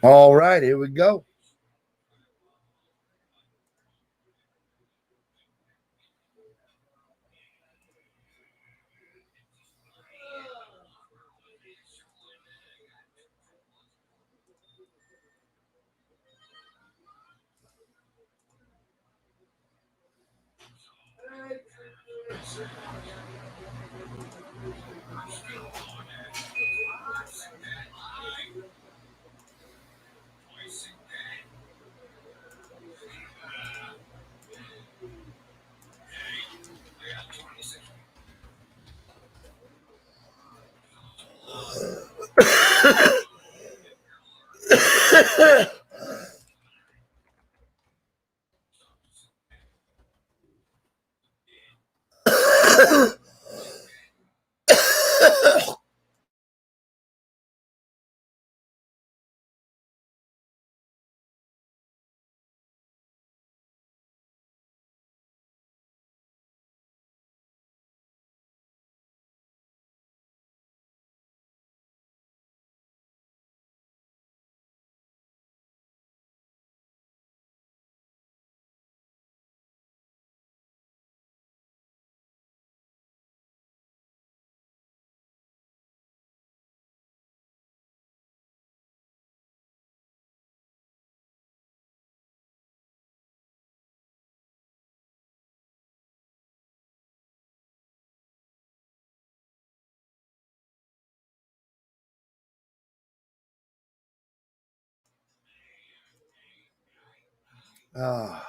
All right, here we go. Ah.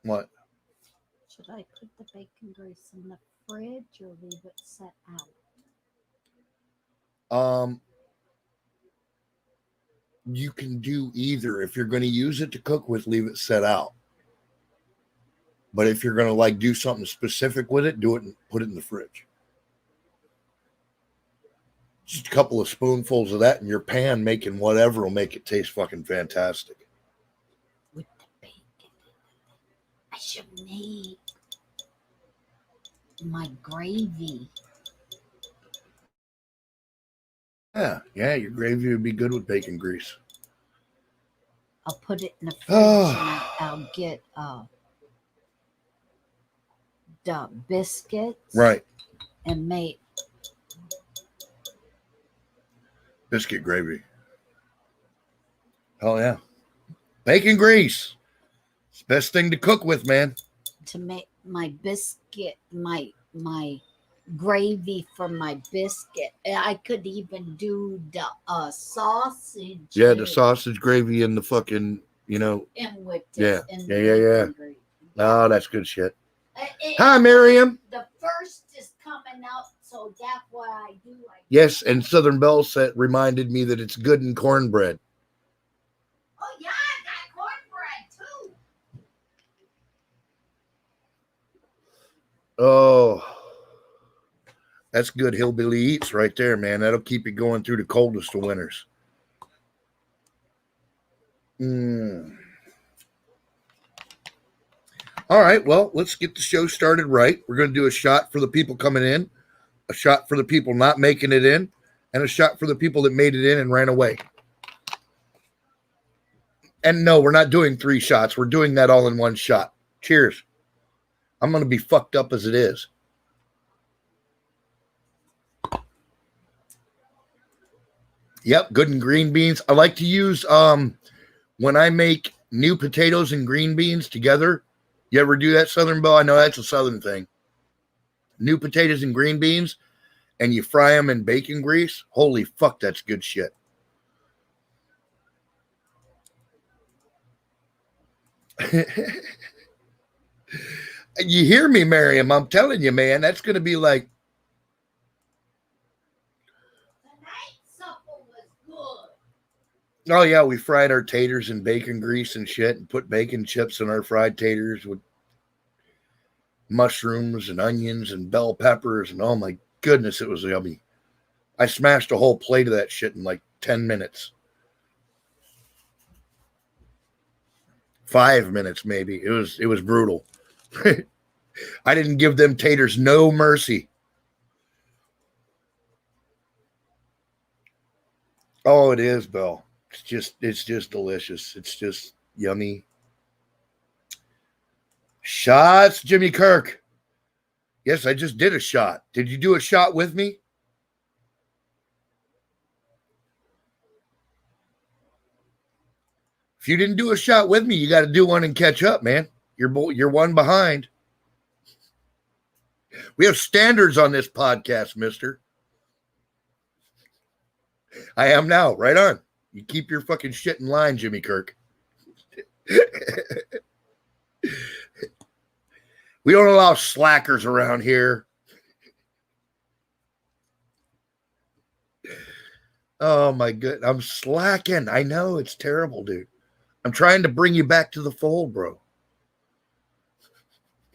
What? Should I put the bacon grease in the fridge or leave it set out? You can do either. If you're going to use it to cook with, leave it set out. But if you're going to like do something specific with it, do it and put it in the fridge. Just a couple of spoonfuls of that in your pan, making whatever will make it taste fucking fantastic. With the bacon. I should make my gravy. Yeah, your gravy would be good with bacon grease. I'll put it in the fridge and I'll get the biscuits. Right. And make Biscuit gravy. Oh yeah. Bacon grease. It's the best thing to cook with, man. To make my biscuit, my gravy for my biscuit. I could even do the sausage. Yeah, the sausage gravy and the fucking, and with yeah. Yeah. Oh, that's good shit. Hi, Miriam. The first is coming out, so that's what I do. Yes, and Southern Belle set reminded me that it's good in cornbread. Oh yeah, I got cornbread too. Oh, that's good hillbilly eats right there, man. That'll keep you going through the coldest of winters. All right, well, let's get the show started right. We're going to do a shot for the people coming in, a shot for the people not making it in, and a shot for the people that made it in and ran away. And no, we're not doing 3 shots. We're doing that all in one shot. Cheers. I'm going to be fucked up as it is. Yep, good and green beans. I like to use when I make new potatoes and green beans together, You ever do that, Southern Belle? I know that's a Southern thing. New potatoes and green beans, and you fry them in bacon grease. Holy fuck, that's good shit. You hear me, Miriam? I'm telling you, man, that's going to be like. Oh yeah, we fried our taters in bacon grease and shit, and put bacon chips in our fried taters with mushrooms and onions and bell peppers, and oh my goodness, it was yummy. I smashed a whole plate of that shit in like 10 minutes. 5 minutes maybe. It was brutal. I didn't give them taters no mercy. Oh, it is, Bill. It's just delicious. It's just yummy. Shots, Jimmy Kirk. Yes, I just did a shot. Did you do a shot with me? If you didn't do a shot with me, you got to do one and catch up, man. You're one behind. We have standards on this podcast, mister. I am now. Right on. You keep your fucking shit in line, Jimmy Kirk. We don't allow slackers around here. Oh my goodness. I'm slacking. I know it's terrible, dude. I'm trying to bring you back to the fold, bro.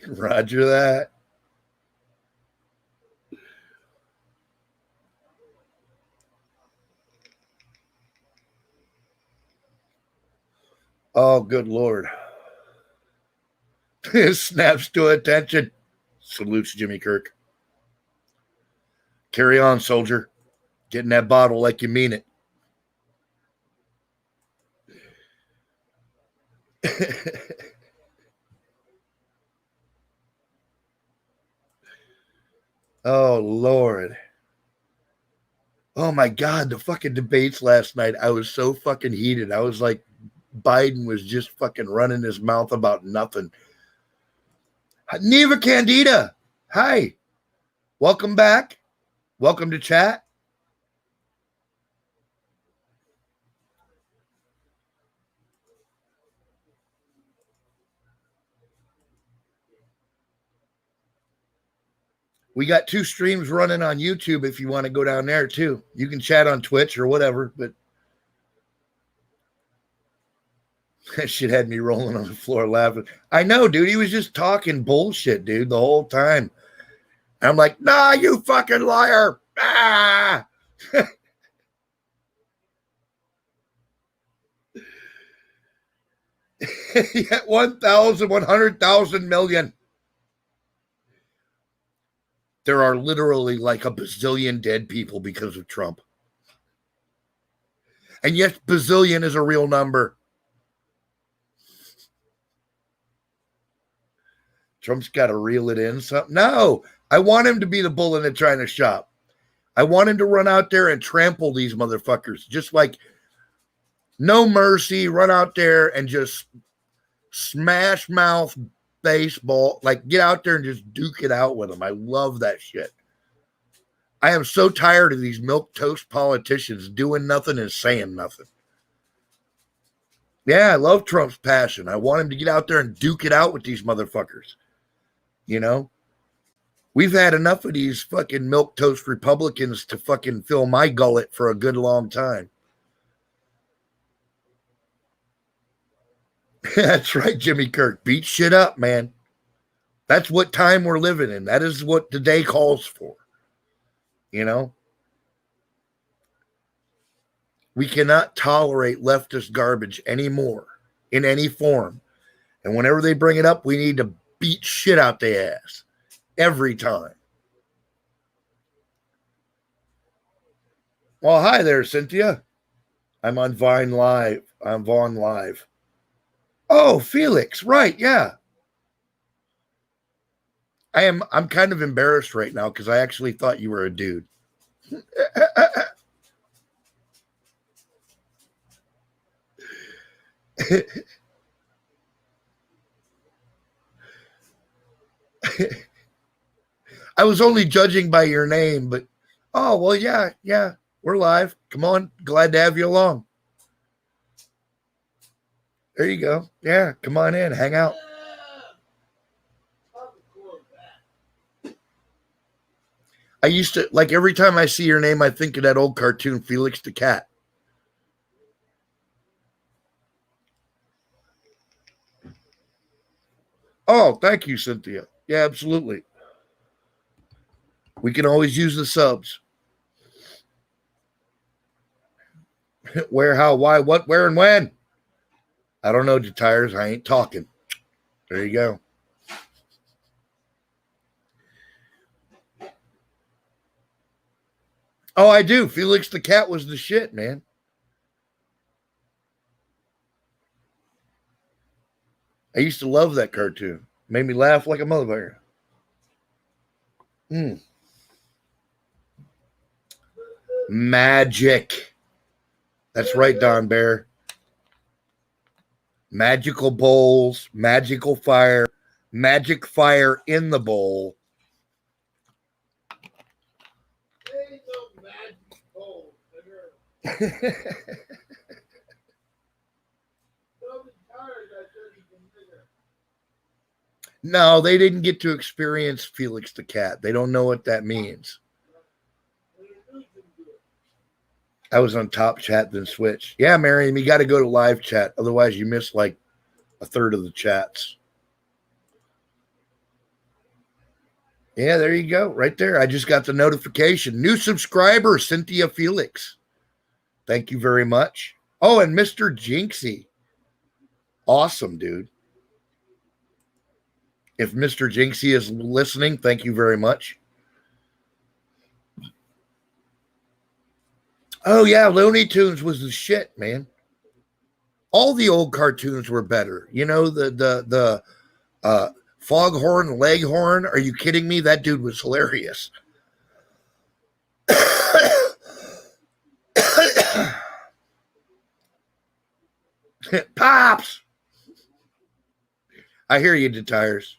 Roger that. Oh, good Lord. Snaps to attention. Salutes Jimmy Kirk. Carry on, soldier. Get in that bottle like you mean it. Oh, Lord. Oh, my God. The fucking debates last night. I was so fucking heated. I was like, Biden was just fucking running his mouth about nothing. Neva Candida. Hi. Welcome back. Welcome to chat. We got 2 streams running on YouTube if you want to go down there too. You can chat on Twitch or whatever, but that shit had me rolling on the floor laughing. I know, dude. He was just talking bullshit, dude, the whole time. And I'm like, nah, you fucking liar. Ah! Yeah, 1,000, 100,000 million. There are literally like a bazillion dead people because of Trump. And yes, bazillion is a real number. Trump's got to reel it in. No, I want him to be the bull in the China shop. I want him to run out there and trample these motherfuckers. Just like no mercy, run out there and just smash mouth baseball. Like get out there and just duke it out with them. I love that shit. I am so tired of these milquetoast politicians doing nothing and saying nothing. Yeah, I love Trump's passion. I want him to get out there and duke it out with these motherfuckers. You know? We've had enough of these fucking milquetoast Republicans to fucking fill my gullet for a good long time. That's right, Jimmy Kirk. Beat shit up, man. That's what time we're living in. That is what the day calls for. You know? We cannot tolerate leftist garbage anymore in any form. And whenever they bring it up, we need to beat shit out their ass. Every time. Well, hi there, Cynthia. I'm on Vine Live. I'm Vaughn Live. Oh, Felix, right, yeah. I'm kind of embarrassed right now because I actually thought you were a dude. I was only judging by your name, but oh, well, yeah, we're live. Come on. Glad to have you along. There you go. Yeah, come on in. Hang out. I used to, like, every time I see your name, I think of that old cartoon, Felix the Cat. Oh, thank you, Cynthia. Yeah, absolutely. We can always use the subs. Where, how, why, what, where, and when? I don't know, Tires. I ain't talking. There you go. Oh, I do. Felix the Cat was the shit, man. I used to love that cartoon. Made me laugh like a motherfucker. Magic. That's right, Don Bear. Magical bowls, magical fire, magic fire in the bowl. Ain't no magic bowl. No, they didn't get to experience Felix the Cat. They don't know what that means. I was on top chat, then switch. Yeah, Miriam, you got to go to live chat. Otherwise, you miss like a third of the chats. Yeah, there you go. Right there. I just got the notification. New subscriber, Cynthia Felix. Thank you very much. Oh, and Mr. Jinxie. Awesome, dude. If Mr. Jinxie is listening, thank you very much. Oh, yeah, Looney Tunes was the shit, man. All the old cartoons were better. You know, the Foghorn Leghorn. Are you kidding me? That dude was hilarious. Pops! I hear you, Tires.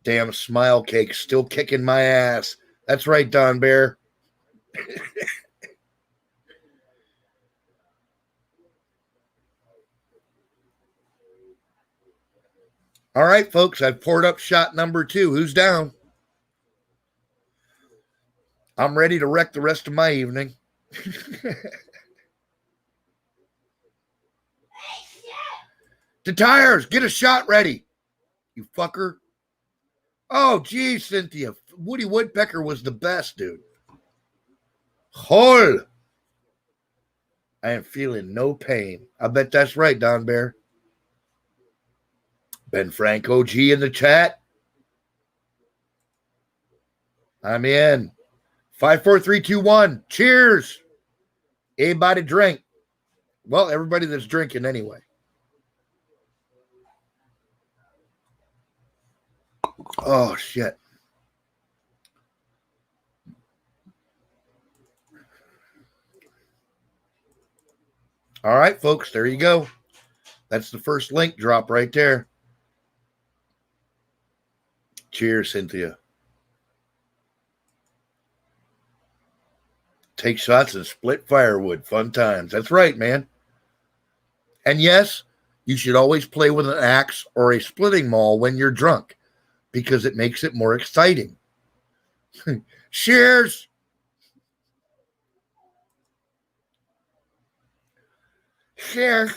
Damn smile cake still kicking my ass. That's right, Don Bear. All right, folks, I've poured up shot number 2. Who's down? I'm ready to wreck the rest of my evening. The Tires, get a shot ready, you fucker. Oh, geez, Cynthia. Woody Woodpecker was the best, dude. Hol. I am feeling no pain. I bet that's right, Don Bear. Ben Frank OG in the chat. I'm in. 5, 4, 3, 2, 1. Cheers. Everybody drink. Well, everybody that's drinking anyway. Oh, shit. All right, folks, there you go. That's the first link drop right there. Cheers, Cynthia. Take shots and split firewood. Fun times. That's right, man. And yes, you should always play with an axe or a splitting maul when you're drunk because it makes it more exciting. Cheers. Cheers.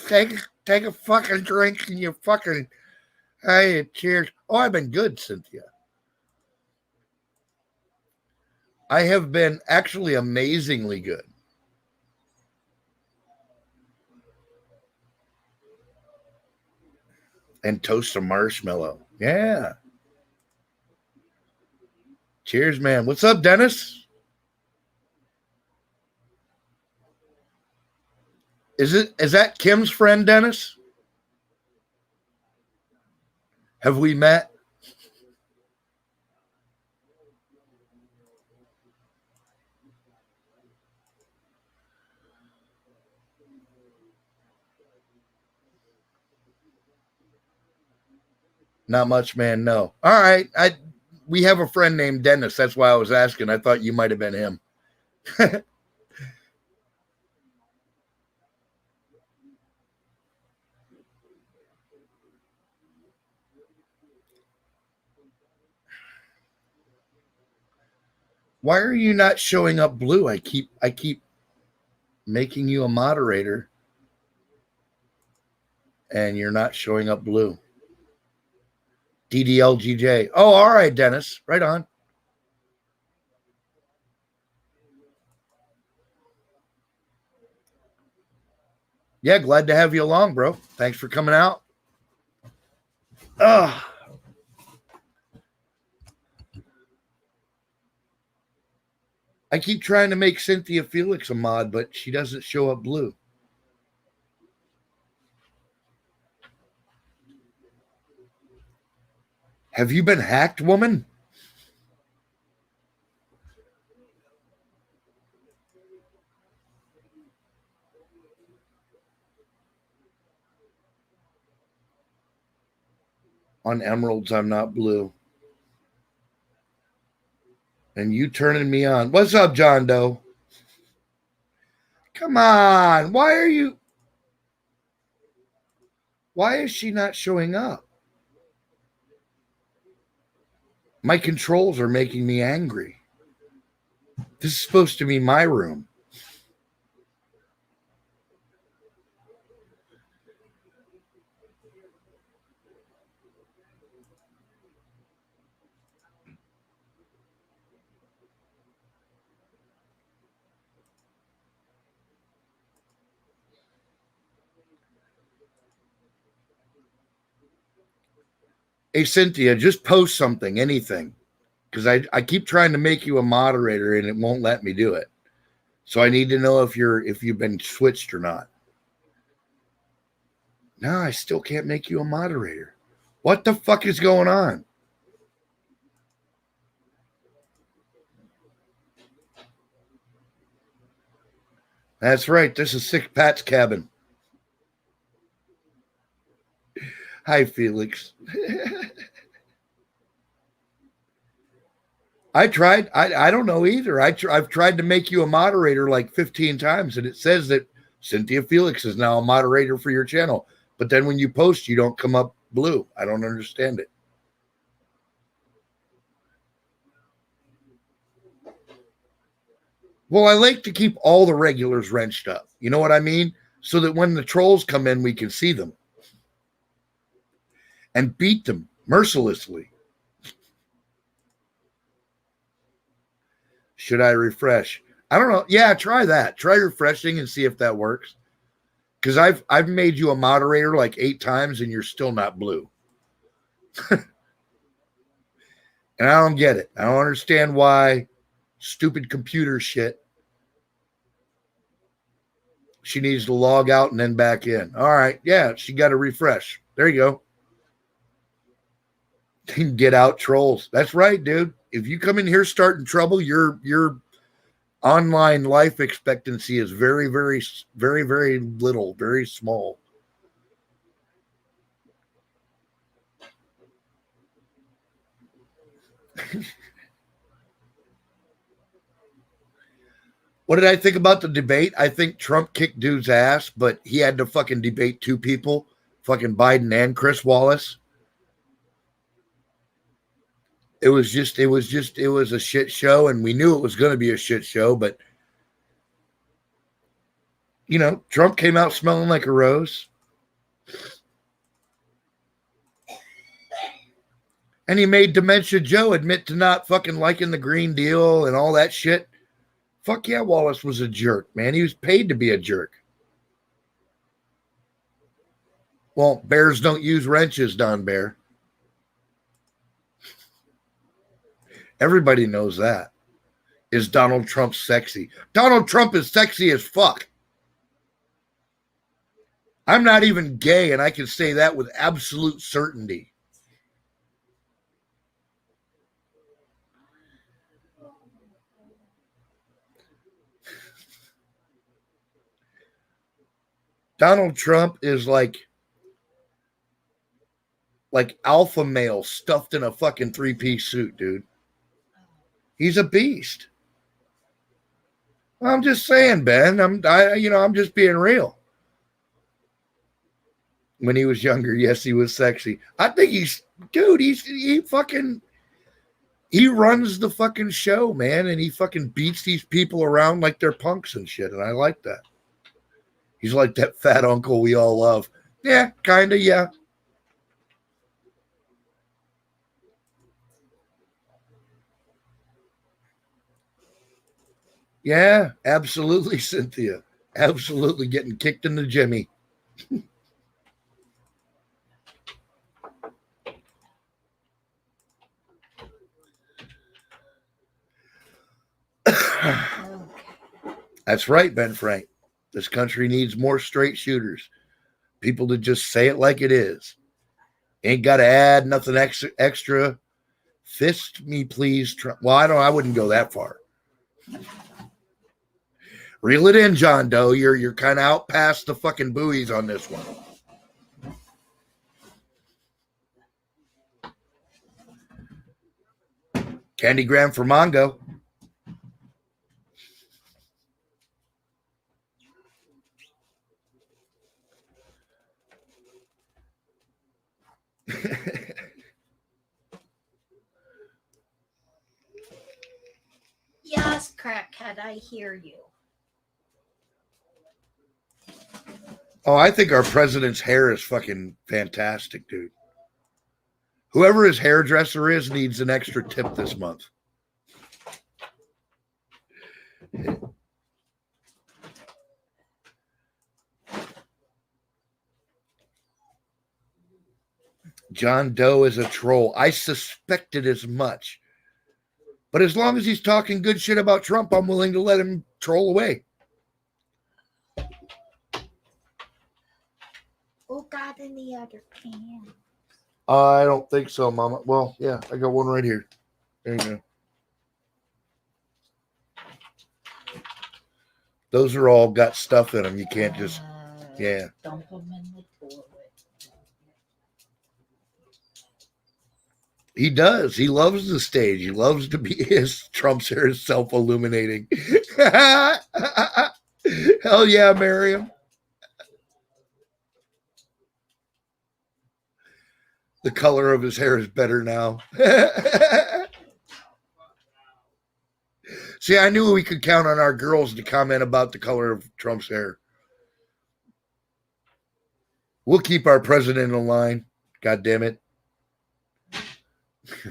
Take a fucking drink and you fucking, hey, cheers. Oh, I've been good, Cynthia. I have been actually amazingly good. And toast a marshmallow. Yeah. Cheers, man. What's up, Dennis? Is that Kim's friend, Dennis? Have we met? Not much, man. No. All right. We have a friend named Dennis. That's why I was asking. I thought you might have been him. Why are you not showing up blue? I keep making you a moderator and you're not showing up blue. DDLGJ. Oh, all right, Dennis. Right on. Yeah, glad to have you along, bro. Thanks for coming out. I keep trying to make Cynthia Felix a mod, but she doesn't show up blue. Have you been hacked, woman? On emeralds, I'm not blue. And you turning me on. What's up, John Doe? Come on. Why is she not showing up? My controls are making me angry. This is supposed to be my room. Hey, Cynthia, just post something, anything. Because I keep trying to make you a moderator and it won't let me do it. So I need to know if you've been switched or not. No, I still can't make you a moderator. What the fuck is going on? That's right. This is Sick Pat's cabin. Hi, Felix. I tried. I don't know either. I've tried to make you a moderator like 15 times, and it says that Cynthia Felix is now a moderator for your channel. But then when you post, you don't come up blue. I don't understand it. Well, I like to keep all the regulars wrenched up. You know what I mean? So that when the trolls come in, we can see them and beat them mercilessly. Should I refresh? I don't know. Yeah, try that. Try refreshing and see if that works. Because I've made you a moderator like 8 times and you're still not blue. And I don't get it. I don't understand why. Stupid computer shit. She needs to log out and then back in. All right. Yeah, she got to refresh. There you go. Get out, trolls. That's right, dude. If you come in here starting trouble, your online life expectancy is very, very, very, very little, very small. What did I think about the debate? I think Trump kicked dude's ass, but he had to fucking debate 2 people, fucking Biden and Chris Wallace. It was a shit show, and we knew it was going to be a shit show, but you know, Trump came out smelling like a rose. And he made Dementia Joe admit to not fucking liking the Green Deal and all that shit. Fuck yeah, Wallace was a jerk, man. He was paid to be a jerk. Well, bears don't use wrenches, Don Bear. Everybody knows that. Is Donald Trump sexy? Donald Trump is sexy as fuck. I'm not even gay, and I can say that with absolute certainty. Donald Trump is like like alpha male stuffed in a fucking 3-piece suit, dude. He's a beast. I'm just saying, Ben. I'm just being real. When he was younger, yes, he was sexy. I think he runs the fucking show, man, and he fucking beats these people around like they're punks and shit, and I like that. He's like that fat uncle we all love. Yeah, kind of, yeah. Yeah, absolutely, Cynthia. Absolutely getting kicked in the jimmy. That's right, Ben Frank. This country needs more straight shooters. People to just say it like it is. Ain't got to add nothing extra. Fist me, please. Well, I wouldn't go that far. Reel it in, John Doe. You're kind of out past the fucking buoys on this one. Candygram for Mongo. Yes, crackhead, I hear you. Oh, I think our president's hair is fucking fantastic, dude. Whoever his hairdresser is needs an extra tip this month. John Doe is a troll. I suspected as much. But as long as he's talking good shit about Trump, I'm willing to let him troll away. Who got in the other pan? I don't think so, Mama. Well, yeah, I got one right here. There you go. Those are all got stuff in them. You can't just, yeah. Dump them in the toilet. He does. He loves the stage. He loves to be his Trump's hair is self-illuminating. Hell yeah, Miriam. The color of his hair is better now. See, I knew we could count on our girls to comment about the color of Trump's hair. We'll keep our president in line. God damn it.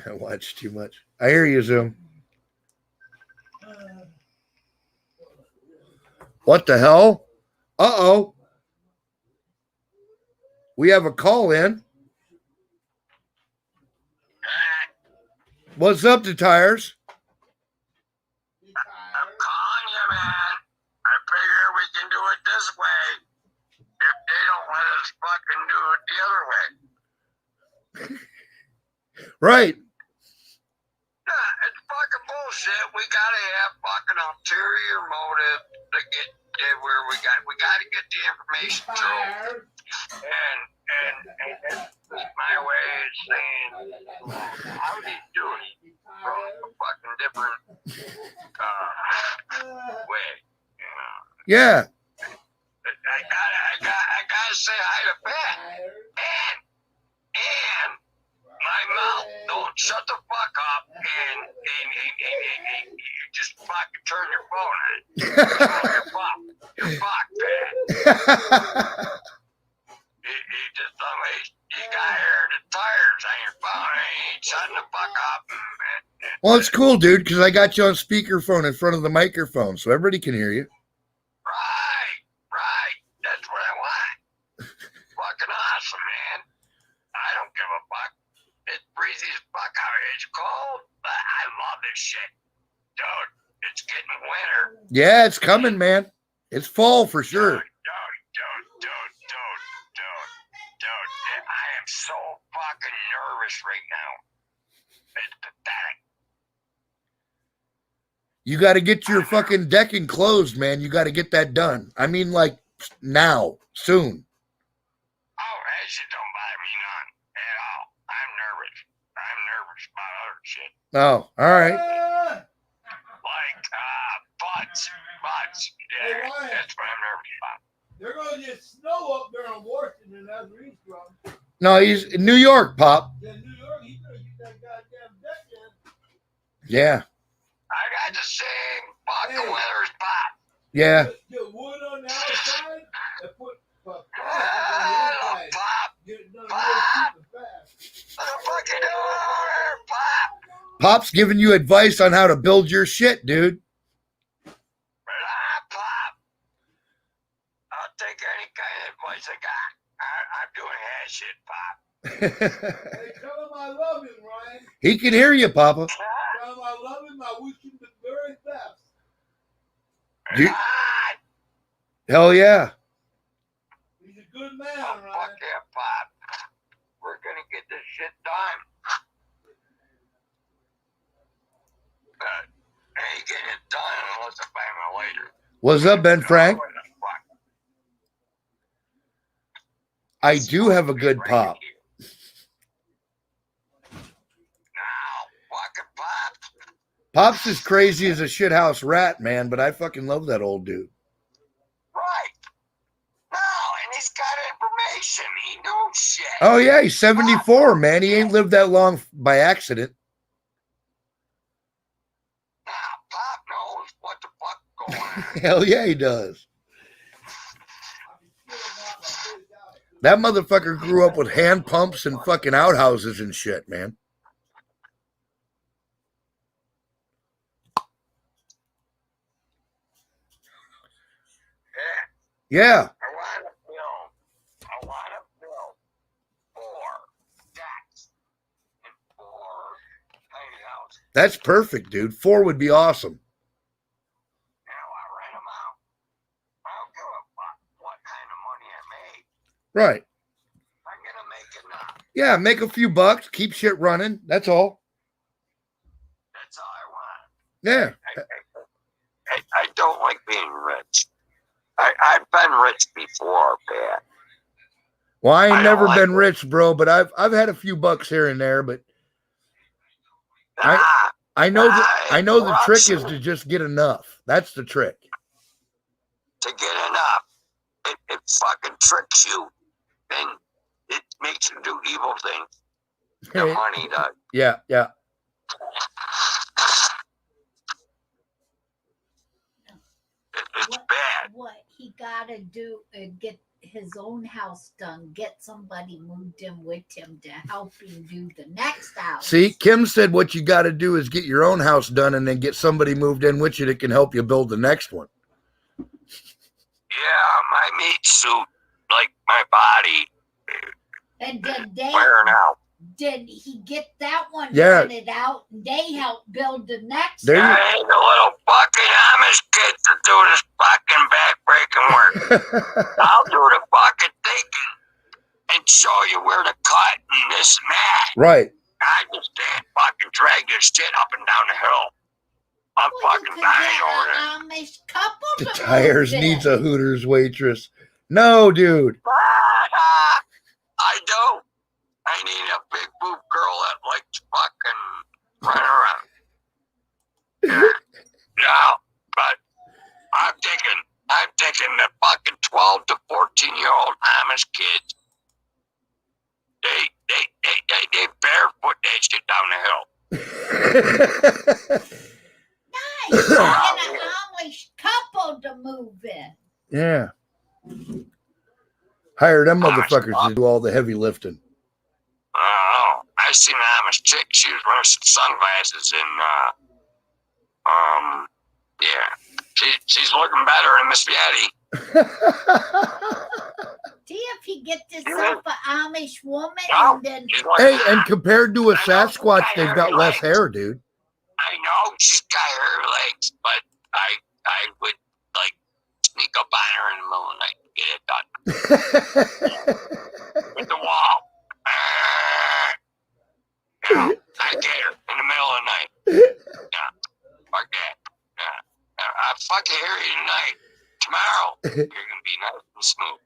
I watch too much. I hear you, Zoom. What the hell? Uh-oh. We have a call in. What's up, the tires? I'm calling you, man. I figure we can do it this way if they don't let us fucking do it the other way. Right. Yeah, it's fucking bullshit. We gotta have fucking ulterior motive to get where we gotta get the information through. And my way of saying how do you do it from a fucking different way. Yeah. I gotta say hi to Pat. And my mouth don't shut the fuck up and you just fucking turn your phone on. You're fucked, Pat. You just you got hair to tires on your phone and you ain't shutting the fuck up. Well, it's cool, dude, because I got you on speakerphone in front of the microphone so everybody can hear you. Right. That's what I want. Fucking awesome, man. I don't give a fuck. It's breezy as fuck out here. It's cold, but I love this shit. Dude, it's getting winter. Yeah, it's coming, man. It's fall for sure. Dude. I am so fucking nervous right now. It's pathetic. You got to get your fucking decking closed, man. You got to get that done. I mean, like, now, soon. Oh, that shit don't bother me none at all. Oh, all right. Like, Butts. Hey, Yeah, Ryan. that's what I'm nervous about. They're gonna get snow up there in Washington. That's where he's from. No, he's in New York, Pop. Yeah, New York. He better get that goddamn deck in. Yeah, I got the same fucking Hey. weather as Pop. yeah. Get wood on the outside and put plastic on the Ah, inside. Pop. Get it done real cheap and fast. What the fuck you doing over there, Pop? Pop's giving you advice on how to build your shit, dude. Pop. I'll take any kind of advice I got. I'm doing hair shit, Pop. Hey, tell him I love him, Ryan. He can hear you, Papa. Tell him I love him. I wish him the very best. You- Ah, Hell yeah. He's a good man, fuck Ryan. yeah, Pop. We're gonna get this shit done. I ain't getting it done unless I buy my later. What's up, Ben Frank? What the fuck? I do have a good pop. Now, fucking Pop. Pop's as crazy as a shithouse rat, man, but I fucking love that old dude. Right. No, and he's got information. He knows shit. Oh, yeah, he's 74, man. He ain't lived that long by accident. Now, Pop knows what the fuck going on. Hell yeah, he does. That motherfucker grew up with hand pumps and fucking outhouses and shit, man. Yeah, Yeah. I want to build 4 decks and 4 tiny houses. That's perfect, dude. 4 would be awesome. Now I rent them out. I don't give a fuck what kind of money I make. Right. I'm gonna make enough. Yeah, make a few bucks, keep shit running. That's all. That's all I want. Yeah. I don't like being rich. I've been rich before, Pat. Well, I ain't I don't never like been it. rich, bro, but I've had a few bucks here and there, but Ah, I know the trick is corruption. to just get enough. That's the trick. To get enough, it fucking tricks you, and it makes you do evil things. The money does. Yeah, yeah. It's bad. What he gotta do get his own house done, get somebody moved in with him to help him do the next house. See, Kim said what you got to do is get your own house done and then get somebody moved in with you that can help you build the next one. Yeah, my meat suit, like my body, And did wearing out. did he get that one Yeah. rented out and they helped build the next There you- one? I ain't the little fucking Amish kid to do this fucking backbreaking work. I'll do the fucking thinking and show you where to cut and this and that. Right. I just can't fucking drag this shit up and down the hill. I'm Well, you fucking could dying get over there. an Amish couple The to tires move needs in. a Hooters waitress. No, dude. I do. I need a big boob girl that likes fucking run around. No, but I'm thinking the fucking 12 to 14-year-old Amish kids. They barefoot that shit down the hill. Nice. Get an Amish couple to move in. Yeah. Hire them motherfuckers to do all the heavy lifting. Oh, I seen an Amish chick. She was wearing some sunglasses and yeah. She's looking better than Miss Vieti. See if he gets himself an Amish woman No. and then She's like, Hey, and compared to a Sasquatch, they've got less hair, dude. I know she's got her legs, but I would like sneak up on her in the middle of the night and get it done with the wall. I get her in the middle of the night. Yeah, fuck that. Yeah, I fucking hear you tonight. Tomorrow, you're gonna be nice and smooth.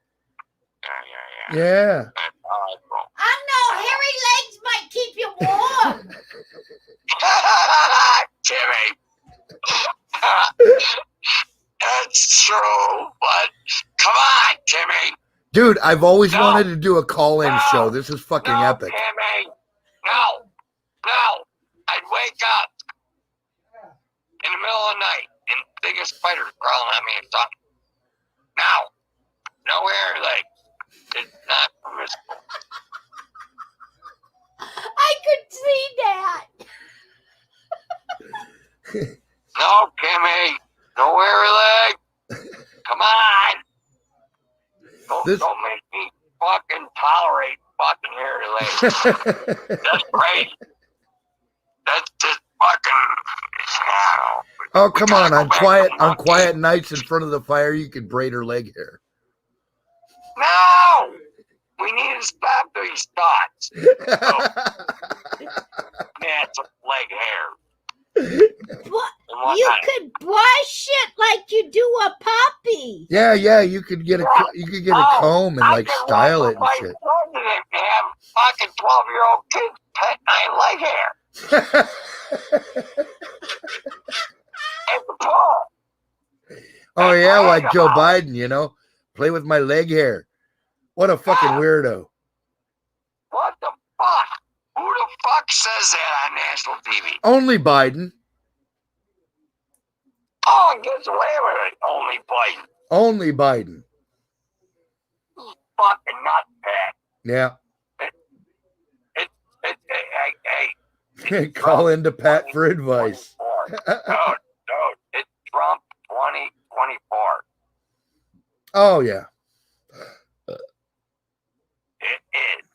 Yeah. Yeah. That's awesome. I know hairy legs might keep you warm. Jimmy. That's true, but come on, Jimmy. Dude, I've always No. wanted to do a call-in No. show. This is fucking No, epic. Jimmy. No. I'd wake up in the middle of the night and think a spider's crawling on me or something. No hair leg. It's not permissible. I could see that. No, Kimmy. No hair leg. Come on. Don't make me fucking tolerate fucking hairy legs. That's crazy. That's just fucking. Oh, come on. On quiet nights in front of the fire, you can braid her leg hair. No! We need to stop these thoughts. That's leg hair. What? And whatnot. You could brush it like you do a puppy. Yeah, you could get a comb and like style it and shit. President to have fucking 12-year-old kids pet my leg hair. At the pool. Oh yeah, like Joe Biden, you know, play with my leg hair. What a fucking weirdo. What the fuck? Who the fuck says that on national TV? Only Biden. Oh, and gets away with it. Only Biden. Only Biden. Fucking nutbag. Yeah. Hey, Call into Pat for advice. Dude, it's Trump 2024. Oh yeah. It is.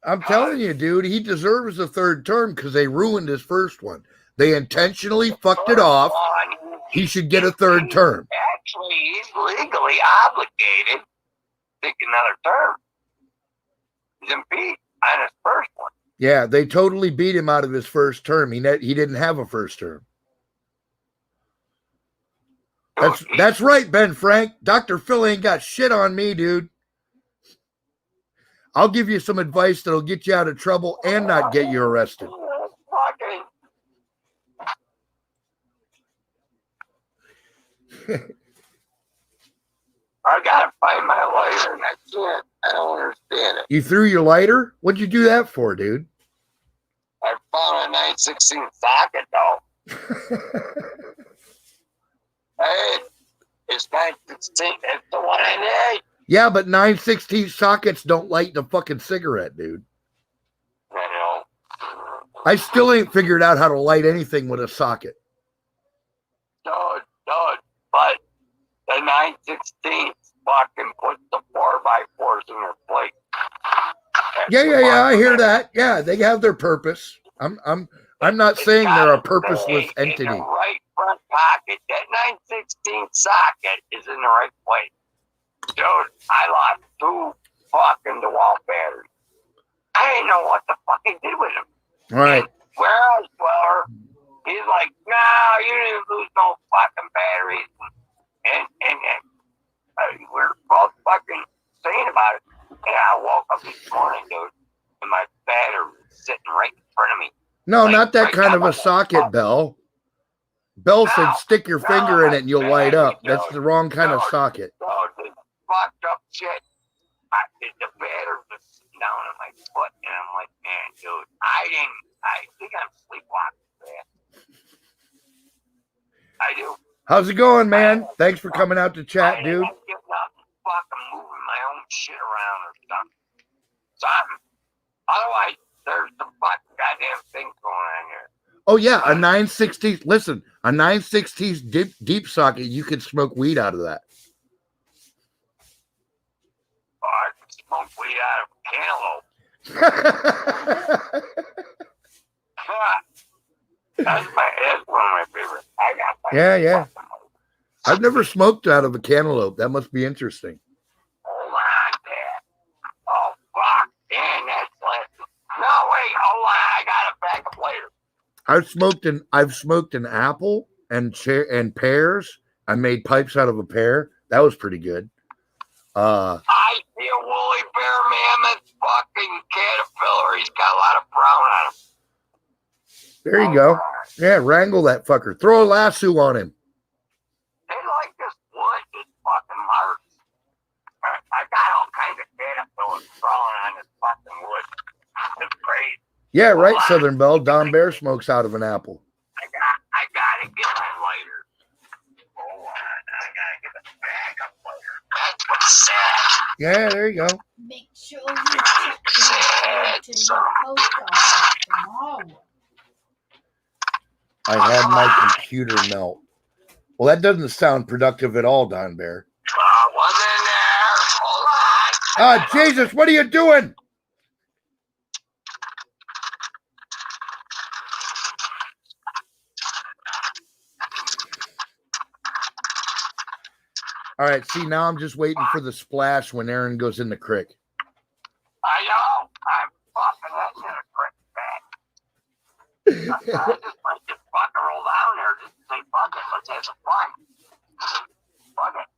I'm telling you, dude, he deserves a third term because they ruined his first one. They intentionally fucked it off. He should get a third term. Actually, he's legally obligated to take another term. He's impeached on his first one. Yeah, they totally beat him out of his first term. He didn't have a first term. That's right, Ben Frank. Dr. Phil ain't got shit on me, dude. I'll give you some advice that'll get you out of trouble and not get you arrested. Fucking. I gotta find my lighter and I can't. I don't understand it. You threw your lighter? What'd you do that for, dude? I found a 916 socket though. Hey, it's 916. It's the one I need. Yeah, but 916 sockets don't light the fucking cigarette, dude. I know. I still ain't figured out how to light anything with a socket. Dude, but the 916 fucking puts the 4x4s in their plate. Yeah, I hear that. Yeah, they have their purpose. I'm not saying they're a purposeless entity. In the right front pocket, that 916 socket is in the right place. Dude, I lost 2 fucking DeWalt batteries. I didn't know what the fuck he did with them. Right. Whereas, well, he's like, no, you didn't lose no fucking batteries. And we're both fucking saying about it. And I woke up this morning, dude, and my battery was sitting right in front of me. No, Like, not that right kind now, of a socket, Bell. Bell said stick your finger in it and you'll light up. That's the wrong kind of socket. Oh, this fucked up shit. The battery was sitting down on my foot, and I'm like, man, dude, I think I'm sleepwalking, man. I do. How's it going, man? Thanks for coming out to chat, dude. I'm getting up and fucking moving my own shit around or something. Otherwise, there's some fucking goddamn things going on here. Oh yeah, a 916. Listen, a 916 deep socket. You could smoke weed out of that. Oh, I can smoke weed out of a cantaloupe. That's one of my favorites. I got my Yeah. I've never smoked out of a cantaloupe. That must be interesting. Hold on, Dad. Oh, fuck. Damn, that's left. No, wait, hold on. I got it back up later. I've smoked an apple and pears. I made pipes out of a pear. That was pretty good. I I see a woolly bear mammoth fucking caterpillar. He's got a lot of brown on him. There you go. Yeah, wrangle that fucker. Throw a lasso on him. They like this wood. It's fucking hard. I got all kinds of caterpillars crawling on this fucking wood. It's crazy. Yeah, right, Southern Belle. Don Bear smokes out of an apple. I gotta get my lighter. Hold on. I gotta get the backup lighter. That's what's sad. Yeah, there you go. Make sure you check to the post office tomorrow. I had my computer melt. Well, that doesn't sound productive at all, Don Bear. One in there. Hold on. Ah, Jesus, what are you doing? All right, see, now I'm just waiting for the splash when Aaron goes in the creek. I know. I'm fucking that in a quick bag. I just like to fucking roll down there. Just say, fuck it. Let's have some fun. Fuck it.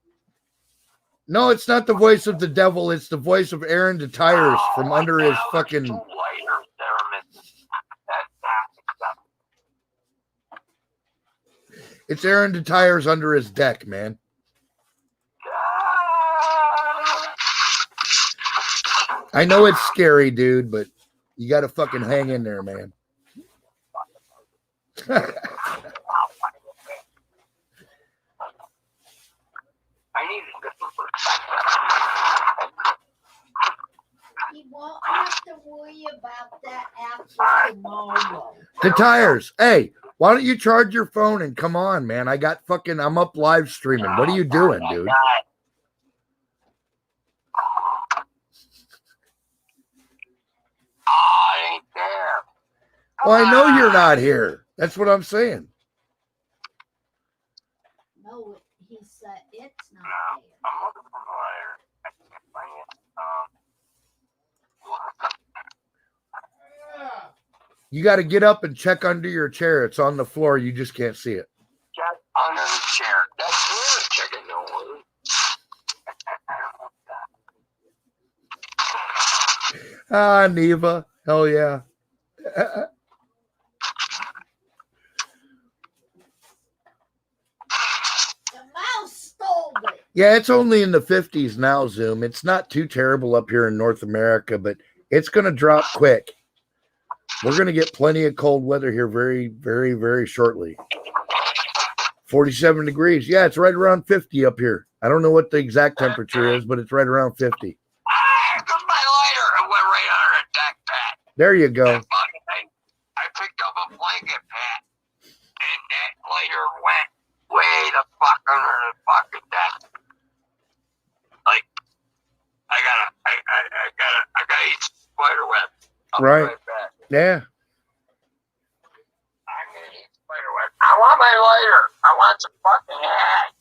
No, it's not the voice of the devil. It's the voice of Aaron DeTires from under his fucking... 2 lighters there, Mrs. That's not acceptable. It's Aaron DeTires under his deck, man. I know it's scary, dude, but you got to fucking hang in there, man. I need to get some perspective. You won't have to worry about that after tomorrow. DeTires, hey, why don't you charge your phone and come on, man? I'm up live streaming. What are you doing, dude? I ain't there. Well, I know you're not here. That's what I'm saying. No, he said it's not I'm there. looking for the lighter. I can't find it. You got to get up and check under your chair. It's on the floor. You just can't see it. Just under the chair. That's where the chicken no Ah, Neva. Hell yeah. The mouse stole it. Yeah, it's only in the 50s now, Zoom. It's not too terrible up here in North America, but it's going to drop quick. We're going to get plenty of cold weather here very, very, very shortly. 47 degrees. Yeah, it's right around 50 up here. I don't know what the exact temperature is, but it's right around 50. Ah, got my lighter. It went right under the deck pad. There you go. That fucking thing. I picked up a blanket pad, and that lighter went way the fuck under the fucking deck. Like, I gotta eat spider web. I'll be Right. back. Yeah. I'm gonna eat spider web. I want my lighter. I want some fucking hat.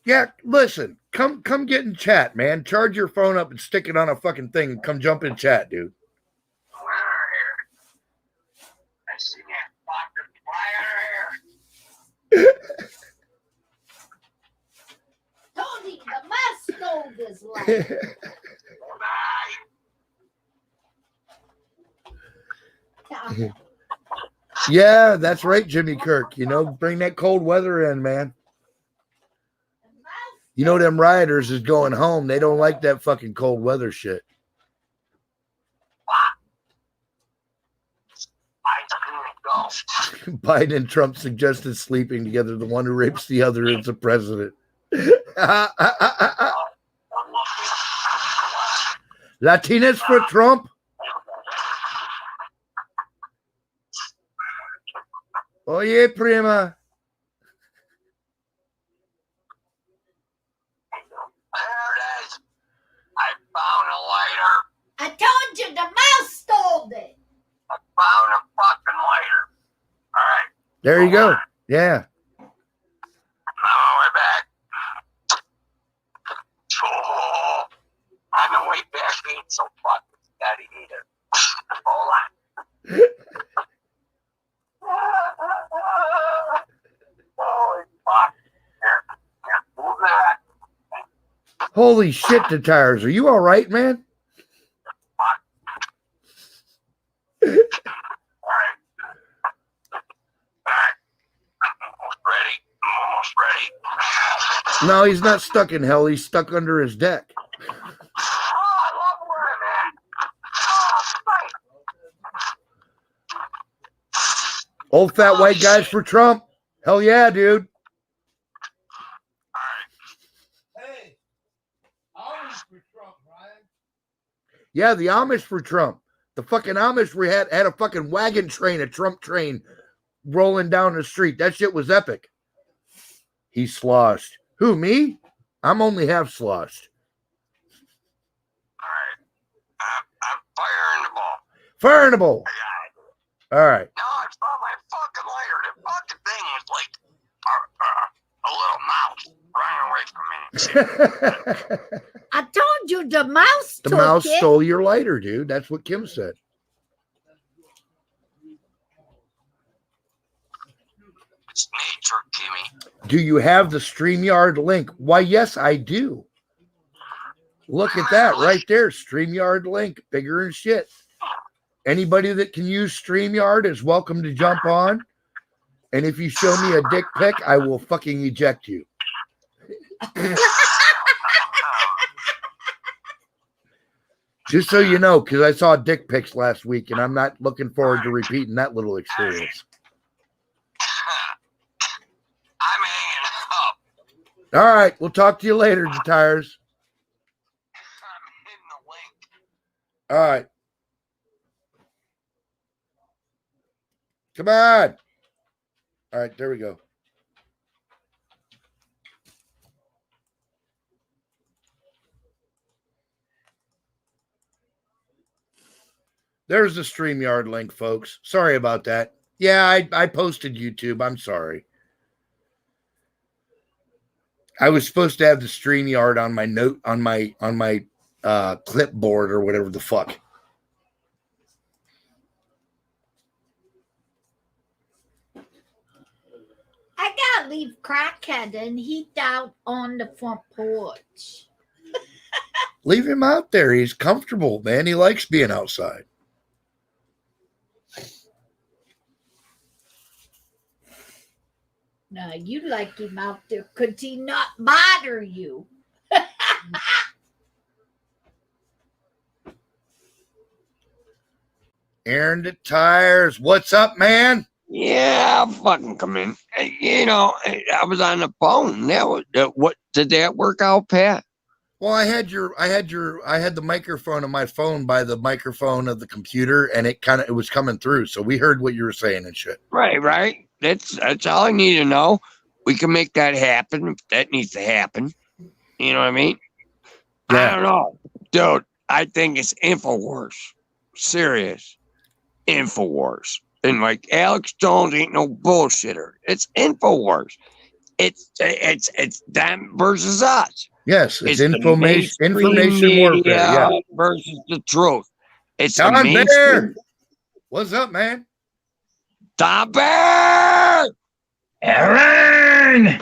Yeah, listen. Come get in chat, man. Charge your phone up and stick it on a fucking thing and come jump in chat, dude. Where here? I see that fucking fire here. Tony, the mouse stole this light. Bye. Yeah, that's right, Jimmy Kirk. You know, bring that cold weather in, man. You know, them rioters is going home. They don't like that fucking cold weather shit. Biden and Trump suggested sleeping together. The one who rapes the other is the president. Latinas for Trump. Oye, prima. There it is. I found a lighter. I told you the mouse stole it. I found a fucking lighter. All right. There you go. Yeah. I'm on my way back. Oh, on the way back being so fucking steady either. Hold on. Holy fuck. Here, move that. Holy shit, the tires. Are you all right, man? Almost ready. No, he's not stuck in hell. He's stuck under his deck. Oh, I love where I'm at. Oh, thank. Old fat white guys for Trump. Hell yeah, dude. Hey, Amish for Trump, Ryan. Yeah, the Amish for Trump. The fucking Amish had a fucking wagon train, a Trump train rolling down the street. That shit was epic. He sloshed. Who, me? I'm only half sloshed. All right. I'm firing the ball. Fire in the bowl. I got it. All right. No, I saw my fucking lighter. The fucking thing was like a little mouse running away from me. I told you the mouse The took mouse it. stole your lighter, dude. That's what Kim said. It's nature, Kimmy. Do you have the StreamYard link? Why, yes, I do. Look at that right there. StreamYard link. Bigger and shit. Anybody that can use StreamYard is welcome to jump on. And if you show me a dick pic, I will fucking eject you. Just so you know, because I saw dick pics last week, and I'm not looking forward to repeating that little experience. I'm hanging up. All right, we'll talk to you later, Tires. I'm hitting the link. All right. Come on. All right, there we go. There's the StreamYard link, folks. Sorry about that. Yeah, I posted YouTube. I'm sorry. I was supposed to have the StreamYard on my note on my clipboard or whatever the fuck. I gotta leave Crackhead and he out on the front porch. Leave him out there. He's comfortable, man. He likes being outside. No, you like him out there. Could he not bother you? Aaron the Tires. What's up, man? Yeah, I'll fucking come in. You know, I was on the phone. That was what did that work out, Pat? Well, I had the microphone on my phone by the microphone of the computer, and it was coming through. So we heard what you were saying and shit. Right. That's all I need to know. We can make that happen if that needs to happen. You know what I mean? Yeah. I don't know, dude. I think it's InfoWars. Serious InfoWars. And like Alex Jones ain't no bullshitter. It's InfoWars. It's them versus us. Yes, it's the information mainstream warfare. media Yeah. versus the truth. It's Don the Bear. mainstream. What's up, man? Don Bear! Aaron!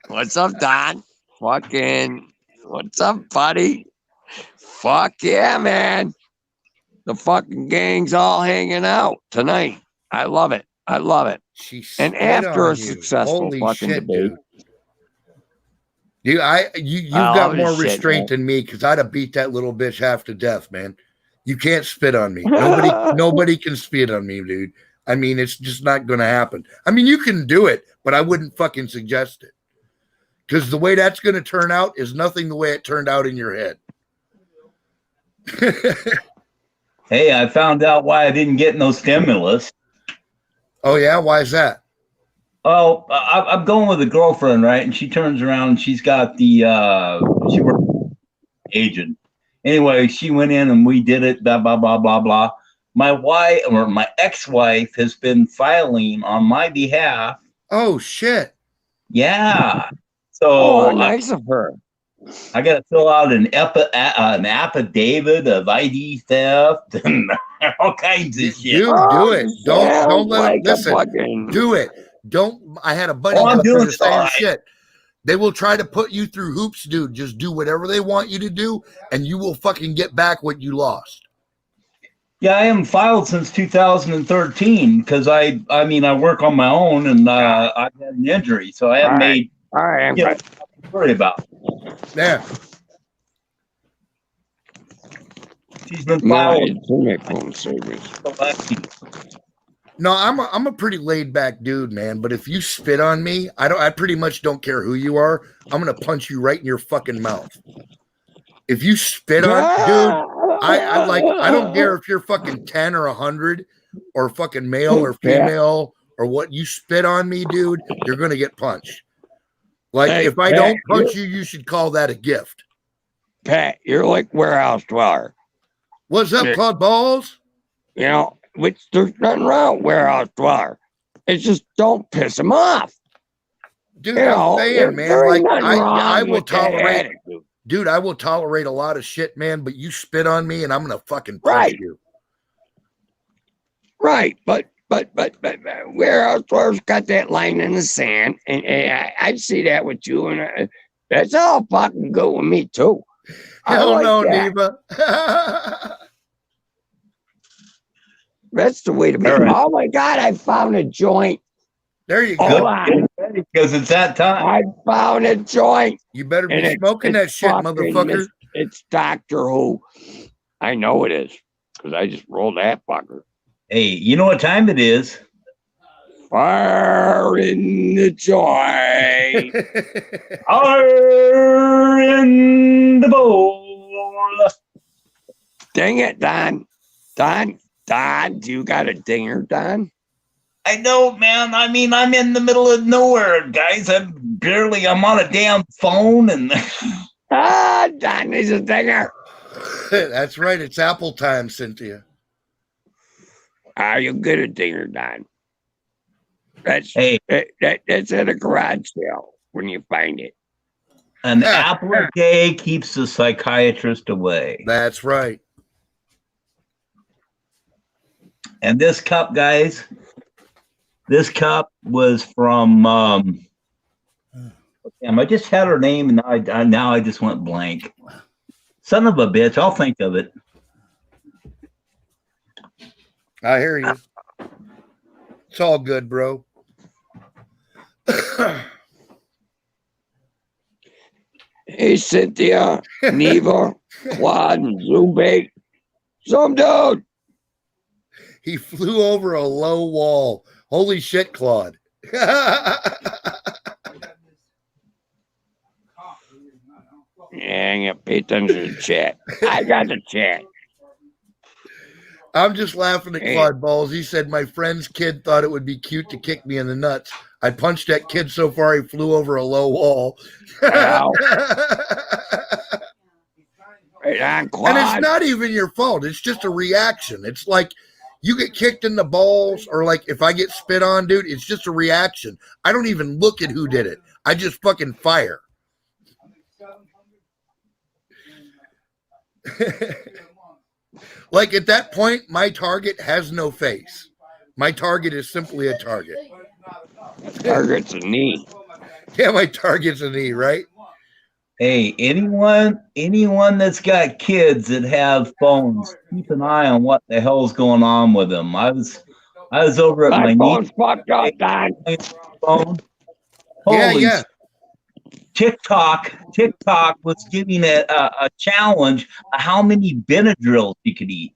What's up, Don? What's up, buddy? Fuck yeah, man. The fucking gang's all hanging out tonight. I love it. She And spit after on a you. successful Holy fucking shit, debate. dude. You've Oh, got more shit, restraint man. than me because I'd have beat that little bitch half to death, man. You can't spit on me. Nobody can spit on me, dude. I mean, it's just not going to happen. I mean, you can do it, but I wouldn't fucking suggest it. Because the way that's going to turn out is nothing the way it turned out in your head. Hey, I found out why I didn't get no stimulus. Oh, yeah? Why is that? Oh, I'm going with a girlfriend, right? And she turns around and she's got the, she works agent. Anyway, she went in and we did it, blah, blah, blah, blah, blah. My wife or my ex-wife has been filing on my behalf. Oh, shit. Yeah. So Oh, nice of her. I got to fill out an affidavit of ID theft and all kinds of shit. You do it. Don't let like them listen. fucking... Do it. Don't. I had a buddy Oh, I'm go through doing the same fine. shit. They will try to put you through hoops, dude. Just do whatever they want you to do, and you will fucking get back what you lost. Yeah, I haven't filed since 2013 because I mean, I work on my own and I've had an injury, so I haven't made All right. nothing to worry about. Yeah. She's been My filed. internet service. No, I'm a pretty laid back dude, man. But if you spit on me, I pretty much don't care who you are. I'm gonna punch you right in your fucking mouth. If you spit on, dude, I don't care if you're fucking 10 or 100 or fucking male or female or what. You spit on me, dude, you're gonna get punched. Like Hey, if I Pat, don't punch you, you should call that a gift. Pat, you're like warehouse dweller. What's up, Yeah. Claude Balls? You know, which there's nothing wrong with warehouse dweller. It's just don't piss them off. Dude, You know, I'm saying, man, there like ain't nothing I wrong will with that tolerate. attitude. Dude, I will tolerate a lot of shit, man, but you spit on me and I'm gonna fucking punch Right. you. Right, but warehouse dwellers got that line in the sand, and I see that with you, and that's all fucking good with me too. I Hell like no, that. Neva. That's the way to be. All right. Oh my God, I found a joint. There you go. Hold on. Because it's that time. I found a joint. You better be And it's- smoking that it's shit, fucking motherfucker. It's Doctor Who. I know it is because I just rolled that fucker. Hey, you know what time it is? Fire in the joint. Fire in the bowl. Dang it, Don. Don, do you got a dinger, Don? I know, man. I mean, I'm in the middle of nowhere, guys. I'm on a damn phone and Ah, Don needs a dinger. That's right. It's Apple time, Cynthia. Are you good at dinger, Don? That's hey, that's at a garage sale when you find it. an apple a day keeps the psychiatrist away. That's right. And this cup, guys, this cup was from damn, I just had her name and now I just went blank. Son of a bitch, I'll think of it. I hear you. It's all good, bro. Hey, Cynthia, Neva, Claude, and Zubek. Some dude. He flew over a low wall. Holy shit, Claude. Yeah, I got to pay attention to the chat. I got the chat. I'm just laughing at Hey. Claude Balls. He said, my friend's kid thought it would be cute to kick me in the nuts. I punched that kid so far he flew over a low wall. Ow. Right on, Claude. And it's not even your fault. It's just a reaction. It's like you get kicked in the balls, or like if I get spit on, dude, it's just a reaction. I don't even look at who did it. I just fucking fire. Like at that point, my target has no face. My target is simply a target. Target's a knee. Yeah, my target's a knee, right? Hey, anyone that's got kids that have phones, keep an eye on what the hell's going on with them. I was over at My my phone's niece's fucked up, Don. phone. Yeah, Holy yeah. TikTok was giving a challenge of how many Benadryls you could eat.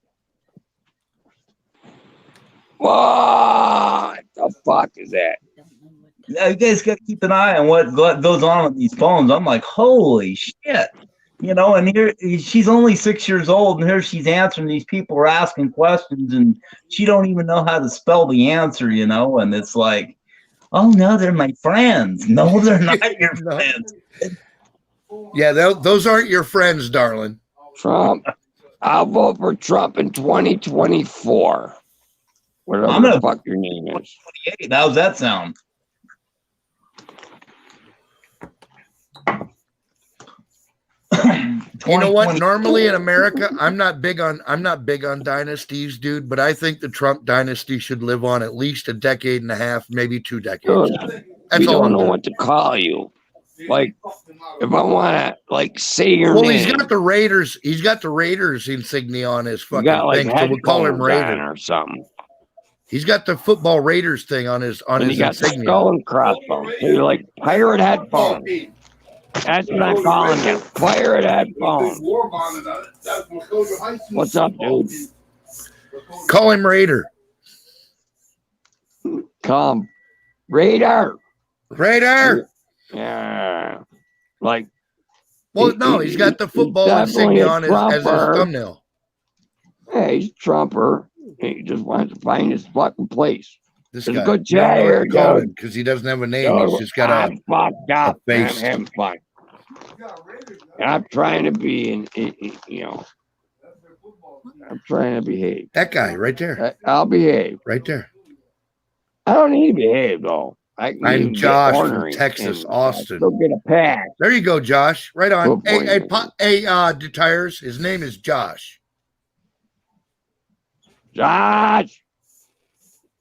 What the fuck is that? You guys got to keep an eye on what goes on with these phones. I'm like, holy shit. You know, and here she's only 6 years old, and here she's answering these people are asking questions, and she don't even know how to spell the answer, you know, and it's like, oh no, they're my friends. No, they're not your No. friends. Yeah, those aren't your friends, darling. Trump. I'll vote for Trump in 2024. Whatever I'm the gonna- fuck your name is. Hey, how's that sound? You know what? 2020 Normally in America, I'm not big on dynasties, dude, but I think the Trump dynasty should live on at least a decade and a half, maybe 2 decades. Good. That's We all don't I'm know doing. what to call you. Like, if I want to, like, say your Well, name, he's got the Raiders. He's got the Raiders insignia on his you fucking got like thing, so we'll call him headphones on Raider. or something. He's got the football Raiders thing on his And you got the insignia. skull and crossbones. So you're like pirate headphones. That's what I'm calling you. Pirate headphones. What's up, dude? Call him Raider. Come. Raider. Raider. Yeah. Like, Well, no, he's got the football definitely insignia a on his as his trumper. thumbnail. hey, he's a trumper. He just wants to find his fucking place. This There's a guy. good chat here, dude. Because he doesn't have a name. He's just got I'm fucked up. a face. I'm having fun. And I'm trying to be, you know, I'm trying to behave. that guy right there. I'll behave. Right there. I don't need to behave, though. I'm even get Josh from ornery Texas, and Austin. Still get a pass. There you go, Josh. Right on. Good Hey, boy. Detires. His name is Josh. Josh,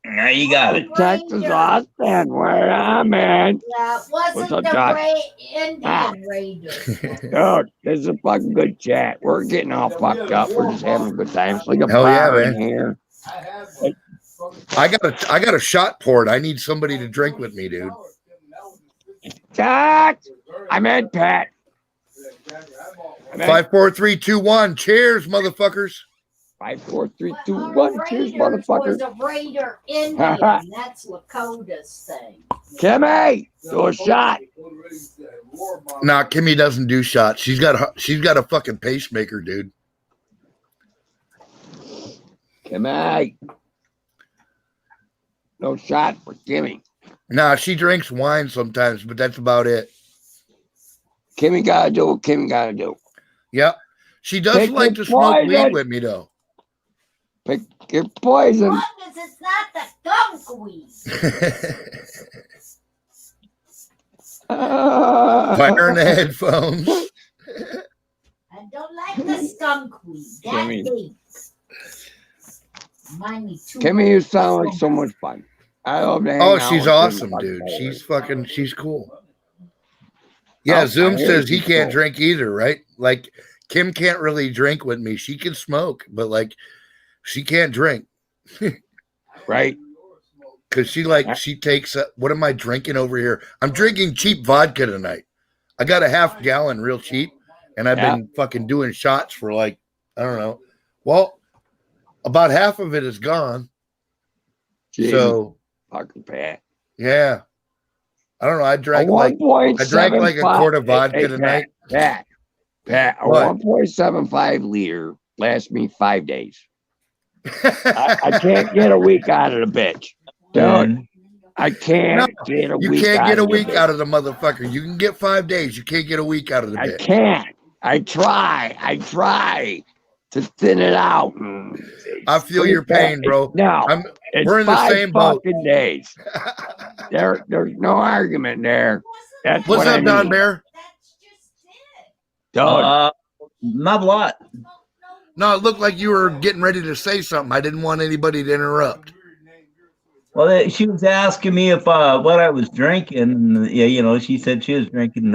Now you got it. Texas, Austin, where I'm at. That What's wasn't up, the Josh? Indian Raiders. Dude, this is a fucking good chat. We're getting all fucked up. We're just having a good time. It's like a Hell yeah, bar in man. here. I got a shot poured. I need somebody to drink with me, dude. Josh, I'm Ed Pat. I'm Ed 5, 4, 3, 2, 1. Cheers, motherfuckers. 5, 4, 3, 2, 1. Cheers, motherfucker. Was a Raider Indian. That's Lakota's thing. Kimmy, do a shot. Nah, Kimmy doesn't do shots. She's got a fucking pacemaker, dude. Kimmy. No shot for Kimmy. Nah, she drinks wine sometimes, but that's about it. Kimmy gotta do what Kimmy gotta do. Yep. She does Take like your to smoke weed poison. with me, though. Pick your poison. As long as it's not the skunk weed. Fire in the headphones. I don't like the skunk weed. That Kimmy. stinks. Mine me too. Kimmy, you sound like so much fun. I love to hang Oh, out she's with you awesome, and dude. fuck She's cool. Yeah, Oh, Zoom I hear says he she's can't cool. drink either, right? Like Kim can't really drink with me. She can smoke, but like she can't drink right? because she takes. What am I drinking over here? I'm drinking cheap vodka tonight. I got a half gallon, real cheap, and I've been fucking doing shots for like I don't know. Well, about half of it is gone. Jeez, So fucking Pat. yeah, I don't know. I A drank like 1.75 quart of vodka tonight. Pat, a What? 1.75 liter lasts me 5 days. I can't get a week out of the bitch. Dude, I can't get a You week can't out get a of the week bitch. out of the motherfucker. You can get 5 days. You can't get a week out of the I bitch. can't. I try to thin it out. I feel your pain, bro. No, I'm- it's we're in the 5 same boat. fucking days. There's no argument there. That's What's what up, I Don need. Bear? That's just it. Dude, Not a lot. No, it looked like you were getting ready to say something. I didn't want anybody to interrupt. Well, she was asking me if what I was drinking. Yeah, you know, she said she was drinking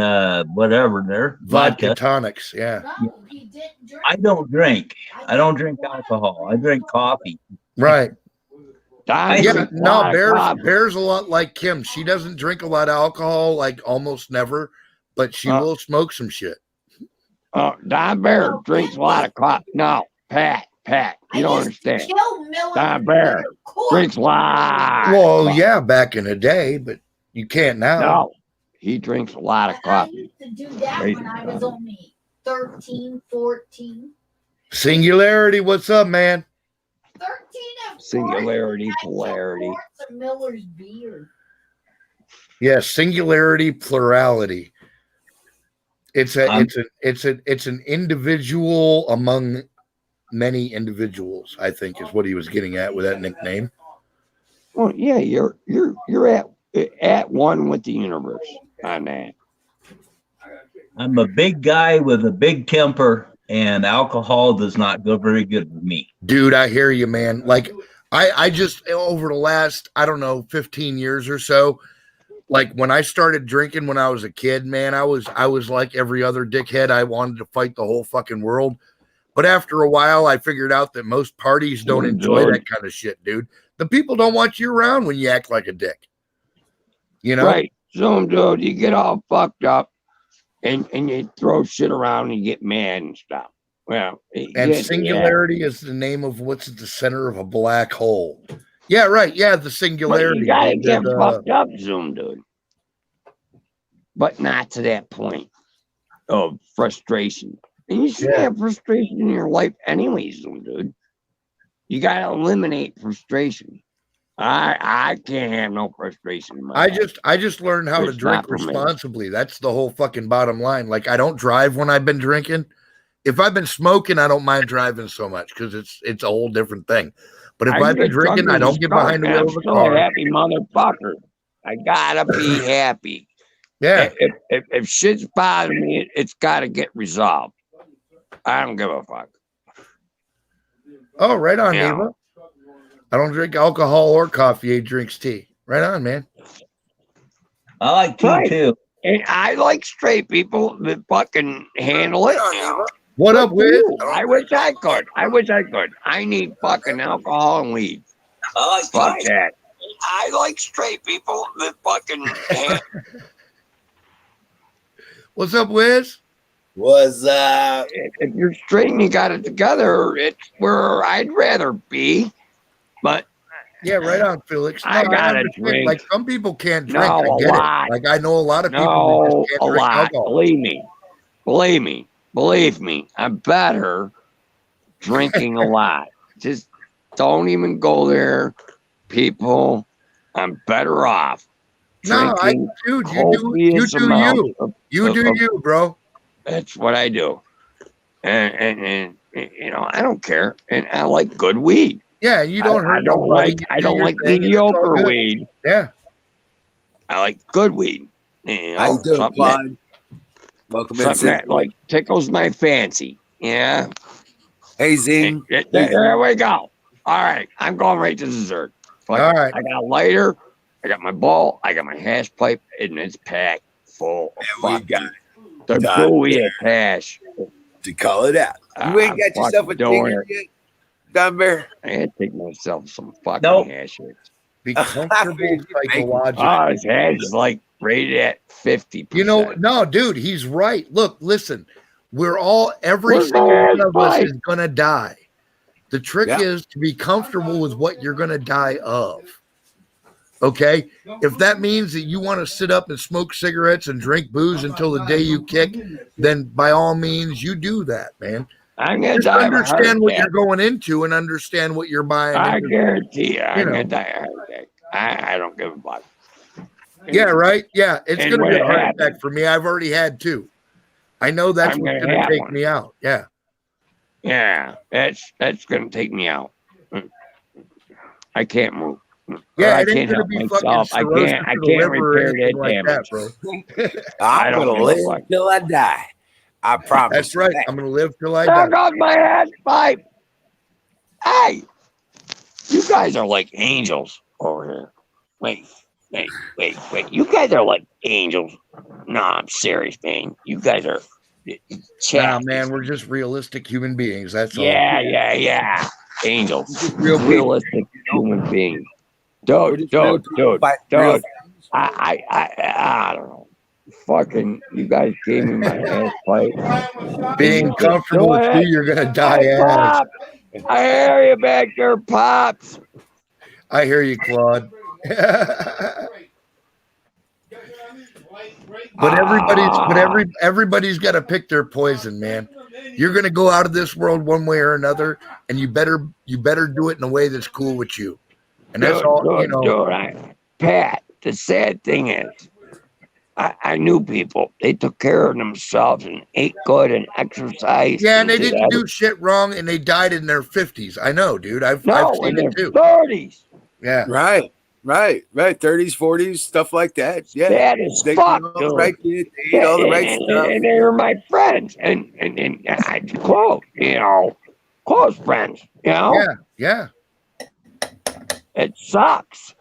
whatever there, Vodka vodka. tonics, yeah. No, he didn't drink. I don't drink. I don't drink alcohol. I drink coffee. Right. Don Yeah, drinks a no, lot of coffee. Bear's a lot like Kim. She doesn't drink a lot of alcohol, like almost never, but she will smoke some shit. Don Bear drinks a lot of coffee. No, Pat, you don't understand. Don Bear drinks a lot. Well, yeah, back in the day, but you can't now. No, he drinks a lot of I coffee. used to do that Crazy when I was son. only 13, 14. Singularity, what's up, man? 13 and 14. Singularity, I had some polarity. quarts of Miller's beer. Yeah, singularity, plurality. It's an individual among many individuals, I think is what he was getting at with that nickname. Well, yeah, you're at one with the universe on that. I'm a big guy with a big temper, and alcohol does not go very good with me. Dude, I hear you, man. Like I just over the last, I don't know, 15 years or so, like when I started drinking when I was a kid, man, I was like every other dickhead. I wanted to fight the whole fucking world. But after a while, I figured out that most parties don't enjoy that kind of shit, dude. The people don't want you around when you act like a dick. You know? Right. So, dude, you get all fucked up and you throw shit around and you get mad and stuff. Well, And singularity is the name of what's at the center of a black hole. Yeah, right. Yeah, the But singularity. you gotta dude, get fucked up, Zoom, dude. But not to that point of frustration. And you should have frustration in your life anyways, Zoom, dude. You gotta eliminate frustration. I can't have no frustration in my life. I just learned how to It's drink not for me. responsibly. That's the whole fucking bottom line. Like I don't drive when I've been drinking. If I've been smoking, I don't mind driving so much because it's a whole different thing. But if I've been drinking, I don't get behind the wheel of a car. Happy motherfucker. I gotta be happy. Yeah. If shit's bothering me, it's gotta get resolved. I don't give a fuck. Oh, right on, Yeah. Neva. I don't drink alcohol or coffee. He drinks tea. Right on, man. I like tea Right. too. And I like straight people that fucking handle it. What up, Wiz? I wish I could. I need fucking alcohol and weed. I like Fuck that. I like straight people that fucking What's up, Wiz? Was if you're straight and you got it together, it's where I'd rather be. But Yeah, right on, Felix. I gotta understand. drink. Like some people can't drink. No, I a get lot. it. Like I know a lot of people no, that just a can't drink lot. alcohol. Believe me. I'm better drinking a lot. Just don't even go there, people. I'm better off. No, drinking dude, copious amounts of- You do you, bro. That's what I do. And you know, I don't care. And I like good weed. Yeah, you don't hurt I don't nobody. like You I do don't your like thing, and it's all mediocre good. weed. Yeah. I like good weed. You know, how you doing, something that, Clyde? Welcome in. something that like tickles my fancy. Yeah. Hey, Zing. There we go. All right. I'm going right to dessert. Fuck All it. right. I got a lighter. I got my bowl. I got my hash pipe, and it's packed full of We fucking got the done. gooey hash. to call it out. You ain't got I'm yourself a fucking doing tinger it. yet, Don Bear? I had to take myself some fucking Nope. hash. Be I comfortable figured you'd make it. psychologically. Oh, his hash is like rated at 50%. You know, no, dude, he's right. Look, listen, we're all, every Where's single my one of us pipe? is going to die. The trick Yeah. is to be comfortable with what you're going to die of. Okay. If that means that you want to sit up and smoke cigarettes and drink booze until the day you kick, then by all means, you do that, man. I'm gonna Just die of a heart understand what attack. you're going into and understand what you're buying. I into. guarantee you, I'm You know. gonna die of a heart attack. I don't give a fuck. Yeah, right. Yeah, it's And going to when be a it heart happens- attack for me. I've already had two. I know that's I'm what's gonna going to have take one. me out. Yeah. Yeah, that's gonna take me out. I can't move. Yeah, I it ain't can't gonna help be myself. fucking I cirrhosis can't of the liver or repair anything that like damage. bro. I I'm don't gonna give a live fuck. till I die. I promise. That's right. that. I'm gonna live till I Knock die. off my ass pipe. Hey, you guys are like angels over here. Wait. You guys are like angels. No, I'm serious, man. You guys are. Nah, Chat. man, we're just realistic human beings. That's all. Yeah. Angels. Real people. Realistic human beings. We're Dude. just real people fighting real things. I don't know. Fucking, you guys gave me my ass fight. Being comfortable Go with ahead. who you're gonna die Hey, as. Pop, I hear you back there, Pops. I hear you, Claude. But everybody's got to pick their poison, man. You're gonna go out of this world one way or another, and you better do it in a way that's cool with you. And that's all, you know. Pat, the sad thing is, I knew people. They took care of themselves and ate good and exercised. Yeah, and they did didn't do shit wrong, and they died in their 50s. I know, dude. I've in seen their it too. 30s. Yeah. Right. 30s, 40s, stuff like that. Yeah. Sad as They fuck, did all the dude. right shit. They ate all the right stuff. And they were my friends, and I close friends. Yeah. It sucks.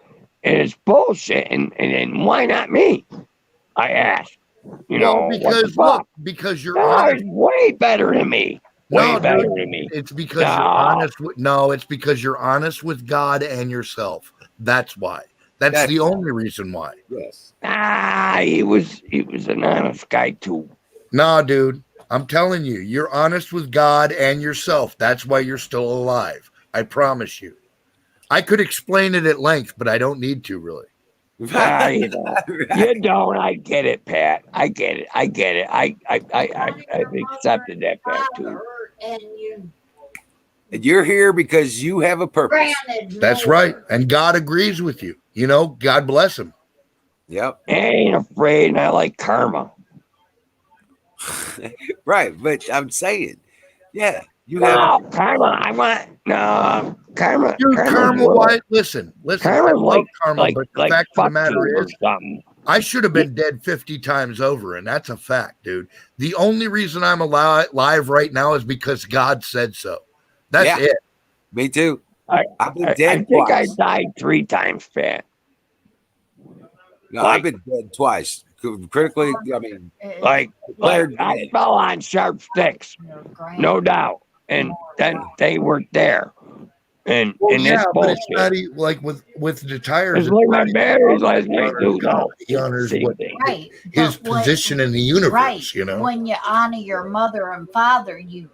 it's bullshit. And why not me? I asked. You know, because look, because you're honest. honest. Way better than me. Way No, better dude, than me. it's because you're honest with it's because you're honest with God and yourself. That's why. That's the only reason why. Yes. He was an honest guy too. Nah, dude. I'm telling you, you're honest with God and yourself. That's why you're still alive. I promise you. I could explain it at length, but I don't need to really. You don't. I get it, Pat. I get it. I've accepted that fact too. And you And you're here because you have a purpose. granted That's more. right. And God agrees with you. You know, God bless him. Yep. I ain't afraid, and I like karma. Right. But I'm saying, yeah, you have No, karma. I want karma. Dude, karma, good. why? Listen. I Karma's love karma, but the fact of the fuck matter you or is, something. I should have been dead 50 times over, and that's a fact, dude. The only reason I'm alive right now is because God said so. That's Yeah. it. me too. I've been I dead think I twice. died 3 times, Pat. No, I've been dead twice. Critically, I mean, Like declared I dead. fell on sharp sticks, no doubt. And then they were there. And Well, and yeah, it's but it's bullshit. not like with the tires. It's it's like not my even batteries about last night, honor dude. God. No, He honors same what thing. Right. his but when- position in the universe, right. you know. When you honor your mother and father, you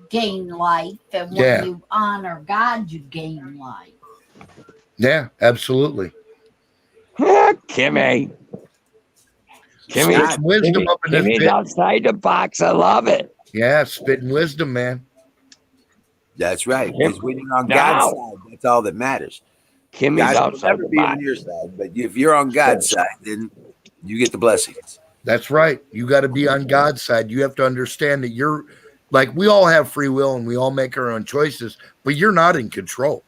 gain life. And when Yeah. you honor God, you gain life. Yeah, absolutely. Kimmy. Spitting wisdom up in this Kimmy's bit. outside the box. I love it. Yeah, spitting wisdom, man. That's right. Yep. Because when you're on Now- God's side, that's all that matters. Kimmy's God will outside never the be on box. your side, but if you're on God's side, then you get the blessings. That's right. You got to be on God's side. You have to understand that you're like, we all have free will and we all make our own choices, but you're not in control.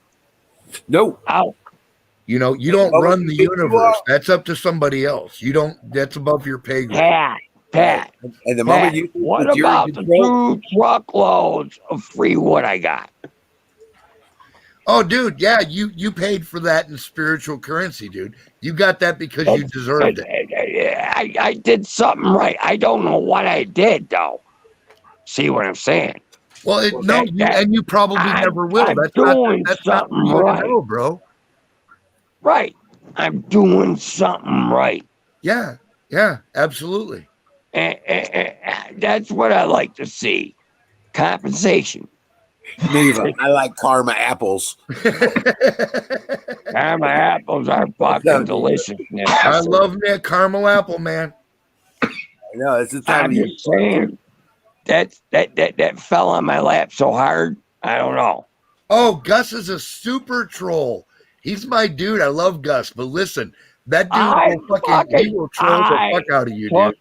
No. Ow. You know, you don't Well, run the you universe. are. That's up to somebody else. You don't, that's above your pay grade. Pat. And the moment Pat, you think what that you're about in the control, 2 truckloads of free wood I got? Oh, dude, yeah, you paid for that in spiritual currency, dude. You got that because you deserved it. I did something right. I don't know what I did, though. See what I'm saying? Well, and you probably never will. I'm That's doing not for something you to right. know, bro. Right. I'm doing something right. Yeah, absolutely. And that's what I like to see. Compensation. Neva, I like karma apples. Karma apples are fucking delicious. I love me a caramel apple, man. I know it's the time I'm of year. just saying that fell on my lap so hard. I don't know. Oh, Gus is a super troll. He's my dude. I love Gus, but listen, that dude he will troll the fuck out of you, dude.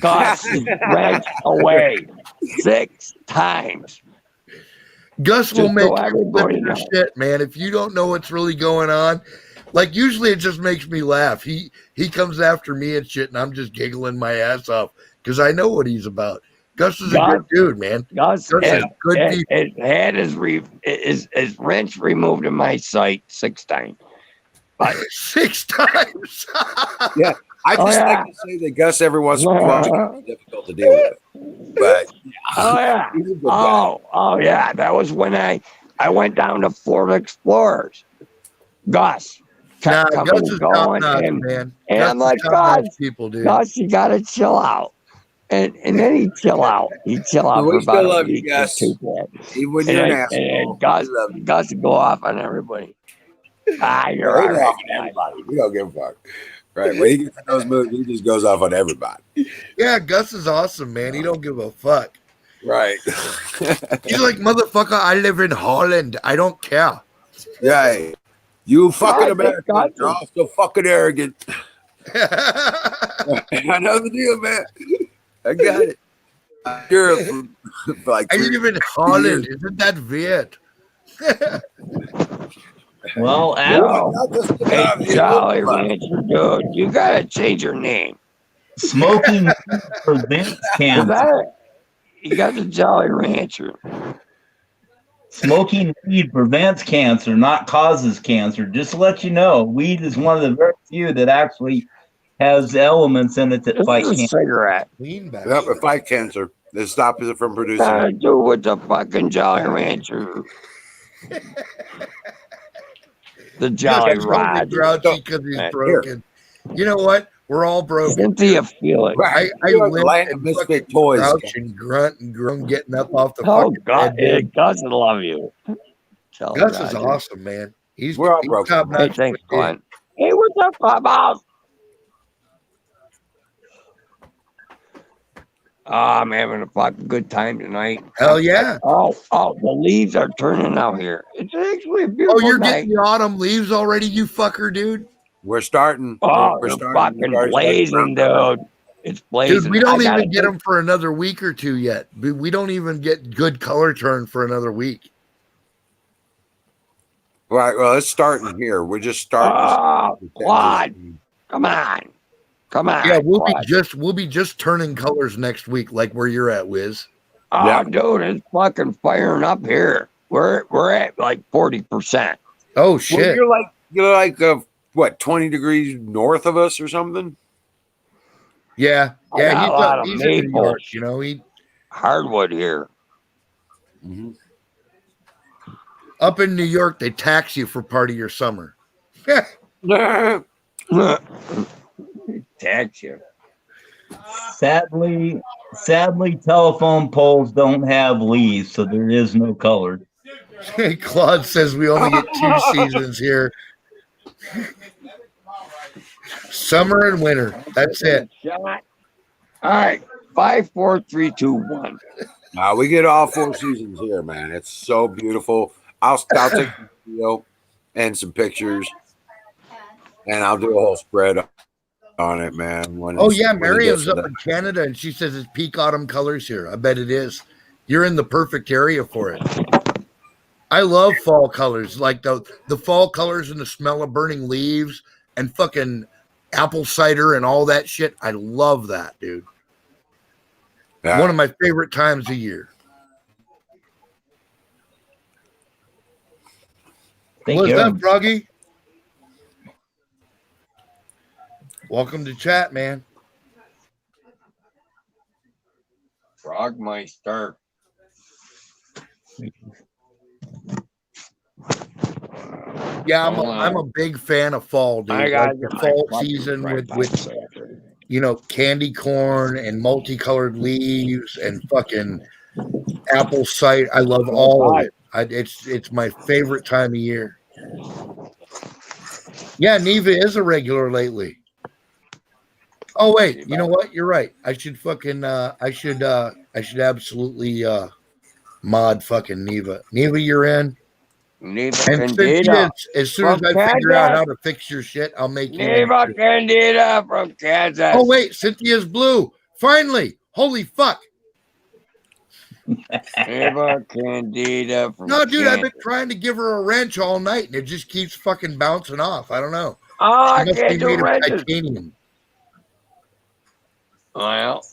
Gus is wrenched away 6 times. Gus will Just make so you everybody flip your knows. shit, man. If you don't know what's really going on, like usually it just makes me laugh. He comes after me and shit, and I'm just giggling my ass off because I know what he's about. Gus is a good dude, man. Gus is good people. his head is wrench removed in my sight 6 times. But 6 times. Yeah. I just like to say that Gus every once in a while is difficult to deal with. But oh yeah. he's a good guy. Oh yeah. That was when I went down to Ford Explorers. Gus. Nah, kept coming Gus and is going, top notch, and- man. and Gus I'm is like, top-notch Gus, people, dude. Gus, you gotta chill out. And then he'd chill out. He'd chill out Well, for we still about a love you, week or Gus. 2. Pat. Even when And you're an then- asshole, and Gus, we love you. Gus would go off on everybody. You're He all goes right. off on everybody. We don't give a fuck. Right. When he gets in those moves, he just goes off on everybody. Yeah, Gus is awesome, man. He don't give a fuck. Right. He's like, motherfucker, I live in Holland. I don't care. Yeah. You fucking Right, Americans Gus. are all so fucking arrogant. I know the deal, man. I got it. You're like I live in Holland. Isn't that weird? Well, Hey, Jolly Rancher, dude, you gotta change your name. smoking prevents You cancer. got the Jolly Rancher. Smoking weed prevents cancer, not causes cancer. Just to let you know, weed is one of the very few that actually has elements in it that This fight is a cancer. cigarette. Lean back. Yep, it fight cancer. It stops it from producing. Gotta do with the fucking Jolly Rancher. The Jolly He's only Roger. grouchy because he's Here. broken. You know what? We're all broken. Cynthia Felix. Right. I You're limp land of and misfit fucking toys. crouch and grunt and groan getting up off the Oh, fucking God. bed, dude. Gus will love you. Jolly Gus is Roger. awesome, man. He's We're all he's broken. top Hey, notch. thanks, Glenn. Hey, what's up, Clubhouse? I'm having a fucking good time tonight. Hell yeah. Oh, the leaves are turning out here. It's actually a Oh, beautiful you're night. getting the autumn leaves already, you fucker, dude. We're starting. Oh, we're it's starting. fucking We're starting. blazing, dude. It's blazing. Dude, we don't I gotta even get them for another week or two yet. We don't even get good color turn for another week. Right. Well, it's starting here. We're just starting. Oh, Claude, come on. Come on. Yeah, we'll Claude. be just turning colors next week, like where you're at, Wiz. Oh, Yeah. dude, it's fucking firing up here. We're at like 40%. Oh Well, shit. you're like what 20 degrees north of us or something. Yeah. I got a lot of He's in New maples. York, you know. He Hardwood here. Mm-hmm. up in New York, they tax you for part of your summer. Tax you. Sadly, telephone poles don't have leaves, so there is no color. Claude says we only get 2 seasons here. Summer and winter. That's it. Shot. All right. 5, 4, 3, 2, 1. We get all 4 seasons here, man. It's so beautiful. I'll take a video and some pictures, and I'll do a whole spread on it, man. Oh yeah, Miriam's up in Canada, and she says it's peak autumn colors here. I bet it is. You're in the perfect area for it. I love fall colors, like the fall colors and the smell of burning leaves and fucking apple cider and all that shit. I love that, dude. Yeah. One of my favorite times of year. What's up, Froggy? Welcome to chat, man. Frogmeister. Yeah, I'm a big fan of fall, dude. I gotta Like get the my fall fucking season right with back. you know, candy corn and multicolored leaves and fucking apple cider. I love all of it. It's my favorite time of year. Yeah, Neva is a regular lately. Oh wait, you know what? You're right. I should fucking I should absolutely mod fucking Neva. Neva, you're in. Neva And Candida. as soon as I figure out how to fix your shit, I'll make you. Neva Candida from Kansas. Oh wait, Cynthia's blue. Finally. Holy fuck. Neva Candida from No, dude, I've Kansas. been trying to give her a wrench all night and it just keeps fucking bouncing off. I don't know. Oh, I It must can't be do made of wrenches. titanium. Well,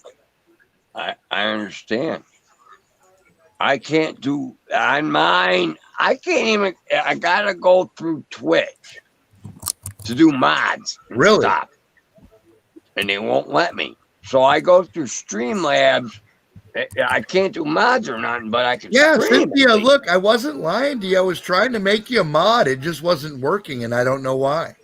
I understand. I can't do on mine. I can't even. I gotta go through Twitch to do mods. And Really? Stop. And they won't let me. So I go through Streamlabs. I can't do mods or nothing, but I can. Yeah, stream Cynthia, it. look, I wasn't lying to you. I was trying to make you a mod. It just wasn't working, and I don't know why.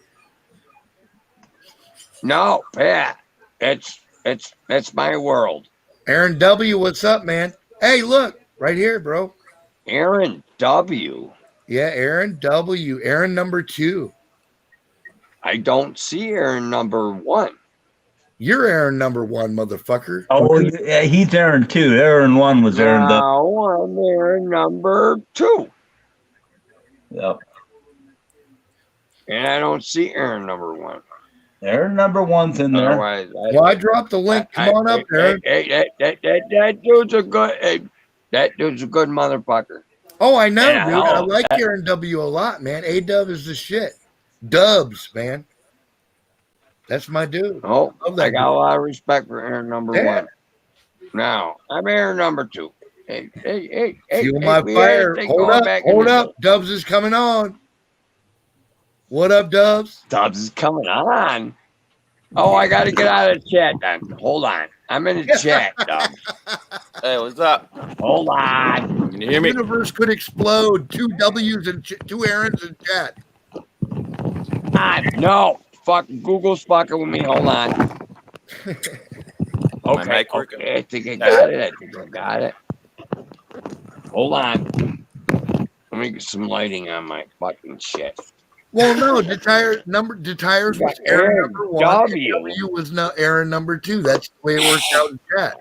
No, Pat. It's my world. Aaron W., what's up, man? Hey, look, right here, bro. Aaron W. Yeah, Aaron W. Aaron number 2. I don't see Aaron number 1. You're Aaron number 1, motherfucker. Oh, yeah, he's Aaron too. Aaron 1 was Aaron. No, I'm Aaron number 2. Yep. And I don't see Aaron number 1. Aaron number 1's in there. Otherwise, Well, I dropped the link. Come on up, Aaron. Hey, that dude's a good. Hey, that dude's a good motherfucker. Oh, I know, Yeah, dude. I oh, like Aaron W. a lot, man. A-Dub is the shit. Dubs, man. That's my dude. Oh, Love that I got dude. a lot of respect for Aaron number Yeah. 1. Now I'm Aaron number 2. Hey, Fuel my we fire. ain't Hold going up, back hold into up. Dubs is coming on. What up, Dubs? Dubs is coming on. Oh, I got to get out of the chat then. Hold on. I'm in the chat, Dubs. Hey, what's up? Hold on. Can you hear me? Universe could explode. 2 W's and 2 Aarons in chat. No. Fuck, Google's fucking with me. Hold on. My mic working? Okay, I think I got it. Hold on. Let me get some lighting on my fucking shit. Well, no, the tires was Aaron number 1. W was Aaron number 2. That's the way it worked out in chat.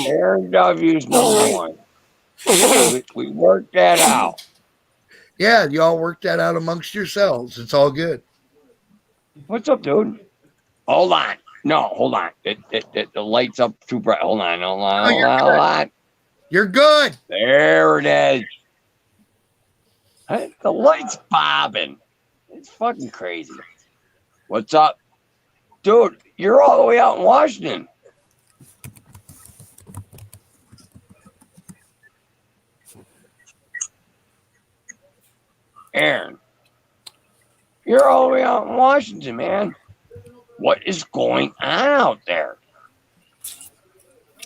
Aaron W's number 1. We worked that out. Yeah, y'all worked that out amongst yourselves. It's all good. What's up, dude? Hold on. No, hold on. The light's up too bright. Hold on. You're good. There it is. Hey, the light's bobbing. It's fucking crazy. What's up? Dude, you're all the way out in Washington. Aaron, you're all the way out in Washington, man. What is going on out there?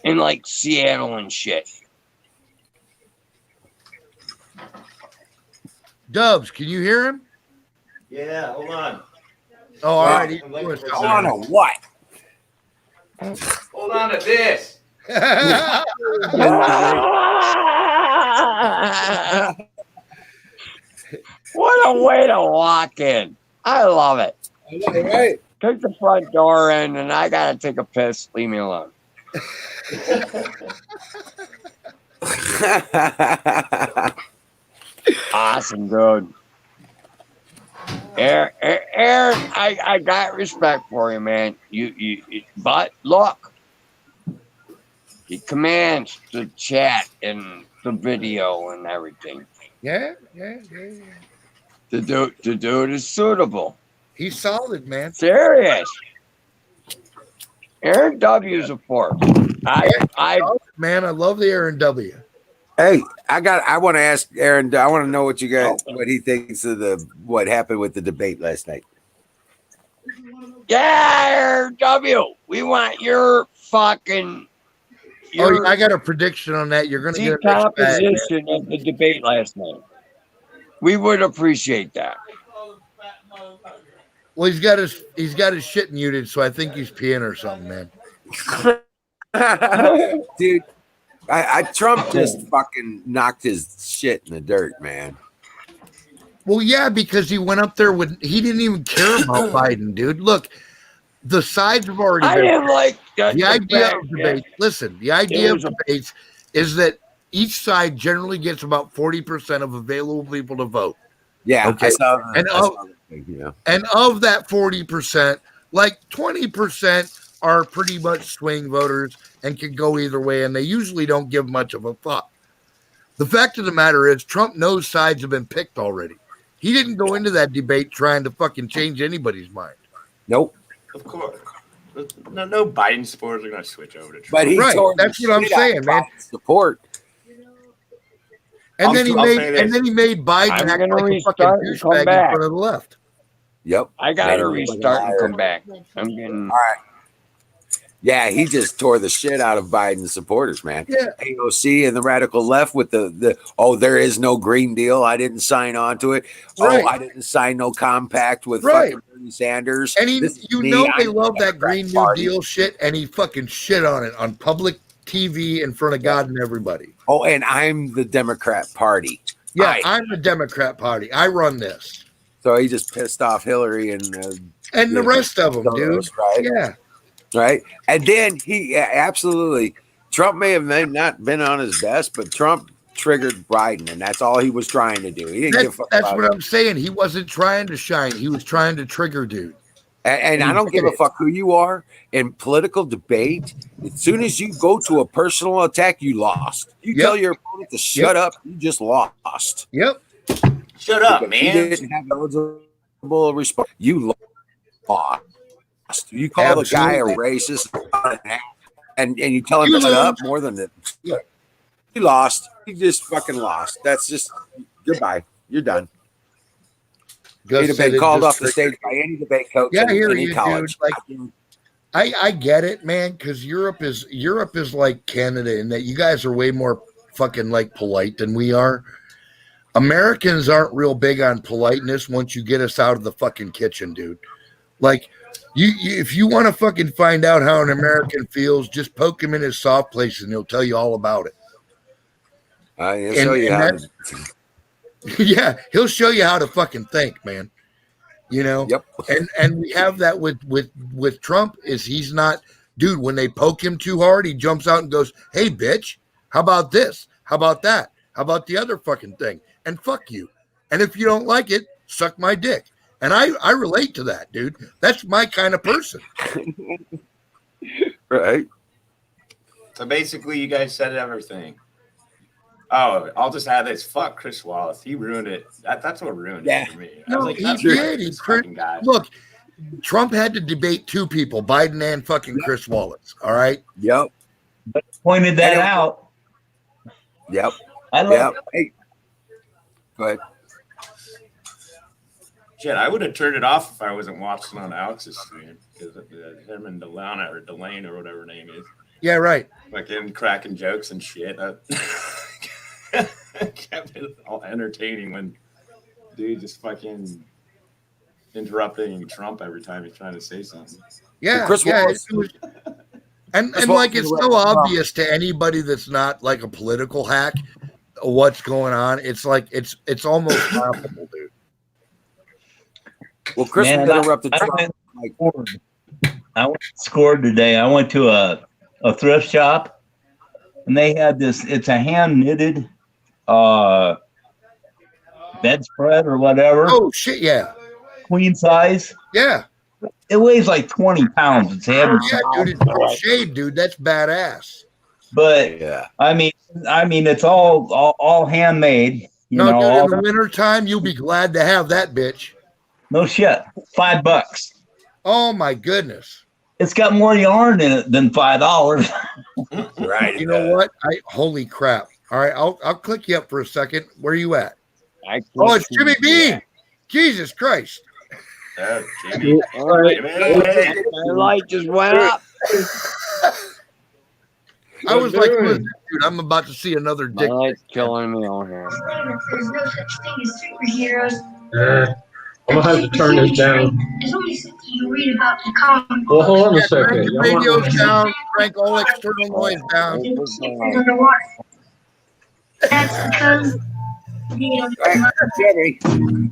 In like Seattle and shit. Dubs, can you hear him? Yeah, hold on. Oh, all right. He's I'm late doing for Hold something. on to what? Hold on to this. What a way to walk in. I love it. Right. Take the front door in and I gotta take a piss. Leave me alone. Awesome, dude. Aaron, I got respect for you, man. But look, he commands the chat and the video and everything. Yeah. The dude is suitable. He's solid, man. Serious. Aaron W's a force. Man, I love the Aaron W. Hey, I want to ask Aaron. I want to know what he thinks of what happened with the debate last night. Yeah, Aaron W. We want your fucking I got a prediction on that. You're going to get a mixed bag, man. decomposition of the debate last night. We would appreciate that. Well, he's got his shit muted, so I think he's peeing or something, man. Dude, Trump just fucking knocked his shit in the dirt, man. Well, yeah, because he went up there he didn't even care about Biden, dude. Look, the sides have already I been. didn't like The idea of debates. Listen, the idea of was a- debates is that each side generally gets about 40% of available people to vote. Yeah, Okay. I saw And that thing, yeah. And of that 40%, like 20% are pretty much swing voters and can go either way, and they usually don't give much of a fuck. The fact of the matter is, Trump knows sides have been picked already. He didn't go into that debate trying to fucking change anybody's mind. Nope. Of course. No Biden supporters are going to switch over to Trump. But he Right, tore the that's what I'm shit out saying, of man. Biden's support. And I'll then he made Biden I'm act gonna like a restart fucking and come douchebag in back. front of the left. Yep. I gotta Yeah, restart and liar. come back. I'm getting. All right. Yeah, he just tore the shit out of Biden's supporters, man. Yeah. AOC and the radical left with the there is no Green Deal. I didn't sign on to it. Right. Oh, I didn't sign no compact with Right. fucking Bernie Sanders. And This is me. they I'm love the that Green New Party. Deal shit, and he fucking shit on it on public TV in front of God and everybody. Oh, and I'm the Democrat Party. Yeah, I'm the Democrat Party. I run this. So he just pissed off Hillary and The rest of them, dude. right? Yeah. Right. And then absolutely, Trump may have not been on his best, but Trump triggered Biden, and that's all he was trying to do. He didn't give a fuck That's about what it. I'm saying. He wasn't trying to shine. He was trying to trigger dude. And I don't give a fuck who you are in political debate. As soon as you go to a personal attack, you lost. You tell your opponent to shut up, you just lost. Yep. Shut up, Because you man. didn't have eligible response. You lost. You call the guy a racist and you tell him You to shut lose. up more than that. He lost. He just fucking lost. That's just goodbye. You're done. Gus He'd have said been it called just off the stage by any debate coach Yeah, I in hear any you, college. dude. Like, I get it, man, because Europe is like Canada in that you guys are way more fucking like polite than we are. Americans aren't real big on politeness once you get us out of the fucking kitchen, dude. Like, you if you want to fucking find out how an American feels, just poke him in his soft place and he'll tell you all about it. He'll show you how to. Yeah, he'll show you how to fucking think, man. You know? Yep. And we have that with Trump is he's not, dude, when they poke him too hard, he jumps out and goes, "Hey, bitch, how about this? How about that? How about the other fucking thing? And fuck you. And if you don't like it, suck my dick." And I relate to that, dude. That's my kind of person. Right. So basically, you guys said everything. Oh, I'll just add this. Fuck Chris Wallace. He ruined it. That's what ruined it for me. I was No, like, he that's did. this fucking guy. Look, Trump had to debate two people, Biden and fucking Chris Wallace. All right. Yep. But pointed that out. Yep. I love Hey. Go ahead. Shit, I would have turned it off if I wasn't watching on Alex's stream because him and Delane or whatever her name is. Yeah, right. Like him cracking jokes and shit. Kept it all entertaining when dude just fucking interrupting Trump every time he's trying to say something. Yeah, Chris yeah. Wallace. And Chris like Wallace it's is so right. obvious to anybody that's not like a political hack what's going on. It's like it's almost laughable, dude. Well, Chris Man, interrupted I Trump. went scored today. I went to a thrift shop and they had this, it's a hand knitted bedspread or whatever. Oh shit, yeah. Queen size. Yeah. It weighs like 20 pounds. It's heavy. Oh, yeah, dude, it's crocheted, dude. That's badass. But Yeah. I mean it's all handmade. You No, know, dude, all in the wintertime, you'll be glad to have that bitch. no shit. $5. Oh my goodness. It's got more yarn in it than $5. Right. You know what? Holy crap. All right, I'll click you up for a second. Where are you at? Oh, it's Jimmy Bean. Jesus Christ. Oh, Jimmy. The light just went up. I was like, listen, dude, I'm about to see another My dick. light's killing me on here. There's no such thing as superheroes. I'm gonna have to turn this down. It's only something you read about in comic Well, hold on a Crank second. the radios down, crank all external noise down. books underwater. That's because you know,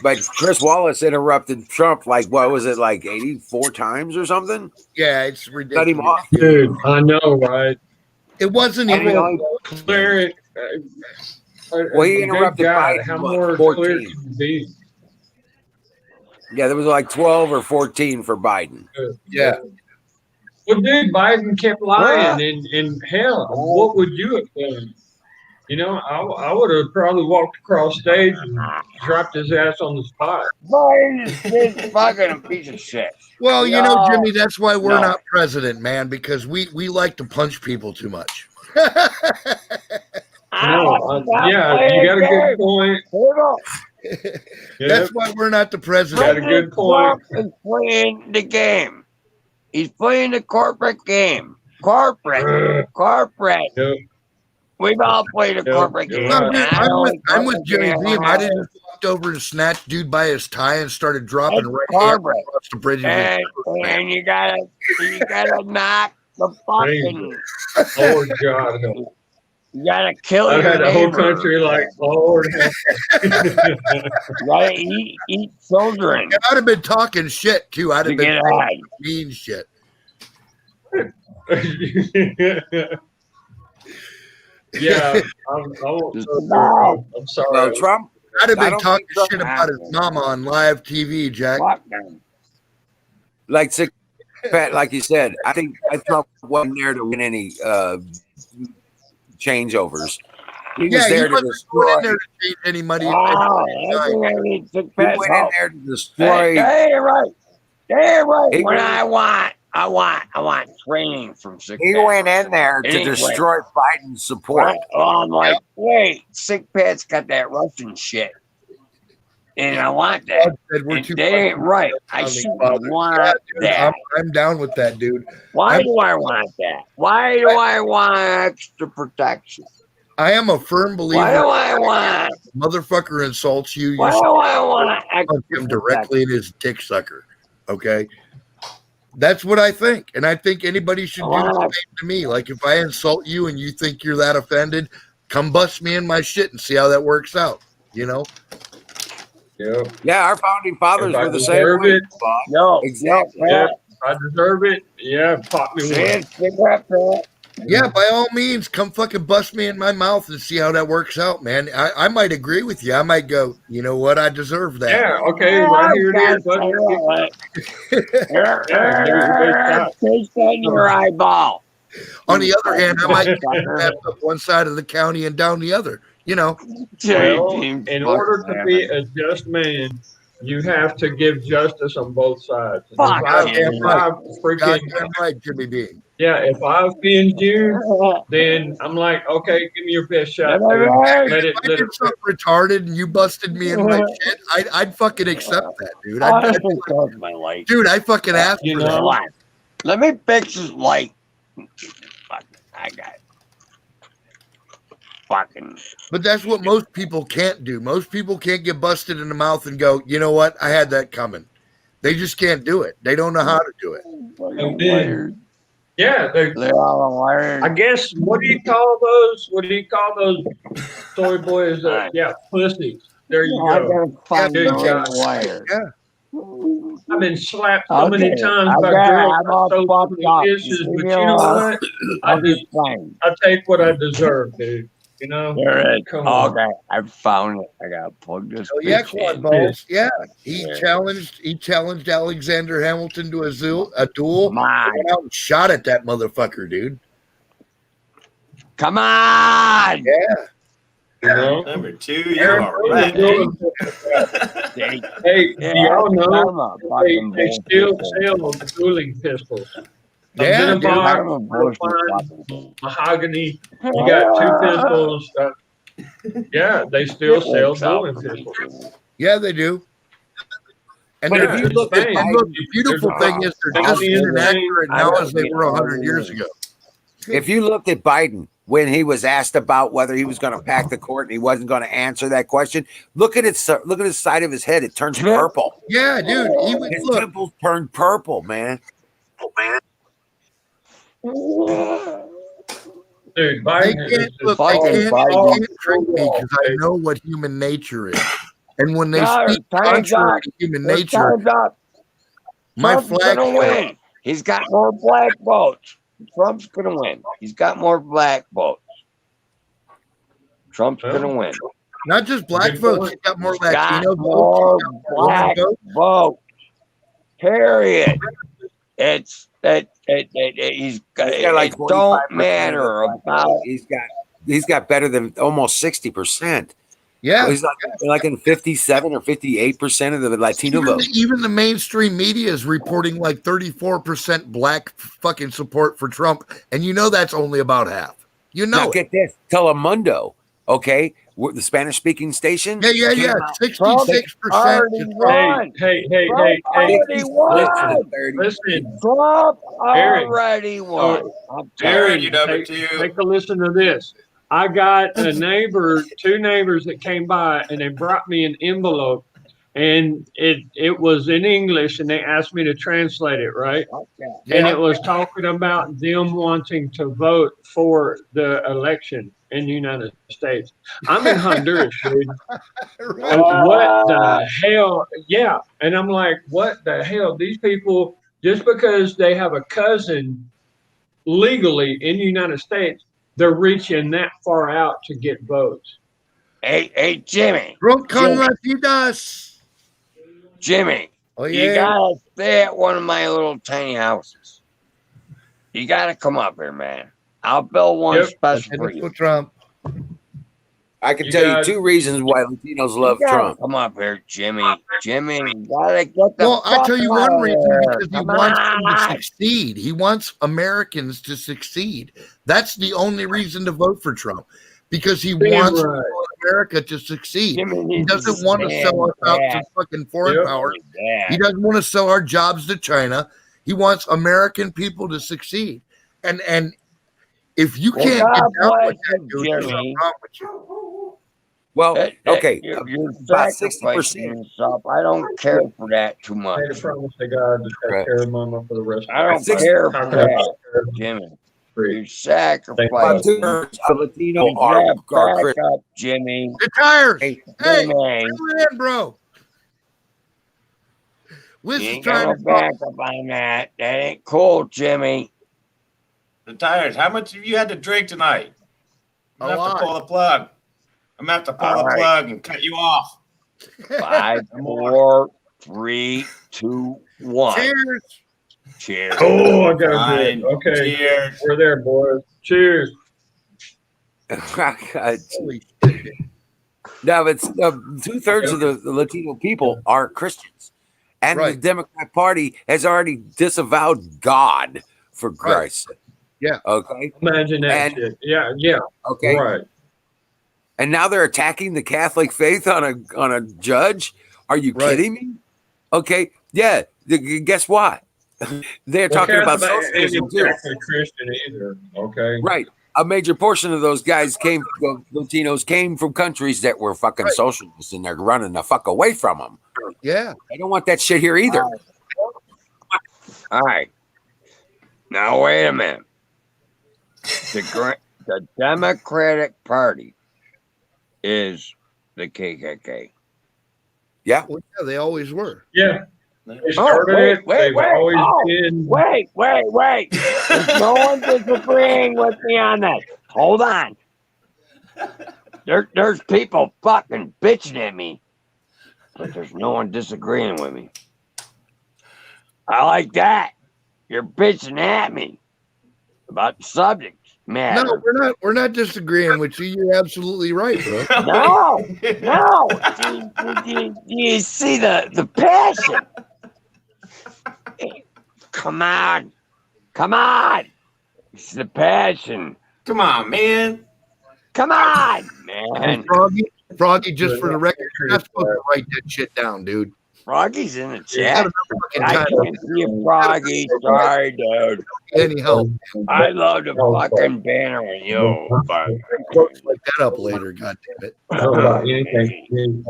But Chris Wallace interrupted Trump like what was it, like 84 times or something? Yeah, it's Cut ridiculous. him off. Dude, I know, right? It wasn't I mean, even. Clear. Well, he interrupted Biden, How what, more 14? clear can you be? Yeah, there was like 12 or 14 for Biden. Yeah. Well, dude, Biden kept lying, and hell, what would you have done? You know, I would have probably walked across stage and dropped his ass on the spot. This fucking a piece of shit. Well, you know, No. Jimmy, that's why we're No. not president, man, because we like to punch people too much. No, yeah, you got a good point. Hold on. That's why we're not the Got a president. good point. Trump is playing the game. He's playing the corporate game. Corporate. Yep. We've all played a Yeah, corporate you're game. No, right. dude, and I I'm with don't Jimmy care Beam. how I didn't walked over and snatched dude by his tie and started dropping It's right hand corporate. across the bridge. And you gotta knock the fucking. Lord God, help. You gotta kill I've your had the whole neighbor. country like, Lord help. You gotta eat children I'd have been talking shit too. I'd to have get been ahead. mean shit. Yeah, I'm sorry. Well, Trump, I'd have I been don't talking think shit about his mama on live TV, Jack. Fuck them. like Pat, like you said, I think Trump wasn't there to win any changeovers. He was Yeah, he there to wasn't going in destroy. there to change any money. Oh, everything needs to He went in there to destroy. Damn right. Damn right. He When was- I want I want training from Sick He Pat. went in there to Anyway. destroy Biden's support. Well, I'm like, wait, Sick Pat's got that Russian shit. And I want that. God said we're And too they ain't fucking right. I founding should fathers. want Yeah, dude, that. I'm down with that, dude. Why I'm- do I want that? Why do I want extra protection? I am a firm believer. Why do I want? Motherfucker insults you, you Why should do I want punch extra him directly in his dick sucker. Okay, that's what I think, and I think anybody should do the same to me. Like if I insult you and you think you're that offended, come bust me in my shit and see how that works out. You know? Yeah. Yeah, our founding fathers If I were the same deserve way. it. Bob. No, Exactly. Yeah. If I deserve it. Yeah. Pop me one. Yeah, by all means, come fucking bust me in my mouth and see how that works out, man. I might agree with you. I might go, you know what? I deserve that. Yeah. Okay. Right here it is. Buddy. Taste that in your eyeball. On the other hand, I might snap up one side of the county and down the other. You know, Well, in order to be a just man, you have to give justice on both sides. Fuck If I freaking goddamn right, Jimmy Bean. yeah, if I offend you, then I'm like, okay, give me your best shot. Dude. Let it, If I let did it. something retarded and you busted me in my shit, I'd fucking accept that, dude. I'd be like, my light. dude, I fucking asked You for that. know, What? Let me fix this light. Fuck, I got it. Fucking. But that's what most people can't do. Most people can't get busted in the mouth and go, you know what? I had that coming. They just can't do it. They don't know how to do it. Wired. yeah. They're all wired. I guess what do you call those? What do you call those toy boys? Yeah, pussies. There you I go. gotta find Yeah, the dude, right wire. Yeah. I've been slapped so many Okay, times I by got it. girls I'm all for so fucked many up. issues, You but know you know what? what? I'll be fine. I take what I deserve, dude. You know? There it is. Come on. Okay, I found it. I gotta plug this. Oh yeah, bitch quad in. balls. Yeah, he Yeah. challenged Alexander Hamilton to a duel. Come on. Went out and shot at that motherfucker, dude. Come on. Yeah. You know? Number 2, you Aaron are Brody right. doing- They, Hey, yeah, do y'all know I'm a they fucking still bullshit. sell dueling pistols? Yeah, dude. I'm a Identify, bullshit fine, fucking- mahogany. You got 2 pistols. Yeah, they still sell dueling pistols. Yeah, they do. And But they're- if you look at Spain, and look, the beautiful there's a thing is they're lot. just as inaccurate now as they were 100 100 years ago. If you looked at Biden when he was asked about whether he was going to pack the court and he wasn't going to answer that question, look at his side of his head. It turns purple. Yeah, dude. He would His look. temples turned purple, man. Dude, They Biden can't is look. just They Biden. can't trick me because I know what human nature is. And when they No, speak time's contrary up. to human There's nature, time's up. my Trump's flag. gonna win. He's got more black votes. Trump's gonna win. He's got more black votes. Trump's gonna win. Not just black Good votes. point. He's got more He's got Latino more votes. He's got more women black votes. votes. Period. It's he's got, He's got like it don't 25% matter of the about He's got better than almost 60%. Yeah. He's like in 57 or 58% of the Latino vote. Even the mainstream media is reporting like 34% black fucking support for Trump. And you know that's only about half. You know Now it. get this, Telemundo, okay, the Spanish-speaking station. Yeah. came out 66% already to Trump. won. Hey, Trump already won. listen, Trump Aaron. already won. I'm telling Aaron, you. you number take, 2. take a listen to this. I got a neighbor, 2 neighbors that came by, and they brought me an envelope, and it was in English, and they asked me to translate it, right? And it was talking about them wanting to vote for the election in the United States. I'm in Honduras, dude. And what the hell? Yeah. And I'm like, what the hell? These people, just because they have a cousin legally in the United States, they're reaching that far out to get votes. Hey, Jimmy. Trump con Latinas. Jimmy. Oh, You yeah. gotta stay at one of my little tiny houses. You gotta come up here, man. I'll build one Yep. special for For you. Trump. I can You tell you guys- 2 reasons why Latinos love You gotta Trump. Come up here, Jimmy. Jimmy, you gotta get the Well, I tell you fuck one out of reason here. because he Come wants them to on. succeed. He wants Americans to succeed. That's the only reason to vote for Trump because he Damn wants right. America to succeed. Jimmy He needs doesn't want to sell us out to stand fucking foreign Yep. powers. back. He doesn't want to sell our jobs to China. He wants American people to succeed. And if you Well, can't get God down with bless that, you, dude, there's something Jimmy. wrong with you. Well, okay, You're about sacrificing 60%. yourself. I don't care for that too I much. made a promise to God to take Right. care of Mama for the rest of I don't Six- care How for can I that, take care of Jimmy. Free. You're About sacrificing. 2/3 of Latino You are back Christian. up, Jimmy. The tires. Hey, Hey, Jimmy. fill it in, bro. Wiz You is ain't got trying no to back up on that. That ain't cool, Jimmy. The tires. How much have you had to drink tonight? I'm A gonna have lot. to pull the plug. I'm gonna have to pull All the right. plug and cut you off. 5, 4, 3, 2, 1. Cheers. Cheers. Oh, I got a Fine. drink. Okay, Cheers. we're there, boys. Cheers. Holy shit. No, it's 2/3 of the Latino people are Christians, and the Right. Democrat Party has already disavowed God for Christ's sake. Yeah. Okay. Imagine that And- shit. Yeah, yeah. Okay. Right. And now they're attacking the Catholic faith on a judge. Are you Right. kidding me? Okay. Yeah. Guess what? They're talking about Catholic ain't socialism too. exactly Christian either. Okay. Right. A major portion of those guys Latinos came from countries that were fucking Right. socialists, and they're running the fuck away from them. Yeah. I don't want that shit here either. All right. Now, wait a minute. The Democratic Party is the KKK. Yeah. Well, yeah, they always were. Yeah. They Oh, started it. They've always been. Wait. There's no one disagreeing with me on that. Hold on. There's people fucking bitching at me, but there's no one disagreeing with me. I like that. You're bitching at me about the subject matter. No, we're not disagreeing with you. You're absolutely right, bro. No. Do you see the passion? Come on. It's the passion. Come on, man. Come on, And man. Froggy, just for the record, you're not supposed to write that shit down, dude. Froggy's in the You chat. gotta fucking I time can't see a Froggy. Sorry, dude. any help. I love the fucking banner with you, but Look that up later, god damn it. I don't know about anything.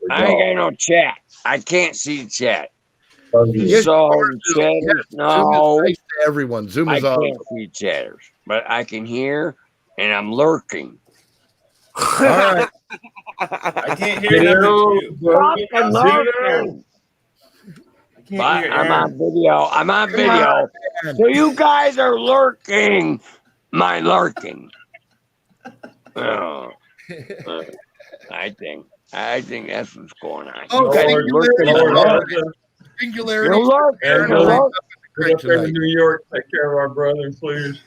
I ain't got no chat. I can't see the chat. Yes, So, Zoom chatters, is no. nice to everyone. Zoom I is awesome. can't see chatters, but I can hear, and I'm lurking. All right. I can't hear You nothing. know, too. Fucking lurking. I can't But hear I'm Aaron. on video. I'm on Come video. on, man. So you guys are lurking my lurking. Oh, I think that's what's going on. Oh, You guys are lurking my lurking. Singularity. You're lurking. Aaron, You're Aaron, lurking. Get up there to New York, take care of our brother, please.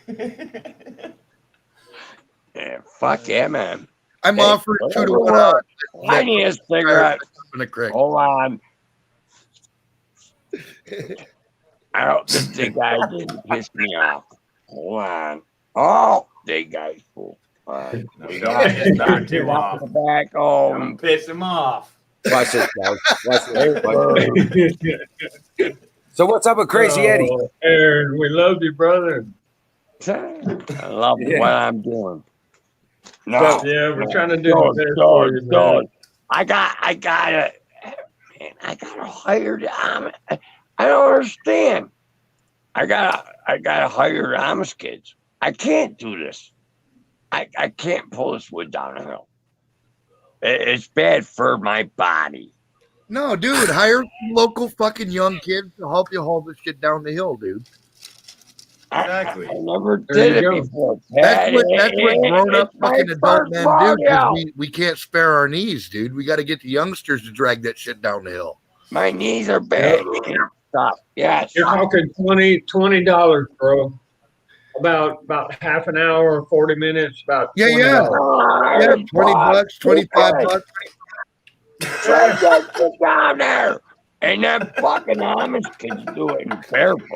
Yeah, fuck yeah, man. I'm Hey, offering 2 to 1 whatever. odds. I need a cigarette. In the creek. Hold on. I hope the guy didn't piss me off. Hold on. Oh, the guy's full. All right. No, We don't got piss it. Don too off. The back home. Don't piss him off. Watch this, guys. Watch this. Watch this. So what's up with Crazy Eddie? Oh, Aaron, we love you, brother. I love Yeah. what I'm doing. No, Yeah, we're trying to do the don't, best for you, man. don't. I gotta hire the Amish. I don't understand. I gotta hire the Amish kids. I can't do this. I can't pull this wood down a hill. It's bad for my body. No, dude, hire some local fucking young kids to help you haul this shit down the hill, dude. Exactly. I never There did you it go. before. That's what It- grown up it's my fucking adult first men do, 'cause rodeo. we can't spare our knees, dude. We got to get the youngsters to drag that shit down the hill. My knees are bad. Stop. Yes. You're talking $20, bro. about half an hour, 40 minutes, about Yeah, $20. yeah. 20 bucks, 25 bucks. Drive that shit down there. And that fucking Amish kids do it in barefoot.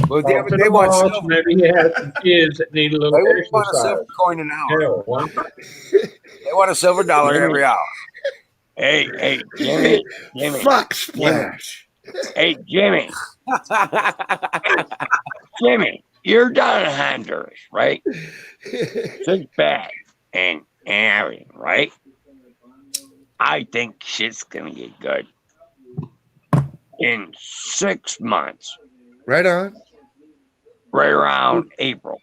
Well, Talk to they the want boss, silver. maybe he has some kids that need a little They want a exercise. silver coin an hour. Hell, why not? They want a silver dollar every hour. Hey, Jimmy. Fuck splash. Hey, Jimmy. Jimmy, you're down in Honduras, right? Just bad and everything, right? I think shit's gonna get good in 6 months, Right on. right around April.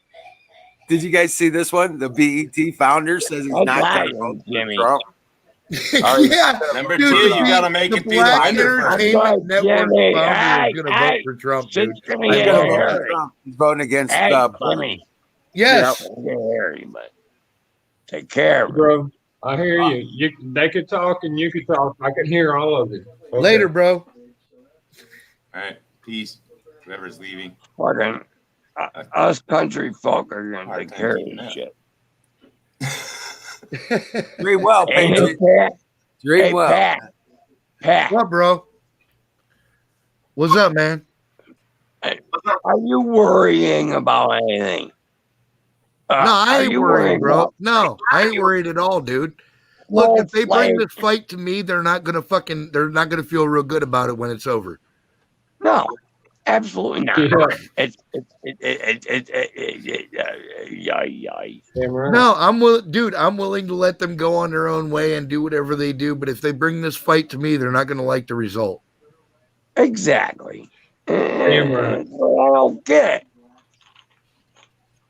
Did you guys see this one? The BET founder says he's I not got going to you, vote for Jimmy. Trump. Yeah. Number Dude, 2, you the- gotta make the it through the Black winter first. Entertainment Network Jimmy, founder hey, is going to vote for Trump, dude. Shit's gonna I get He's know going to vote that. for hairy. Trump. He's voting against Hey, Biden. Jimmy, Yes. it's gonna get hairy, but take care of it. Bro, I hear you. They could talk and you could talk. I can hear all of it. Okay. Later, bro. All right, peace. Whoever's leaving. Fucking us country folk are gonna Hard take time care of keeping this up. shit. Dream well, Hey, Patriot. Pat. Dream Hey, well. Pat. What, bro? What's up, man? Are you worrying about anything? No, I are ain't you worried, worrying bro. about- No, I ain't worried at all, dude. Look, Well, if they bring like- this fight to me, they're not gonna feel real good about it when it's over. No, absolutely not. Yeah. Yay. Damn right. No, I'm willing to let them go on their own way and do whatever they do. But if they bring this fight to me, they're not gonna like the result. Exactly. Damn right. I don't get it.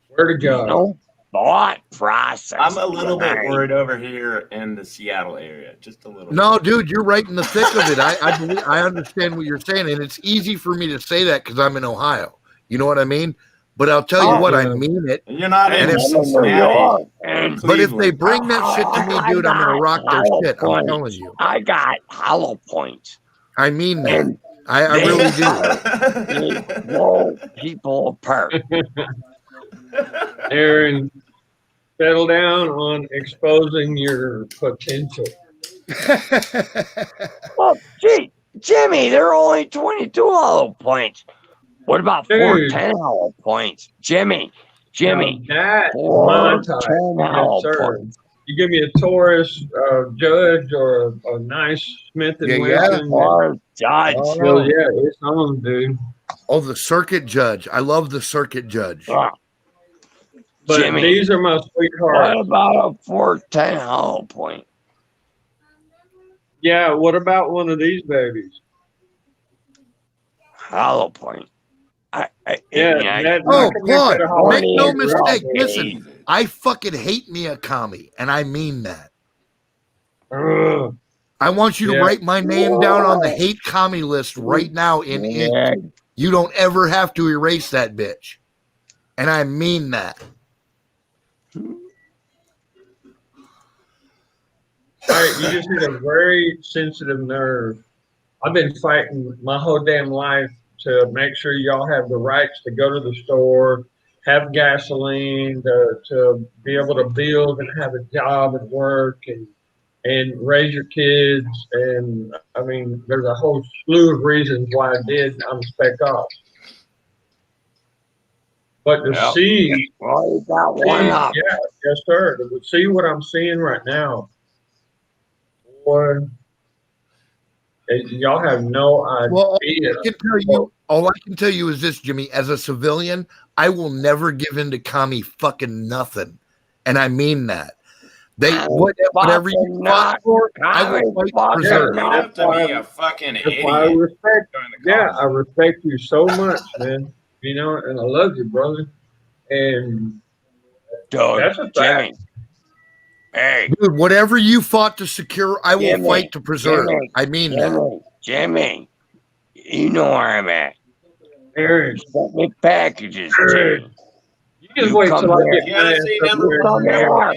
Where to go? No thought process. I'm a little bit behind- worried over here in the Seattle area. Just a little No, bit. dude, you're right in the thick of it. I understand what you're saying, and it's easy for me to say that because I'm in Ohio. You know what I mean? But I'll tell you Oh, what, I yeah. mean it. And you're not And in if- I'm in New Cincinnati. York, and But if they Cleveland. bring that shit to me, dude, I'm gonna rock their shit. I'm telling you. I got hollow points. I mean that. And I really do. they blow people apart. Aaron, settle down on exposing your potential. Well, gee, Jimmy, there are only 22 hollow points. What about Dude. 410 hollow points? Jimmy, Now that my type. 410 hollow Yes, sir. points. You give me a Taurus Judge or a nice Smith and Yeah, yeah. Wesson. Or Judge. Oh yeah, it's on, dude. Oh, the circuit judge. I love the circuit judge. But Jimmy, these are my what sweethearts. about a 410 hollow point? Yeah, what about one of these babies? Hollow point. Yeah, I- that Oh, I can Claude, that a hollow make no point, bro. mistake. Listen, I fucking hate me a commie, and I mean that. Ugh. I want you to Yeah. write my name down on the hate commie list right now in ink. Yeah, You don't ever have to erase that bitch. And I mean that. All right, you just hit a very sensitive nerve. I've been fighting my whole damn life to make sure y'all have the rights to go to the store, have gasoline, to be able to build and have a job and work and raise your kids. And I mean, there's a whole slew of reasons why I did. I'm spec off. But to Yep. see, well, you got one up. yeah, yes, sir. To see what I'm seeing right now, boy, y'all have no Well, idea. all I can tell you is this, Jimmy. As a civilian, I will never give in to commie fucking nothing. And I mean that. Whatever you Fucking fought not. for, I will fight to Fucking preserve. You not. have to be a fucking That's why I idiot. respect. during the Yeah, cause. I respect you so much, man. You know, and I love you, brother. And Dude, that's a fact. Jimmy. Hey, Dude, whatever you fought to secure, I will Jimmy, fight to preserve. Jimmy, I mean that. Jimmy, you know where I'm at. Aaron, Send me packages, Jimmy. you just You wait come till I here. get You my gotta ass see up number there. Come here.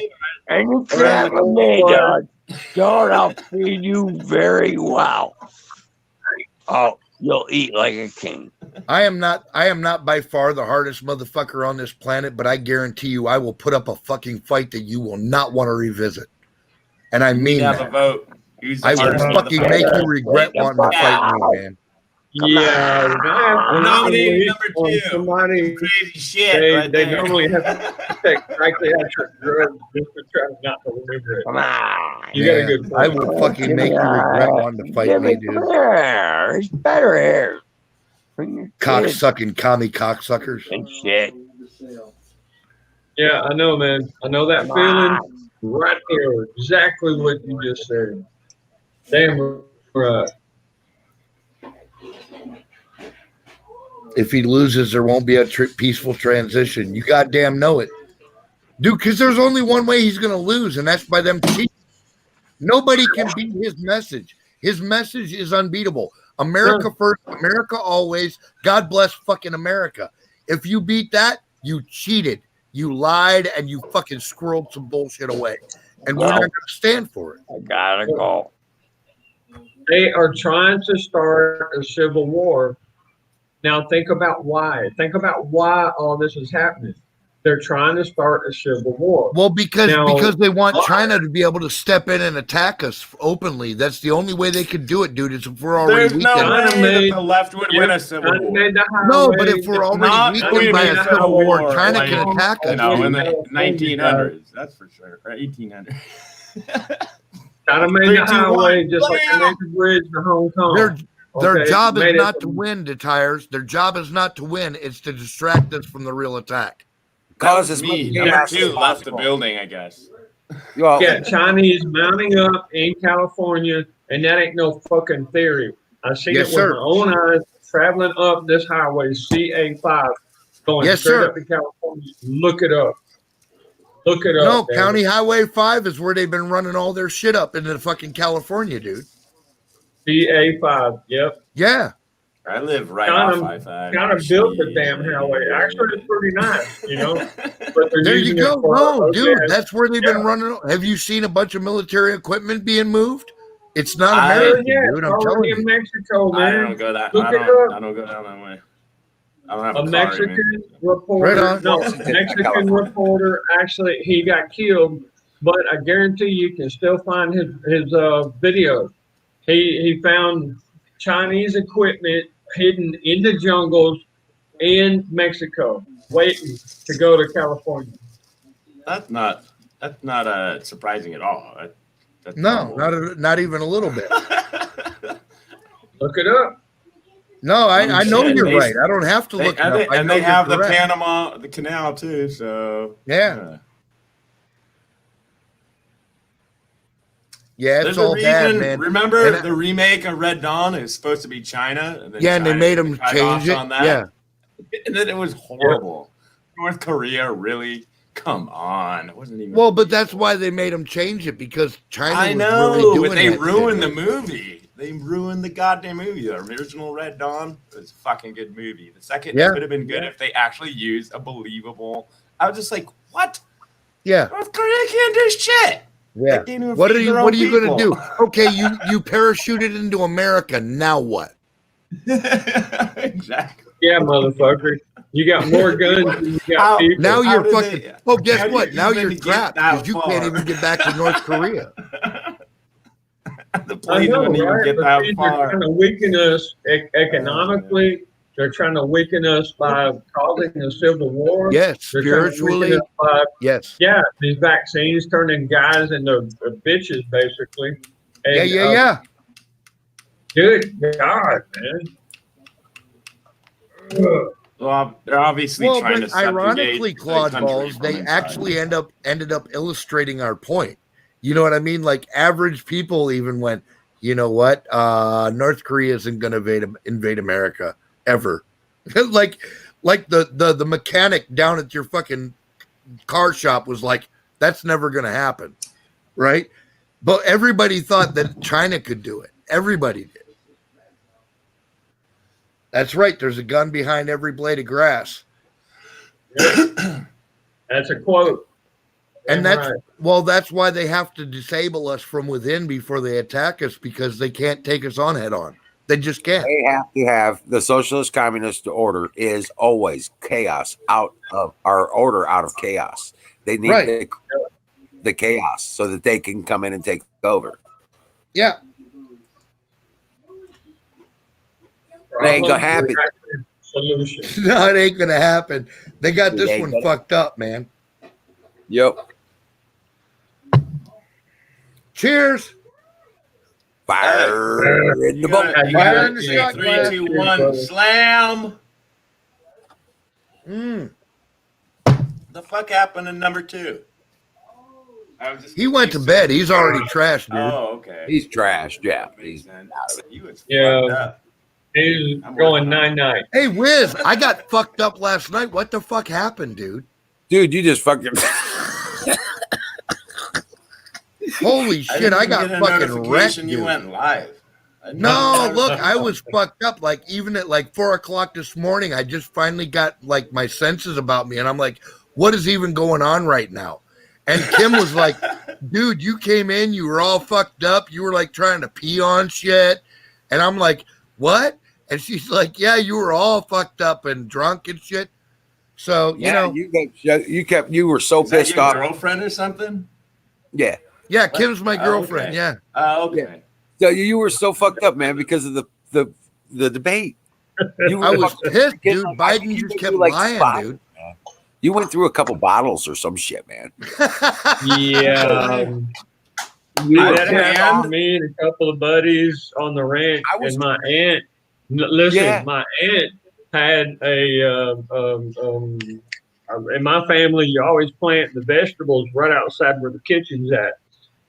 And you can't with me, Well, Doug. Doug, I'll feed you very well. Oh, You'll eat like a king. I am not by far the hardest motherfucker on this planet, but I guarantee you I will put up a fucking fight that you will not want to revisit. And I mean have a that. vote. Who's the I will hardest fucking motherfucker? make you regret wanting to fight me, man. Yeah, Nominated number on 2. somebody. Crazy shit. They, right they there. normally have to take directly at your drugs just to try not to remember it. Come on. You got a Yeah, good I point. will fucking make you regret wanting to fight Give me, me dude. hair. It's better hair. Bring your Cock kids sucking commie cocksuckers. and shit. Yeah, I know, man. I know that feeling right there. Exactly what you just said. Damn right. If he loses, there won't be a peaceful transition. You goddamn know it. Dude, because there's only one way he's going to lose, and that's by them cheating. Nobody can beat his message. His message is unbeatable. America first, America always. God bless fucking America. If you beat that, you cheated, you lied, and you fucking squirreled some bullshit away. And we're not going to stand for it. I gotta go. They are trying to start a civil war. Now think about why. Think about why all this is happening. They're trying to start a civil war. Well, because Now- they want China to be able to step in and attack us openly. That's the only way they could do it, dude. Is if we're already There's no weakened. way that the left would win a civil China war. made the No, highway. but if we're already Not weakened by a made civil war, China like, can attack You us. know, in the California 1900s, that's for sure. Or 1800s. China made Three, the two, highway one, just like they made the bridge to Hong Kong. Their Okay, job is made it not to from- win, the tires. Their job is not to win. It's to distract us from the real attack. Cause as Me, much number chaos as 2 left the possible. building, I guess. Well, Yeah, Chinese mounting up in California, and that ain't no fucking theory. I seen Yes, it with sir. my own eyes traveling up this highway, CA5, going Yes, straight sir. up to California. Look it up. Look it up. No, damn County it. Highway 5 is where they've been running all their shit up into fucking California, dude. CA5. Yep. Yeah. I live right Kind off of- I-5. Kind of built the damn highway. Actually, it's pretty nice, you know. But they're There you using it go. for- No, okay, dude, that's where they've been Yeah. running. Have you seen a bunch of military equipment being moved? It's not I- American, yeah, dude. it's I'm telling already you. in Mexico, I man. don't go that. Look I it don't. up. I don't go down that way. I don't have A a car. Mexican reporter, Right on. no, Washington, Mexican California. reporter. Actually, he got killed, but I guarantee you can still find his video. He found Chinese equipment hidden in the jungles in Mexico, waiting to go to California. That's not surprising at all. That's No, normal. not even a little bit. Look it up. No, I know shit, you're they- right. I don't have to look it up. I and know they you're have the correct. Panama, the canal too. So Yeah. Yeah, it's There's all a bad, reason. man. Remember And I- the remake of Red Dawn is supposed to be China. And then Yeah, and they China made them cut change off it. on that. Yeah. And then it was horrible. North Korea, really? Come on. It wasn't even. Well, but that's why they made them change it because China I was know, really doing but they that ruined shit. the movie. They ruined the goddamn movie. The original Red Dawn was a fucking good movie. The second Yeah. could have been good if they actually used a believable. I was just like, what? Yeah, North Korea can't do shit. yeah. They can't even What are feed you their What own are you going to people. do? Okay, you parachuted into America. Now what? Exactly. Yeah, motherfucker. You got more guns than you got How- people. Now How you're did fucking. they- Oh, how guess do you what? Now even you're get trapped that because you can't far? even get back to North Korea. The I planes know, wouldn't even right? get But that see, they're far. trying to weaken us economically. They're trying to weaken us by causing a civil war. Yes, They're trying to spiritually. weaken us by, Yes. yeah, these vaccines turning guys into bitches, basically. And, Yeah. Good God, man. Well, they're obviously Well, trying to but subjugate ironically, the Claude country Balls, from they inside. actually ended up illustrating our point. You know what I mean? Like average people even went, you know what? North Korea isn't going to invade America ever. like the mechanic down at your fucking car shop was like, that's never going to happen, right? But everybody thought that China could do it. Everybody did. That's right. There's a gun behind every blade of grass. That's a quote. And Damn that's right. well, that's why they have to disable us from within before they attack us because they can't take us on head on. They just can't. They have to have the socialist communist order is always chaos out of our order out of chaos. They need Right. the chaos so that they can come in and take over. Yeah. It ain't gonna happen. Solution. No, it ain't gonna happen. They got It this ain't one gonna- fucked up, man. Yep. Cheers. Fire in the boat. Fire in the shot 3, glass. 2, 1, slam. Mm. The fuck happened to number 2? He went to bed. He's already trashed, dude. Oh, okay. He's trashed. Yeah. He was Yeah. fucked up. He's going 9-9. Hey, Wiz, I got fucked up last night. What the fuck happened, dude? Dude, you just fucking Holy shit, I didn't got get a fucking wrecked, notification you dude. went live. I didn't No, know. look, I was fucked up. Like, even at like 4 o'clock this morning, I just finally got like my senses about me. And I'm like, what is even going on right now? And Kim was like, dude, you came in, you were all fucked up. You were like trying to pee on shit. And I'm like, what? And she's like, yeah, you were all fucked up and drunk and shit. So, you know, you were so Is that pissed your off. girlfriend or something? Yeah. yeah, Kim's my Oh, girlfriend. okay. Yeah. Oh, okay. So you were so fucked up, man, because of the debate. You were I was fucking- pissed, Get dude. like- Biden you just went kept through, like, lying, five, dude. man. You went through a couple bottles or some shit, man. Yeah. That happened to me and a couple of buddies on the ranch. And my aunt, listen, Yeah. my aunt had in my family, you always plant the vegetables right outside where the kitchen's at.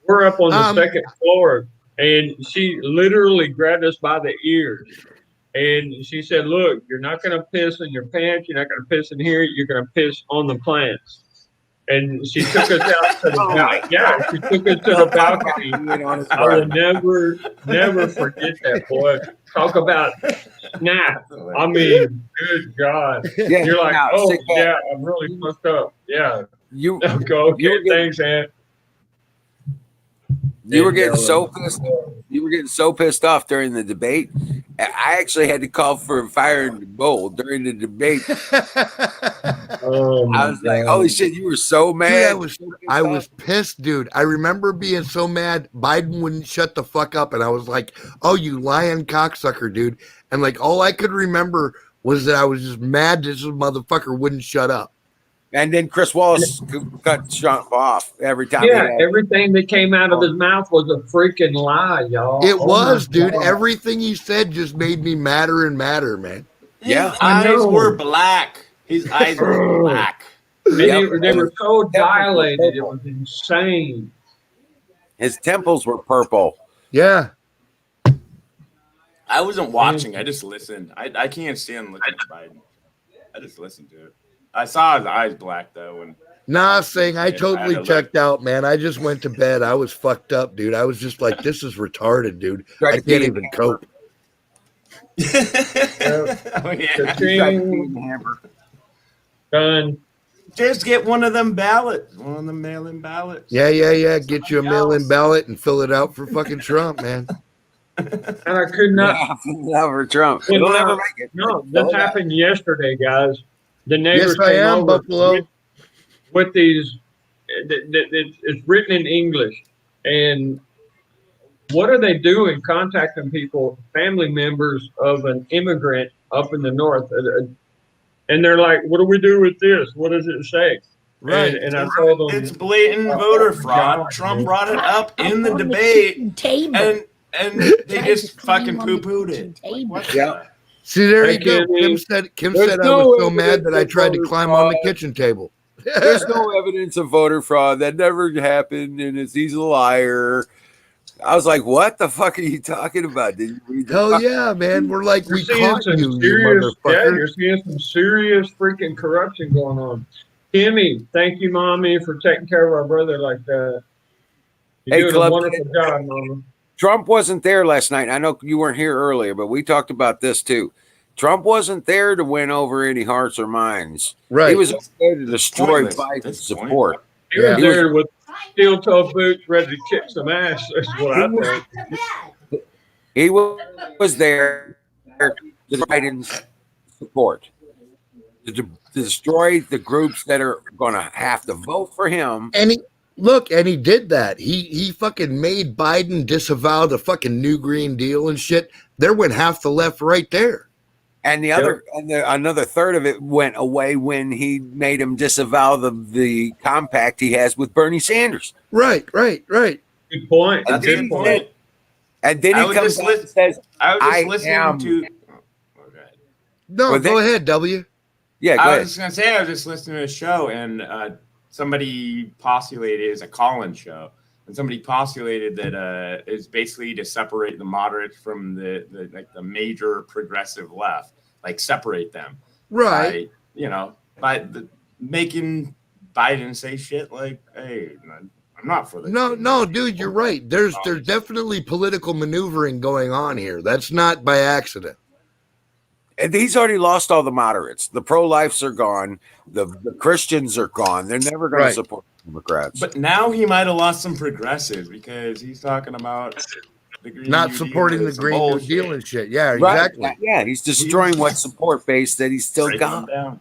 We're up on the second floor, and she literally grabbed us by the ears. And she said, look, you're not going to piss in your pants. You're not going to piss in here. You're going to piss on the plants. And she took us out to the balcony. Yeah, she took us to the balcony. I will never forget that, boy. Talk about snap. I mean, good God. Yeah, You're like, now, oh, sick man. yeah, I'm really fucked up. Yeah. You Go get things, Aunt. You were getting so pissed. You were getting so pissed off during the debate. I actually had to call for fire in the bowl during the debate. Oh, I was like, "Holy shit!" You were so mad. Dude, I was pissed, dude. I remember being so mad Biden wouldn't shut the fuck up, and I was like, "Oh, you lying cocksucker, dude!" And like all I could remember was that I was just mad this motherfucker wouldn't shut up. And then Chris Wallace cut Trump off every time. Yeah, everything that came out of his mouth was a freaking lie, y'all. It Oh was, my dude. God. Everything he said just made me madder and madder, man. His eyes were black. His eyes were black. And they were so dilated, it was insane. His temples were purple. Yeah. I wasn't watching. I just listened. I can't stand looking at Biden. I just listened to it. I saw his eyes black though. And Nah, saying I Yeah, totally I know checked out, man. I just went to bed. I was fucked up, dude. I was just like, this is retarded, dude. I can't even cope. Oh, yeah. Done. Just get one of them ballots. One of them mail-in ballots. Yeah. Get you a mail-in ballot and fill it out for fucking Trump, man. And I could not. Never Trump. Well, It'll no, never make it. No, this happened yesterday, guys. The neighbors Yes, I came am, over Buffalo. with these. It's written in English, and what are they doing? Contacting people, family members of an immigrant up in the north, and they're like, "What do we do with this? What does it say?" Right. And I told them It's blatant voter fraud. Trump brought it up in the debate, Table. and they just fucking poo-pooed it. Like, what the- Yeah. See, there you Hey, go. Kimmy. Kim There's said I no was so mad that I evidence tried to of climb on the fraud. kitchen table. There's no evidence of voter fraud. That never happened, and he's a liar. I was like, "What the fuck are you talking about?" Did you read the Hell fuck- yeah, man. We're like, You're we seeing caught some you, you serious, yeah, motherfucker. you're seeing some serious freaking corruption going on. Kimmy, thank you, mommy, for taking care of our brother like that. You're Hey, doing Club a wonderful job, mama. Trump wasn't there last night. I know you weren't here earlier, but we talked about this too. Trump wasn't there to win over any hearts or minds. Right. He was there to destroy Pointless. Biden's That's support. He was Yeah. there with steel-toe boots, ready to kick some ass. That's what I think. He was there to Biden's support, to destroy the groups that are going to have to vote for him. And he did that. He fucking made Biden disavow the fucking new Green Deal and shit. There went half the left right there. And another third of it went away when he made him disavow the compact he has with Bernie Sanders. Right. Good point. That's a good point. And then he comes out and says, I was just I listening am- to. Oh, go ahead. No, Well, go ahead, W. yeah, go I ahead. was just gonna say I was just listening to a show and somebody postulated it's a call-in show and somebody postulated that it's basically to separate the moderates from the major progressive left, like separate them, Right. by making Biden say shit like, "Hey, I'm not for this." No, dude, you're right. There's definitely political maneuvering going on here. That's not by accident. And he's already lost all the moderates. The pro-lifes are gone. The Christians are gone. They're never going to Right. support Democrats. But now he might have lost some progressives because he's talking about the Green Not New supporting Deal the is Green New bullshit. Deal and shit. Yeah, Right. exactly. Yeah, he's destroying what support base that he's still Break got. them down.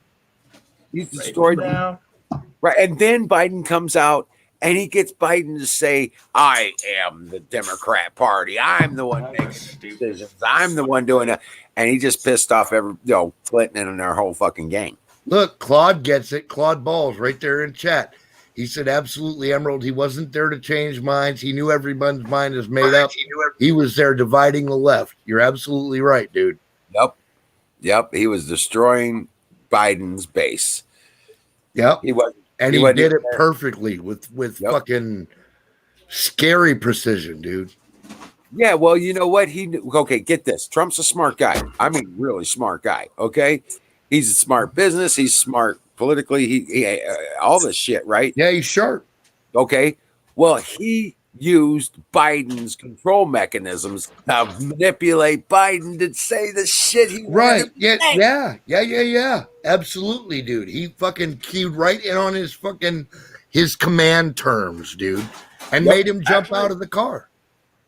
He's Break destroyed them them. down. Right. And then Biden comes out and he gets Biden to say, I am the Democrat Party. I'm the one making decisions. I'm the one doing it. And he just pissed off Clinton and their whole fucking gang. Look, Claude gets it. Claude Balls right there in chat. He said, absolutely, Emerald. He wasn't there to change minds. He knew everyone's mind is made up. He was there dividing the left. You're absolutely right, dude. Yep. He was destroying Biden's base. Yep. He was. And He he wasn't did even it there. perfectly with Yep. fucking scary precision, dude. Yeah, well, you know what? Okay, get this. Trump's a smart guy. I mean, really smart guy. Okay, he's a smart business. He's smart politically. He all this shit, right? Yeah, he's sharp. Okay. Well, he used Biden's control mechanisms to manipulate Biden to say the shit he Right. wanted to say. Yeah. Absolutely, dude. He fucking keyed right in on his command terms, dude, and made him jump out of the car.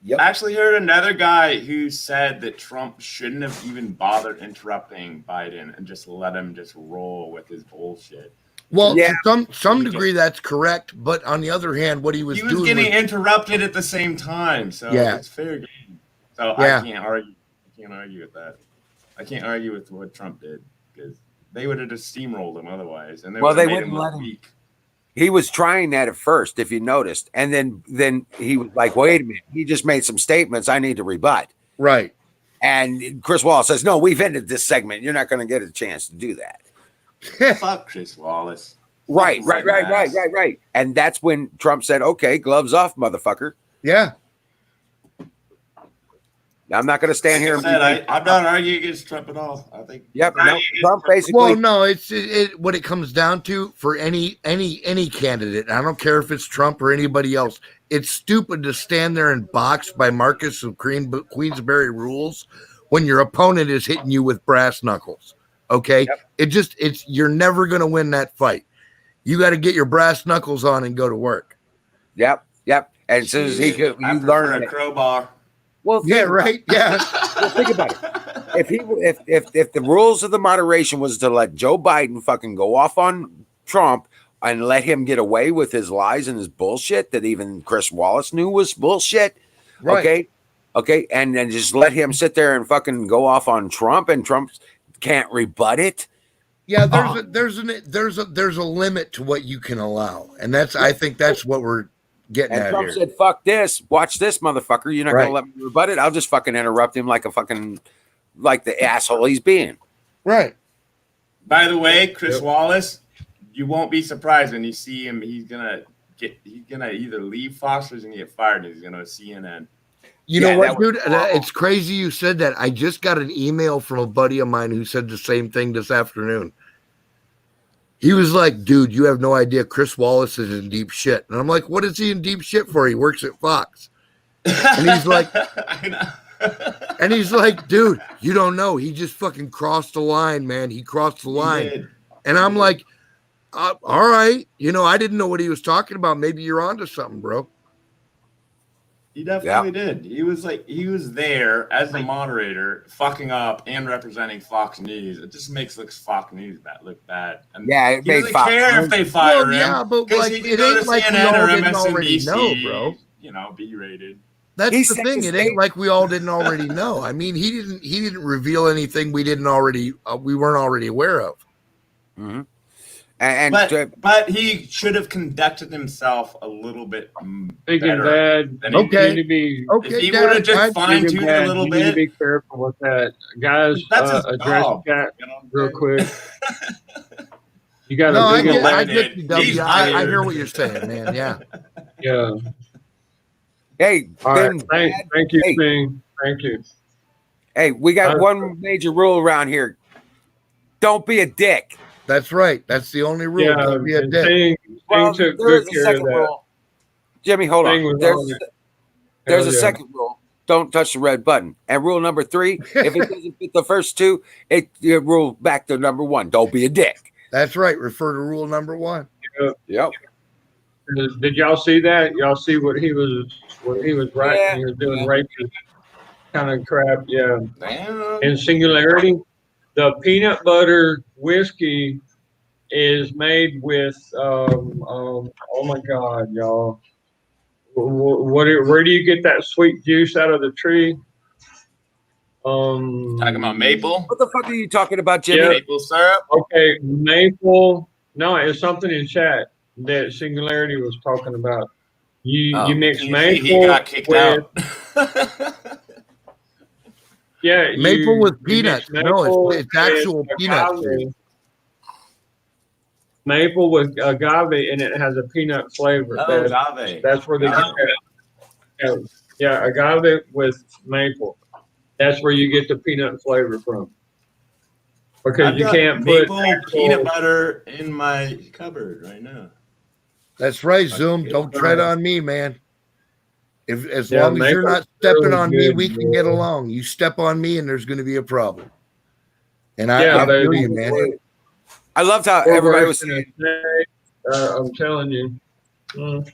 Yep. I actually heard another guy who said that Trump shouldn't have even bothered interrupting Biden and just let him just roll with his bullshit. Well, Yeah. to some degree that's correct, but on the other hand, what he was He was doing getting was, interrupted at the same time, so Yeah. it's fair game. So Yeah. I can't argue with that. I can't argue with what Trump did because they would have just steamrolled him otherwise, and Well, would've they made wouldn't look let him. weak. He was trying that at first, if you noticed, and then he was like, "Wait a minute, he just made some statements I need to rebut." right. And Chris Wallace says, "No, we've ended this segment. You're not going to get a chance to do that." Fuck Chris Wallace. Right. Fucking ass. And that's when Trump said, "Okay, gloves off, motherfucker. Yeah. I'm not going to stand here and be." I'm not arguing against Trump at all. I think. Yep. No, Trump basically. Well, no, it's what it comes down to for any candidate. I don't care if it's Trump or anybody else. It's stupid to stand there and box by Marcus of Queensberry rules when your opponent is hitting you with brass knuckles. Okay, Yep. You're never going to win that fight. You got to get your brass knuckles on and go to work. Yep. And as soon as he could, I you prefer learn a it. crowbar. Well, Yeah, right. Yeah. Well, think about it. If the rules of the moderation was to let Joe Biden fucking go off on Trump and let him get away with his lies and his bullshit that even Chris Wallace knew was bullshit, Right. okay, and then just let him sit there and fucking go off on Trump, and Trump can't rebut it. Yeah, there's a limit to what you can allow, and I think that's what we're getting And at Trump here. said, "Fuck this! Watch this, motherfucker! You're not Right. gonna let me rebut it. I'll just fucking interrupt him like the asshole he's being." Right. By the way, Chris Wallace, you won't be surprised when you see him. He's gonna either leave Fox or he's gonna get fired. And he's gonna CNN. You Yeah, know what, that was dude? horrible. It's crazy you said that. I just got an email from a buddy of mine who said the same thing this afternoon. He was like, dude, you have no idea. Chris Wallace is in deep shit. And I'm like, what is he in deep shit for? He works at Fox. And he's like, I know. dude, you don't know. He just fucking crossed the line, man. He crossed the He line. did. And I'm like, all right. I didn't know what he was talking about. Maybe you're onto something, bro. He definitely did. He was there as the moderator, fucking up and representing Fox News. It just makes Fox News look bad. And Yeah, it he made doesn't Fox care if they fire him. yeah, but because like, he can it go to ain't like we CNN all or didn't already MSNBC, know, bro. You know, B-rated. That's He's the set thing. the It ain't stage. like we all didn't already know. I mean, he didn't reveal anything we didn't already we weren't already aware of. Mm-hmm. But he should have conducted himself a little bit Big and better. bad. than You Okay. need to be If he would have just fine big and tuned bad. a little You need to bit, be careful with that, guys. That's his Address job, that you know what I'm real saying? quick. You got No, a big and I bad. get you, He's W. I hired. hear what you're saying, man. Yeah. Yeah. Hey, All Ben, right. Thank you, Hey. Sting. Thank you. hey, we got one major rule around here. Don't be a dick. That's right. That's the only rule. Yeah, Don't be a and dick. Sting took there good is a care of second that. rule. Jimmy, hold Sting on. was There's on it. there's Hell a yeah. second rule. Don't touch the red button. And rule number 3, if it doesn't fit the first two, you rule back to number 1. Don't be a dick. That's right. Refer to rule number 1. Yep. Did y'all see that? Y'all see what he was writing? Yeah. He was doing racist kind of crap. Yeah. Damn. And Singularity, the peanut butter whiskey is made with oh my God, y'all. Where do you get that sweet juice out of the tree? Talking about maple? What the fuck are you talking about, Jimmy? Yeah. Maple syrup? Okay, maple. No, it's something in chat that Singularity was talking about. You mix maple. He got kicked with, out. Yeah, Maple with you mix peanuts. No, it's with actual peanut agave. juice. Maple with agave, and it has a peanut flavor. Oh, agave. That's where they get that. Yeah, agave with maple. That's where you get the peanut flavor from. Because I've you got can't put maple actual- peanut butter in my cupboard right now. That's right, Zoom. Don't tread on me, man. As long as you're maple's not stepping really on me, good, we can get bro. along. You step on me, and there's going to be a problem. And Yeah, I feel baby. you, man. I loved how We're everybody was worse than a saying. snake, I'm telling you.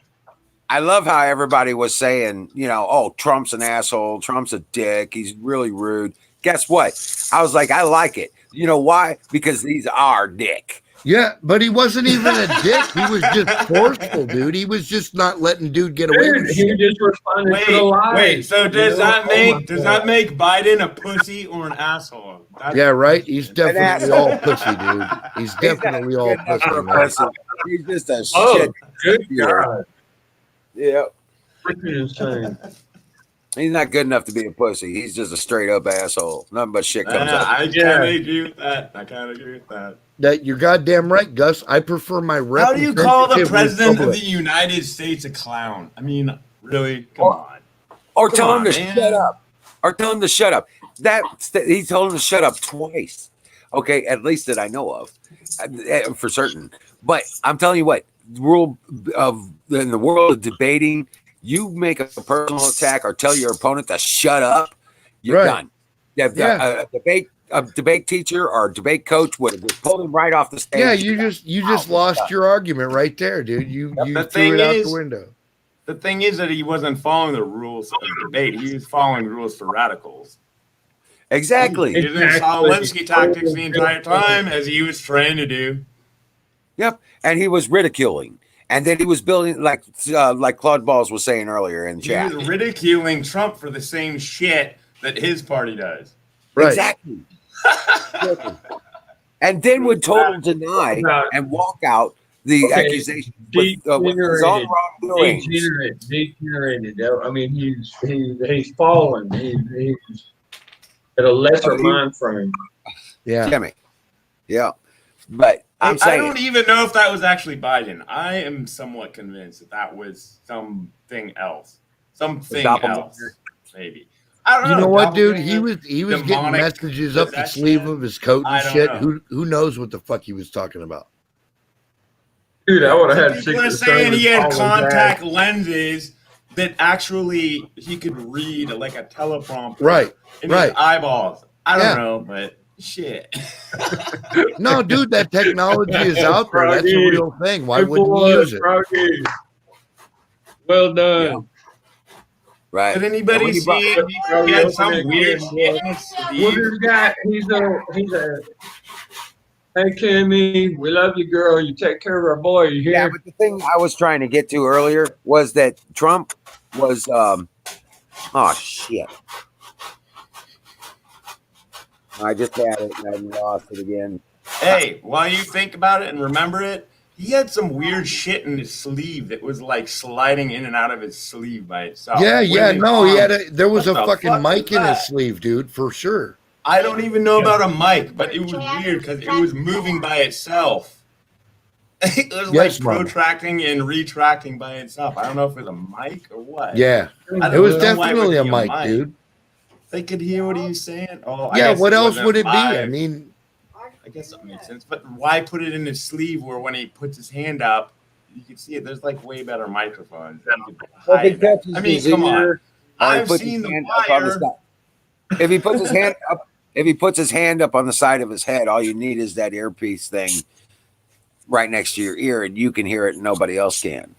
I love how everybody was saying, you know, oh, Trump's an asshole. Trump's a dick. He's really rude. Guess what? I was like, I like it. You know why? Because he's our dick. Yeah, but he wasn't even a dick. He was just forceful, dude. He was just not letting dude get away Dude, with he shit. just responded to the lies. Wait. So does that Oh my make God. Biden a pussy or an asshole? That's Yeah, right. He's definitely asshole. all pussy, dude. He's definitely all Good enough pussy, for a man. person. He's just a Oh, shit. good Yeah. God. Yeah. Freaking insane. He's not good enough to be a pussy. He's just a straight up asshole. Nothing but shit comes out. I Yeah. kind of agree with that. That you're goddamn right, Gus. I prefer my How do you call the representative president of the republic. United States a clown? I mean, really? Come on. Or Come tell on, him to man. shut up. Or tell him to shut up. He told him to shut up twice. Okay, at least that I know of, for certain. But I'm telling you what, rule of in the world of debating, you make a personal attack or tell your opponent to shut up, you're Right. done. Yeah. A debate teacher or a debate coach would have just pulled him right off the stage. Yeah, you just lost your argument right there, dude. You The threw thing it out is- the window. The thing is that he wasn't following the rules of debate. He was following rules for radicals. Exactly. He didn't follow Linsky tactics the entire time as he was trying to do. Yep. And he was ridiculing. And then he was building like Claude Balls was saying earlier in He chat. was ridiculing Trump for the same shit that his party does. Right. Exactly. And then would total deny and walk out the Okay. accusation with his own Degenerated. wrongdoings. Degenerated. I mean, he's fallen. He's at a lesser mind frame. Yeah. Jimmy. Yeah. But I'm I saying don't even know if that was actually Biden. I am somewhat convinced that was something else. Something doppelganger. else, maybe. I don't know. You know what, dude? Doppelganger? He was getting demonic messages up the possession. sleeve of his coat I and don't shit. know. Who knows what the fuck he was talking about? Dude, I would have had People are Secret saying he had Service follow contact lenses that actually he could read like a teleprompter Right. in Right. his eyeballs. I don't Yeah. know, but shit. No, dude, that technology is out there. That's a Froggy. real thing. Why Good wouldn't boy, you use it? Froggy. Well done. Right. Did anybody When you see brought- it? Oh, He yeah, had some open it weird again, shit boy. in his What sleeve. this guy? He's a. Hey Kimmy, we love you, girl. You take care of our boy. You Yeah, hear? but the thing I was trying to get to earlier was that Trump was oh shit. I just had it and I lost it again. Hey, while you think about it and remember it, he had some weird shit in his sleeve that was like sliding in and out of his sleeve by itself. Yeah, With yeah, his no, he arm. had there was What a the fucking fuck mic was in his that? sleeve, dude, for sure. I don't even know about a mic, but it was weird because it was moving by itself. It was Yes, like Mama. protracting and retracting by itself. I don't know if it was a mic or what. Yeah, I don't it was know why it would definitely a be mic, dude. They could hear what he's saying. Oh, I Yeah, guess what it else wasn't would it be? I live. mean, I guess that makes sense. But why put it in his sleeve where when he puts his hand up, you can see it? There's like way better microphones. You could Well, hide if he that. touches I mean, his come ear, on. or he I've puts seen his the hand up on the wire. side. If he puts his hand up, if he puts his hand up on the side of his head, all you need is that earpiece thing right next to your ear, and you can hear it, and nobody else can.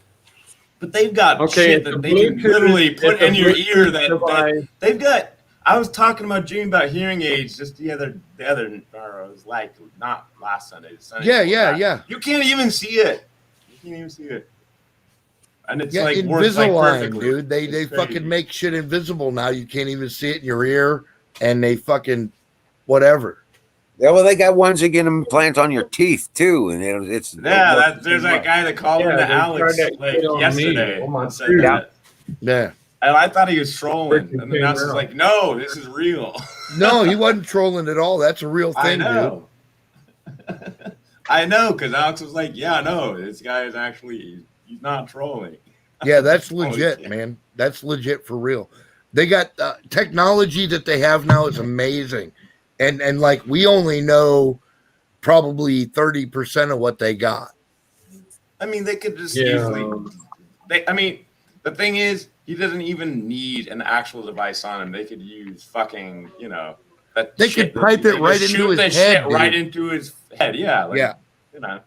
But they've got Okay, shit it's a that they can Bluetooth- literally put it's a in your Bluetooth ear that device. they've got. I was talking about June about hearing aids just the other or it was like not last Sunday. The Sunday yeah, before yeah, that. yeah. You can't even see it. You can't even see it. And it's Yeah, like works like Invisalign, perfectly. dude. They It's crazy. fucking make shit invisible now. You can't even see it in your ear, and they fucking whatever. Yeah, well, they got ones that get them implants on your teeth too, and it's Yeah, there's that guy that called Yeah, into they tried Alex that like shit on me, yesterday. on my and said tooth. that. Yeah. And I thought he was trolling. Freaking And then Alex came was out. like, no, this is real. No, he wasn't trolling at all. That's a real I thing, dude. know. I know, because Alex was like, yeah, no, this guy is actually, he's not trolling. Yeah, that's Holy legit, shit. man. That's legit for real. They got technology that they have now is amazing, and like we only know probably 30% of what they got. I mean, they could just Yeah. easily. The thing is, he doesn't even need an actual device on him. They could use fucking, that They shit could pipe they it right just into shoot his that head, shit right dude. into his head. Yeah. Like, Yeah. You know.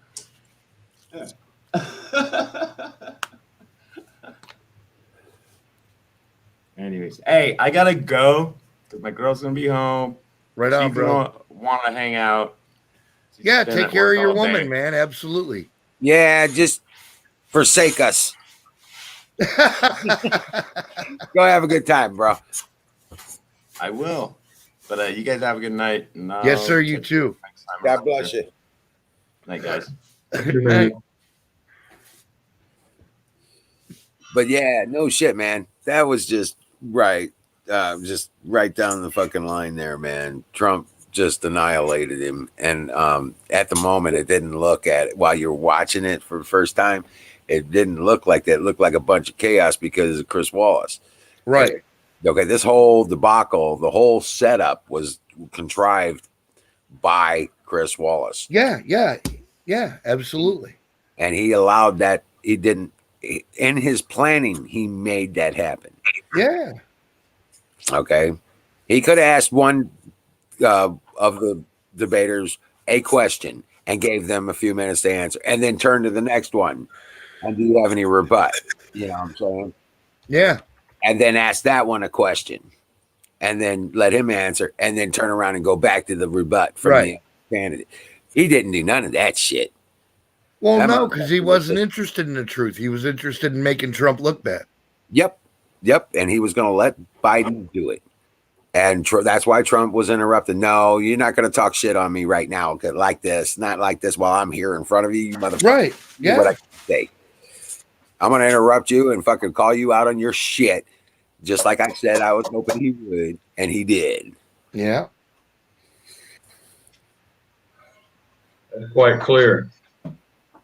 Anyways, hey, I gotta go because my girl's gonna be home. Right on, She's bro. gonna want to hang out. She's Yeah, been take at care work of your all woman, day. man. Absolutely. Yeah, just forsake us. Go have a good time, bro. I will. But you guys have a good night. And Yes, I'll sir. You check too. next time. God bless you. Night, guys. Good night. But yeah, no shit, man. That was just right down the fucking line there, man. Trump just annihilated him, and at the moment, it didn't look at it while you're watching it for the first time. It didn't look like that. It looked like a bunch of chaos because of Chris Wallace. Right. Okay, this whole debacle, the whole setup was contrived by Chris Wallace. Yeah, yeah, yeah. Absolutely. And he allowed that. He didn't, in his planning, he made that happen. Yeah. Okay. He could have asked one of the debaters a question and gave them a few minutes to answer and then turn to the next one. And do you have any rebut? You know what I'm saying? Yeah. And then ask that one a question and then let him answer and then turn around and go back to the rebut from Right. the candidate. He didn't do none of that shit. Well, That no, motherfucker because he was wasn't just- interested in the truth. He was interested in making Trump look bad. Yep. And he was going to let Biden do it. And that's why Trump was interrupted. No, you're not going to talk shit on me right now. 'Cause like this, not like this while I'm here in front of you, you motherfucker. Right. Do what I Yeah. say. I'm going to interrupt you and fucking call you out on your shit. Just like I said, I was hoping he would. And he did. Yeah. That's quite clear.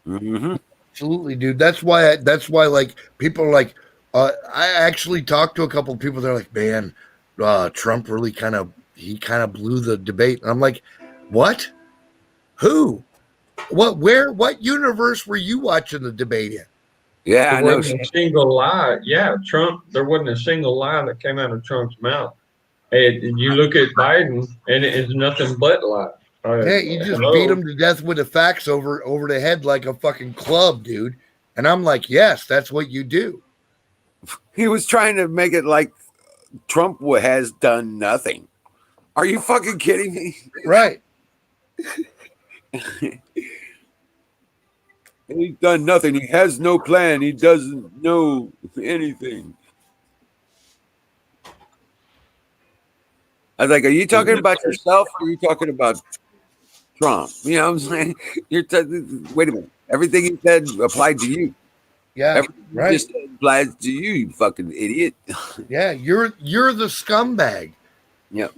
Mm-hmm. Absolutely, dude. That's why like people are like, I actually talked to a couple of people. They're like, man, Trump really kind of blew the debate. And I'm like, what? Who? What? Where? What universe were you watching the debate in? Yeah, I There know. wasn't a single lie. Yeah, Trump. There wasn't a single lie that came out of Trump's mouth. And you look at Biden, and it's nothing but lie. Yeah, you just beat him to death with the facts over the head like a fucking club, dude. And I'm like, yes, that's what you do. He was trying to make it like Trump has done nothing. Are you fucking kidding me? Right. He's done nothing. He has no plan. He doesn't know anything. I was like, are you talking about yourself or are you talking about Trump? You know what I'm saying? Wait a minute. Everything he said applied to you. Yeah. Everything he Right. just said applies to you, you fucking idiot. Yeah. You're the scumbag. Yep.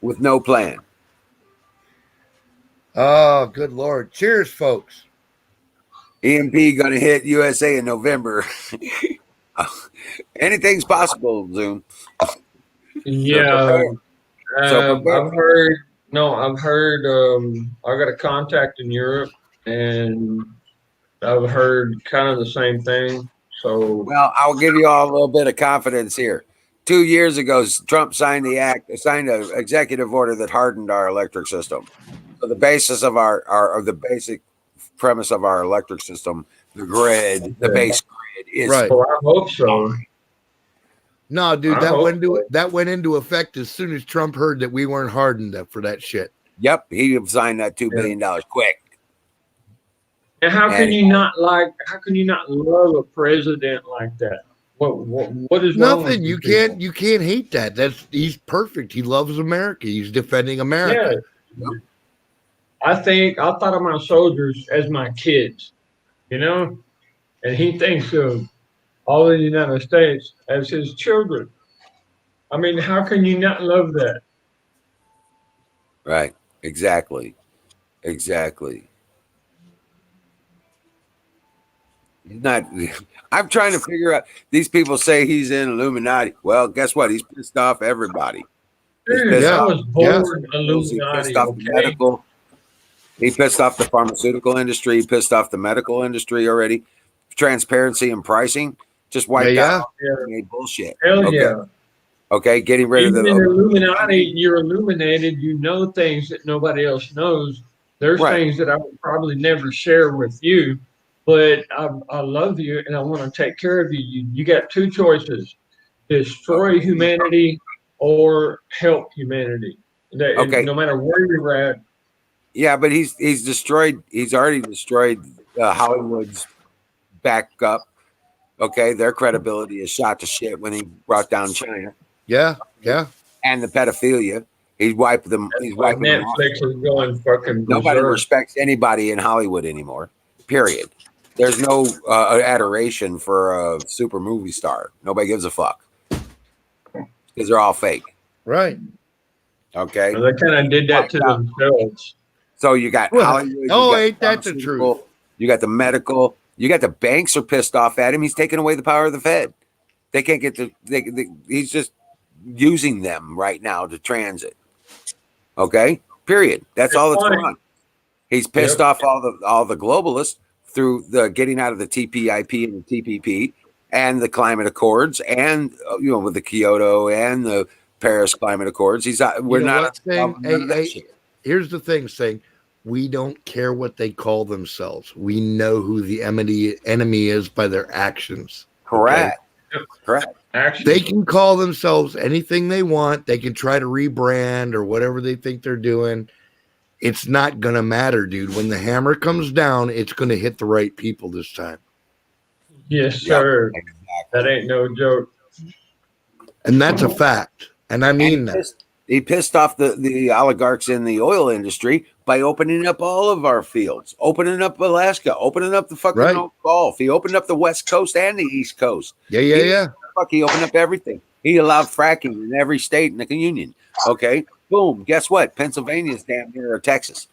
With no plan. Oh, good Lord. Cheers, folks. EMP gonna hit USA in November. Anything's possible, Zoom. Yeah, So prepare. I've heard. No, I've heard. I got a contact in Europe, and I've heard kind of the same thing. So Well, I'll give you all a little bit of confidence here. 2 years ago, Trump signed an executive order that hardened our electric system. So the basis of the basic premise of our electric system, the grid, the base grid is Right. well, I hope so. No, dude, I that hope went into effect as soon as Trump heard that we weren't hardened up for that shit. Yep, he signed that $2 billion quick. And how can And- you not like? How can you not love a president like that? What is wrong with Nothing. You people? can't hate that. He's perfect. He loves America. He's defending America. Yeah. I thought of my soldiers as my kids, you know, and he thinks of all of the United States as his children. I mean, how can you not love that? Right. Exactly. Exactly. He's not. I'm trying to figure out. These people say he's in Illuminati. Well, guess what? He's pissed off everybody. Dude, Yeah. I was born He Illuminati. pissed off the Okay? medical. He pissed off the pharmaceutical industry. He pissed off the medical industry already. Transparency and pricing just wiped Yeah. out. Yeah. Made bullshit. Hell Okay. yeah. Okay, getting rid Even of in the. Illuminati, you're illuminated. You know things that nobody else knows. There's Right. things that I would probably never share with you, but I love you and I want to take care of you. You got two choices: destroy humanity or help humanity. Okay. No matter where you're at. Yeah, but he's destroyed. He's already destroyed Hollywood's backup. Okay, their credibility is shot to shit when he brought down China Yeah. Yeah. and the pedophilia. He's wiped them. He's Like wiping them off. Netflix is going fucking Nobody berserk. respects anybody in Hollywood anymore. Period. There's no adoration for a super movie star. Nobody gives a fuck because they're all fake. Right. Okay, They kind of did that to themselves. so you got Well, Hollywood. you oh, got ain't that the pharmaceutical, truth? You got the medical. You got the banks are pissed off at him. He's taking away the power of the Fed. They can't get the. He's just using them right now to transit. Okay. Period. That's all that's going on. He's pissed Yep. off all the globalists through the getting out of the TPIP and the TPP and the climate accords and with the Kyoto and the Paris climate accords. We're You know not what, Sting? none of that Hey, shit. here's the thing, Sting. We don't care what they call themselves. We know who the enemy is by their actions. Correct. Correct. Actually, They can call themselves anything they want. They can try to rebrand or whatever they think they're doing. It's not going to matter, dude. When the hammer comes down, it's going to hit the right people this time. yes, Yep. sir. That ain't no joke. And that's a fact. And I mean that. He pissed off the oligarchs in the oil industry by opening up all of our fields, opening up Alaska, opening up the fucking Right. Gulf. He opened up the West Coast and the East Coast. Yeah. Fuck, he opened up everything. He allowed fracking in every state in the union. Okay, boom. Guess what? Pennsylvania's damn near Texas.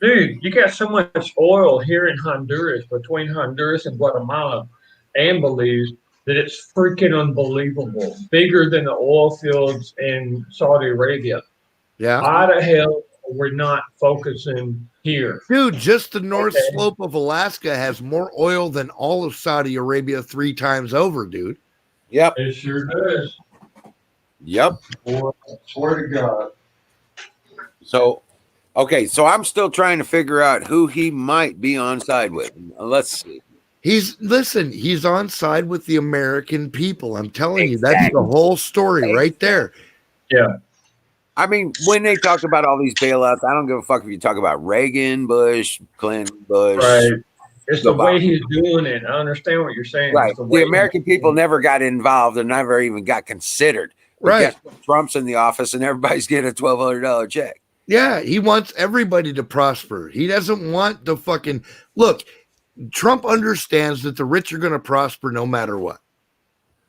Dude, you got so much oil here in Honduras, between Honduras and Guatemala and Belize, that it's freaking unbelievable. Bigger than the oil fields in Saudi Arabia. Yeah. Why the hell we're not focusing here? Dude, just the north Okay. slope of Alaska has more oil than all of Saudi Arabia 3 times over, dude. Yep. It sure does. Yep. Swear to God. So, okay. So I'm still trying to figure out who he might be on side with. Let's see. He's on side with the American people. I'm telling you, that's the whole story right there. Yeah. I mean, when they talk about all these bailouts, I don't give a fuck if you talk about Reagan, Bush, Clinton, Bush. Right. It's the Obama. way he's doing it. I understand what you're saying. Right. It's the way The American people never got involved and never even got considered. But Right. guess what? Trump's in the office and everybody's getting a $1,200 check. Yeah, he wants everybody to prosper. He doesn't want the fucking look. Trump understands that the rich are going to prosper no matter what.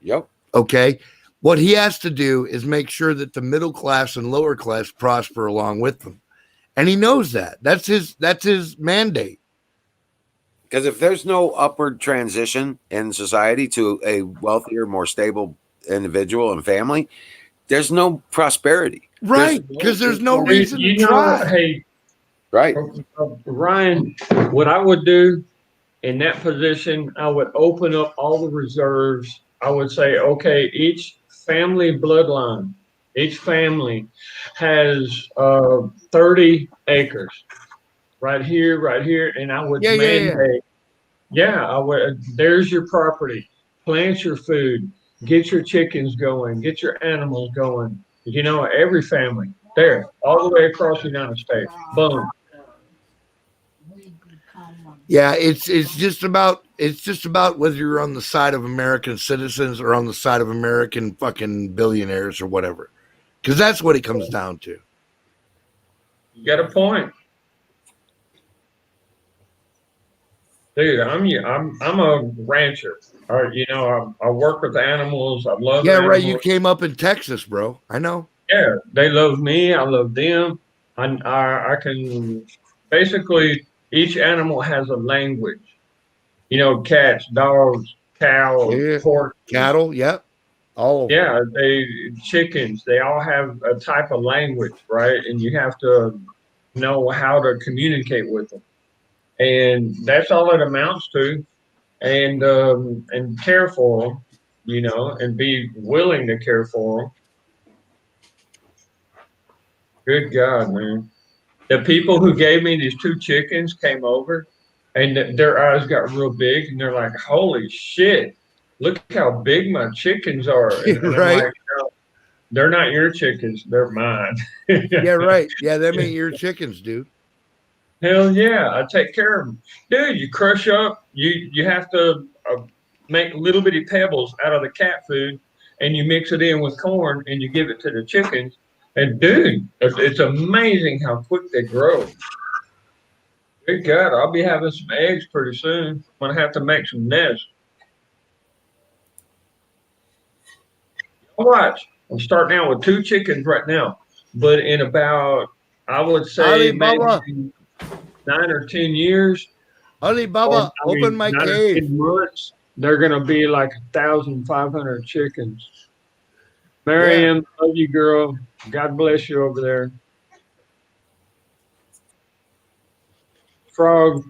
Yep. Okay. What he has to do is make sure that the middle class and lower class prosper along with them. And he knows that. That's his mandate. Because if there's no upward transition in society to a wealthier, more stable individual and family, there's no prosperity. Right. Because there's no reason you to know, try. hey, Right. Ryan, what I would do in that position, I would open up all the reserves. I would say, okay, each family bloodline, each family has 30 acres right here, and I would mandate, I would. There's your property. Plant your food. Get your chickens going. Get your animals going. You know, every family there, all the way across the United States. Boom. Yeah, it's just about whether you're on the side of American citizens or on the side of American fucking billionaires or whatever, because that's what it comes down to. You got a point, dude. I'm a rancher. You know, I work with animals. I love. Yeah, animals. right. You came up in Texas, bro. I know. Yeah, they love me. I love them. I can basically. Each animal has a language. You know, cats, dogs, cows, pork, cattle. Yep. All of them. Chickens. They all have a type of language, right? And you have to know how to communicate with them. And that's all it amounts to. And care for them, you know, and be willing to care for them. Good God, man. The people who gave me these 2 chickens came over and their eyes got real big and they're like, holy shit, look how big my chickens are. And Right. I'm like, no, they're not your chickens, they're mine. Yeah, right. Yeah, them ain't your chickens, dude. Hell yeah, I take care of them. Dude, you crush up, you have to make little bitty pebbles out of the cat food and you mix it in with corn and you give it to the chickens. And dude, it's amazing how quick they grow. Good God, I'll be having some eggs pretty soon. I'm gonna have to make some nests. Watch, I'm starting out with 2 chickens right now, but in about, I would say Alibaba. maybe 9 or 10 years. Alibaba, open my 9 or cave. 10 months, they're gonna be like 1,500 chickens. Miriam, love you, girl. God bless you over there. Frog,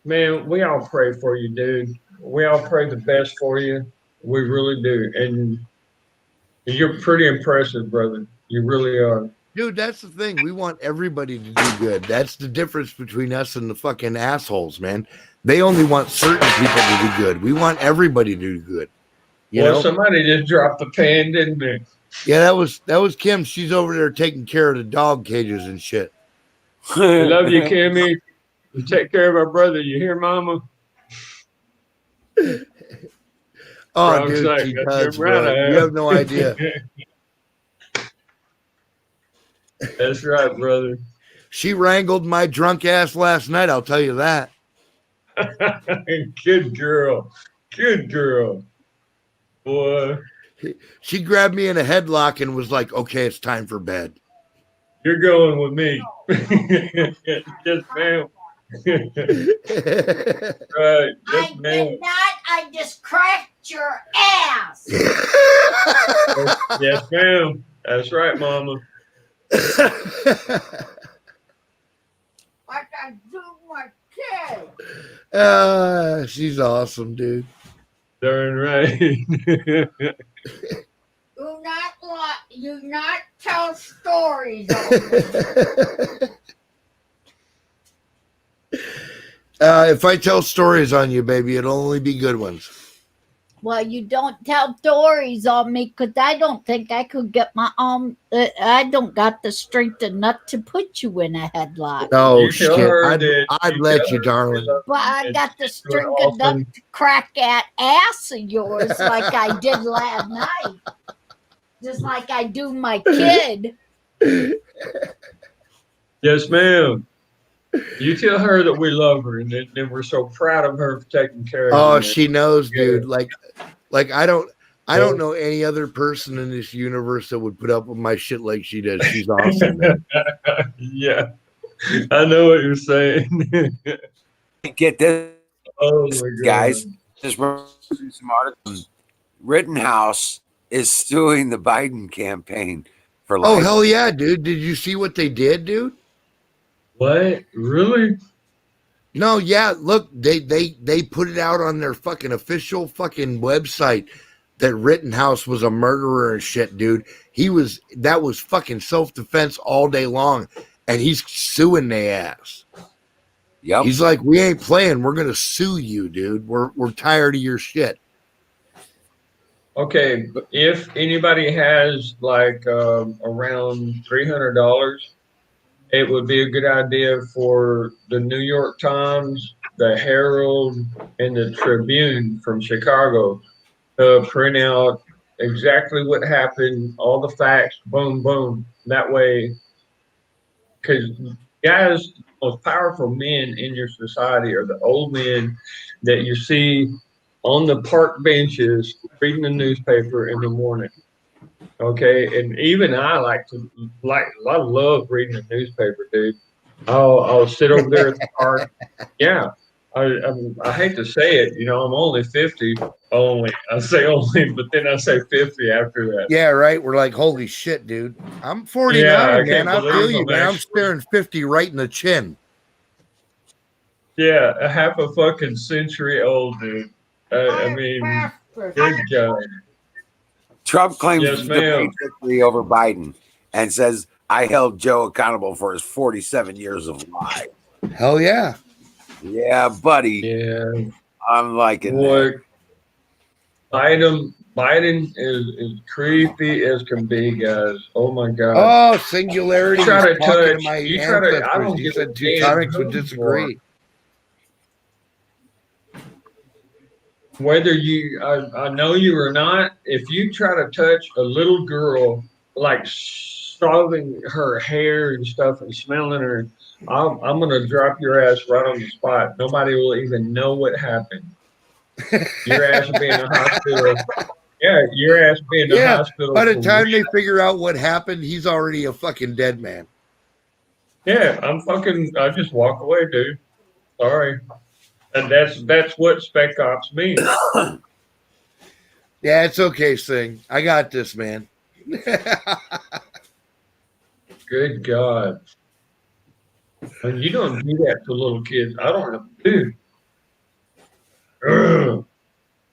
man, we all pray for you, dude. We all pray the best for you. We really do. And you're pretty impressive, brother. You really are. Dude, that's the thing. We want everybody to do good. That's the difference between us and the fucking assholes, man. They only want certain people to do good. We want everybody to do good. You know? Somebody just dropped the pan, didn't they? Yeah, that was Kim. She's over there taking care of the dog cages and shit. I love you, Kimmy. You take care of our brother. You hear, Mama? Oh, Frog's dude, like, she "That's does, your bro. brother." You have no idea. That's right, brother. She wrangled my drunk ass last night, I'll tell you that. Good girl. Good girl. Boy. She grabbed me in a headlock and was like, okay, it's time for bed. You're going with me. Yes, ma'am. Right. Yes, I ma'am. did not. I just cracked your ass. Yes, ma'am. That's right, Mama. Like I do my kid. She's awesome, dude. Darn right. Do not tell stories. If I tell stories on you, baby, it'll only be good ones. Well, you don't tell stories on me because I don't think I could get my arm. I don't got the strength enough to put you in a headlock. No You tell shit. her I'd that let tell you, her darling. love But I and got the do it strength enough often. to crack that ass of yours like I did last night. Just like I do my kid. Yes, ma'am. You tell her that we love her, and then we're so proud of her for taking care of Oh, you. she knows, dude. Yeah. Like I don't know any other person in this universe that would put up with my shit like she does. She's awesome, man. Yeah, I know what you're saying. Get this, Oh my god, guys. Just read some articles. Rittenhouse is suing the Biden campaign for Oh life. hell yeah, dude. Did you see what they did, dude? What? Really? No, yeah. Look, they put it out on their fucking official fucking website that Rittenhouse was a murderer and shit, dude. That was fucking self-defense all day long, and he's suing their ass. Yep. He's like, we ain't playing. We're gonna sue you, dude. We're tired of your shit. Okay, if anybody has like around $300, it would be a good idea for the New York Times, the Herald, and the Tribune from Chicago to print out exactly what happened, all the facts, boom, boom. That way, because guys, the most powerful men in your society are the old men that you see on the park benches reading the newspaper in the morning. Okay, and even I I love reading the newspaper, dude. I'll sit over there at the park. Yeah, I hate to say it, you know, I'm only 50. Only I say only, but then I say 50 after that. Yeah, right. We're like, holy shit, dude. I'm 49, Yeah, I man. can't I feel believe you, I'm man. I'm actually- staring 50 right in the chin. Yeah, a half a fucking century old, dude. I mean, good God. Trump claims Yes, the ma'am. victory over Biden and says, I held Joe accountable for his 47 years of lies. Hell yeah. Yeah, buddy. Yeah, I'm liking boy, that. Biden is creepy as can be, guys. Oh my God. Oh, singularity. You try He's to talking touch- my you try to- I ancestors. don't He give said a damn Teutonics would who you disagree. Whether I know you or not, if you try to touch a little girl, like stroking her hair and stuff and smelling her, I'm gonna drop your ass right on the spot. Nobody will even know what happened. Your ass will be in the hospital. Yeah, your ass will be in the Yeah, hospital. by the for time they weeks. figure out what happened, he's already a fucking dead man. Yeah, I just walk away, dude. Sorry. And that's what Spec Ops means. Yeah, it's okay, Sing. I got this, man. Good God. And you don't do that to little kids. I don't know, dude. Ugh.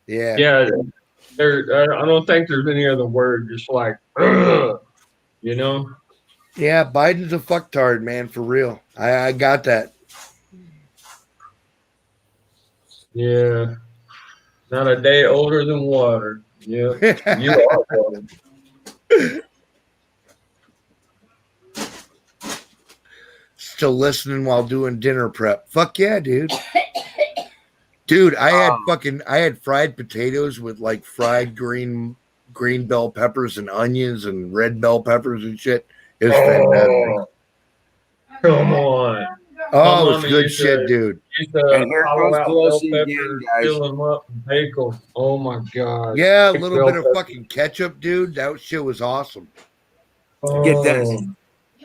Yeah. Yeah, I don't think there's any other word. Just like, ugh, you know. Yeah, Biden's a fucktard, man, for real. I got that. Yeah, not a day older than water. Yeah, you are water. Still listening while doing dinner prep. Fuck yeah, dude. Dude, I had fried potatoes with like fried green bell peppers and onions and red bell peppers and shit. It was fantastic. Come on. Oh, it was Mama good used shit, to- dude. used to And here hollow goes out Pelosi bell again, peppers, guys. fill them up, and bake them. Oh my God. Yeah, a Big little bell bit of peppers. fucking ketchup, dude. That shit was awesome. Get this. Oh.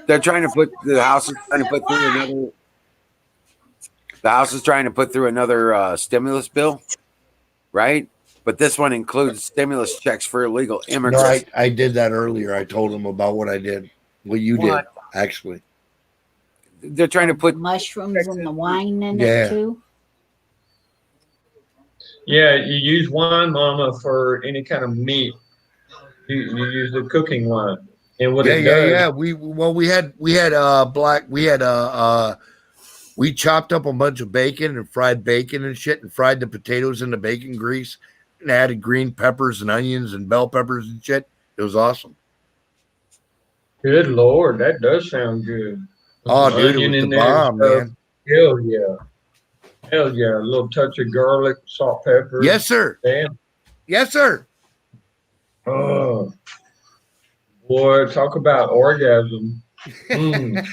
They're trying to put the House is trying to put through another. The House is trying to put through another stimulus bill, right? But this one includes stimulus checks for illegal No, immigrants. I did that earlier. I told him about what I did. What you What? did, actually. They're trying to put Mushrooms and the wine in Yeah. it too. Yeah, you use wine, Mama, for any kind of meat. You use the cooking wine, and what Yeah, it yeah, does. yeah. We had black. We had We chopped up a bunch of bacon and fried bacon and shit and fried the potatoes in the bacon grease and added green peppers and onions and bell peppers and shit. It was awesome. Good Lord, that does sound good. Oh, Some dude, it onion was in the there and bomb, stuff. man. Hell yeah. Hell yeah. A little touch of garlic, salt, pepper. Yes, sir. Damn. Yes, sir. Oh, boy, talk about orgasm. Mm.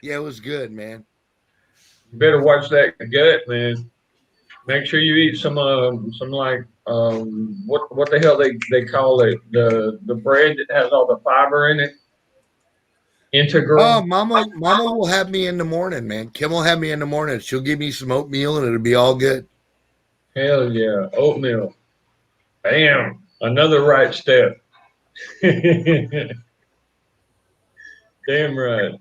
Yeah, it was good, man. You better watch that gut, man. Make sure you eat some like what the hell they call it, the bread that has all the fiber in it. Integral. Oh, mama will have me in the morning, man. Kim will have me in the morning. She'll give me some oatmeal and it'll be all good. Hell yeah, oatmeal. Bam, another right step. Damn right.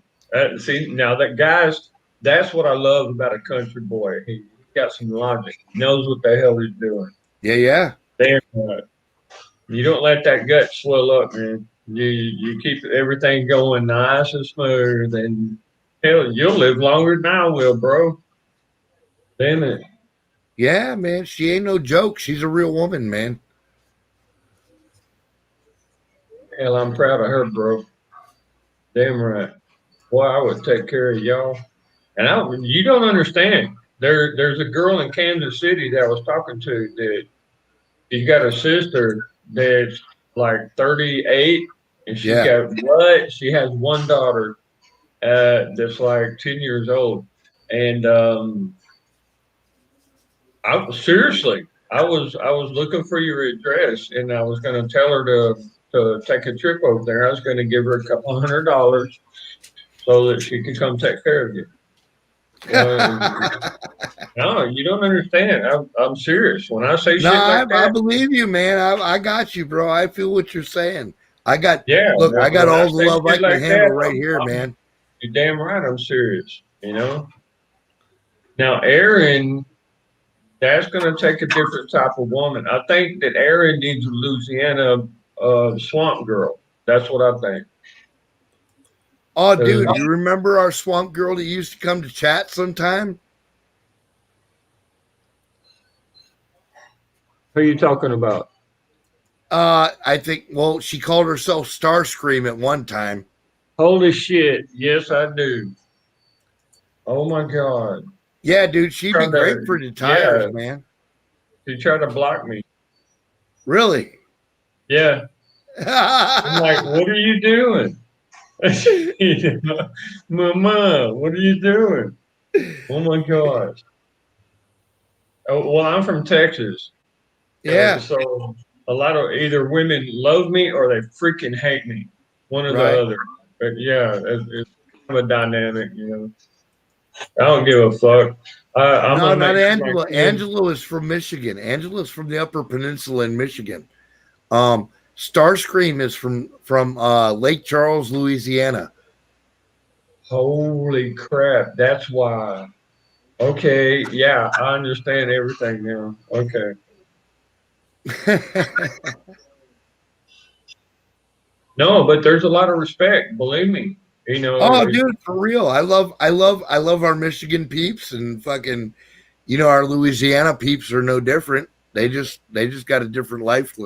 See, now that guys, that's what I love about a country boy. He got some logic. He knows what the hell he's doing. Yeah. Damn right. You don't let that gut swell up, man. You keep everything going nice and smooth, and hell, you'll live longer than I will, bro. Damn it. Yeah, man. She ain't no joke. She's a real woman, man. Hell, I'm proud of her, bro. Damn right. Boy, I would take care of y'all. And you don't understand. There's a girl in Kansas City that I was talking to that she's got a sister that's like 38, and she has one daughter that's like 10 years old. And I was looking for your address, and I was going to tell her to take a trip over there. I was going to give her $200 so that she could come take care of you. No, you don't understand. I'm serious when I say shit like that. I believe you, man. I got you, bro. I feel what you're saying. I got all the love I can handle right here, man. You're damn right. I'm serious. You know. Now, Aaron, that's going to take a different type of woman. I think that Aaron needs a Louisiana swamp girl. That's what I think. Oh, dude, you remember our swamp girl that used to come to chat sometime? Who are you talking about? I think, well, she called herself Starscream at one time. Holy shit. Yes, I do. Oh, my God. Yeah, dude, she'd be great for the tires, man. She tried to block me. Really? Yeah. I'm like, what are you doing? Mama, what are you doing? Oh my gosh. Oh, well, I'm from Texas. Yeah. So a lot of either women love me or they freaking hate me. One or the other. But yeah, it's kind of a dynamic, you know. I don't give a fuck. No, not Angela. Angela is from Michigan. Angela's from the Upper Peninsula in Michigan. Starscream is from Lake Charles, Louisiana. Holy crap. That's why. Okay. Yeah, I understand everything now. Okay. No, but there's a lot of respect. Believe me. You know. Oh, dude, for real. I love our Michigan peeps, and fucking, you know, our Louisiana peeps are no different. They just got a different life.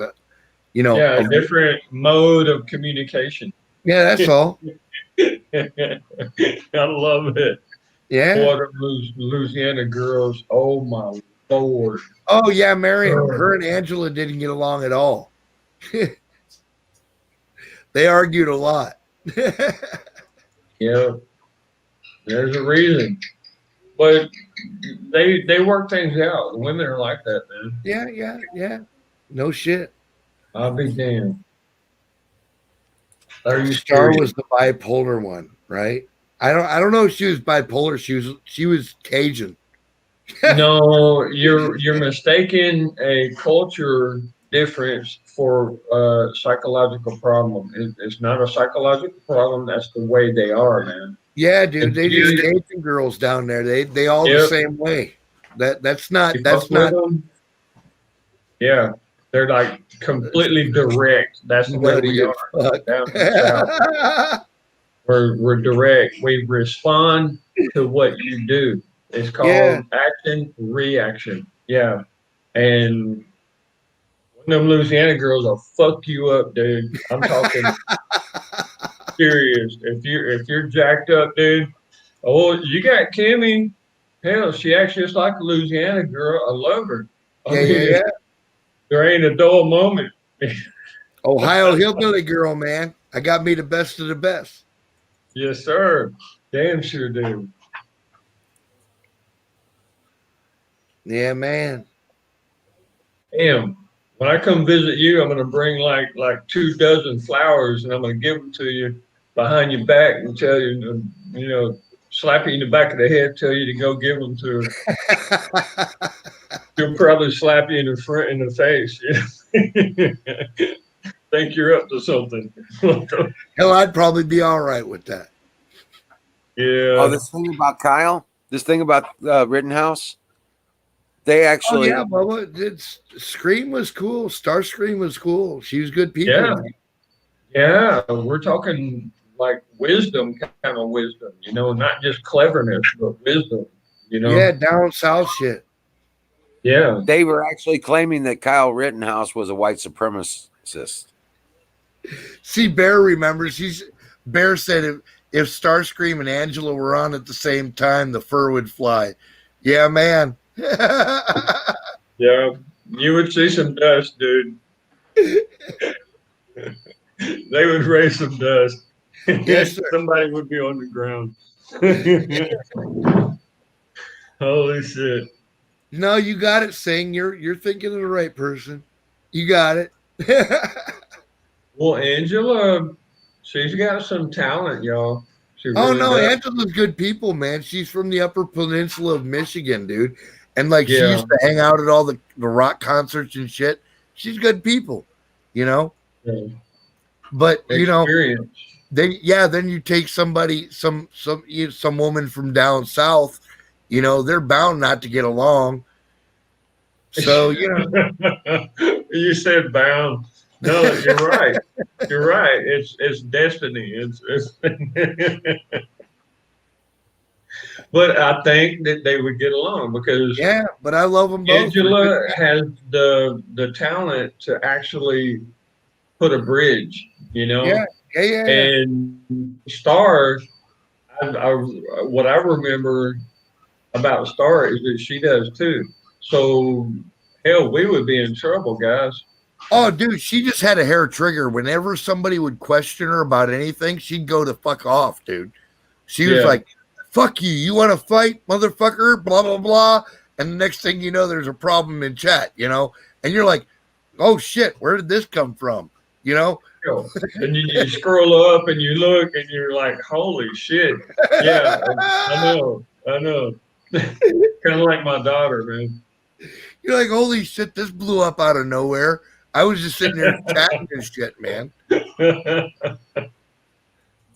You know, a different mode of communication. Yeah, that's all. I love it. Yeah. What are Louisiana girls? Oh my Lord. Oh yeah, Marion. Her and Angela didn't get along at all. They argued a lot. Yeah. There's a reason. But they work things out. The women are like that, man. Yeah. No shit. I'll be damned. Star was the bipolar one, right? I don't know if she was bipolar. She was Cajun. No, you're mistaking a culture difference for a psychological problem. It's not a psychological problem. That's the way they are, man. Yeah, dude. They just Cajun girls down there. They all the same way. That's not. Yeah. They're like completely direct. That's the way we are. Down south. We're direct. We respond to what you do. It's called Yeah. action reaction. Yeah. And one of them Louisiana girls will fuck you up, dude. I'm talking serious. If you're jacked up, dude. Oh, you got Kimmy. Hell, she acts just like a Louisiana girl. I love her. I Yeah, mean, yeah, yeah. there ain't a dull moment. Ohio hillbilly girl, man. I got me the best of the best. Yes, sir. Damn sure do. Yeah, man. Damn. When I come visit you, I'm gonna bring like 24 flowers, and I'm gonna give them to you behind your back and tell you, you know, slap you in the back of the head, tell you to go give them to her. She'll probably slap you in the face. Think you're up to something. Hell, I'd probably be all right with that. Yeah. Oh, this thing about Kyle, this thing about Rittenhouse, they Oh actually. yeah, Bubba. Scream was cool. Starscream was cool. She was good people. Yeah. Man. Yeah, we're talking like wisdom, kind of wisdom, you know, not just cleverness, but wisdom, you know. Yeah, down south shit. Yeah. They were actually claiming that Kyle Rittenhouse was a white supremacist. See, Bear remembers. Bear said if Starscream and Angela were on at the same time, the fur would fly. Yeah, man. Yeah, you would see some dust, dude. They would raise some dust. Yes, sir. Somebody would be on the ground. Holy shit. No, you got it, Sing. You're thinking of the right person. You got it. Well, Angela, she's got some talent, y'all. She Oh really no, does. Angela's good people, man. She's from the Upper Peninsula of Michigan, dude. And like she Yeah. used to hang out at all the rock concerts and shit. She's good people, you know. Yeah. But you know, Experience. then you take somebody, some woman from down south, you know, they're bound not to get along. So, you know, You said bound. No, you're right. You're right. It's destiny. It's But I think that they would get along because yeah, but I love them both. Angela has the talent to actually put a bridge, you know. Yeah. And Star, what I remember about Star is that she does too. So hell, we would be in trouble, guys. Oh, dude, she just had a hair trigger. Whenever somebody would question her about anything, she'd go to fuck off, dude. She was Yeah. like, fuck you. You want to fight, motherfucker? Blah, blah, blah. And the next thing you know, there's a problem in chat, you know? And you're like, oh, shit, where did this come from? You know? And you scroll up and you look and you're like, holy shit. Yeah, I know. Kind of like my daughter, man. You're like, holy shit, this blew up out of nowhere. I was just sitting there chatting and shit, man. Damn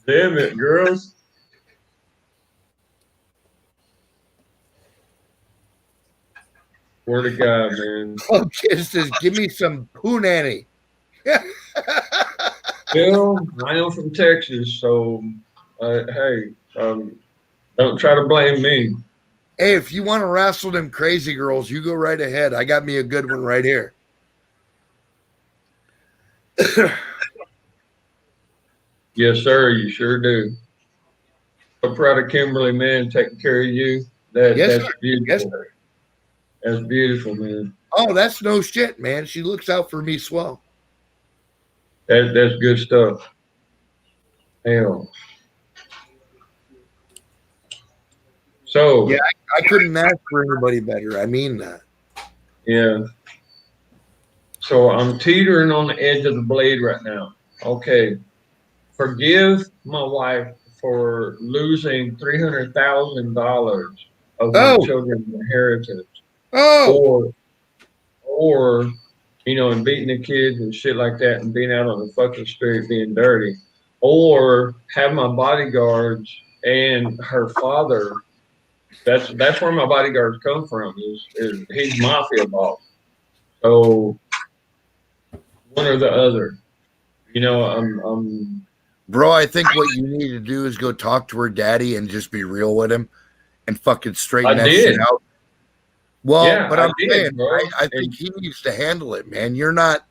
it, girls. Word to God, man. Oh, kid says, give me some punani. Bill, I am from Texas, so hey, don't try to blame me. Hey, if you want to wrestle them crazy girls, you go right ahead. I got me a good one right here. Yes, sir, you sure do. I'm proud of Kimberly, man, taking care of you. Yes, That's sir. beautiful. Yes, sir. That's beautiful, man. Oh, that's no shit, man. She looks out for me swell. That's good stuff. Hell. So Yeah, I couldn't ask for anybody better. I mean that. yeah. So I'm teetering on the edge of the blade right now. Okay. Forgive my wife for losing $300,000 of my Oh. children's inheritance. Oh, Or, you know, and beating the kids and shit like that and being out on the fucking street being dirty. Or have my bodyguards and her father. That's where my bodyguards come from. Is he's mafia boss. So one or the other. You know, Bro, I think what you need to do is go talk to her daddy and just be real with him and fucking straighten I that shit did. out. Well, Yeah, but I I'm did, saying, bro. I think he needs to handle it, man. You're not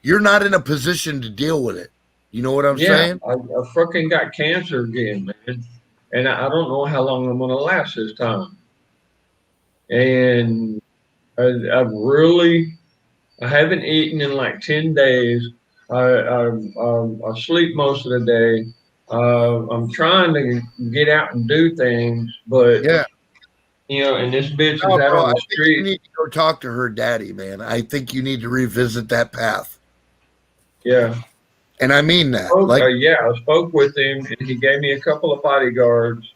in a position to deal with it. You know what I'm Yeah, saying? I fucking got cancer again, man. And I don't know how long I'm going to last this time. And I haven't eaten in like 10 days. I sleep most of the day. I'm trying to get out and do things, but, Yeah. and this bitch is No, out bro, on I the think you street. need to go talk to her daddy, man. I think you need to revisit that path. Yeah. And I mean that. Like, I spoke with him and he gave me a couple of bodyguards.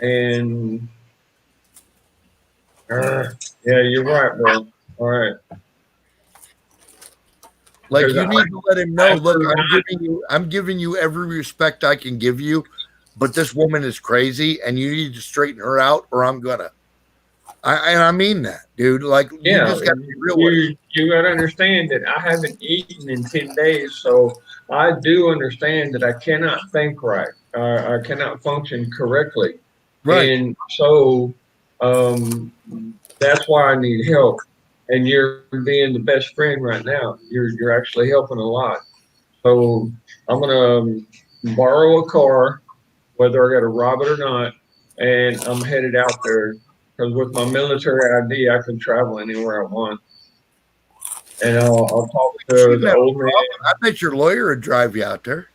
And yeah, you're right, bro. All right. Because you need to let him know, look, forgot- I'm giving you every respect I can give you, but this woman is crazy and you need to straighten her out or I'm gonna. And I mean that, dude. Like, you Yeah, just got to be real with it. you got to understand that I haven't eaten in 10 days, so I do understand that I cannot think right. I cannot function correctly. Right. And so that's why I need help. And you're being the best friend right now. You're actually helping a lot. So I'm gonna borrow a car, whether I got to rob it or not, and I'm headed out there because with my military ID, I can travel anywhere I want. And I'll talk to Shouldn't the have a old man. problem. I bet your lawyer would drive you out there.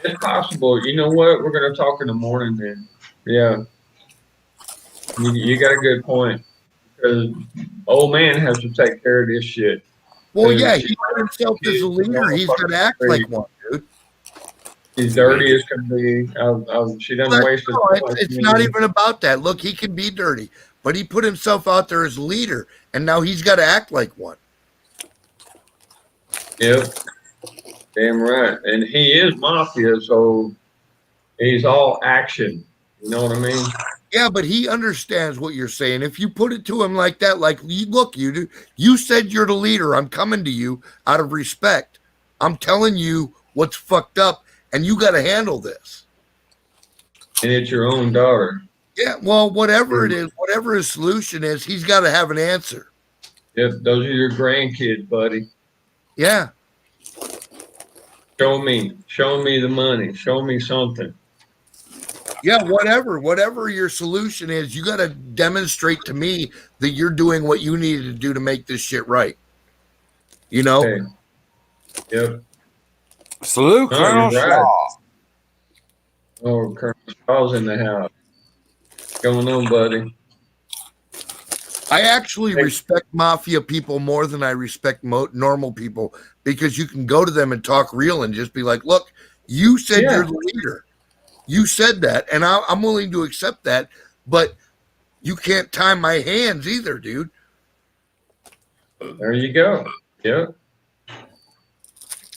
It's possible. You know what? We're gonna talk in the morning, then. Yeah, you got a good point because old man has to take care of this shit. Well, 'Cause yeah, she's he put himself as a leader. He's going to act like one, dude. She's dirty as can be. She doesn't waste No, it's not even about that. Look, he can be dirty, but he put himself out there as a leader, and now he's got to act like one. Yep, damn right. And he is mafia, so he's all action. You know what I mean? Yeah, but he understands what you're saying. If you put it to him like that, like, look, you said you're the leader. I'm coming to you out of respect. I'm telling you what's fucked up, and you got to handle this. And it's your own daughter. Yeah, well, whatever it is, whatever his solution is, he's got to have an answer. Yep, those are your grandkids, buddy. Yeah. Show me the money. Show me something. Yeah, whatever your solution is, you got to demonstrate to me that you're doing what you needed to do to make this shit right. You know? Okay. Yep. Salute, No, Colonel you're right. Shaw. Oh, Colonel Shaw's in the house. What's going on, buddy? I actually respect mafia people more than I respect normal people because you can go to them and talk real and just be like, look, you said you're the leader. You said that, and I'm willing to accept that, but you can't tie my hands either, dude. There you go. Yep.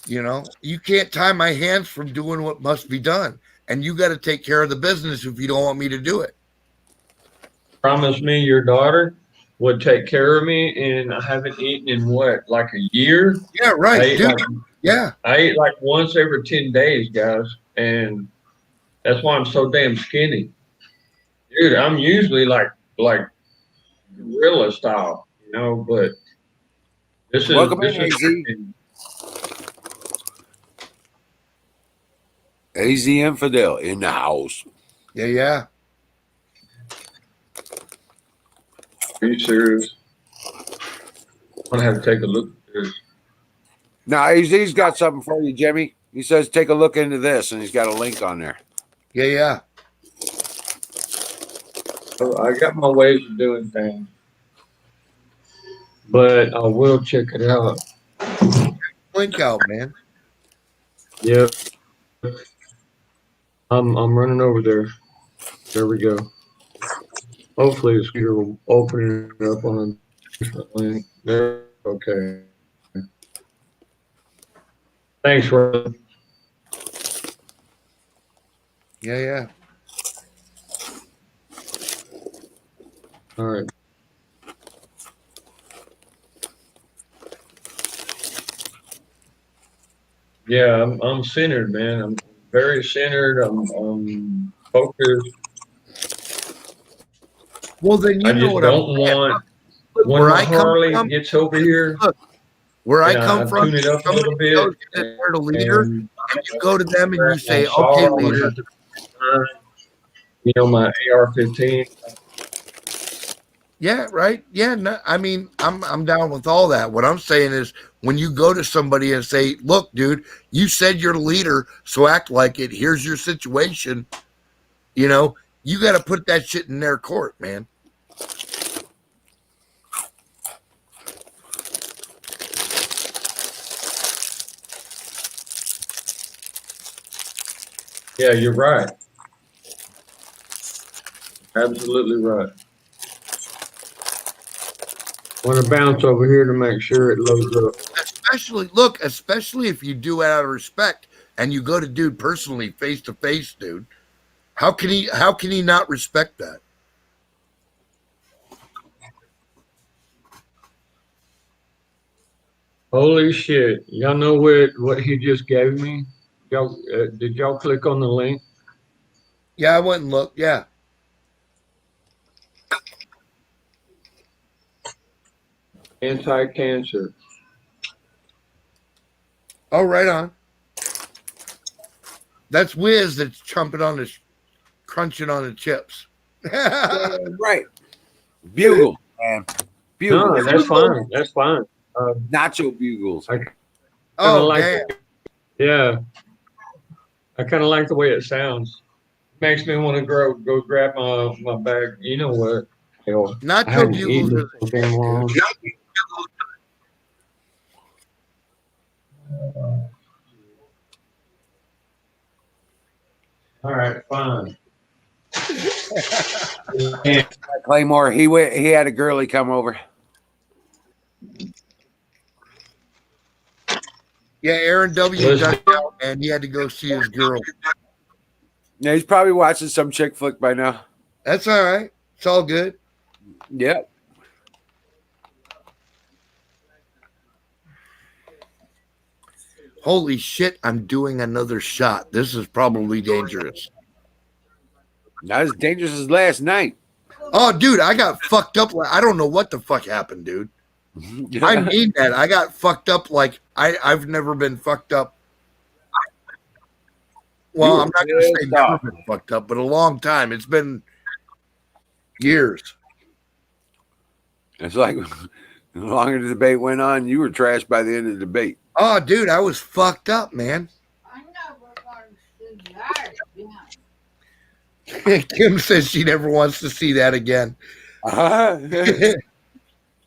You know, you can't tie my hands from doing what must be done, and you got to take care of the business if you don't want me to do it. Promise me your daughter would take care of me, and I haven't eaten in what, like a year? Yeah, right, dude. Yeah. I eat like once every 10 days, guys, and that's why I'm so damn skinny. Dude, I'm usually like gorilla style, but this is Welcome in, AZ Infidel in the house. Yeah. Are you serious? I'm gonna have to take a look at this. Now, AZ's got something for you, Jimmy. He says take a look into this, and he's got a link on there. Yeah. So I got my ways of doing things, but I will check it out. Link out, man. Yep. I'm running over there. There we go. Hopefully the scooter will open it up on a different link. There. Okay. Thanks, Rob. Yeah. All right. Yeah, I'm centered, man. I'm very centered. I'm focused. Well, then you I know just what I'm don't saying. want Look, when where my I come Harley from, gets over here, look, where I and come I from, tune it up a somebody little bit, tells you that they're the leader, and and you go to them and you say, my "Okay, saw, leader." you know, my AR-15. Yeah, right. Yeah, no, I mean, I'm down with all that. What I'm saying is, when you go to somebody and say, "Look, dude, you said you're the leader, so act like it. Here's your situation." You know, you got to put that shit in their court, man. Yeah, you're right. Absolutely right. I'm gonna bounce over here to make sure it loads up. Especially if you do it out of respect and you go to dude personally, face to face, dude. How can he not respect that? Holy shit! Y'all know what he just gave me? Y'all did y'all click on the link? Yeah, I went and looked. Yeah. Anti-cancer. Oh, right on. That's Wiz that's crunching on the chips. Right. Bugle, man. Bugle. No, that's fine. That's fine. Nacho bugles. I kind of Oh, like damn. Yeah, I kind of like the way it sounds. Makes me want to go grab my bag. You know what? Hell, I Nacho hadn't bugles eaten are so damn long. All right, fine. Claymore, he had a girlie come over. Yeah, Aaron W. done out, and he had to go see his girl. Yeah, he's probably watching some chick flick by now. That's all right. It's all good. Yep. Holy shit, I'm doing another shot. This is probably dangerous. Not as dangerous as last night. Oh, dude, I got fucked up. I don't know what the fuck happened, dude. I mean that. I got fucked up like I've never been fucked up. Well, I'm not going to say never been fucked up, but a long time. It's been years. It's like the longer the debate went on, you were trashed by the end of the debate. Oh, dude, I was fucked up, man. I never want to see that again. Kim says she never wants to see that again.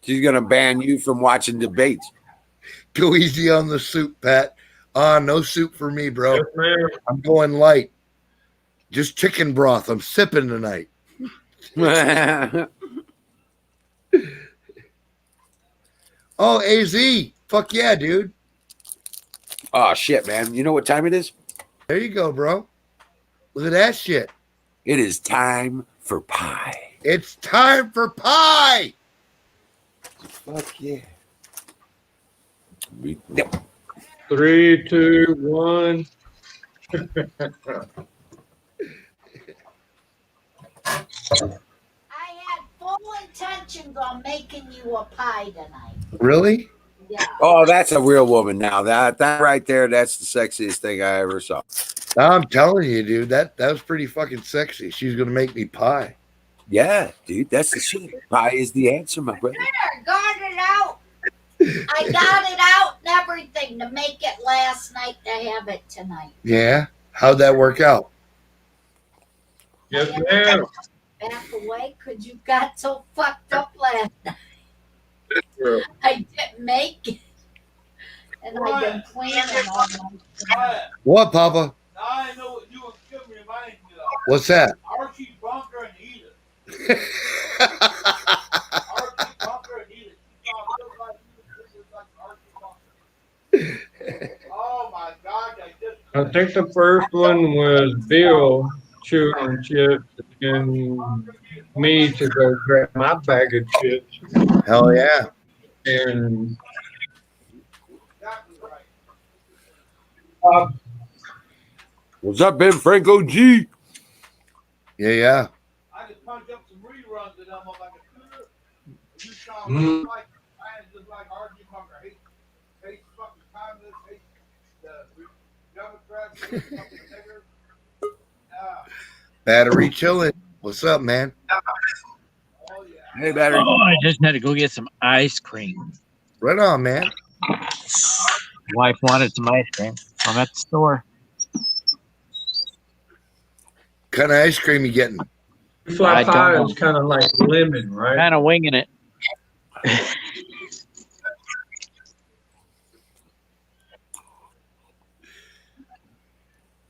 She's going to ban you from watching debates. Go easy on the soup, Pat. No soup for me, bro. Yes, ma'am. I'm going light. Just chicken broth. I'm sipping tonight. Oh, AZ. Fuck yeah, dude. Oh, shit, man. You know what time it is? There you go, bro. Look at that shit. It is time for pie. It's time for pie. Fuck yeah. 3, 2, 1. I had full intentions on making you a pie tonight. Really? Yeah. Oh, that's a real woman now. That right there, that's the sexiest thing I ever saw. I'm telling you, dude, that was pretty fucking sexy. She's gonna make me pie. Yeah, dude, that's the shit. Pie is the answer, my brother. I got it out. I got it out and everything to make it last night to have it tonight. Yeah. How'd that work out? Yes, ma'am. Back away because you got so fucked up last night. I didn't make it. And I've been cleaning all night. What, Papa? Now I know what you and Kim remind me of. What's that? Archie Bunker and Edith. Archie Bunker and Edith. You saw just like Archie Bunker. Oh my God! I think the first one was Bill chewing chips and me to go grab my bag of chips. Hell yeah. And What's up, Ben Franco G? Yeah. I just punch up some reruns of them on my computer. You sound Mm. like I just like RG Bunker. Hate fucking communists, hate the Democrats, hate fucking niggers. Battery chilling. What's up, man? Oh yeah. Hey, battery. Oh, I just had to go get some ice cream. Right on, man. Wife wanted some ice cream. I'm at the store. Kind of ice cream you getting? Fly I don't pie know. is kind of like lemon, right? Kind of winging it.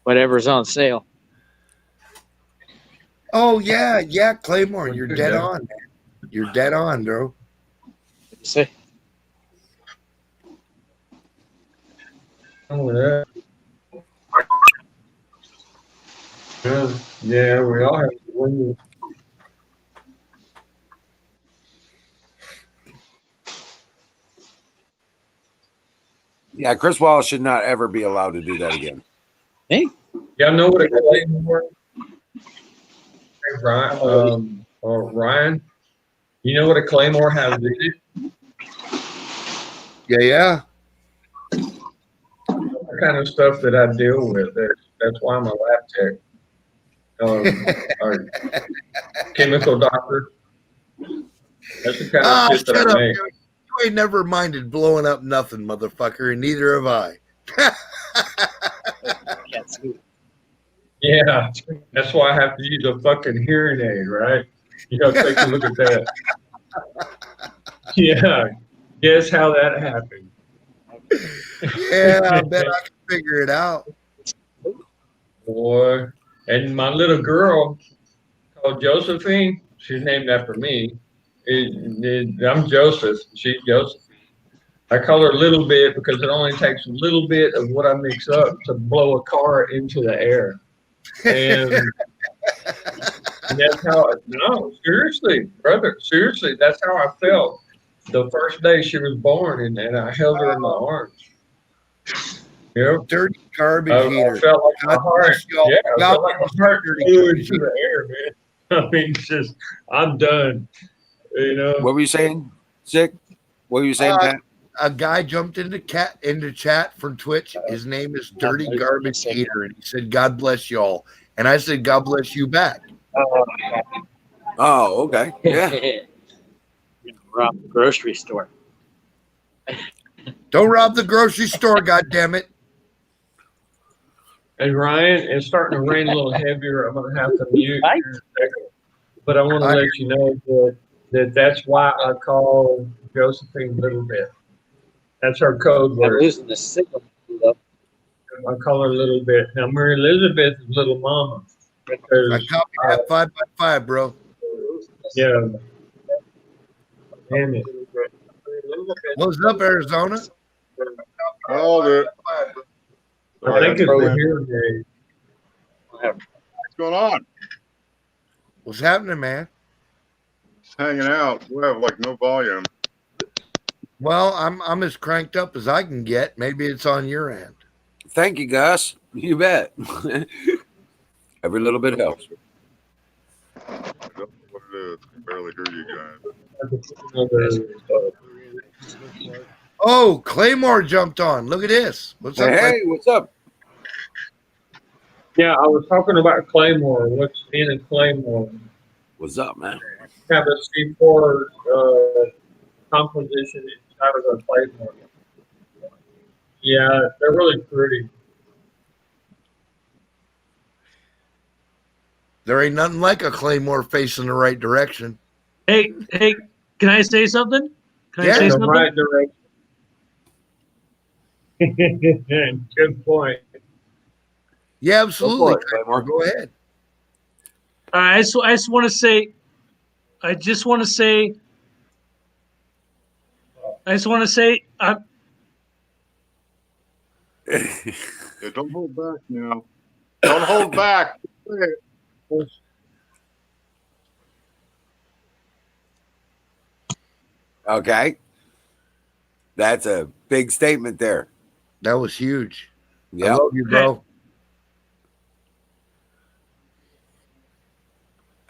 Whatever's on sale. Oh yeah, Claymore. You're dead on, man. You're dead on, bro. See? Oh, yeah. Yeah, we all have to win. Yeah, Chris Wallace should not ever be allowed to do that again. Hey, Y'all know what a claymore? Hey, Ryan, Ryan, you know what a claymore has in it? Yeah. The kind of stuff that I deal with. That's why I'm a lab tech. Or chemical doctor. That's the kind of shit that Shut I up. make. You ain't never minded blowing up nothing, motherfucker, and neither have I. can't see. Yeah, that's why I have to use a fucking hearing aid, right? You know, take a look at that. Yeah, guess how that happened? Yeah, I bet I can figure it out. Boy, and my little girl called Josephine, she's named after me. I'm Joseph, she's Joseph. I call her Little Bit because it only takes a little bit of what I mix up to blow a car into the air. And that's how, no, seriously, brother, seriously, that's how I felt the first day she was born, and I held her in my arms. Yep. Dirty garbage I eater. felt like my God heart, bless y'all. yeah, I God felt like my bless heart dirty flew garbage into the air, man. I mean, it's just, I'm done, you know. What were you saying, Sick? What were you saying, Pat? A guy jumped into chat from Twitch. His name is Dirty Garbage Eater, and he said, "God bless y'all." And I said, "God bless you back." Oh, okay. Yeah. Rob the grocery store. Don't rob the grocery store, goddammit. And Ryan, it's starting to rain a little heavier. I'm going to have to mute here in a second. But I want to let you know that's why I call Josephine Little Bit. That's her code I'm word. losing the signal. I call her Little Bit. Now, Mary Elizabeth is Little Mama. I Because, copy that 5x5, bro. yeah. Damn it. What's up, Arizona? Hold it. I think it's the hearing aid. What's going on? What's happening, man? Just hanging out. We have like no volume. Well, I'm as cranked up as I can get. Maybe it's on your end. Thank you, Gus. You bet. Every little bit helps. I don't know what it is. I can barely hear you guys. Oh, Claymore jumped on. Look at this. What's up? Hey, what's up? Yeah, I was talking about Claymore. What's in a Claymore? What's up, man? Have a C4 composition inside of a Claymore. Yeah, they're really pretty. There ain't nothing like a Claymore facing the right direction. Hey, can I say something? Can I Yeah, say The something? right direction. Good point. Yeah, absolutely. Go for it, Claymore. Go ahead. I just want to say, I just want to say, Yeah, don't hold back now. Don't hold back. Okay. That's a big statement there. That was huge. Yeah. I love you, bro.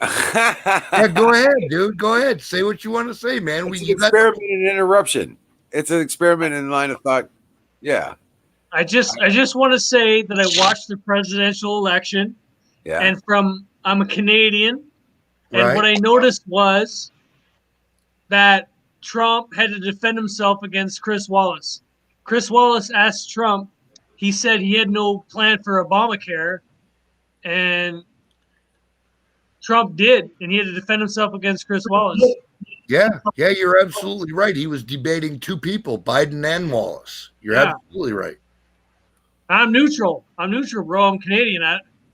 Yeah, go ahead, dude. Go ahead. Say what you want to say, man. It's an experiment in interruption. It's an experiment in line of thought. Yeah. I just want to say that I watched the presidential election, Yeah. and I'm a Canadian, and Right. what I noticed was that Trump had to defend himself against Chris Wallace. Chris Wallace asked Trump. He said he had no plan for Obamacare, and Trump did, and he had to defend himself against Chris Wallace. Yeah, you're absolutely right. He was debating two people, Biden and Wallace. You're Yeah. absolutely right. I'm neutral. I'm neutral, bro. I'm Canadian.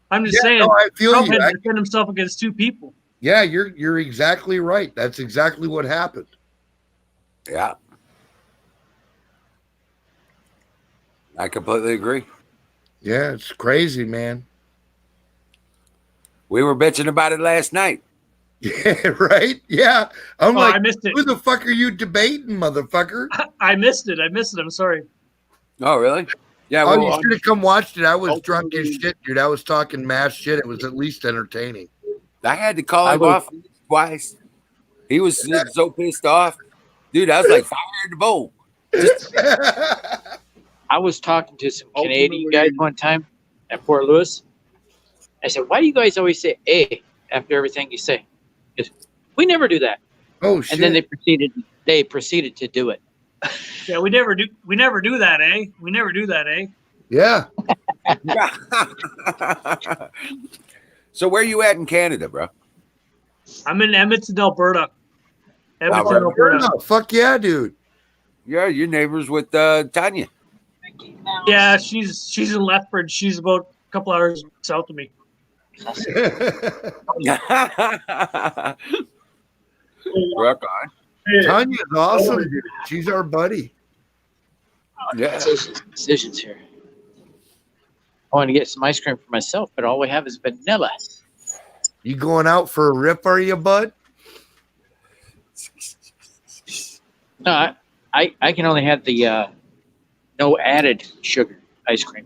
I'm just Yeah, saying. no, I feel Trump you. had I- to defend himself against two people. Yeah, you're exactly right. That's exactly what happened. Yeah. I completely agree. Yeah, it's crazy, man. We were bitching about it last night. Yeah, right? Yeah. I'm Oh, like, I missed it. who the fuck are you debating, motherfucker? I missed it. I'm sorry. Oh, really? Yeah. Oh, Well, you should have come watched it. I was drunk as shit, dude. I was talking mass shit. It was at least entertaining. I had to call him off twice. He was so pissed off. Dude, I was like, fire in the bowl. I was talking to some Canadian guys one time at Port Louis. I said, "Why do you guys always say A after everything you say?" Because we never do that. Oh shit! And then they proceeded to do it. Yeah, we never do that, eh? We never do that, eh? Yeah. So where you at in Canada, bro? I'm in Edmonton, Alberta. Edmonton, Alberta. Alberta. Oh, fuck yeah, dude. Yeah, you're neighbors with Tanya. Yeah, she's in Lethbridge. She's about a couple hours south of me. Rock on. Tanya's awesome, dude. She's our buddy. Yeah. Decisions here. I want to get some ice cream for myself, but all we have is vanilla. You going out for a rip, are you, bud? No, I can only have the no added sugar ice cream.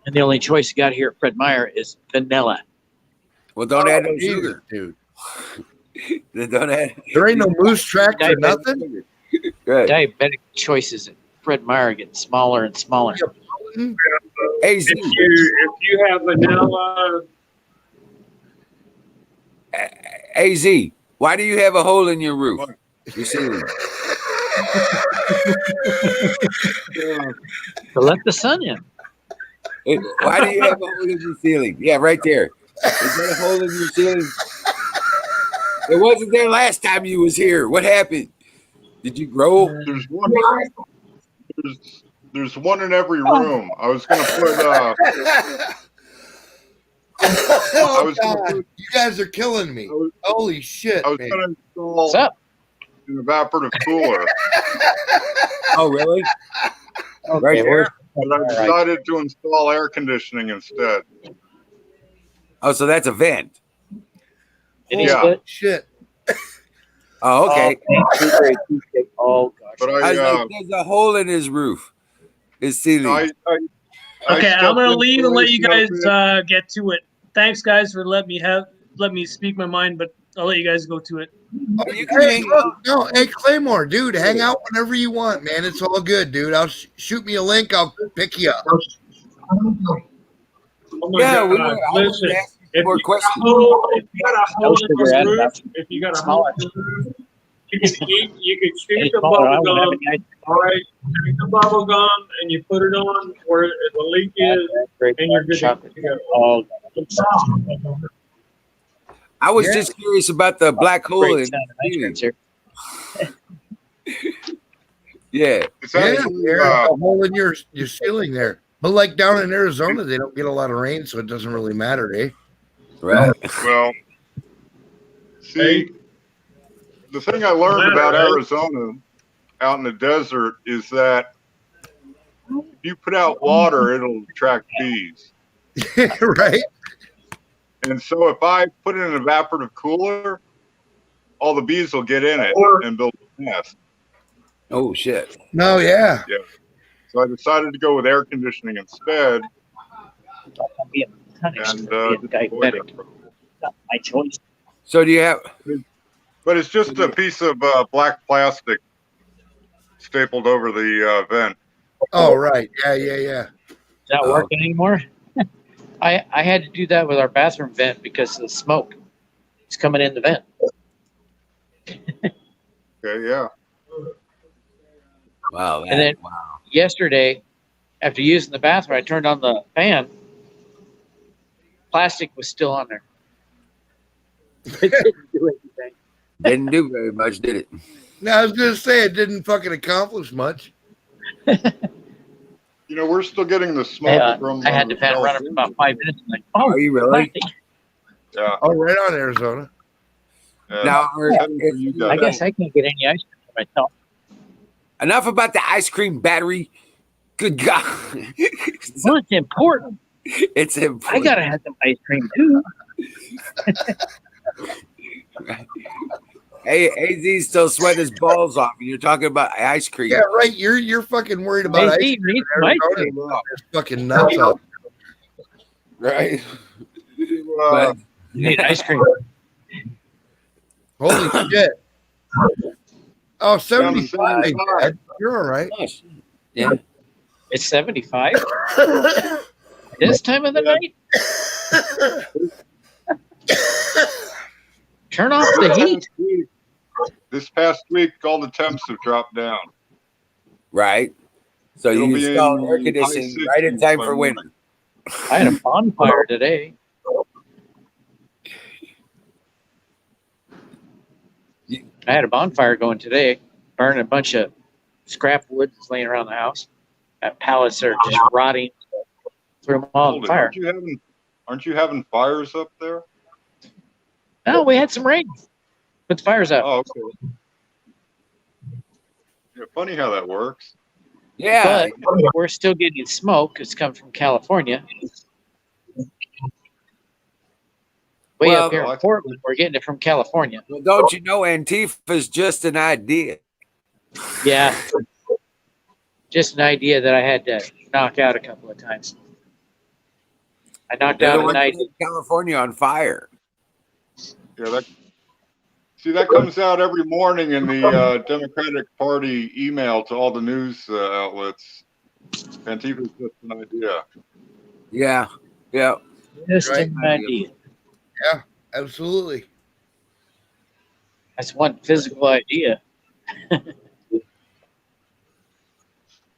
And the only choice you got here at Fred Meyer is vanilla. Well, don't add no Jesus, sugar. dude. Don't add. There ain't no moose track for nothing. Good. Diabetic choices at Fred Meyer get smaller and smaller. Hey, Z. If you have vanilla, Hey, Z. Why do you have a hole in your roof? You see? To let the sun in. Why do you have a hole in your ceiling? Yeah, right there. Is there a hole in your ceiling? It wasn't there last time you was here. What happened? Did you grow? There's one. There's one in every room. I was gonna put. Oh, God. You guys are killing me. Holy shit. I was man. gonna install What's up? an evaporative cooler, Oh, really? Right Okay, there. but I decided to install air conditioning instead. Oh, so that's a vent. It is Yeah. good. Shit. Oh, okay. Oh, gosh. But I was I like, there's a hole in his roof, his ceiling. I Okay, I'm gonna stepped leave and let you guys into get to it. Thanks, guys, for let me speak my mind, but I'll let you guys go to it. You can Hey, hang look, no, hey, Claymore, dude, hang out whenever you want, man. It's all good, dude. I'll shoot me a link. I'll pick you up. oh my Yeah, we God, were. I was listen. asking more questions. If you got a hole in your roof, if you got a hole in your roof, you can shoot the bubble gum. All right, shoot the bubble gum, and you put it on where the leak is, and you're good to go. Oh, I was just curious about the black hole in great sound of ice cream, sir. Yeah. It's Yeah, actually, there's a hole in your ceiling there. But like down in Arizona, they don't get a lot of rain, so it doesn't really matter, eh? Right. well, see, the thing I learned about Arizona out in the desert is that if you put out water, it'll attract bees. Right? And so if I put in an evaporative cooler, all the bees will get in it and build a nest. Oh shit. No, yeah. Yeah. So I decided to go with air conditioning instead. Be a ton of And be a diabetic. Not my choice. So do you have? But it's just a piece of black plastic stapled over the vent. Oh, right. Yeah. Is that working anymore? I had to do that with our bathroom vent because of the smoke. It's coming in the vent. Okay, yeah. Wow. And then yesterday, after using the bathroom, I turned on the fan. Plastic was still on there. It didn't do anything. Didn't do very much, did it? No, I was gonna say it didn't fucking accomplish much. You know, we're still getting the smoke from. I had the fan running for about 5 minutes. I'm like, oh, Are you really? plastic. Yeah. Oh, right on, Arizona. Now, I guess I can't get any ice cream for myself. enough about the ice cream battery. Good God. Well, it's important. It's important. I gotta have some ice cream too. Hey, AZ's still sweating his balls off, and you're talking about ice cream. Yeah, right. You're fucking worried about AZ ice cream. needs some ice Arizona cream. is fucking nuts out. Right. Uh, You need ice cream. Holy shit. Oh, 75. 75. Dad. You're all right. Yeah. It's 75 this time of the night. Turn off the heat. This past week, all the temps have dropped down. Right. So It'll you be install in air high conditioning 60s right in time by for winter. I had a bonfire today. I had a bonfire going today, burning a bunch of scrap wood that's laying around the house. That pallets are just rotting. Threw them all on Hold it. fire. Aren't you having fires up there? No, we had some rain. Put the fires out. Oh, okay. Yeah, funny how that works. Yeah. But we're still getting smoke. It's come from California. Way Well, up here in Portland, we're getting it from California. Well, don't you know Antifa's just an idea? Yeah. Just an idea that I had to knock out a couple of times. I knocked They're out the an ones idea. that set California on fire. Yeah, that comes out every morning in the Democratic Party email to all the news outlets. Antifa's just an idea. Yeah. Yeah. Just Right. an idea. Yeah, absolutely. That's one physical idea.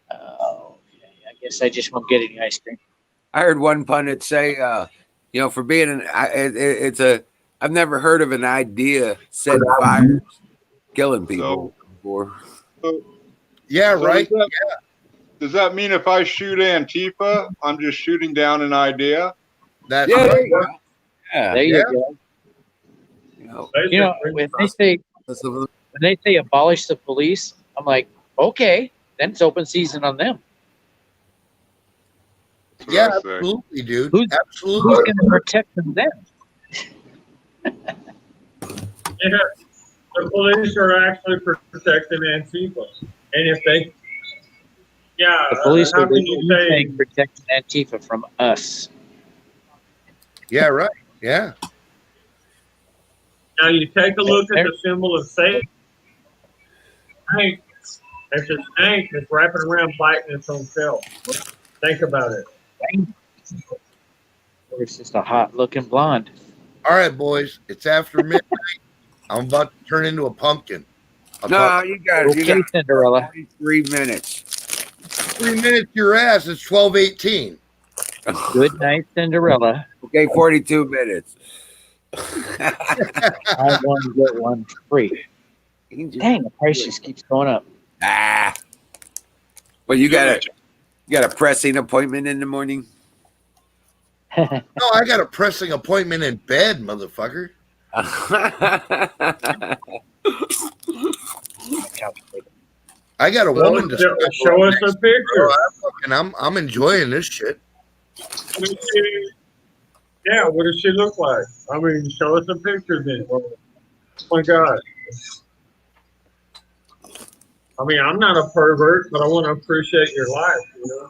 I guess I just won't get any ice cream. I heard one pundit say, for being I've never heard of an idea setting fires, killing people before. Yeah, So right. Does that mean if I shoot Antifa, I'm just shooting down an idea? That's Yeah, right. there you go. Yeah. There you go. You know, when they say abolish the police, I'm like, okay, then it's open season on them. That's what Yeah, I say. absolutely, dude. Who's Absolutely. going to protect them then? Yeah, the police are actually protecting Antifa. And if they, yeah, The police how are can you say, protecting Antifa from us. Yeah, right. Yeah. now you take a look at the symbol of Satan. Snake. It's a snake that's wrapping around biting its own tail. Think about it. Or it's just a hot looking blonde. All right, boys. It's after midnight. I'm about to turn into a pumpkin. No, you got it. You Okay, got Cinderella. 3 minutes. 3 minutes, your ass. It's 12:18. Good night, Cinderella. Okay, 42 minutes. I want to get one free. Dang, the price just keeps going up. Well, you got a pressing appointment in the morning. No, I got a pressing appointment in bed, motherfucker. I got a woman to Show us a picture. I'm enjoying this shit. Yeah, what does she look like? I mean, show us a picture then. Oh my God. I mean, I'm not a pervert, but I want to appreciate your life. You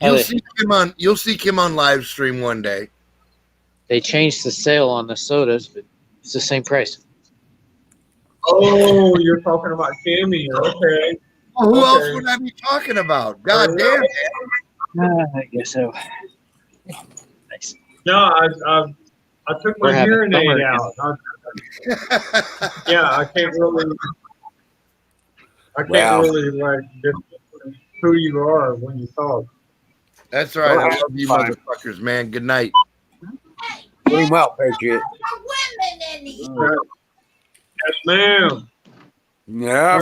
know. You'll see Kim on live stream one day. They changed the sale on the sodas, but it's the same price. Oh, you're talking about Kimmy. Okay. Well, who else would I be talking about? God damn. I guess so. Nice. No, I took my hearing aid out. Yeah, I can't really like just who you are when you talk. That's right. I love you motherfuckers, man. Good night. Doing well, Patriot. Women in here. Yes, ma'am. Yeah.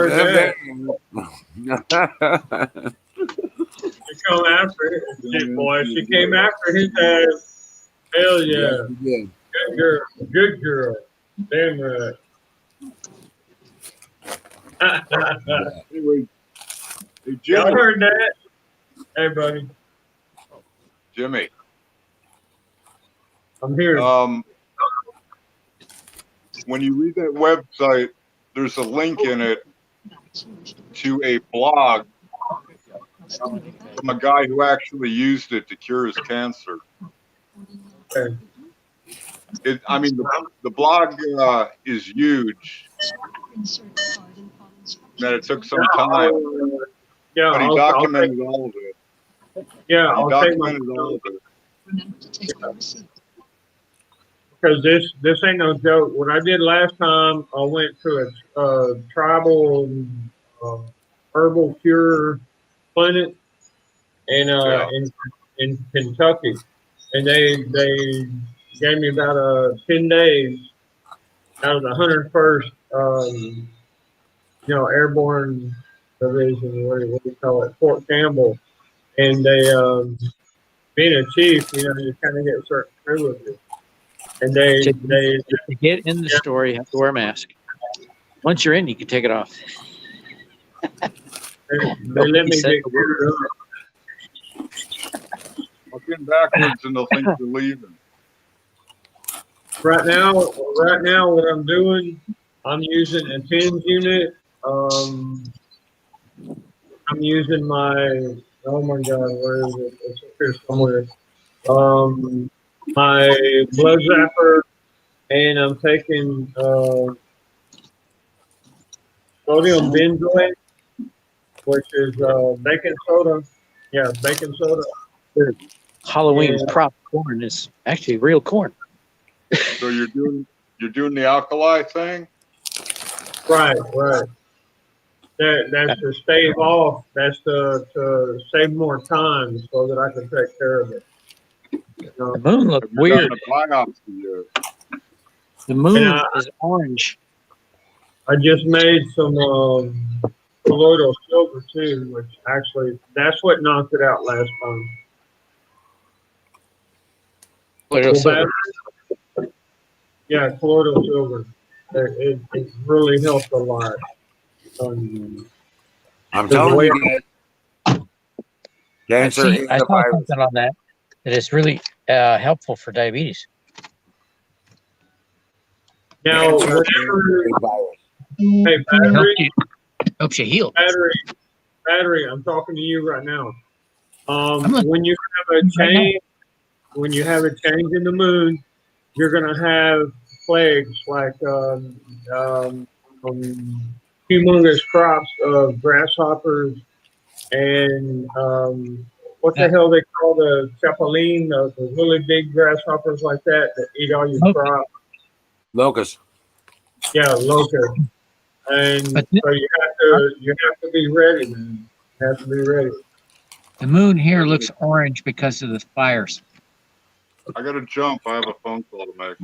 She come after his shit, boy. She came after his ass. Hell yeah. Good girl. Good girl. Damn right. Anyway, hey, Y'all Jimmy. heard that? Hey, buddy. Jimmy. I'm here. When you read that website, there's a link in it to a blog from a guy who actually used it to cure his cancer. Okay. I mean, the blog is huge. That it took some time, Yeah, but he documented all of it. Yeah, He I'll take my documented all of it. because this ain't no joke. What I did last time, I went to a tribal herbal cure clinic in Kentucky, and they gave me about 10 days out of the 101st Airborne Division, what do you call it, Fort Campbell, and they being a chief, you kind of get certain privileges. And they To get in the store, you have to wear a mask. Once you're in, you can take it off. they let me get geared up. Looking backwards and they'll think you're leaving. Right now, what I'm doing, I'm using a TENS unit. I'm using my, oh my God, where is it? It's up here somewhere. My blood zapper, and I'm taking sodium benzoate, which is baking soda. Yeah, baking soda. Halloween prop corn is actually real corn. So you're doing the alkali thing? Right. That's to stave off. That's to save more time so that I can take care of it. The moon looks Have you done weird. a biopsy yet? The moon And is orange. I just made some colloidal silver too, which actually that's what knocked it out last time. Colloidal silver. Yeah, colloidal silver. It really helped a lot. I'm telling you guys. Cancer is I a saw virus. something on that is really helpful for diabetes. Now, Cancer is whenever, a virus. hey, battery, Helps you heal. battery, I'm talking to you right now. listening. When you have a change, when you have a change in the moon, you're gonna have plagues like humongous crops of grasshoppers and what the hell they call the chapaline, the really big grasshoppers like that eat all your crops. Locust. Yeah, locusts. And But so you have to be ready, man. You have to be ready. The moon here looks orange because of the fires. I got to jump. I have a phone call to make.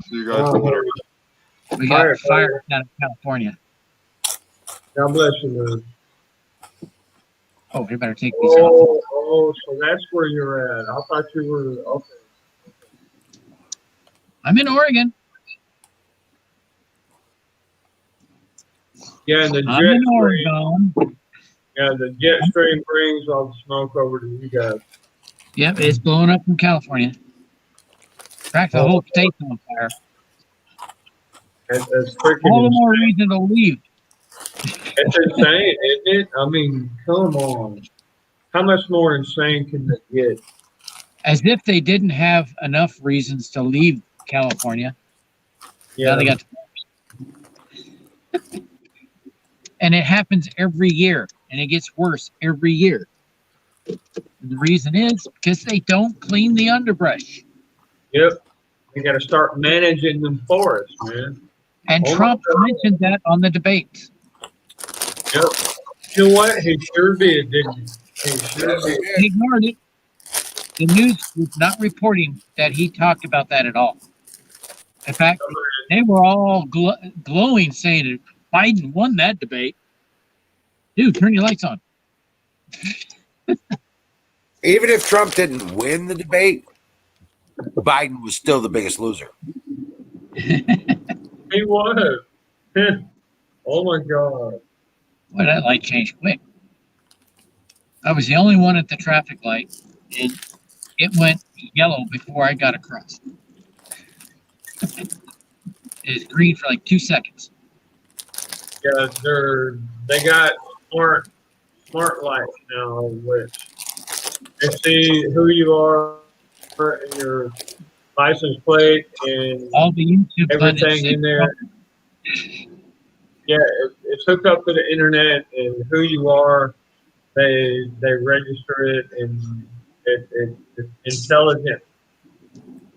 See you guys later. We got fire down in California. God bless you, man. Oh, we better take these off. Oh, so that's where you're at. I thought you were okay. I'm in Oregon. Yeah, and the I'm jet in stream. Oregon. Yeah, the jet stream brings all the smoke over to you guys. Yep, it's blowing up from California. In fact, the whole state's on fire. That's freaking All the insane. more reason to leave. It's insane, isn't it? I mean, come on. How much more insane can it get? As if they didn't have enough reasons to leave California. Now they got and it happens every year, and it gets worse every year. And the reason is because they don't clean the underbrush. Yep. We got to start managing them forests, man. And Oh my Trump God. mentioned that on the debates. Yep. You know what? He sure did, didn't he? He sure did. He ignored it. The news was not reporting that he talked about that at all. In fact, they were all glowing, saying that Biden won that debate. Dude, turn your lights on. Even if Trump didn't win the debate, Biden was still the biggest loser. He was. Oh my God. Boy, that light changed quick. I was the only one at the traffic light, and it went yellow before I got across. It was green for like 2 seconds. Yeah, they got smart lights now, which they see who you are and your license plate and all the YouTube everything in there. Yeah, it's hooked up to the internet, and who you are, they register it, and it's intelligent.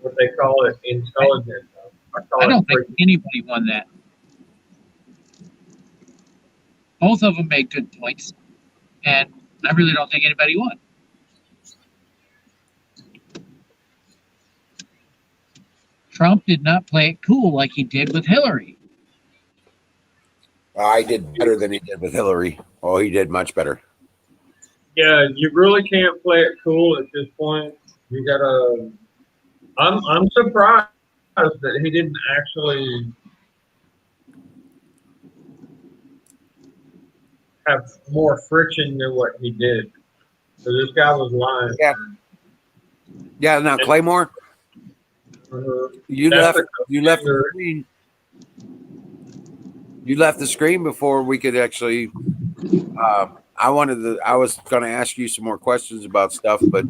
What they call it, intelligent. I don't think anybody won that. Both of them made good points, and I really don't think anybody won. Trump did not play it cool like he did with Hillary. I did better than he did with Hillary. Oh, he did much better. Yeah, you really can't play it cool at this point. You gotta. I'm surprised that he didn't actually have more friction than what he did. So this guy was lying. Yeah. Yeah. Now Claymore, you left the screen. You left the screen before we could actually. I was going to ask you some more questions about stuff, but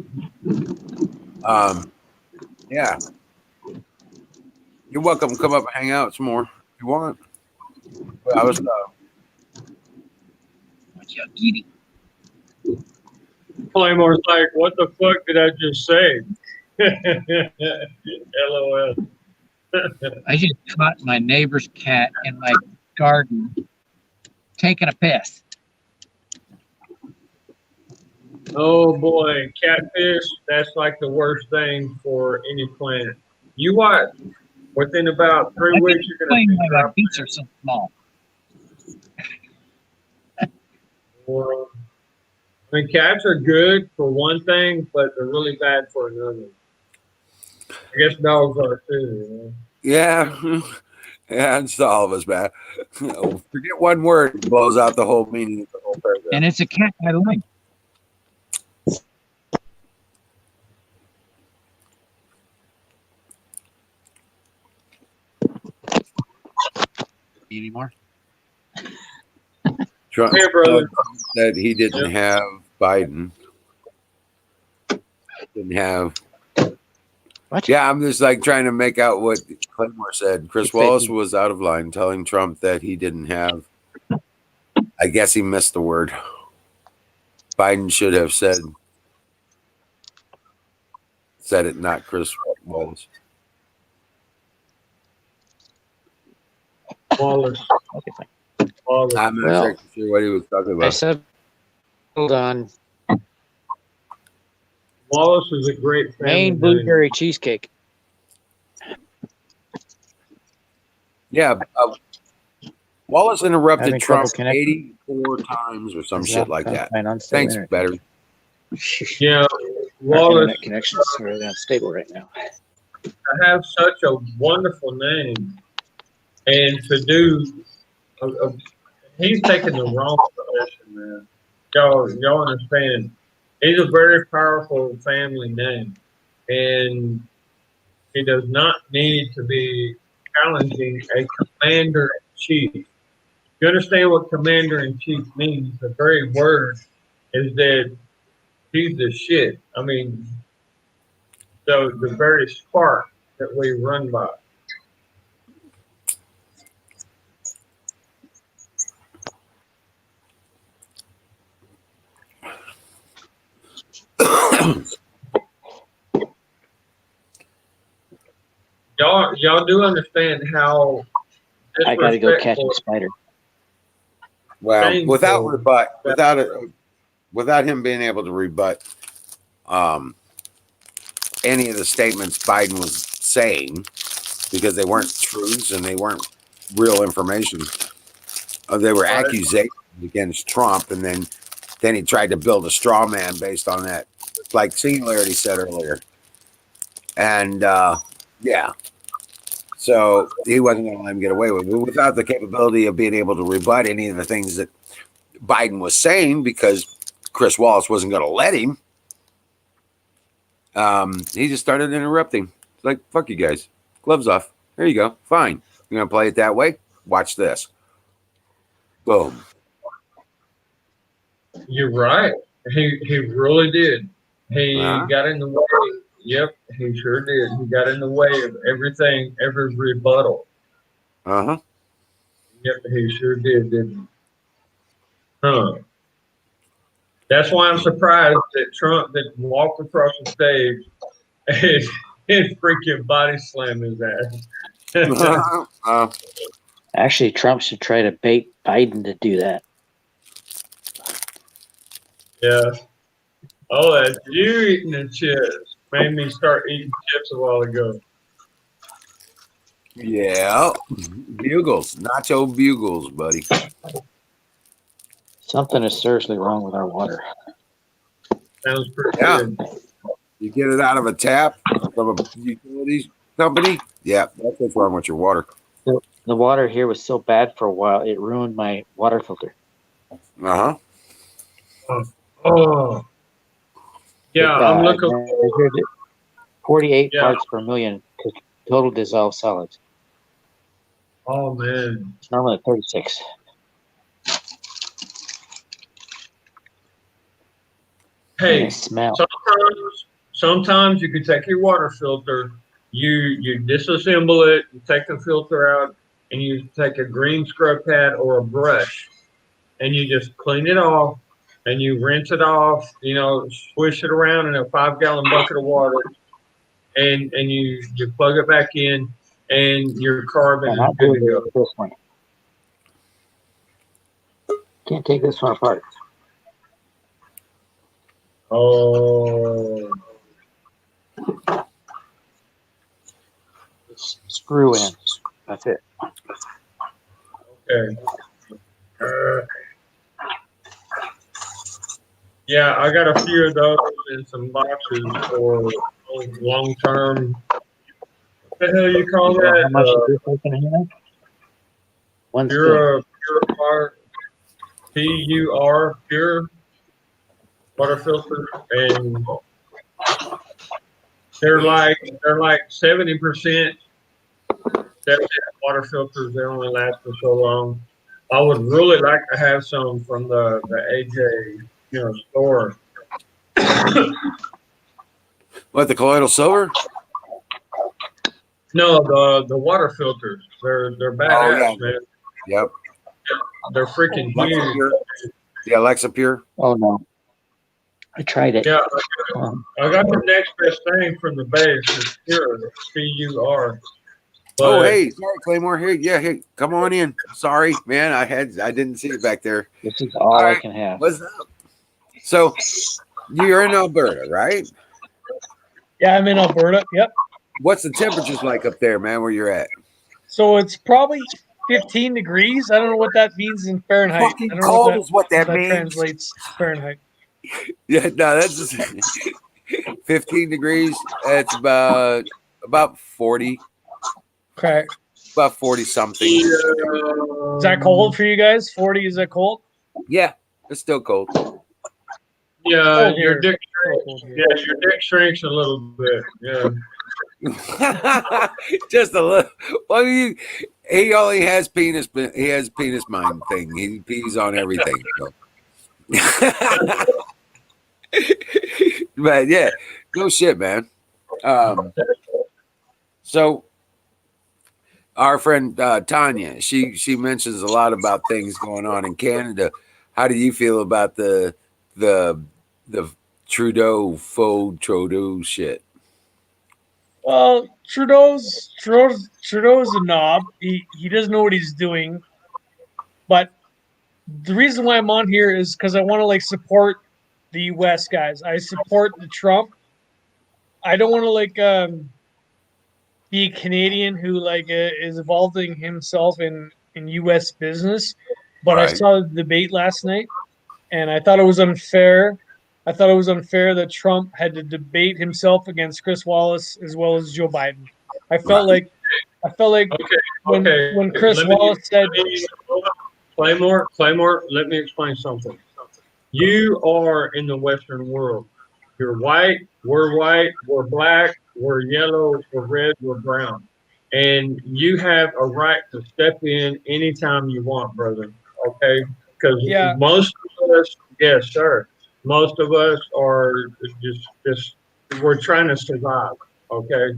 yeah, you're welcome to come up and hang out some more if you want. But I was. Claymore's like, what the fuck did I just say? LOL. I just caught my neighbor's cat in my garden taking a piss. Oh boy, catfish, that's like the worst thing for any plant. You watch, within about 3 weeks, you're going to my beets are so small. Well, I mean, cats are good for one thing, but they're really bad for another. I guess dogs are too. You know? Yeah. Yeah, it's all of us, man. Forget one word, it blows out the whole meaning of the whole paragraph. And it's a cat I like. Anymore? Trump said he didn't have Biden. Didn't have. What? Yeah, I'm just like trying to make out what Claymore said. Chris Wallace was out of line telling Trump that he didn't have. I guess he missed the word. Biden should have said it, not Chris Wallace. Wallace. Okay, fine. Wallace. I'm not exactly sure what he was talking about. I said, hold on. Wallace is a great family Maine name. blueberry cheesecake. Yeah, Wallace interrupted Having trouble Trump connecting? 84 times or some Is shit that like that. fine on stable Thanks, internet? better. Yeah, Our Wallace. internet connection is really unstable right now. I have such a wonderful name, and to do, he's taking the wrong position, man. Y'all understand? He's a very powerful family name, and he does not need to be challenging a commander-in-chief. You understand what commander-in-chief means? The very word is that he's the shit. I mean, so the very spark that we run by. Y'all do understand how I gotta go catch disrespectful- a spider. Well, Shameful. without him being able to rebut any of the statements Biden was saying, because they weren't truths and they weren't real information. They were accusations against Trump, and then he tried to build a straw man based on that, like Singularity said earlier. And yeah, so he wasn't going to let him get away with it without the capability of being able to rebut any of the things that Biden was saying, because Chris Wallace wasn't going to let him. He just started interrupting. It's like, fuck you guys. Gloves off. There you go. Fine. You're going to play it that way? Watch this. Boom. You're right. He really did. He Uh-huh. got in the way. Yep, he sure did. He got in the way of everything, every rebuttal. Uh-huh. Yep, he sure did, didn't he? Huh. That's why I'm surprised that Trump didn't walk across the stage and freaking body slam his ass. Actually, Trump should try to bait Biden to do that. Yeah. Oh, that's you eating the chips. Made me start eating chips a while ago. Yeah. Bugles. Nacho bugles, buddy. Something is seriously wrong with our water. Sounds pretty Yeah. good. You get it out of a tap from a utilities company? Yeah, that's what's wrong with your water. The water here was so bad for a while, it ruined my water filter. Uh-huh. Oh. Yeah, I'm looking. measured it 48 Yeah. parts per million total dissolved solids. Oh man. It's normally 36. Hey, And it smells. sometimes you can take your water filter, you disassemble it, you take the filter out, and you take a green scrub pad or a brush, and you just clean it off, and you rinse it off, swish it around in a 5-gallon bucket of water, and you plug it back in, and your carbon I'm is not good doing to go. it with this one. Can't take this one apart. Oh. It's screw in. That's it. Okay. Yeah, I got a few of those in some boxes for long term. What the hell you call that? How much is this open here? One Pure PUR, pure water filter, and they're like 70%. That's it. Water filters, they only last for so long. I would really like to have some from the AJ, store. What, the colloidal silver? No, the water filters. They're badass, man. Yep. They're freaking huge. Yeah, Alexa Pure. Oh no. I tried it. Yeah, I got the next best thing from the base. It's Pure, PUR. Oh, hey, sorry, Claymore. Here, yeah, hey, come on in. Sorry, man, I didn't see it back there. This is all I can have. What's up? So, you're in Alberta, right? Yeah, I'm in Alberta. Yep. What's the temperatures like up there, man, where you're at? So it's probably 15 degrees. I don't know what that means in Fahrenheit. Fucking I don't know cold is what that how means. translates to Fahrenheit. Yeah, no, that's 15 degrees. That's about 40. Okay. About 40 something. Is that cold for you guys? 40, is that cold? Yeah, it's still cold. Yeah, Cold your here. dick shrinks. Yeah, your dick shrinks a little bit. Yeah. Just a little. Well, he only has penis. He has penis mind thing. He pees on everything. So. But yeah, no shit, man. So our friend Tanya, she mentions a lot about things going on in Canada. How do you feel about the Trudeau shit? Well, Trudeau's a knob. He doesn't know what he's doing. But the reason why I'm on here is because I want to support the U.S. guys. I support the Trump. I don't want to be a Canadian who is involving himself in U.S. business. But I saw the debate last night, and I thought it was unfair. I thought it was unfair that Trump had to debate himself against Chris Wallace as well as Joe Biden. I felt like when Chris Wallace said, Claymore, let me explain something. You are in the Western world. You're white, we're black, we're yellow, we're red, we're brown. And you have a right to step in anytime you want, brother. Okay? Because most of us, yes, sir. Most of us are just we're trying to survive, okay?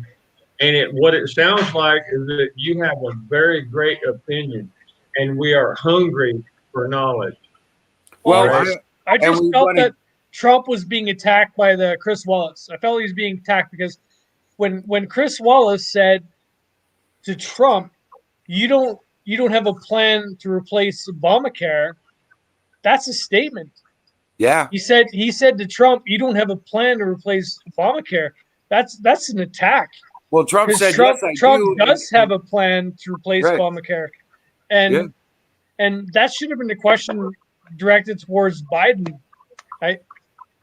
And what it sounds like is that you have a very great opinion, and we are hungry for knowledge. Well, I just felt that Trump was being attacked by the Chris Wallace. I felt he was being attacked because when Chris Wallace said to Trump, you don't have a plan to replace Obamacare, that's a statement. Yeah. He said to Trump, you don't have a plan to replace Obamacare. That's an attack. Well, Trump said Trump do. does have a plan to replace Obamacare. And that should have been a question directed towards Biden.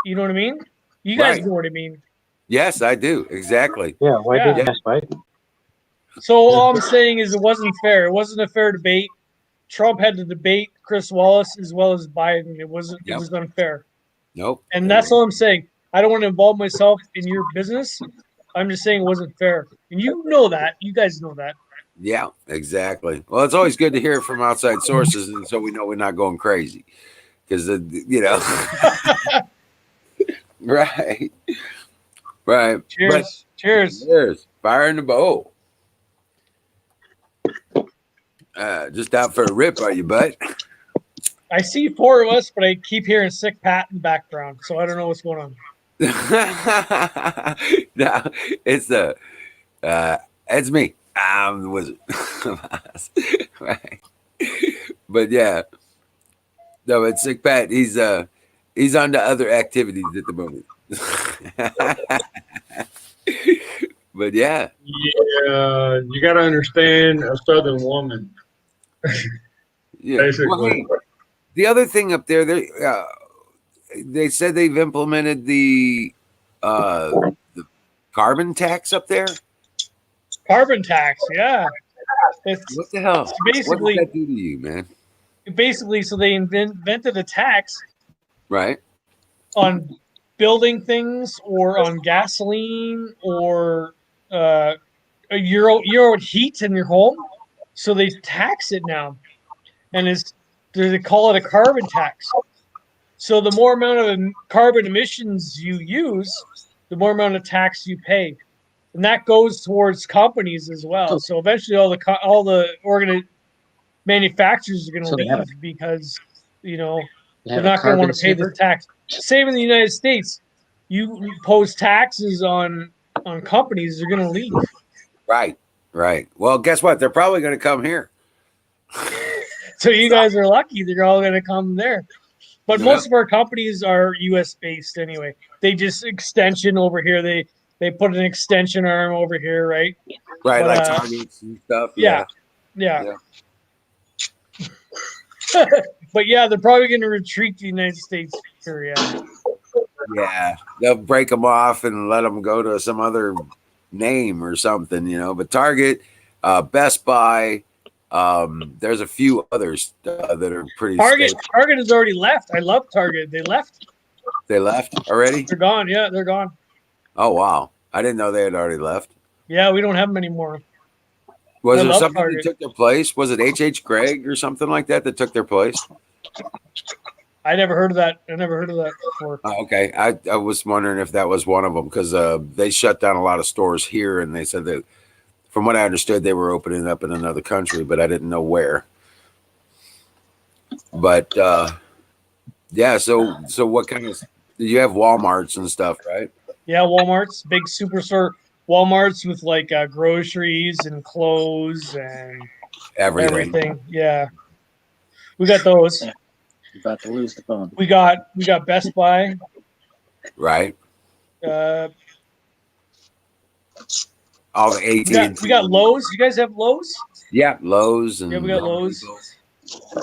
You know what I mean? You guys know what I mean. Yes, I do. Exactly. Yeah, why did you ask Biden? So all I'm saying is it wasn't fair. It wasn't a fair debate. Trump had to debate Chris Wallace as well as Biden. It was unfair. Nope. And that's all I'm saying. I don't want to involve myself in your business. I'm just saying it wasn't fair. And you know that. You guys know that. Yeah, exactly. Well, it's always good to hear it from outside sources, and so we know we're not going crazy. Because, right. Right. Cheers. Cheers. Fire in the bowl. Just out for a rip, are you, bud? I see 4 of us, but I keep hearing Sick Pat in the background, so I don't know what's going on. No, it's it's me. I'm the wizard. Right. But yeah. No, it's Sick Pat. He's on to other activities at the moment. But yeah. Yeah, you got to understand a Southern woman. Yeah. Basically. Well, the other thing up there, they said they've implemented the carbon tax up there. Carbon tax, yeah. What the hell? Basically, what does that do to you, man? Basically, so they invented a tax, right, on building things or on gasoline or a euro heat in your home. So they tax it now, and they call it a carbon tax. So the more amount of carbon emissions you use, the more amount of tax you pay, and that goes towards companies as well. So eventually, all the manufacturers are going to leave because they're not going to want to pay the tax. Same in the United States, you impose taxes on companies, they're going to leave. Right. Well, guess what? They're probably going to come here. So you guys are lucky; they're all going to come there. But most of our companies are U.S. based anyway. They just extension over here. They put an extension arm over here, right? Right, like Targets and stuff. Yeah. But yeah, they're probably going to retreat to the United States here. Yeah, they'll break them off and let them go to some other name or something, But Target, Best Buy, there's a few others that are pretty. Target has already left. I love Target. They left. They left already? They're gone. Yeah, they're gone. Oh wow, I didn't know they had already left. Yeah, we don't have them anymore. Was I there love something Target. that took their place? Was it H.H. Gregg or something like that that took their place? I never heard of that. I never heard of that before. Oh, okay. I was wondering if that was one of them because they shut down a lot of stores here, and they said that, from what I understood, they were opening up in another country, but I didn't know where. But yeah, so what kind of, you have Walmarts and stuff, right? Yeah, Walmart's big superstore. Walmart's with like groceries and clothes and Everything. Yeah, we got those. You're about to lose the phone. We got Best Buy. Right. Uh, All the AT&T. we got Lowe's. You guys have Lowe's? Yeah, Lowe's and Yeah, we got Lowe's.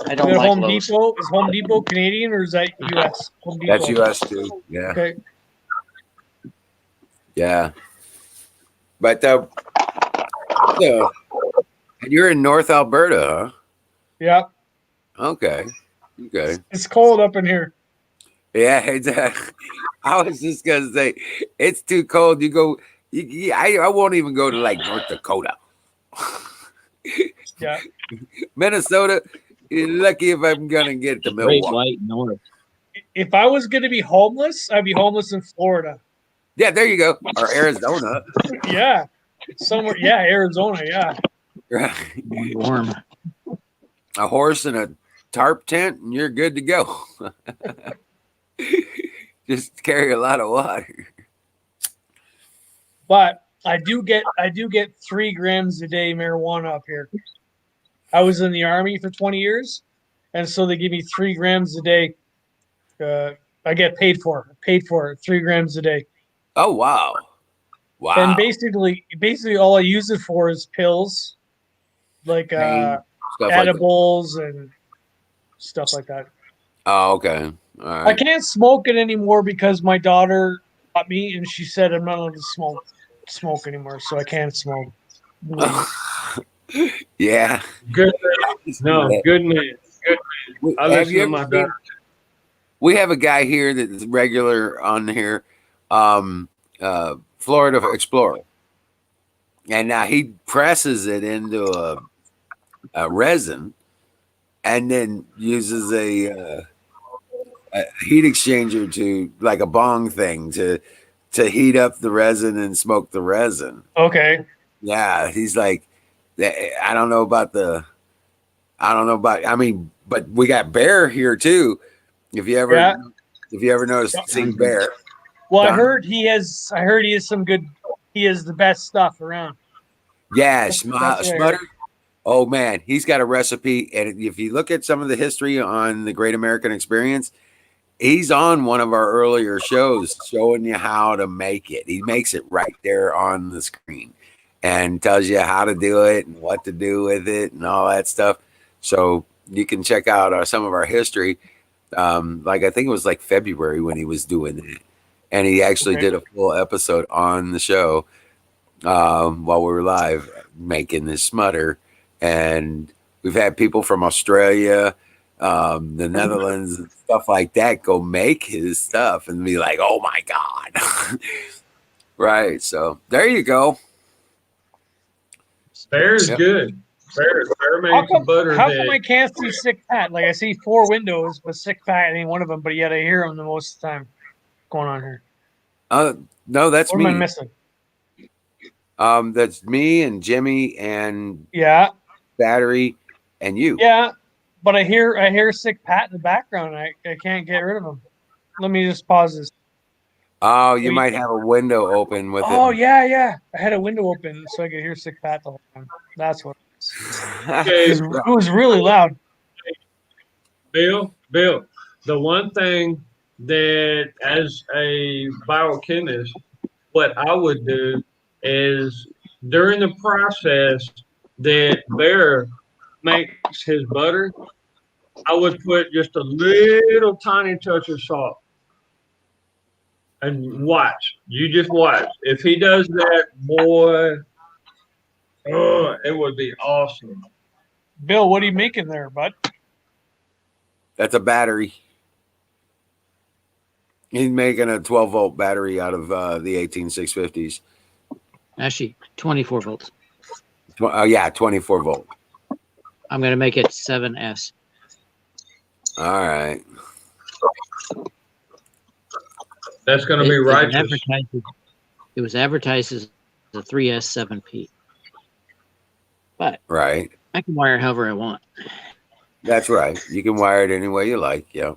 I don't We got like Home Lowe's. Depot. Is Home Depot Canadian or is that U.S.? Home Depot. That's U.S. too. Yeah. Okay. Yeah. But and you're in North Alberta, Yeah, huh? Okay. Okay. it's cold up in here. Yeah, I was just gonna say it's too cold. You go. I won't even go to like North Dakota. Yeah. Minnesota. You're lucky if I'm gonna get to Great Milwaukee. White North. If I was going to be homeless, I'd be homeless in Florida. Yeah, there you go. Or Arizona. Yeah, somewhere. Yeah, Arizona. Yeah. Right. Warm. A horse and a tarp tent, and you're good to go. Just carry a lot of water. But I do get 3 grams a day marijuana up here. I was in the Army for 20 years, and so they give me 3 grams a day. I get paid for it, 3 grams a day. Oh wow, wow. And basically all I use it for is pills, like Stuff like that. edibles and stuff like that. Oh, okay. All I right. can't smoke it anymore because my daughter got me and she said I'm not allowed to smoke anymore, so I can't smoke. Yeah. Good man. No, good man. Good man. I Have listen you to ever my seen- daughter. We have a guy here that's regular on here, Florida Explorer, and now he presses it into a resin, and then uses a heat exchanger to, like a bong thing, to heat up the resin and smoke the resin. Okay. Yeah, he's like, I don't know about. I mean, but we got Bear here too. If you ever noticed, seeing Bear. Well, I Done. heard he has some good. He has the best stuff around. Yeah, That's what I Smutter. heard. Oh man, he's got a recipe, and if you look at some of the history on the Great American Experience, he's on one of our earlier shows showing you how to make it. He makes it right there on the screen and tells you how to do it and what to do with it and all that stuff. So you can check out some of our history. Like I think it was like February when he was doing it, and he actually did a full episode on the show while we were live making this smutter. And we've had people from Australia, the Netherlands, and stuff like that go make his stuff and be like, "Oh my god!" Right. So there you go. Bear's Yep. good. Bear How makes come, butter how that come I can't see Sick Pat? Like I see 4 windows, but Sick Pat ain't one of them. But yet I hear him the most of the time. Going on here. No, that's What me. am I missing? That's me and Jimmy and Yeah, Battery and you. yeah. But I hear Sick Pat in the background. I can't get rid of him. Let me just pause this. Oh, you might have a window open with Oh it. yeah. I had a window open so I could hear Sick Pat the whole time. That's what. Okay, It was really loud. Bill, the one thing that as a biochemist, what I would do is during the process that Bear makes his butter, I would put just a little tiny touch of salt. And watch. You just watch. If he does that, boy, oh, it would be awesome. Bill, what are you making there, bud? That's a battery. He's making a 12-volt battery out of the 18650s. Actually, 24 volts. Oh yeah, 24 volt. I'm going to make it 7S. All right. That's going to be righteous. It was advertised as a 3S 7P. But Right. I can wire however I want. That's right. You can wire it any way you like. Yeah.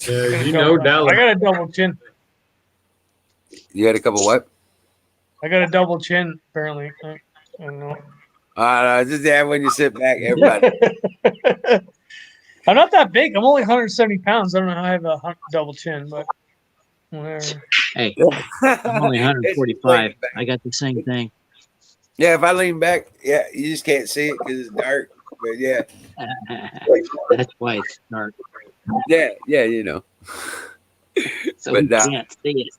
You know, Dallas. I got a double chin. You had a couple what? I got a double chin, apparently. I don't know. Just when you sit back, everybody. I'm not that big. I'm only 170 pounds. I don't know how I have a double chin, but whatever. Hey, I'm only 145. I got the same thing. Yeah, if I lean back, yeah, you just can't see it because it's dark. But yeah. That's why it's dark. Yeah, you know. So But you can't see it.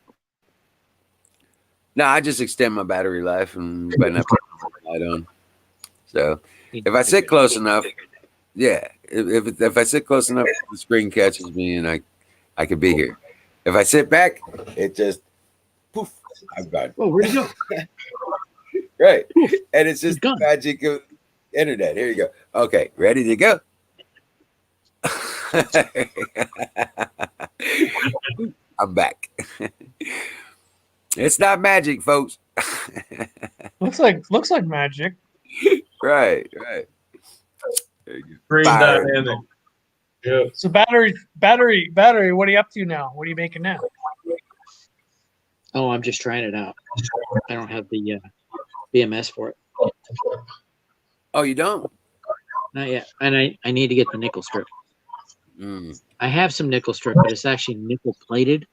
No, I just extend my battery life and put enough light on. So if I sit close enough, yeah. If I sit close enough, the screen catches me and I could be here. If I sit back, it just poof, I'm gone. Oh, where'd you go? Right. And it's just the magic of internet. Here you go. Okay, ready to go. I'm back. It's not magic, folks. Looks like magic. Right. Green Fire. dynamic. Yeah. So battery. What are you up to now? What are you making now? Oh, I'm just trying it out. I don't have the BMS for it. Oh, you don't? Not yet. And I need to get the nickel strip. Mm. I have some nickel strip, but it's actually nickel plated.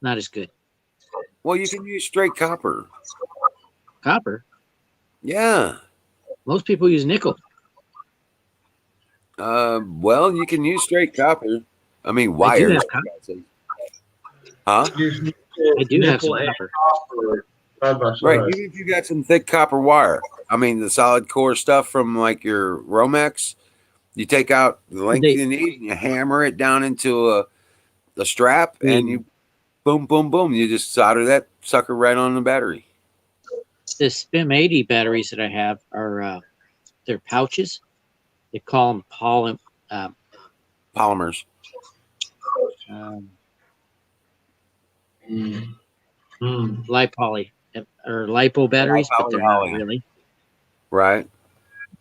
Not as good. Well, you can use straight copper. Copper? Yeah. Most people use nickel. Well, you can use straight copper. I mean, I do wires. have copper. Huh? I do have some copper. Right. Even if you got some thick copper wire, I mean, the solid core stuff from like your Romex, you take out the length you need, and you hammer it down into a strap, and you boom, boom, boom. You just solder that sucker right on the battery. The SPIM 80 batteries that I have are they're pouches. They call them polymers. Lipoly or lipo batteries, but they're not really. Right.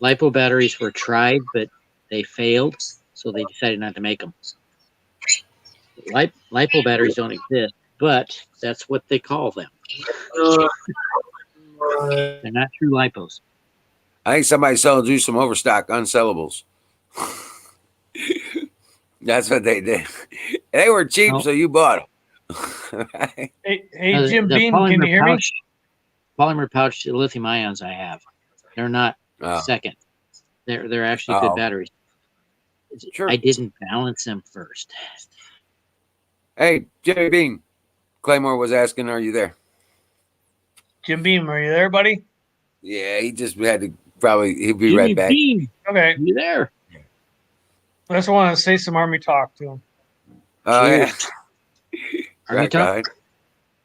Lipo batteries were tried, but they failed, so they decided not to make them. Lipo batteries don't exist, but that's what they call them. They're not true lipos. I think somebody sold you some overstock unsellables. That's what they did. They were cheap, so you bought them. Right? Hey, Jim Beam, can you hear me? Polymer pouch lithium ions I have. They're not second. They're actually good batteries. Sure. I didn't balance them first. Hey, Jimmy Beam. Claymore was asking, are you there? Jim Beam, are you there, buddy? Yeah, he just had to he'll be Jimmy right back. Beam. Okay. You there? I just want to say some Army talk to him. Oh, yeah. Army talk?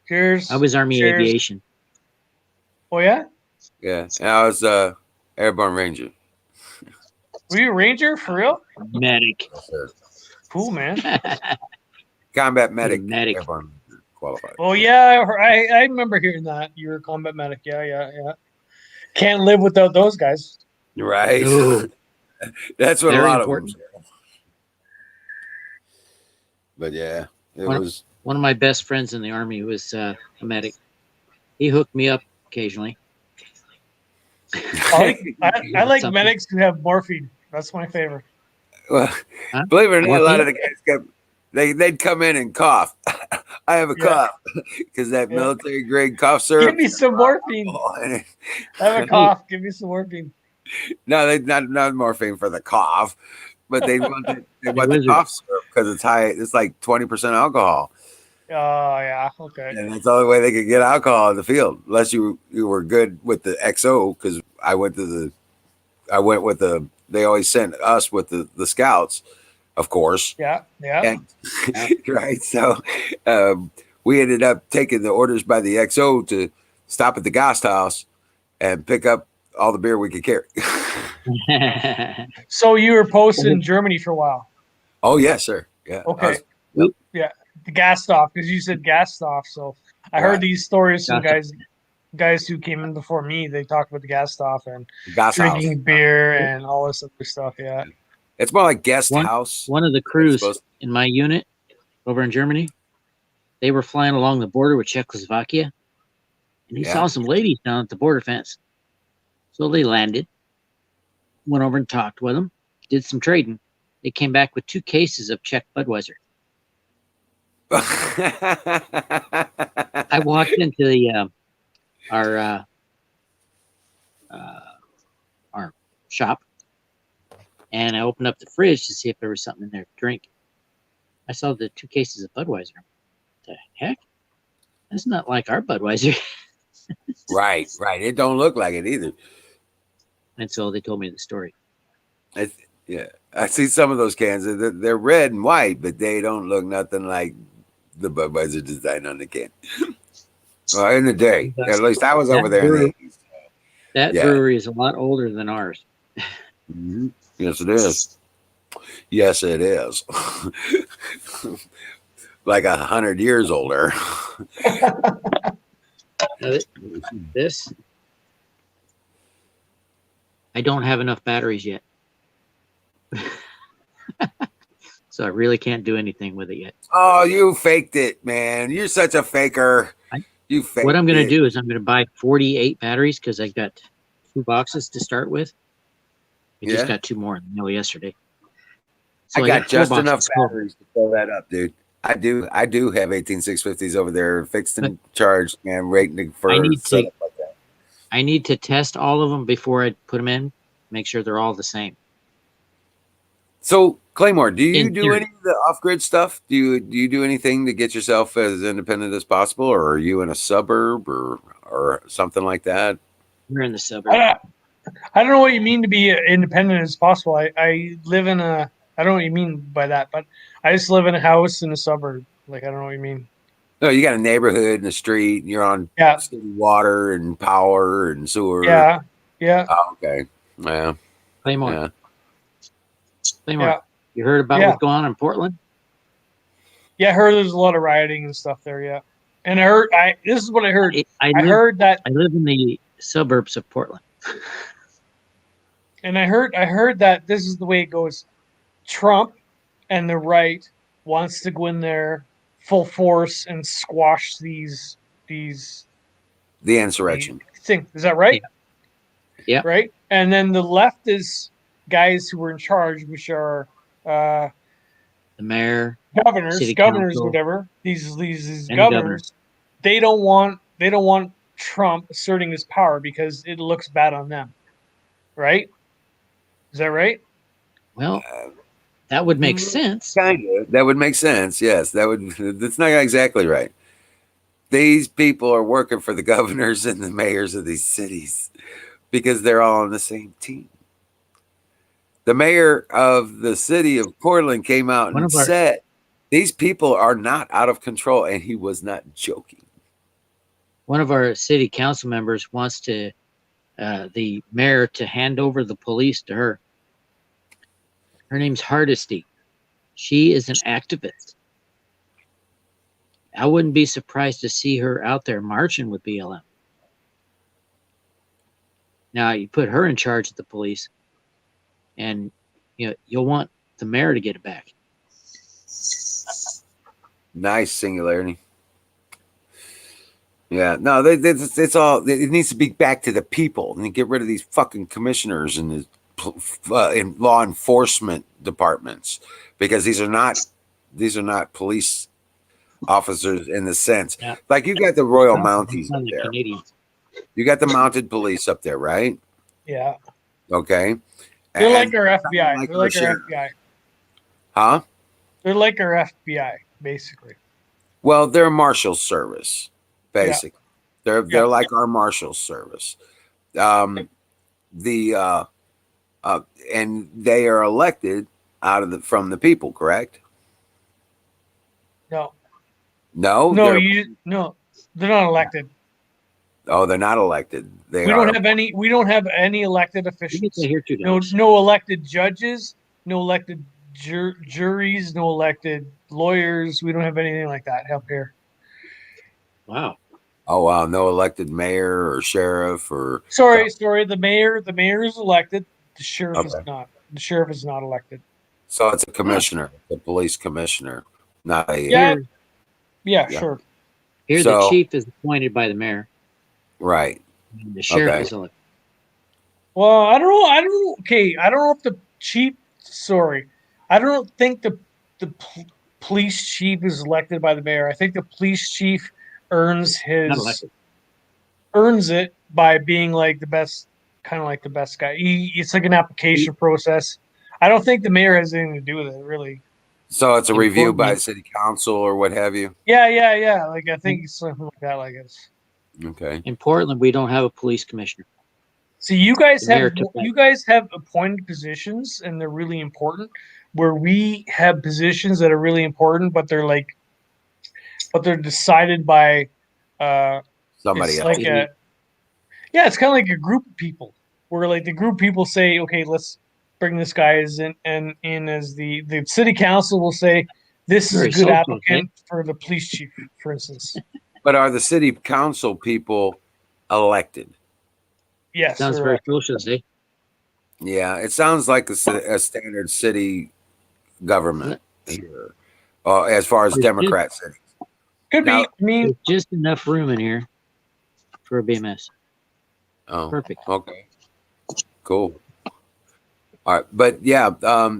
Cheers. I was Army Cheers. Aviation. Oh, yeah? Yeah. And I was Airborne Ranger. Were you a Ranger for real? Medic. Cool, man. Combat medic. Medic. Airborne qualified. Oh, yeah. I remember hearing that. You were a combat medic. Yeah. Can't live without those guys. Right. Ooh. That's what Very a lot important. of them say. But yeah, it One was. of my best friends in the Army was a medic. He hooked me up occasionally. I like Something. medics who have morphine. That's my favorite. Well, believe it or not, a lot of the guys they'd come in and cough. I have a cough because that military grade cough syrup. Give me some morphine. Oh, I have a cough. Give me some morphine. No, they not morphine for the cough, but they want the cough syrup because it's high. It's like 20% alcohol. Oh yeah, okay. And that's the only way they could get alcohol in the field, unless you were good with the XO. Because I went with the. They always sent us with the scouts, of course. Yeah. And, right. So we ended up taking the orders by the XO to stop at the Gast house and pick up all the beer we could carry. So you were posted in Germany for a while. Oh yes, sir. Yeah. Okay. Yeah, the Gastoff, because you said Gastoff. So I heard these stories from guys who came in before me. They talked about the Gastoff and Gas drinking house. beer and all this other stuff. Yeah. It's more like guest house. One of the crews in my unit over in Germany, they were flying along the border with Czechoslovakia, and he saw some ladies down at the border fence. So they landed, went over and talked with them, did some trading. They came back with 2 cases of Czech Budweiser. I walked into the our shop, and I opened up the fridge to see if there was something in there to drink. I saw the 2 cases of Budweiser. What the heck? That's not like our Budweiser. Right. It don't look like it either. And so they told me the story. Yeah, I see some of those cans. They're red and white, but they don't look nothing like the Budweiser design on the can. Well, in the day, at least I was over there in the 80s. That brewery is a lot older than ours. Mm-hmm. Yes, it is. Yes, it is. Like 100 years older. This, I don't have enough batteries yet. So I really can't do anything with it yet. Oh, you faked it, man. You're such a faker. You faked What I'm going it. to do is I'm going to buy 48 batteries because I got 2 boxes to start with. I just got 2 more in the mail yesterday. So I got just 4 enough boxes full. batteries to fill that up, dude. I do have 18650s over there fixed and charged and rating for setup like that. I need to test all of them before I put them in, make sure they're all the same. So, Claymore, do you In do theory. any of the off-grid stuff? Do you do anything to get yourself as independent as possible, or are you in a suburb or something like that? We're in the suburbs. I don't know what you mean to be independent as possible. I live in a. I don't know what you mean by that, but I just live in a house in a suburb. Like I don't know what you mean. No, you got a neighborhood and a street, and you're on city water and power and sewer. Yeah. Oh, okay. Yeah. Claymore. Yeah. Claymore. Yeah. You heard about Yeah. what's going on in Portland? Yeah, I heard there's a lot of rioting and stuff there. Yeah, and I heard. This is what I heard. I live- heard that, I live in the suburbs of Portland. and I heard that this is the way it goes. Trump and the right wants to go in there full force and squash these The insurrection. things. Is that right? Yeah. Right. And then the left is guys who were in charge, which are The mayor, governors, city governors, council, whatever. These and governors. They don't want Trump asserting his power because it looks bad on them. Right? Is that right? Well, that would make sense. Kind of. That would make sense. Yes, that would. That's not exactly right. These people are working for the governors and the mayors of these cities because they're all on the same team. The mayor of the city of Portland came out and said, "These people are not out of control," and he was not joking. One of our city council members wants to the mayor to hand over the police to her. Her name's Hardesty. She is an activist. I wouldn't be surprised to see her out there marching with BLM. Now you put her in charge of the police, and you'll want the mayor to get it back. Nice singularity. Yeah, no, it's all. It needs to be back to the people, and get rid of these fucking commissioners and the in law enforcement departments, because these are not police officers in the sense. Like you got the Royal Mounties up there. You got the mounted police up there, right? Yeah. Okay. They're And- like our FBI. like They're like our our sheriff. FBI. Huh? They're like our FBI, basically. Well, they're a marshal service, basically. They're like our marshal service. And they are elected from the people, correct? No. No, No, they're they're not elected. oh, they're not elected. They We are. don't have any. We don't have any elected officials. No elected judges. No elected juries. No elected lawyers. We don't have anything like that up here. Wow. Oh wow, no elected mayor or sheriff or. Sorry. The mayor is elected. The sheriff is Okay. not. The sheriff is not elected. So it's a commissioner, the police commissioner, not a. Yeah. Yeah. Sure. Here, So- the chief is appointed by the mayor. Right. And the sheriff Okay. is elected. Well, I don't know. Okay, I don't know if the chief. Sorry, I don't think the police chief is elected by the mayor. I think the police chief earns Not elected. it by being like the best, kind of like the best guy. It's like an application process. I don't think the mayor has anything to do with it, really. So it's a review by Important. city council or what have you. Yeah. Like I think it's something like that. Like it's. Okay. In Portland, we don't have a police commissioner. So you guys The mayor have took appointed positions and they're really important. Where we have positions that are really important, but they're decided by Somebody it's else. like it's kind of like a group of people. Where like the group of people say, okay, let's bring this guy in as the city council will say this is Very a good social, applicant for the police chief, for instance. But are the city council people elected? Yes. Sounds they're very elected. socialist, eh? Yeah, it sounds like a standard city government here, as far as It's Democrat cities. Could Now- be. I mean, There's just enough room in here for a BMS. Oh, Perfect. okay, cool. All right, but yeah,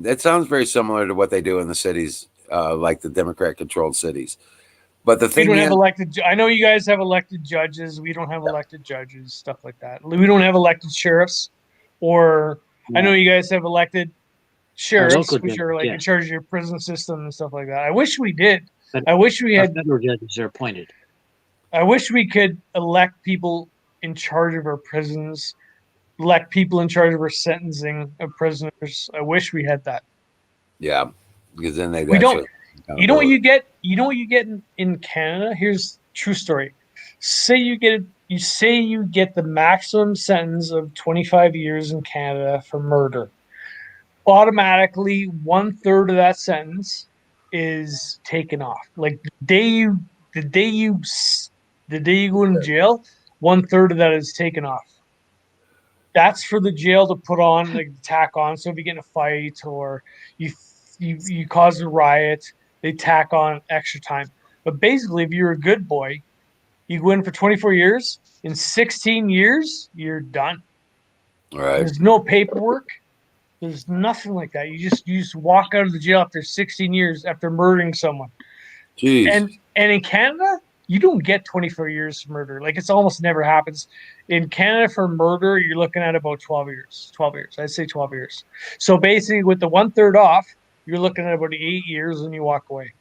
it sounds very similar to what they do in the cities, like the Democrat-controlled cities. But the we thing don't is, have elected. I know you guys have elected judges. We don't have elected judges, stuff like that. We don't have elected sheriffs, or I know you guys have elected sheriffs, local which are judges, like in yes. charge of your prison system and stuff like that. I wish we did. But I wish we Our had. federal judges are appointed. I wish we could elect people in charge of our prisons, elect people in charge of our sentencing of prisoners. I wish we had that. yeah, because then they We don't. actually You know what you get? You know what you get in Canada? Here's true story. Say you get the maximum sentence of 25 years in Canada for murder. Automatically, 1/3 of that sentence is taken off. Like the day you go in jail, 1/3 of that is taken off. That's for the jail to put on, like tack on. So if you get in a fight or you cause a riot, they tack on extra time. But basically, if you're a good boy, you go in for 24 years. In 16 years, you're done. right. There's no paperwork. There's nothing like that. You just walk out of the jail after 16 years after murdering someone. Jeez. And in Canada, you don't get 24 years for murder. Like it's almost never happens. In Canada for murder, you're looking at about 12 years. 12 years. I'd say 12 years. So basically, with the 1/3 off, you're looking at about 8 years when you walk away.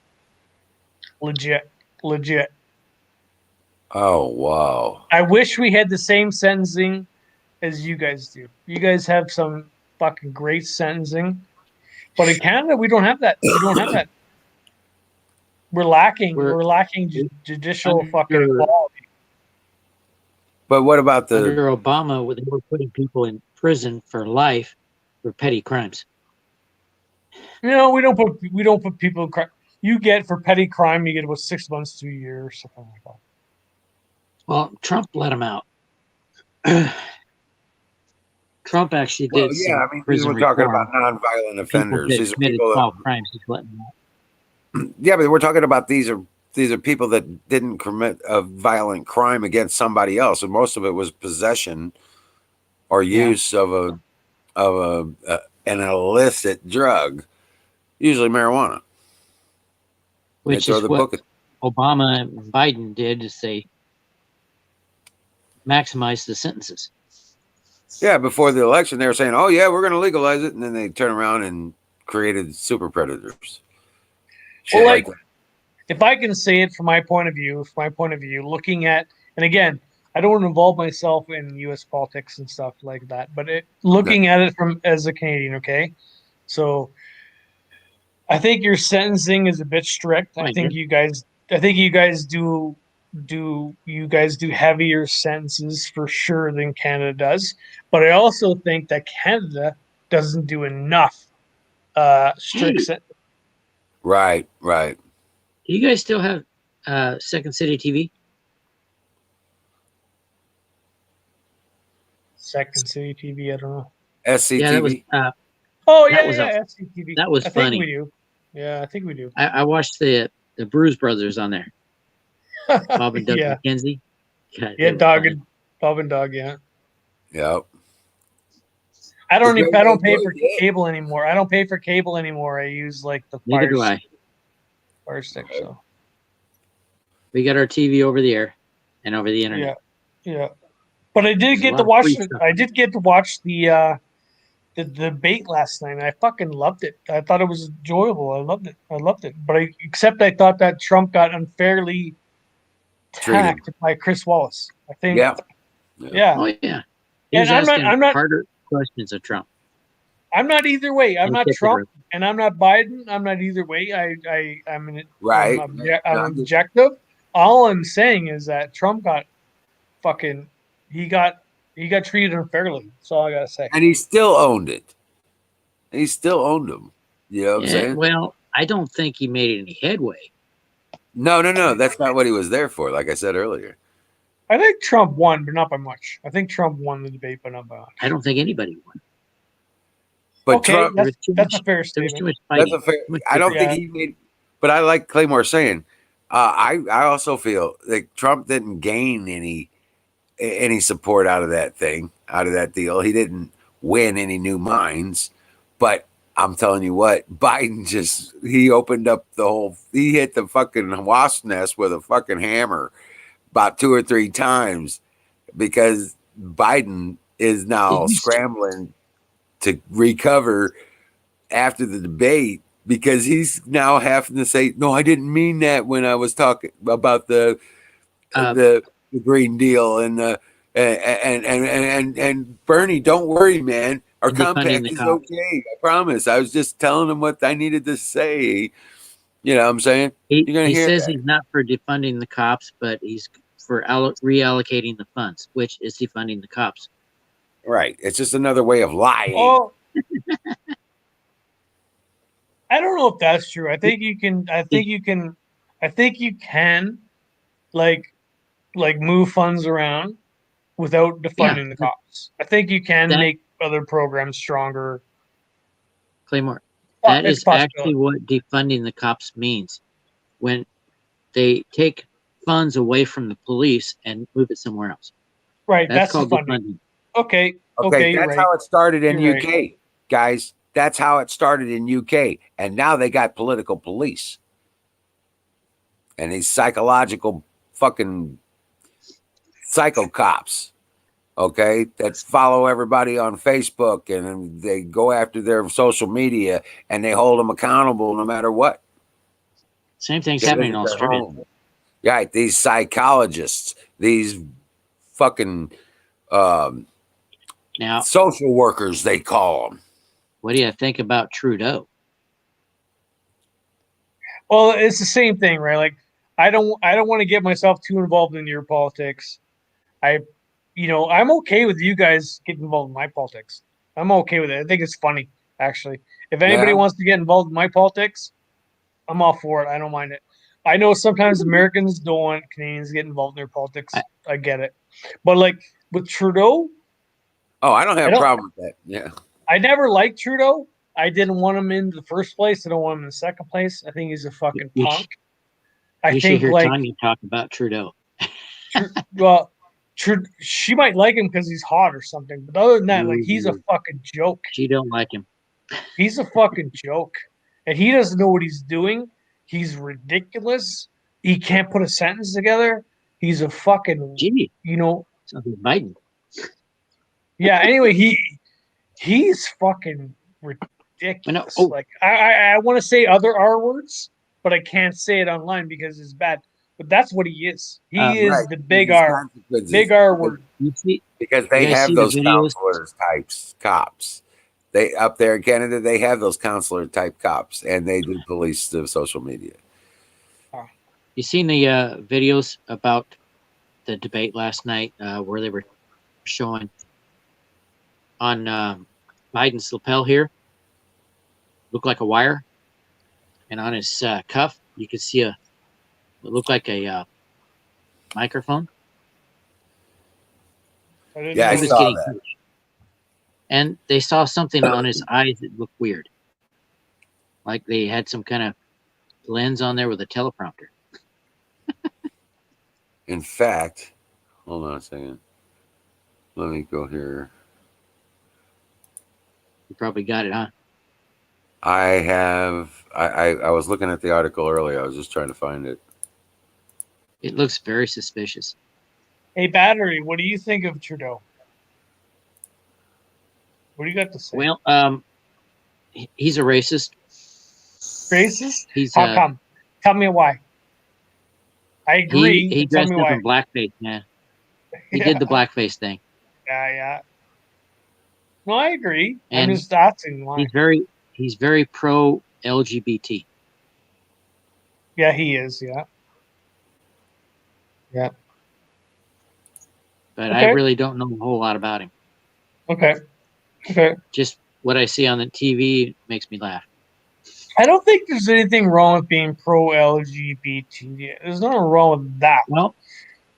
Legit. Oh wow. I wish we had the same sentencing as you guys do. You guys have some fucking great sentencing. But in Canada, we don't have that. We don't have that. We're lacking. We're lacking judicial fucking equality. But what about the? Under Obama, they were putting people in prison for life for petty crimes. You know, we don't put people in crime. You get for petty crime, you get about 6 months to a year or something like that. Well, Trump let them out. Trump actually did. Well, yeah, some I mean, prison we're talking reform. about nonviolent offenders. People These that are committed people that, 12 crimes. He's letting them out. yeah, but we're talking about these are people that didn't commit a violent crime against somebody else, and most of it was possession or use of an illicit drug, usually marijuana. Which throw is the what book Obama and Biden did, is they maximized the sentences. Yeah, before the election, they were saying, "Oh yeah, we're going to legalize it," and then they turn around and created super predators. Shit Well, like, that. if I can say it from my point of view, looking at, and again, I don't want to involve myself in U.S. politics and stuff like that, but looking at it from as a Canadian, okay? So I think your sentencing is a bit strict. I Fine, think yeah. you guys you guys do heavier sentences for sure than Canada does, but I also think that Canada doesn't do enough strict Hey. Right. Do you guys still have Second City TV? Second City TV. I don't know. SCTV. Yeah, that was. Oh that yeah, was yeah, SCTV. that was I think funny. we do. Yeah, I think we do. I watched the Bruise Brothers on there. Bob and Doug Yeah. McKenzie. God, Yeah, it was Dog funny. and Bob and Dog. Yeah. Yep. I don't It's even. I don't very pay for good, yeah. cable anymore. I don't pay for cable anymore. I use like the Neither Fire do I. Stick. So We got our TV over the air and over the internet. yeah. But I did There's a get lot to of watch. free stuff. I did get to watch the debate last night. And I fucking loved it. I thought it was enjoyable. I loved it. But except I thought that Trump got unfairly Treated. attacked by Chris Wallace. I think. Yeah. Yeah. Oh yeah. He And was I'm not- asking I'm not- harder questions of Trump. I'm not either way. I'm I'll not take the Trump, road. and I'm not Biden. I'm not either way. Right. I'm objective. All I'm saying is that Trump got fucking. He got treated unfairly. That's all I gotta say. And he still owned it. He still owned them. You know what I'm Yeah, saying? well, I don't think he made any headway. No. That's not what he was there for, like I said earlier. I think Trump won, but not by much. I think Trump won the debate, but not by much. I don't think anybody won. But Okay, Trump, There was too That's much- a fair there was statement. too much that's fighting. a fair. Too much I don't Yeah. think he made, but I like Claymore saying, I also feel like Trump didn't gain any support out of that thing, out of that deal. He didn't win any new minds, but I'm telling you what, Biden he opened up he hit the fucking wasp nest with a fucking hammer about 2 or 3 times because Biden is now Did you- scrambling to recover after the debate because he's now having to say, no, I didn't mean that when I was talking about the Green Deal and Bernie, don't worry, man. Our And defunding compact the is cops. okay. I promise. I was just telling him what I needed to say. You know what I'm saying? He You're gonna hear says that. he's not for defunding the cops, but he's for reallocating the funds, which is defunding the cops. Right. It's just another way of lying. Oh, I don't know if that's true. I think you can. Like move funds around without defunding the cops. I think you can That- make other programs stronger. Claymore, Well, that it's is possible. actually what defunding the cops means. When they take funds away from the police and move it somewhere else. Right. That's That's called defunding. defunding. Okay. Okay, you're that's right. how it started in You're UK, guys. That's how it started in UK, and now they got political police and these psychological fucking psycho cops. Okay, that follow everybody on Facebook and they go after their social media and they hold them accountable no matter what. Same thing's They happening in live at their Australia. home. Right, these psychologists, these fucking Now, social workers, they call them. what do you think about Trudeau? Well, it's the same thing, right? Like, I don't want to get myself too involved in your politics. I'm okay with you guys getting involved in my politics. I'm okay with it. I think it's funny, actually. If anybody Yeah. wants to get involved in my politics, I'm all for it. I don't mind it. I know sometimes Americans don't want Canadians to get involved in their politics. I get it. But like with Trudeau, Oh, I don't have I a don't- problem with that. Yeah. I never liked Trudeau. I didn't want him in the first place. I don't want him in the second place. I think he's a fucking You punk. I You should think hear like Tanya talk about Trudeau. well, she might like him because he's hot or something. But other than that, like he's a fucking joke. She don't like him. He's a fucking joke, and he doesn't know what he's doing. He's ridiculous. He can't put a sentence together. He's a fucking Gee, sounds like Biden. Yeah. Anyway, he's fucking ridiculous. oh. Like I want to say other R words, but I can't say it online because it's bad. But that's what he is. He is Right. the big These R, consequences. big R word. You see, Because they You guys have see the those videos? counselors types cops. They up there in Canada, they have those counselor type cops, and they do police the social media. You seen the videos about the debate last night where they were showing on Biden's lapel here, looked like a wire, and on his cuff you could see it looked like a microphone. Yeah, I He was saw getting that. pushed. And they saw something on his eyes that looked weird, like they had some kind of lens on there with a teleprompter. In fact, hold on a second. Let me go here. You probably got it, huh? I was looking at the article earlier. I was just trying to find it. It looks very suspicious. Hey, Battery, what do you think of Trudeau? What do you got to say? Well, he's a racist. Racist? He's How come? Tell me why. I agree. He but tell dressed me up why. in blackface. Yeah, he Yeah. did the blackface thing, Yeah. No, I agree. and I'm just asking why. he's very pro LGBT. Yeah, he is. Yeah. Yeah. But I Okay. really don't know a whole lot about him. Okay. Okay. Just what I see on the TV makes me laugh. I don't think there's anything wrong with being pro LGBT. There's nothing wrong with that. Well,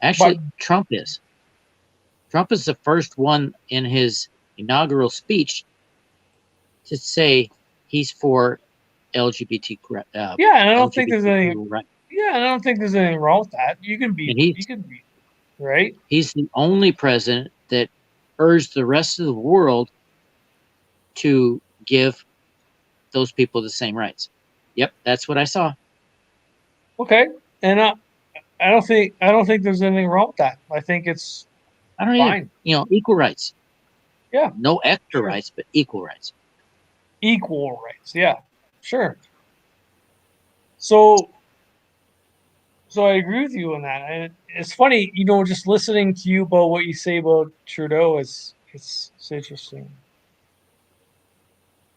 actually, Trump is. Trump is the first one in his inaugural speech to say he's for LGBT. Yeah, and I don't think there's any. Right. Yeah, and I don't think there's anything wrong with that. You can be. And he's- You can be. Right. He's the only president that urged the rest of the world to give those people the same rights. Yep, that's what I saw. Okay, and I don't think there's anything wrong with that. I think it's I don't fine. either. Equal rights. Yeah. No extra rights, but equal rights. Equal rights. Yeah, sure. So I agree with you on that. And it's funny, just listening to you about what you say about Trudeau it's interesting.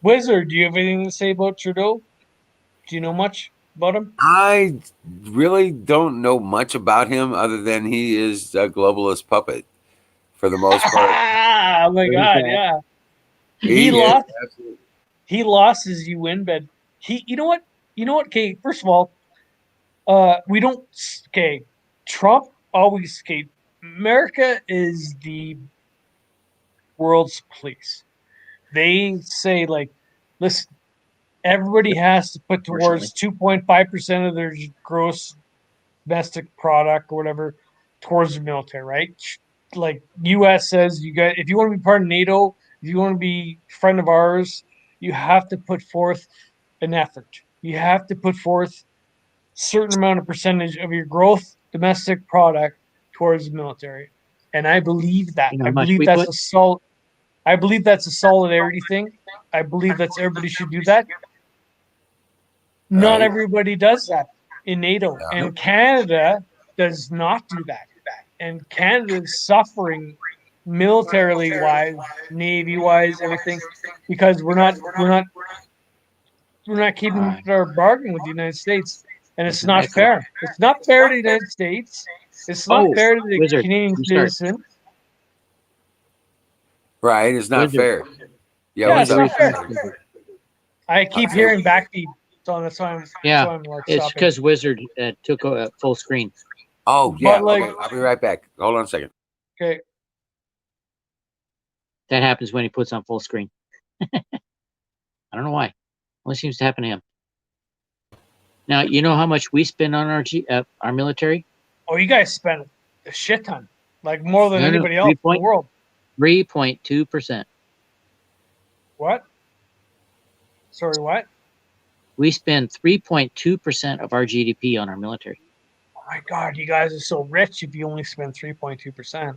Wizard, do you have anything to say about Trudeau? Do you know much about him? I really don't know much about him other than he is a globalist puppet for the most part. Oh my God, yeah. He is lost. absolutely- He lost his UN bid. You know what? Okay, first of all, we don't. Okay, Trump always. Okay, America is the world's police. They say like, listen, everybody has to put towards 2.5% of their gross domestic product or whatever towards the military, right? Like U.S. says, if you want to be part of NATO, if you want to be a friend of ours, you have to put forth an effort. You have to put forth certain amount of percentage of your growth domestic product towards the military. And I believe that. You know how I much believe we that's put? I believe that's a solidarity thing. I believe that's everybody should do that. Not Right. everybody does that in NATO. Yeah. And Canada does not do that. And Canada is suffering militarily wise, navy wise, everything, because we're not keeping our bargain with the United States, and it's not fair. It's not fair to the United States. It's not fair to the Wizard, Canadian you start. citizen. Right, it's not Wizard. fair. Yeah, Yeah, what's it's up? not fair. I keep hearing backbeat, so that's why I'm. Yeah, that's why I'm like it's stopping. because Wizard took a full screen. Oh yeah, But, like- okay, I'll be right back. Hold on a second. Okay. That happens when he puts on full screen. I don't know why. Only seems to happen to him. Now, you know how much we spend on our military? Oh, you guys spend a shit ton, like more than No, no, anybody else in the world. 3.2%. What? Sorry, what? We spend 3.2% of our GDP on our military. Oh my God, you guys are so rich if you only spend 3.2%.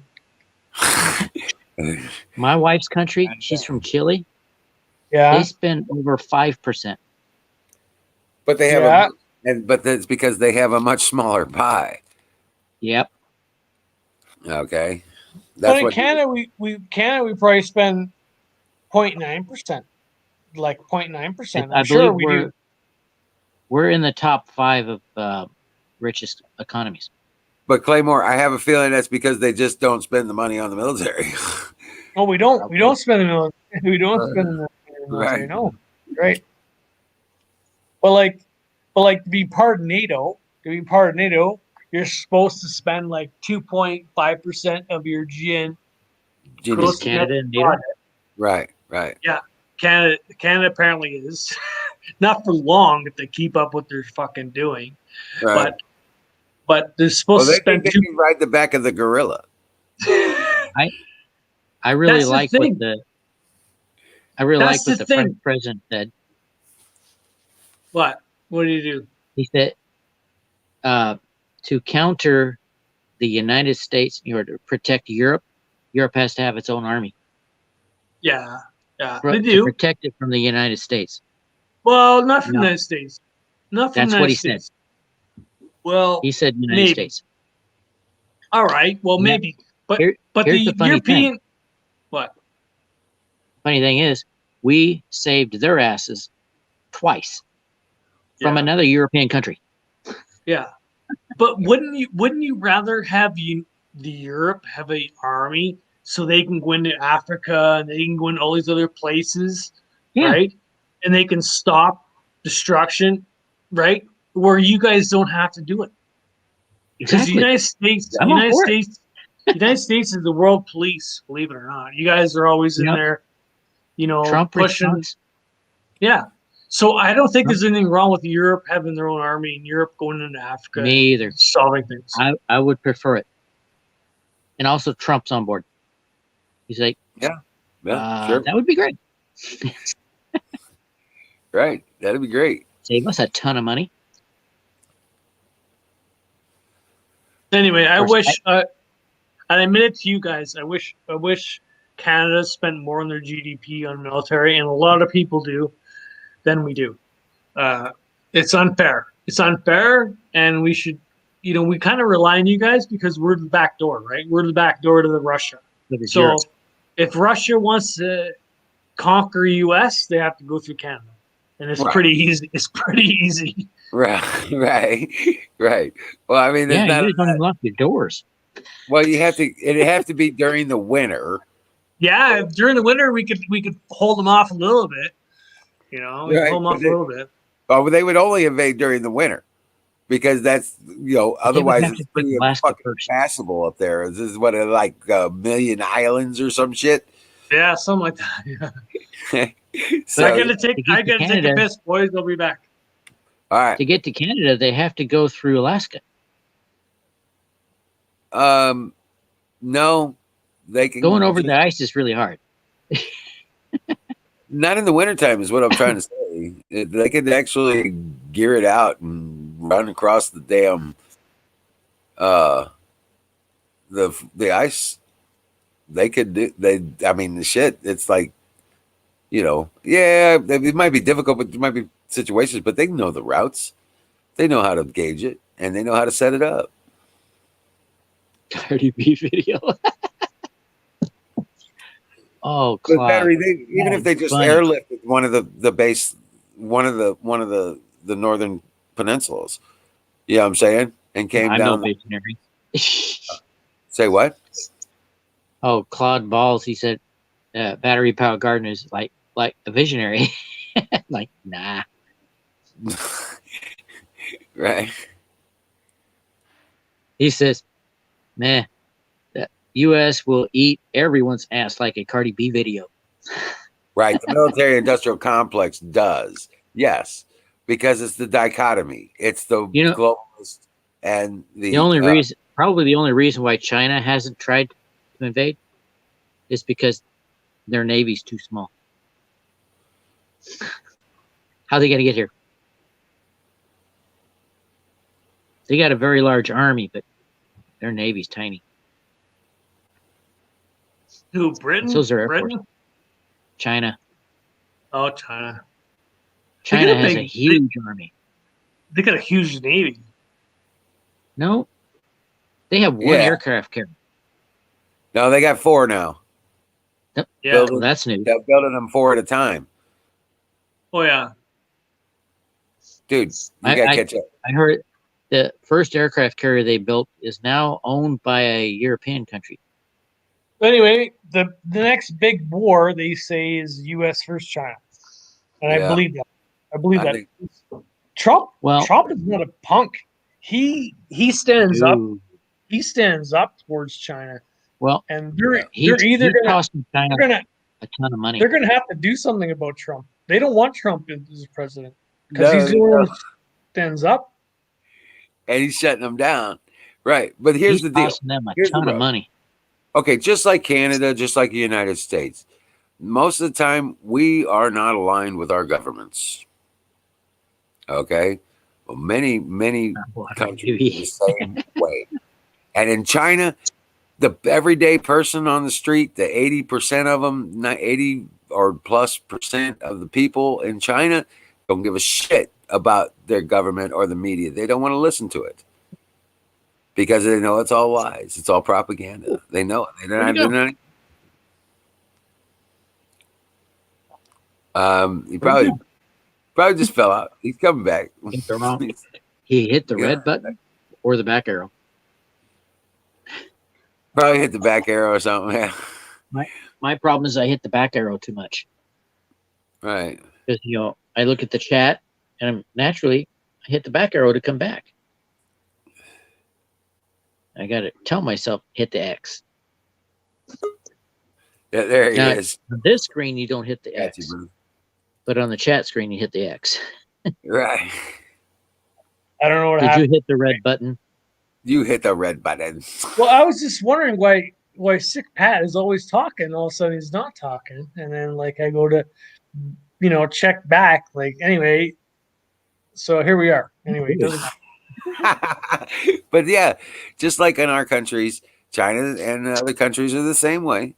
My wife's country, she's from Chile. Yeah. They spend over 5%. But they have Yeah. but that's because they have a much smaller pie. Yep. Okay. But That's in what Canada, we probably spend 0.9%, like 0.9%. I I'm sure believe we do. we're in the top 5 of richest economies. But Claymore, I have a feeling that's because they just don't spend the money on the military. Oh, we don't. We don't spend the military. We don't spend the military. Right. No, right. But to be part of NATO, you're supposed to spend like 2.5% of your GN. Genius. Is Canada in NATO? Right. Right. Yeah, Canada apparently is. Not for long if they keep up what they're fucking doing. Right. But they're supposed Well, to spend they can ride the back of the gorilla. I really That's the like thing. what the I really That's like what the the French thing. president said. What? What do you do? He said to counter the United States or to protect Europe, Europe has to have its own army. Yeah, yeah, To they do. protect it from the United States. Well, not from No. the United States. Not from That's the what United he said. States. Well, He said United maybe. States. All right. Well, Yeah. maybe. But Here's the the funny European. thing. What? Funny thing is, we saved their asses twice from Yeah. another European country. Yeah, but wouldn't you rather have the Europe have a army so they can go into Africa and they can go into all these other places, Yeah. right? And they can stop destruction, right? Where you guys don't have to do it. Because Exactly. the United States, I'm all for it. United States is the world police. Believe it or not, you guys are always in Yep. there, Trump pushing. responds. Yeah. So I don't think there's anything wrong with Europe having their own army and Europe going into Africa. Me either. and solving things. I would prefer it. And also Trump's on board. He's like, Yeah, sure. that would be great. Right. That'd be great. Save us a ton of money. Anyway, I Of course, wish, and I admit it to you guys, I wish Canada spent more on their GDP on military, and a lot of people do, than we do. It's unfair. It's unfair, and we should, we kind of rely on you guys because we're the back door, right? We're the back door to the Russia. Look at So Europe. if Russia wants to conquer U.S., they have to go through Canada, and it's Right. pretty easy. It's pretty easy. Right. Right. Well, I mean, Yeah, there's you guys don't even lock your doors. well, it'd have to be during the winter. Yeah, during the winter we could hold them off a little bit. We could Right, hold them off but a little bit. Oh, they would only invade during the winter because that's otherwise have it's to put pretty Alaska fucking first. impassable up there. This is what like a million islands or some shit. Yeah, something like that. Yeah. So, I gotta take to a Canada- piss, boys. I'll be back. all right. To get to Canada, they have to go through Alaska. No, they can Going over the ice is really hard. Not in the wintertime is what I'm trying to say. They could actually gear it out and run across the damn the ice. They could do I mean the shit, it's like it might be difficult, but there might be situations, but they know the routes. They know how to gauge it and they know how to set it up. Cardi B video. Oh, But Claude. battery, even if they just funny. airlifted one of the base, one of the northern peninsulas, you know what I'm saying, and came I'm no down. visionary. Say what? Oh, Claude Balls. He said, "Battery powered garden is like a visionary." Like, nah. Right. He says, "Man, the U.S. will eat everyone's ass like a Cardi B video." Right. The military-industrial complex does, yes, because it's the dichotomy. It's the globalist and The only reason, probably the only reason why China hasn't tried to invade, is because their navy's too small. How are they going to get here? They got a very large army, but their navy's tiny. Who? Britain? So's their Air Britain? Force. China. Oh, China. China got a has a big- huge army. They got a huge navy. No, they have one Yeah. aircraft carrier. No, they got 4 now. Yep. Yeah. Well, that's new. They're building them 4 at a time, Oh yeah. dude. You gotta catch up. I heard The first aircraft carrier they built is now owned by a European country. Anyway, the next big war they say is U.S. versus China, and I Yeah. believe that. I believe I that. think- Trump. Well- Trump is not a punk. He stands up. Ooh. He stands up towards China, Well, and they're he's either gonna costing China they're gonna a ton of money. they're gonna have to do something about Trump. They don't want Trump as president because No, he's the only one who stands up. And he's shutting them down. Right. But here's He's the deal. costing them a Here's the ton of rub. money. Okay, just like Canada, just like the United States, most of the time we are not aligned with our governments. Okay? Well, many countries the same way. And in China, the everyday person on the street, the 80% of them, 80 or plus percent of the people in China don't give a shit about their government or the media. They don't want to listen to it because they know it's all lies. It's all propaganda. They know it. They're not, he probably just fell out. He's coming back. He hit the red button or the back arrow. Probably hit the back arrow or something. Yeah. My problem is I hit the back arrow too much. Right. Because I look at the chat and naturally I hit the back arrow to come back. I got to tell myself hit the X. Yeah, there he Now, is. On this screen you don't hit the Got X, you, bro. but on the chat screen you hit the X. Right. I don't know what Did happened. you hit the red button? You hit the red button. Well, I was just wondering why Sick Pat is always talking, all of a sudden he's not talking, and then like I go to, check back. Like anyway, so here we are. Anyway, it doesn't matter. But yeah, just like in our countries, China and other countries are the same way.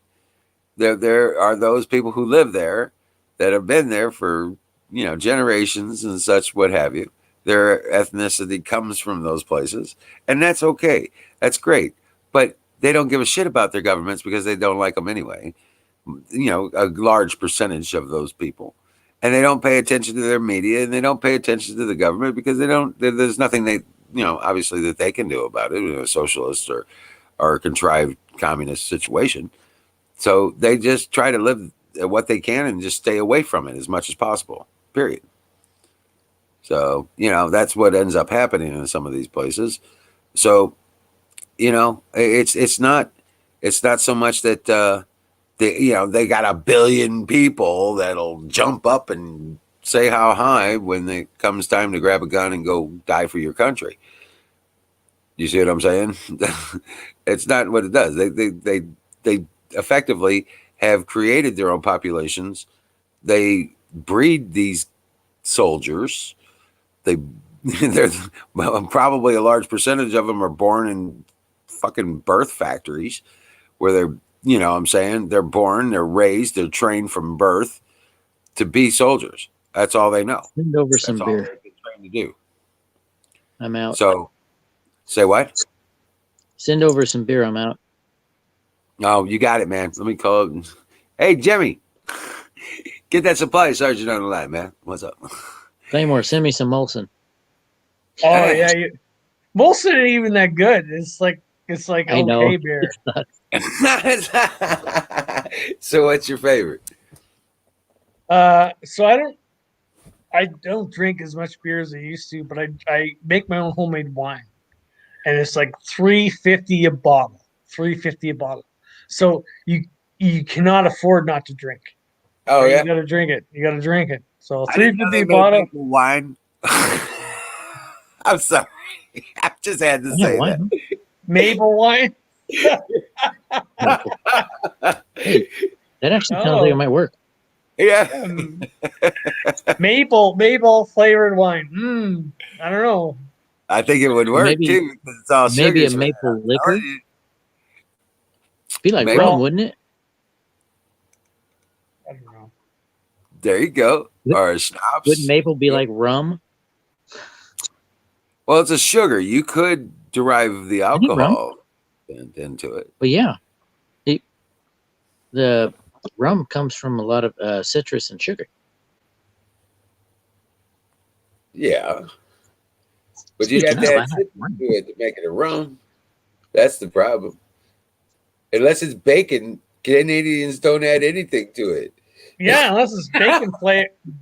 There are those people who live there that have been there for generations and such, what have you. Their ethnicity comes from those places, and that's okay. That's great. But they don't give a shit about their governments because they don't like them anyway. A large percentage of those people. And they don't pay attention to their media, and they don't pay attention to the government because there's nothing they, obviously that they can do about it, a socialist or a contrived communist situation. So they just try to live what they can and just stay away from it as much as possible, period. So, that's what ends up happening in some of these places. So, it's not so much that, they got a billion people that'll jump up and say how high when it comes time to grab a gun and go die for your country. You see what I'm saying? It's not what it does. They effectively have created their own populations. They breed these soldiers. They're probably a large percentage of them are born in fucking birth factories where they're, they're born, they're raised, they're trained from birth to be soldiers. That's all they know. Send over That's some all beer. they're trained to do. I'm out. So, say what? Send over some beer. I'm out. Oh, you got it, man. Let me call it. Hey, Jimmy, get that supply sergeant on the line, man. What's up? Claymore, send me some Molson. Oh yeah, Molson ain't even that good. It's like I know. okay beer. So, what's your favorite? So I don't drink as much beer as I used to, but I make my own homemade wine, and it's like $3.50 a bottle. $3.50 a bottle. So you cannot afford not to drink. Oh Right? yeah, You got to drink it. You got to drink it. So I didn't know $3.50 they a made bottle. maple wine. I'm sorry, I just had to say why? that. Maple wine. Hey, that actually sounds like it might work. Yeah, Maple flavored wine. I don't know. I think it would work Maybe- too. Because it's all Maybe a sugar. maple liquor. Be like Maybe. rum, wouldn't it? I don't know. There you go. Or a schnapps. Wouldn't maple be like rum? Well, it's a sugar. You could derive the I think rum. alcohol into it. But yeah, the rum comes from a lot of citrus and sugar. Yeah. But you got Speaking to of, add cinnamon to it to make it a rum. That's the problem. Unless it's bacon, Canadians don't add anything to it. Yeah, unless it's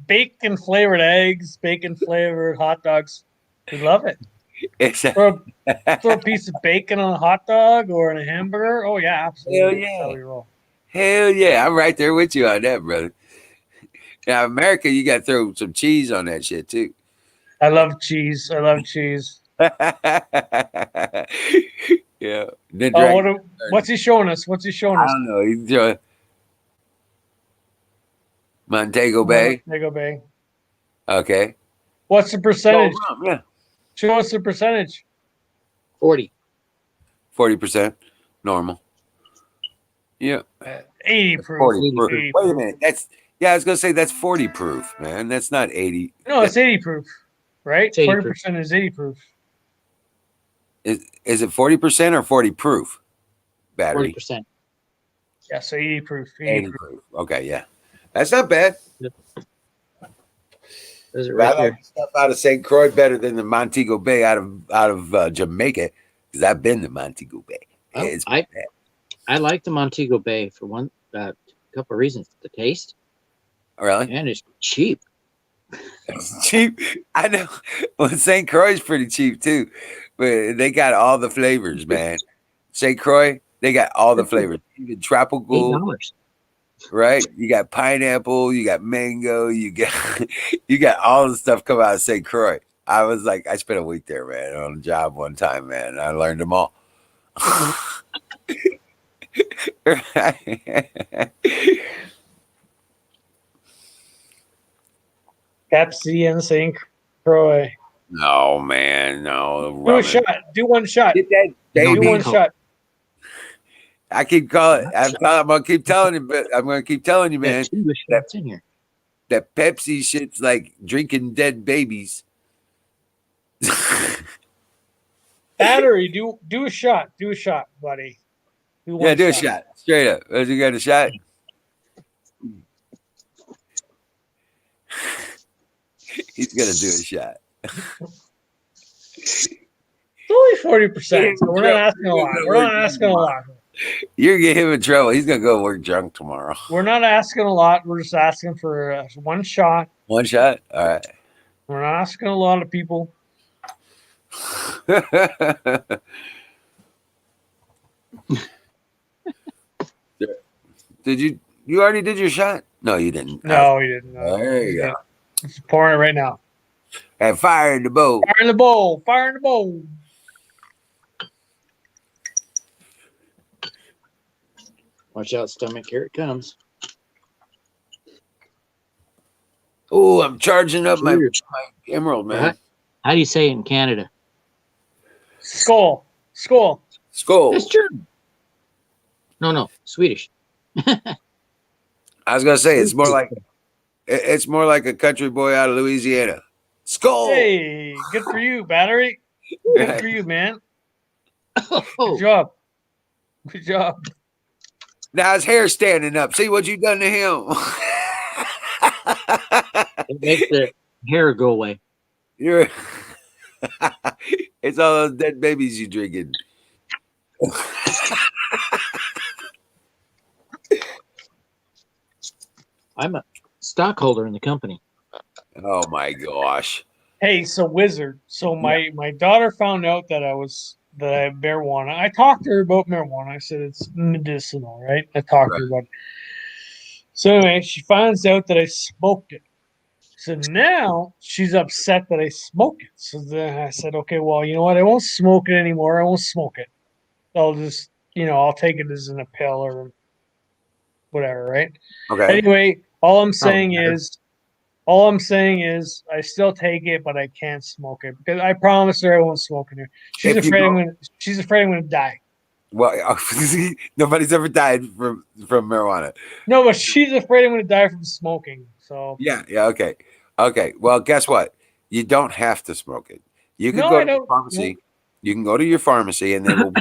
bacon flavored eggs, bacon flavored hot dogs. We love it. Throw a piece of bacon on a hot dog or in a hamburger. Oh yeah, absolutely. Hell That's how yeah. we roll. Hell yeah. I'm right there with you on that, brother. Now, America, you got to throw some cheese on that shit, too. I love cheese. I love cheese. Yeah. Then Oh, what's he showing us? What's he showing I us? don't know. He's doing Montego Bay. Montego Bay. Okay. What's the percentage? Oh, rum, yeah. Show us the percentage. 40. 40% normal. Yeah. 80 proof. 40 proof. 80 Wait a minute. I was gonna say that's 40 proof, man. That's not 80. No, it's 80 proof, right? It's 80 40% is 80 proof. Is it 40% or 40 proof battery? 40%. Yeah, so 80 proof. 80 proof. Okay, yeah. That's not bad. There's it I right like there. stuff out of St. Croix better than the Montego Bay out of Jamaica, because I've been to Montego Bay. Oh, It's I like the Montego Bay for one couple of reasons. The taste. really And it's cheap. it's cheap. I know. Well, St. Croix is pretty cheap too, but they got all the flavors, man. St. Croix, they got all the flavors. Even tropical, $8. right? You got pineapple, you got mango, you got all the stuff come out of St. Croix. I was like, I spent a week there, man, on a job one time, man. I learned them all. Pepsi and St. Croix. No, man, no. Do a shot. Do one shot. Get that Do one shot. I keep calling. I'm gonna keep telling you, but I'm gonna keep telling you, man. That's in here. That Pepsi shit's like drinking dead babies. Battery, do a shot. Do a shot, buddy. Do one Do a shot. Straight up. You got a shot? He's gonna do a shot. It's only 40%. So we're not asking a lot. We're not asking a lot. You're gonna get him in trouble. He's gonna go work drunk tomorrow. We're not asking a lot. We're just asking for one shot. One shot? All right. We're not asking a lot of people. Did you already did your shot? No, you didn't. No, we didn't. No. There you go. Just pouring it right now. And fire in the bowl. Fire in the bowl. Fire in the bowl. Watch out, stomach. Here it comes. Oh, I'm charging up my Cheers. emerald, man. How do you say it in Canada? Skull. Skull. Skull. That's German. No, Swedish. I was gonna say it's more like a country boy out of Louisiana. Skull. Hey, good for you, battery. Good for you, man. Oh, Good job. Good job. Now his hair's standing up. See what you done to him. it makes the hair go away. You're it's all those dead babies you drinking. I'm a stockholder in the company. Oh my gosh. Hey, so Wizard. So my daughter found out that I had marijuana. I talked to her about marijuana. I said it's medicinal, right? I talked to her about it. So anyway, she finds out that I smoked it. So now she's upset that I smoke it. So then I said, okay, well, you know what? I won't smoke it anymore. I won't smoke it. I'll just, I'll take it as in a pill or whatever, right? Okay. Anyway, all I'm saying is I still take it, but I can't smoke it because I promised her I won't smoke it. She's afraid I'm gonna die. Well, nobody's ever died from marijuana. No, but she's afraid I'm gonna die from smoking. So Yeah, okay. Okay. Well, guess what? You don't have to smoke it. You can No, go I to the don't. pharmacy. You can go to your pharmacy and they will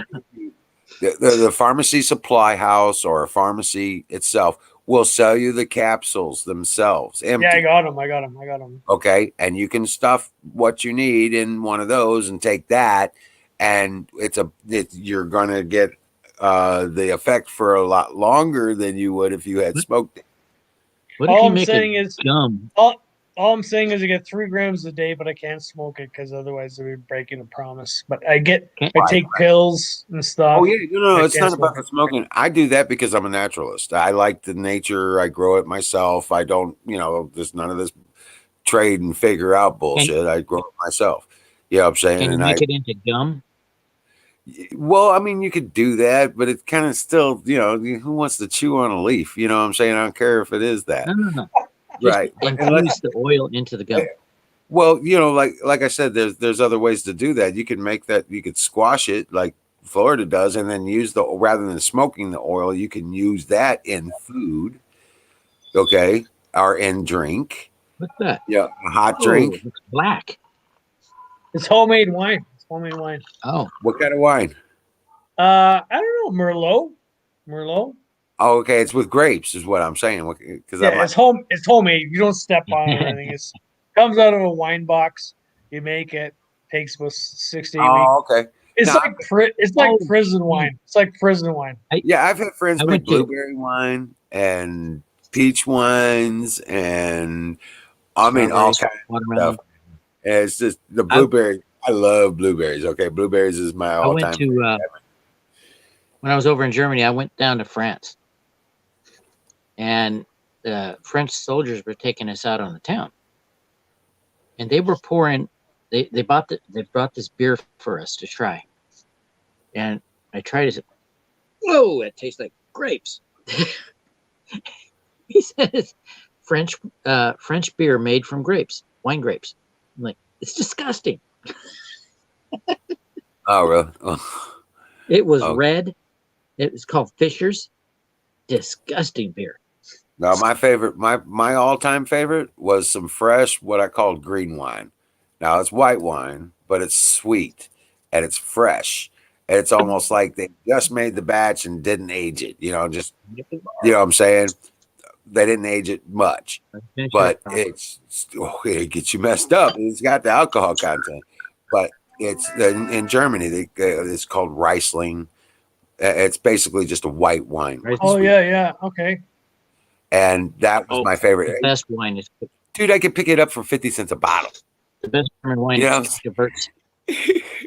the pharmacy supply house or a pharmacy itself will sell you the capsules themselves empty. Yeah, I got them. Okay, and you can stuff what you need in one of those and take that, and you're gonna get the effect for a lot longer than you would if you had smoked it. What if All you I'm make saying it is, gum? all I'm saying is I get 3 grams a day, but I can't smoke it because otherwise I'd be breaking the promise. But I take pills and stuff. Oh yeah, no, I it's can't not about smoke the smoking. I do that because I'm a naturalist. I like the nature. I grow it myself. I don't, there's none of this trade and figure out bullshit. I grow it myself. You know what I'm saying? Can you make it into gum? Well, I mean, you could do that, but it kind of still, who wants to chew on a leaf? You know what I'm saying? I don't care if it is that. No. Right. Just infuse the oil into the gum. Well, like I said, there's other ways to do that. You can make that. You could squash it like Florida does, and then rather than smoking the oil, you can use that in food. Okay, or in drink. What's that? Yeah, a hot drink. It's black. It's homemade wine. Oh, what kind of wine? I don't know, Merlot. Oh, okay, it's with grapes, is what I'm saying. Because Yeah, it's homemade. You don't step on it or anything. It comes out of a wine box. You make it. Takes about 6 to 8 weeks. Oh, okay. It's like prison wine. It's like prison wine. Yeah, I've had friends make blueberry wine and peach wines, and I mean all kinds of stuff. And it's just the blueberry. I love blueberries. Okay, blueberries is my all-time. When I was over in Germany, I went down to France, and the French soldiers were taking us out on the town, and they were pouring. They brought this beer for us to try, and I tried it. Whoa! It tastes like grapes. He says French beer made from grapes, wine grapes. I'm like, it's disgusting. Oh, really? Oh. It was red. It was called Fisher's. Disgusting beer. No, my favorite, my all-time favorite was some fresh, what I called green wine. Now it's white wine, but it's sweet and it's fresh. And it's almost like they just made the batch and didn't age it. Just what I'm saying? They didn't age it much, but it gets you messed up. It's got the alcohol content, but it's in Germany. It's called Riesling. It's basically just a white wine. Oh yeah, okay. And that was my favorite. The best wine is, dude. I could pick it up for 50 cents a bottle. The best German wine is Gewürz.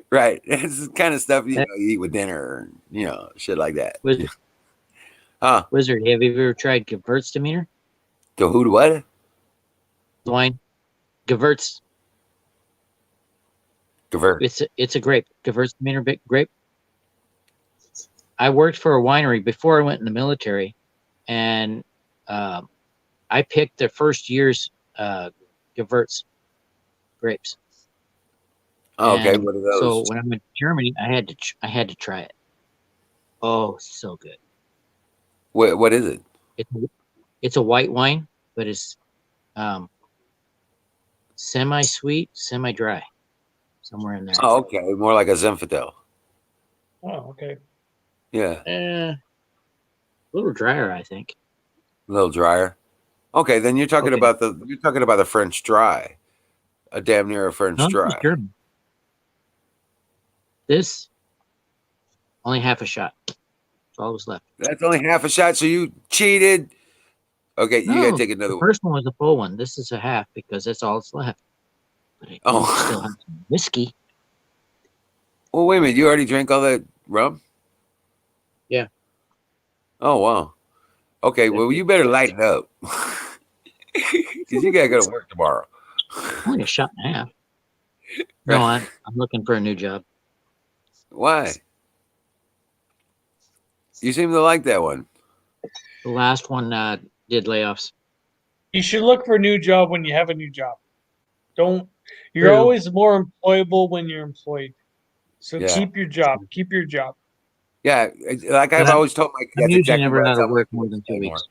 Right, it's the kind of stuff you eat with dinner, shit like that. Wizard, have you ever tried Gewürztraminer? The who? What? Wine. Gewürz. Gewürz. It's a grape. Gewürztraminer grape. I worked for a winery before I went in the military, and I picked their first year's Gewürz grapes. Oh, okay, what are those? So when I went to Germany, I had to try it. Oh, so good. What is it? It's a white wine, but it's semi-sweet, semi-dry, somewhere in there. Oh, okay, more like a Zinfandel. Oh, okay. Yeah. A little drier, I think. A little drier. Okay, then you're talking about the French dry, a damn near a French dry. This only half a shot. That's all was left. That's only half a shot, so you cheated. Okay, you gotta take another the one. first one was a full one. This is a half because that's all that's left. But I still have some whiskey. Well, wait a minute. You already drank all that rum? Yeah. Oh wow. Okay, well you better lighten up. Because you gotta go to work tomorrow. Only a shot and a half. No, I'm looking for a new job. Why? You seem to like that one. The last one did layoffs. You should look for a new job when you have a new job. You're True. always more employable when you're employed. So Yeah. keep your job. Keep your job. Yeah, like I've always told my I'm kids, usually never out of work more than 2 anymore. weeks.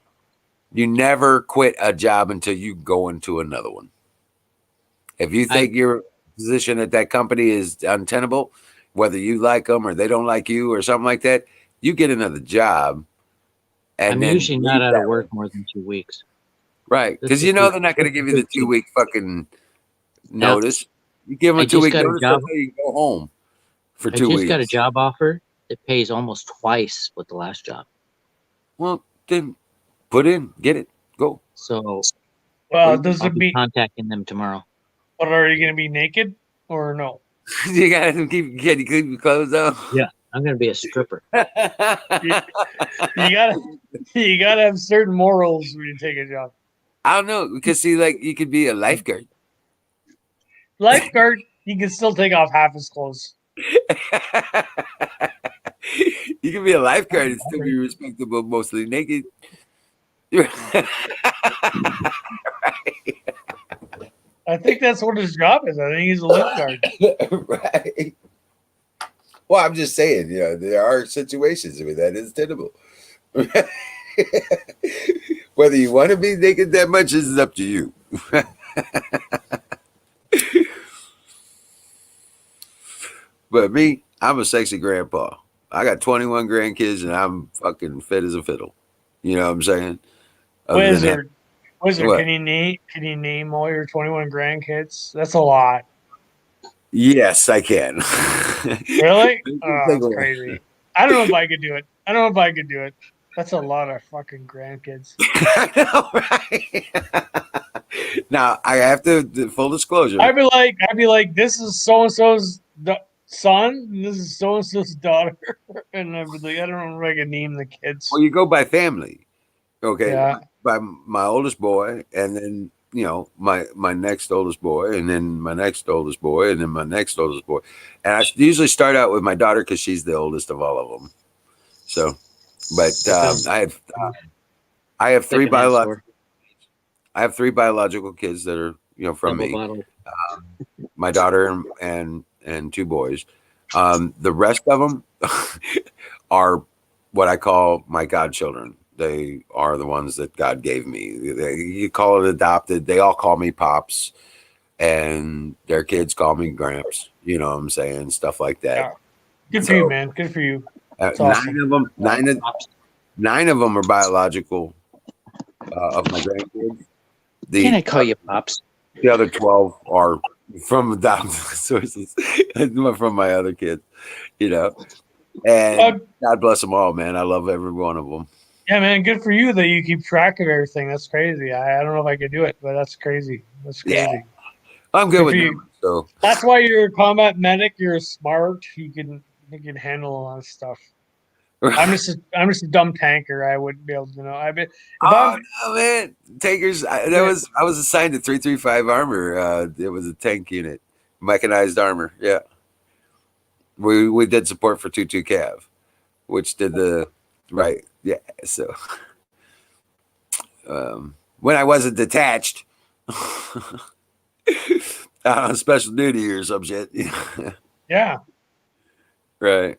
You never quit a job until you go into another one. If you think your position at that company is untenable, whether you like them or they don't like you or something like that, you get another job And I'm then usually leave not out that of work more than 2 weeks. right, This because is you know good. they're not going to This give is you the good too. 2 week fucking Yep. notice. You give them I a 2 just week got a notice, job. they'll say you can go home for I 2 just got a weeks. job offer that pays almost twice what the last job. Well, then put in, get it, go. So Well, does I'll it be be? contacting them tomorrow. What are you going to be naked or no? You got to keep your clothes on. Yeah, I'm gonna be a stripper. You gotta have certain morals when you take a job. I don't know because see, like you could be a lifeguard. Lifeguard, he can still take off half his clothes. You can be a lifeguard and still be respectable, mostly naked. I think that's what his job is. I think he's a lifeguard. Right. Well, I'm just saying, there are situations where that is tenable. Whether you want to be naked that much is up to you. But me, I'm a sexy grandpa. I got 21 grandkids and I'm fucking fit as a fiddle. You know what I'm saying? Wizard, What? can you name all your 21 grandkids? That's a lot. Yes, I can. Really? Oh, that's crazy. I don't know if I could do it. That's a lot of fucking grandkids. I know, right? Now I have to full disclosure. I'd be like, this is so and so's son, and this is so and so's daughter, and I'd be like, I don't know if I can name the kids. Well, you go by family, okay? Yeah. By my oldest boy, and then my next oldest boy, and then my next oldest boy, and then my next oldest boy. And I usually start out with my daughter because she's the oldest of all of them. So, but I have three biological. I have 3 biological kids that are from me. My daughter and 2 boys. The rest of them are what I call my godchildren. They are the ones that God gave me. You call it adopted. They all call me Pops, and their kids call me Gramps. You know what I'm saying? Stuff like that. Yeah. Good for you, man. Good for you. That's 9 awesome. of them. 9 of them are biological of my grandkids. Can I call you Pops? The other 12 are from adopted sources, from my other kids. And God bless them all, man. I love every one of them. Yeah, man. Good for you that you keep track of everything. That's crazy. I don't know if I could do it, but that's crazy. That's crazy. Yeah. I'm good with you. them. So That's why you're a combat medic. You're smart. You can handle a lot of stuff. I'm just a dumb tanker. I wouldn't be able to know. No, man, tankers. I was assigned to 335 armor. It was a tank unit, mechanized armor. Yeah, we did support for 22 Cav, which did the right. Yeah, so when I wasn't detached on special duty or some shit. Yeah. Right.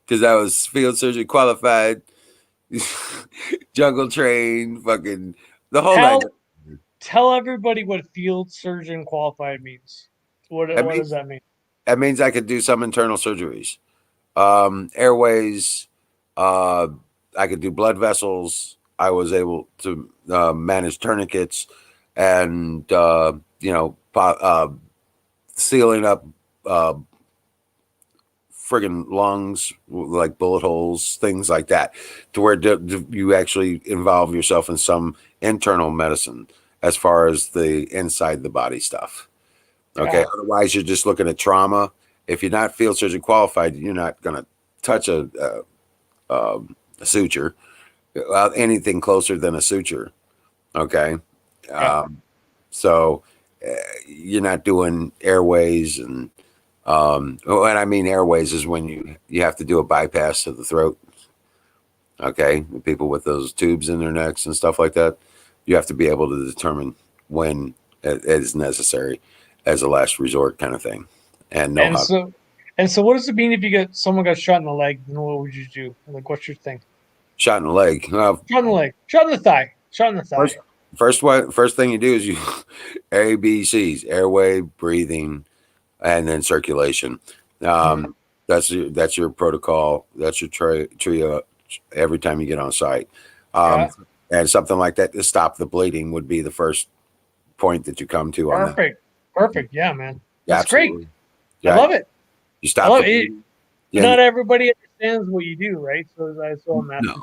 Because I was field surgeon qualified, jungle trained, fucking the whole Tell everybody what field surgeon qualified means. What does that mean? That means I could do some internal surgeries, airways. I could do blood vessels. I was able to manage tourniquets and sealing up friggin' lungs, like bullet holes, things like that, to where you actually involve yourself in some internal medicine as far as the inside the body stuff. Okay. Yeah. Otherwise, you're just looking at trauma. If you're not field surgeon qualified, you're not going to touch a suture, anything closer than a suture. Okay. Yeah. So you're not doing airways and, when I mean airways is when you have to do a bypass to the throat. Okay. The people with those tubes in their necks and stuff like that, you have to be able to determine when it is necessary as a last resort kind of thing. And so what does it mean if someone got shot in the leg? Then what would you do? Like, what's your thing? Shot in the leg. Shot in the leg. Shot in the thigh. Shot in the thigh. First thing you do is you ABCs, airway, breathing, and then circulation. That's your protocol. That's your trio every time you get on site. And something like that to stop the bleeding would be the first point that you come to on that. Perfect. Yeah, man. Yeah, That's great. absolutely. I love it. You I stop love the it. bleeding. Yeah. Not everybody understands what you do, right? So I'm asking.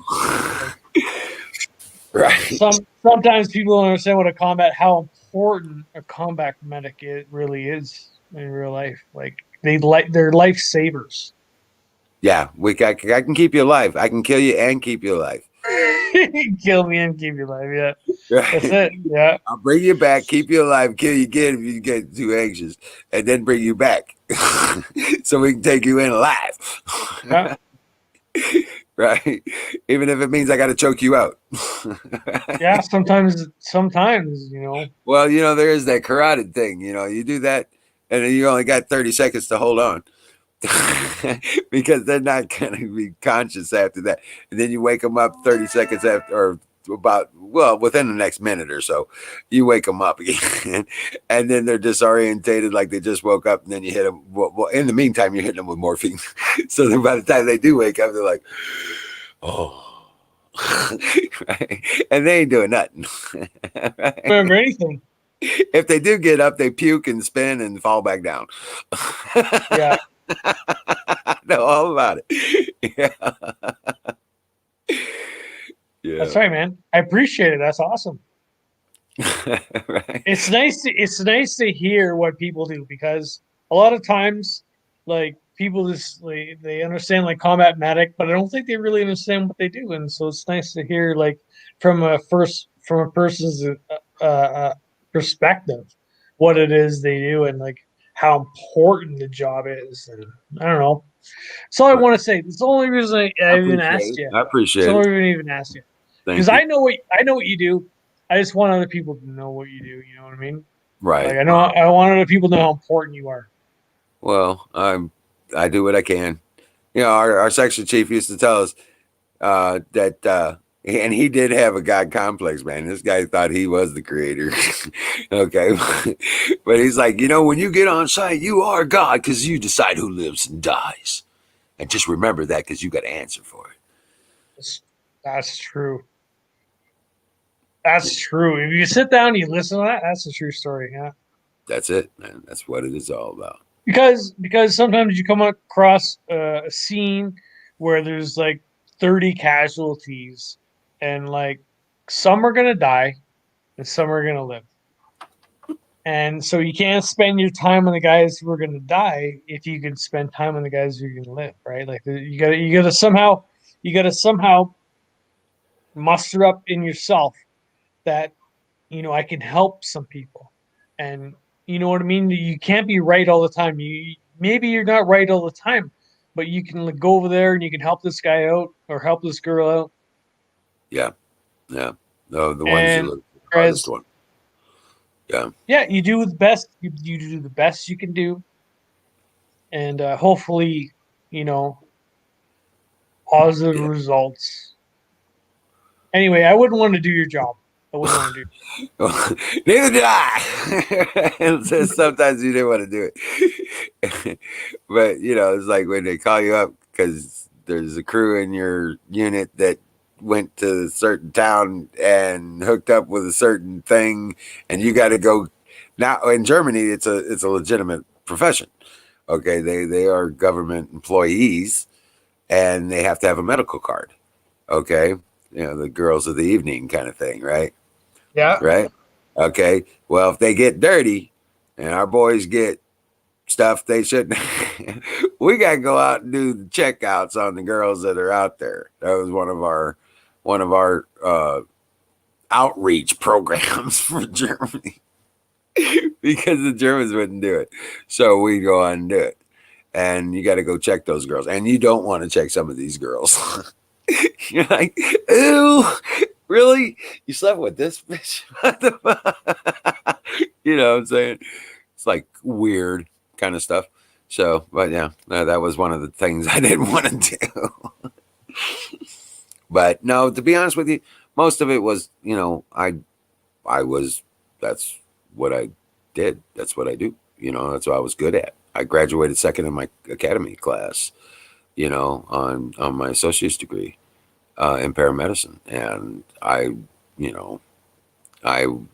Right. Sometimes people don't understand how important a combat medic it really is in real life. Like they're lifesavers. Yeah, I can keep you alive. I can kill you and keep you alive. Kill me and keep you alive. Yeah, Right. that's it. Yeah, I'll bring you back, keep you alive, kill you again if you get too anxious, and then bring you back so we can take you in alive. Yeah. Right? Even if it means I got to choke you out. Yeah, sometimes, you know. Well, you know, there is that carotid thing. You know, you do that, and then you only got 30 seconds to hold on. Because they're not going to be conscious after that. And then you wake them up 30 seconds after, or within the next minute or so, you wake them up again. And then they're disorientated like they just woke up. And then you hit them. Well, in the meantime, you're hitting them with morphine. So then by the time they do wake up, they're like, oh. Right? And they ain't doing nothing. Right? Remember anything. If they do get up, they puke and spin and fall back down. Yeah. I know all about it. Yeah. Yeah. That's right, man. I appreciate it. That's awesome. Right. It's nice to hear what people do, because a lot of times, like, people just they understand like combat medic, but I don't think they really understand what they do. And so it's nice to hear like from a person's perspective what it is they do and like how important the job is. And I don't know. That's all I want to say. It's the only reason I even asked you. I appreciate it. it. It's the only reason I even asked you. Because I know what you do. I just want other people to know what you do. You know what I mean? Right. Like I want other people to know how important you are. Well, I do what I can. You know, our section chief used to tell us that and he did have a God complex, man. This guy thought he was the creator. Okay. But he's like, you know, when you get on site, you are God because you decide who lives and dies. And just remember that because you got to answer for it. That's true. That's true. If you sit down and you listen to that, that's a true story. Yeah. That's it, man. That's what it is all about. Because sometimes you come across a scene where there's like 30 casualties, and like some are gonna die and some are gonna live. And so you can't spend your time on the guys who are gonna die if you can spend time on the guys who are gonna live, right? Like you gotta somehow muster up in yourself that, you know, I can help some people. And you know what I mean? You can't be right all the time. Maybe you're not right all the time, but you can go over there and you can help this guy out or help this girl out. Yeah. Yeah. No, the ones who look the hardest one. Yeah. Yeah, you do the best. You do the best you can do. And hopefully, you know, positive results. Anyway, I wouldn't want to do your job. I wouldn't want to do. Neither did I. Sometimes you didn't want to do it. But, you know, it's like when they call you up because there's a crew in your unit that went to a certain town and hooked up with a certain thing, and you got to go. Now, in Germany, it's a legitimate profession. Okay, they are government employees, and they have to have a medical card. Okay, you know, the girls of the evening kind of thing, right? Yeah. Right. Okay. Well, if they get dirty, and our boys get stuff they shouldn't, we got to go out and do the checkouts on the girls that are out there. That was one of our outreach programs for Germany. Because the Germans wouldn't do it. So we go on and do it. And you got to go check those girls. And you don't want to check some of these girls. You're like, ew, really? You slept with this bitch? What the fuck? You know what I'm saying? It's like weird kind of stuff. So, but yeah, that was one of the things I didn't want to do. But no, to be honest with you, most of it was, you know, that's what I did. That's what I do. You know, that's what I was good at. I graduated second in my academy class, you know, on my associate's degree. in paramedicine, and I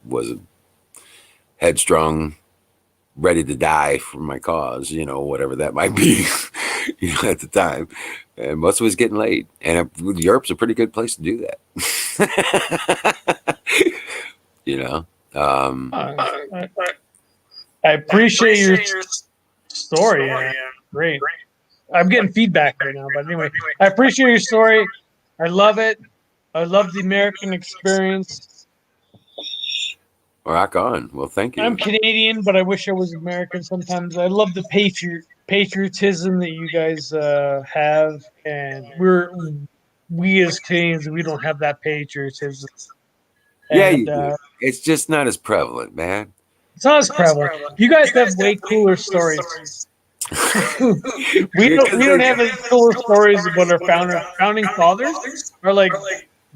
was headstrong, ready to die for my cause, whatever that might be, at the time. And most of us getting laid, and Europe's a pretty good place to do that. I appreciate your story. Great. I'm getting feedback right now, but anyway, I appreciate your story. I love it. I love the American experience. Rock on. Well, thank you. I'm Canadian, but I wish I was American sometimes. I love the patriotism that you guys have, and we as Canadians, we don't have that patriotism. Yeah, And, you do. It's just not as prevalent, man. It's not as prevalent. You guys have way cooler stories. we don't have any cooler stories about our founding fathers are like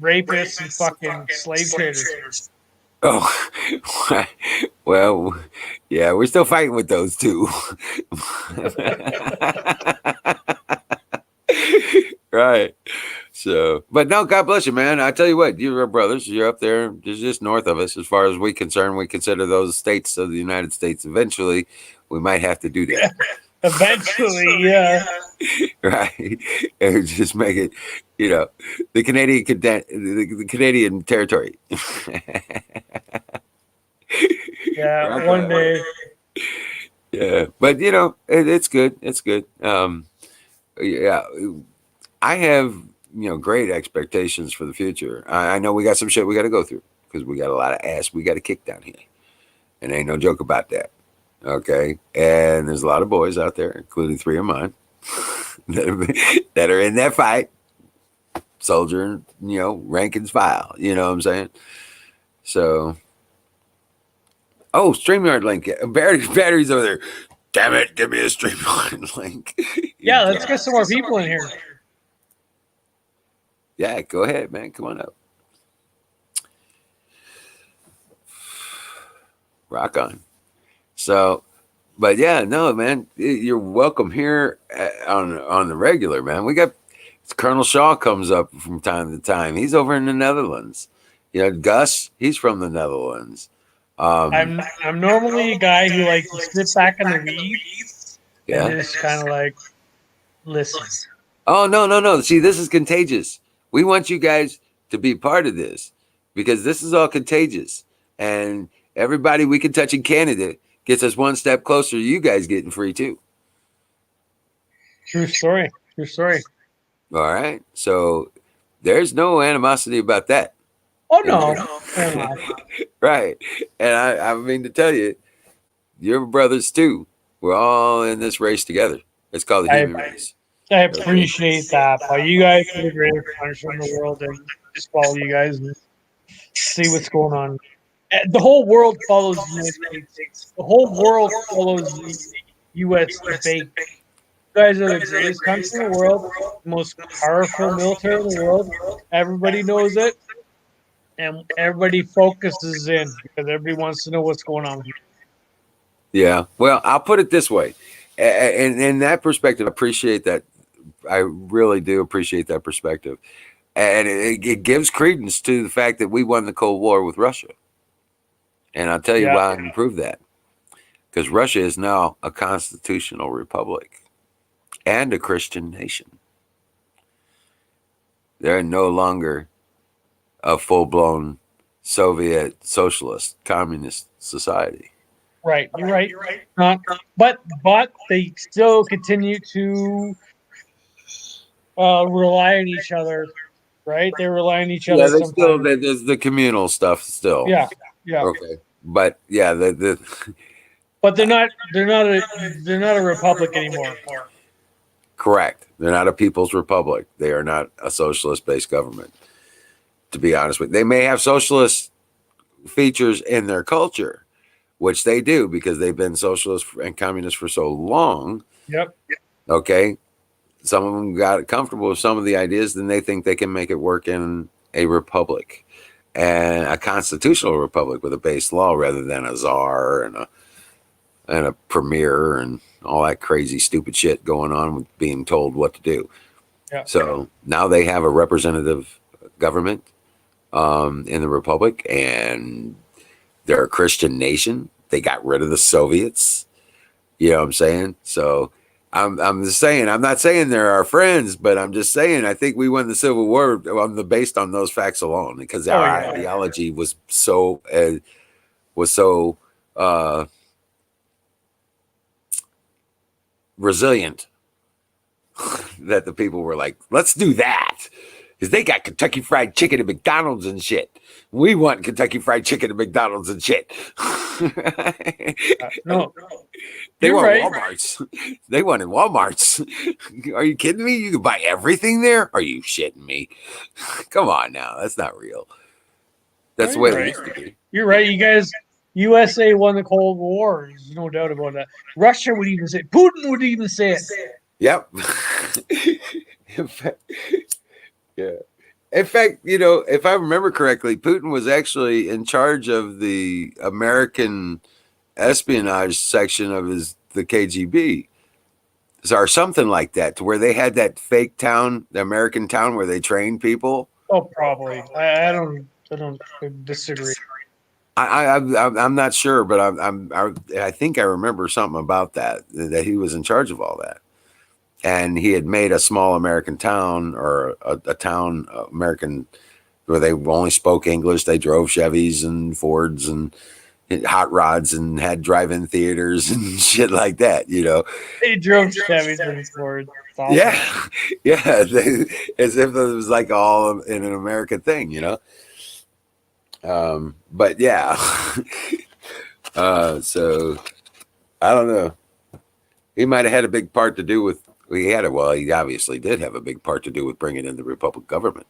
rapists and fucking slave traders. Oh, well, yeah, we're still fighting with those two. Right. So, but no, God bless you, man. I tell you what, you're our brothers. You're up there. You're just north of us. As far as we're concerned, we consider those states of the United States. Eventually, we might have to do that. Eventually, yeah. Right. And just make it, the Canadian territory. Yeah, one day. Yeah, but it's good. It's good. Yeah, I have great expectations for the future. I know we got some shit we got to go through because we got a lot of ass we got to kick down here, and ain't no joke about that. Okay, and there's a lot of boys out there, including 3 of mine, that are in that fight, soldier, rank and file. You know what I'm saying? So, StreamYard link. Battery's over there. Damn it, give me a StreamYard link. Yeah, let's get some more people in here. Yeah, go ahead, man. Come on up. Rock on. So, but yeah, no, man, you're welcome here on the regular, man. We got Colonel Shaw comes up from time to time. He's over in the Netherlands. Gus, he's from the Netherlands. I'm normally a guy who likes to sit back in the weeds and just kind of like listen. Oh, no. See, this is contagious. We want you guys to be part of this because this is all contagious. And everybody we can touch in Canada gets us one step closer to you guys getting free too. True story. All right. So there's no animosity about that. Oh, no. Right. And I mean to tell you, you're brothers too. We're all in this race together. It's called the human race. I appreciate that. But you guys are the greatest country in the world, and just follow you guys and see what's going on. The whole world follows the United States. The whole world follows the U.S. debate. You guys are the greatest country in the world, the most powerful military in the world. Everybody knows it, and everybody focuses in because everybody wants to know what's going on here. Yeah. Well, I'll put it this way. And in that perspective, I appreciate that. I really do appreciate that perspective. And it gives credence to the fact that we won the Cold War with Russia. And I'll tell you why I can prove that. Because Russia is now a constitutional republic and a Christian nation. They're no longer a full-blown Soviet socialist communist society. Right, you're right. But they still continue to rely on each other, right? They rely on each other. Yeah, there's the communal stuff still. Yeah. Okay, but yeah, But they're not a republic anymore. Correct. They're not a people's republic. They are not a socialist-based government. To be honest with you, they may have socialist features in their culture, which they do because they've been socialist and communist for so long. Yep. Okay. Some of them got comfortable with some of the ideas, then they think they can make it work in a republic and a constitutional republic with a base law rather than a czar and a premier and all that crazy stupid shit going on with being told what to do. Yeah. So now they have a representative government in the Republic, and they're a Christian nation. They got rid of the Soviets. You know what I'm saying? So I'm just saying, I'm not saying they're our friends, but I'm just saying I think we won the Civil War based on those facts alone, because our ideology was so resilient that the people were like, let's do that, because they got Kentucky Fried Chicken at McDonald's and shit. We want Kentucky Fried Chicken at McDonald's and shit. No, they want right. Walmart's. They wanted Walmart's. Are you kidding me? You can buy everything there? Are you shitting me? Come on now. That's not real. That's the way it used to be. You're right. You guys, USA won the Cold War. There's no doubt about that. Russia would even say it. Putin would even say it. Yep. Yeah. In fact, you know, if I remember correctly, Putin was actually in charge of the American espionage section of the KGB, or something like that, to where they had that fake town, the American town where they trained people. Oh, probably. I don't disagree. I'm not sure, but I think I remember something about that he was in charge of all that. And he had made a small American town, or a town American, where they only spoke English. They drove Chevys and Fords and hot rods and had drive-in theaters and shit like that, you know. They drove Chevys and Fords. Awesome. Yeah. Yeah. As if it was like all in an American thing, you know. But yeah. So I don't know. He might have had a big part to do with. He obviously did have a big part to do with bringing in the Republic government.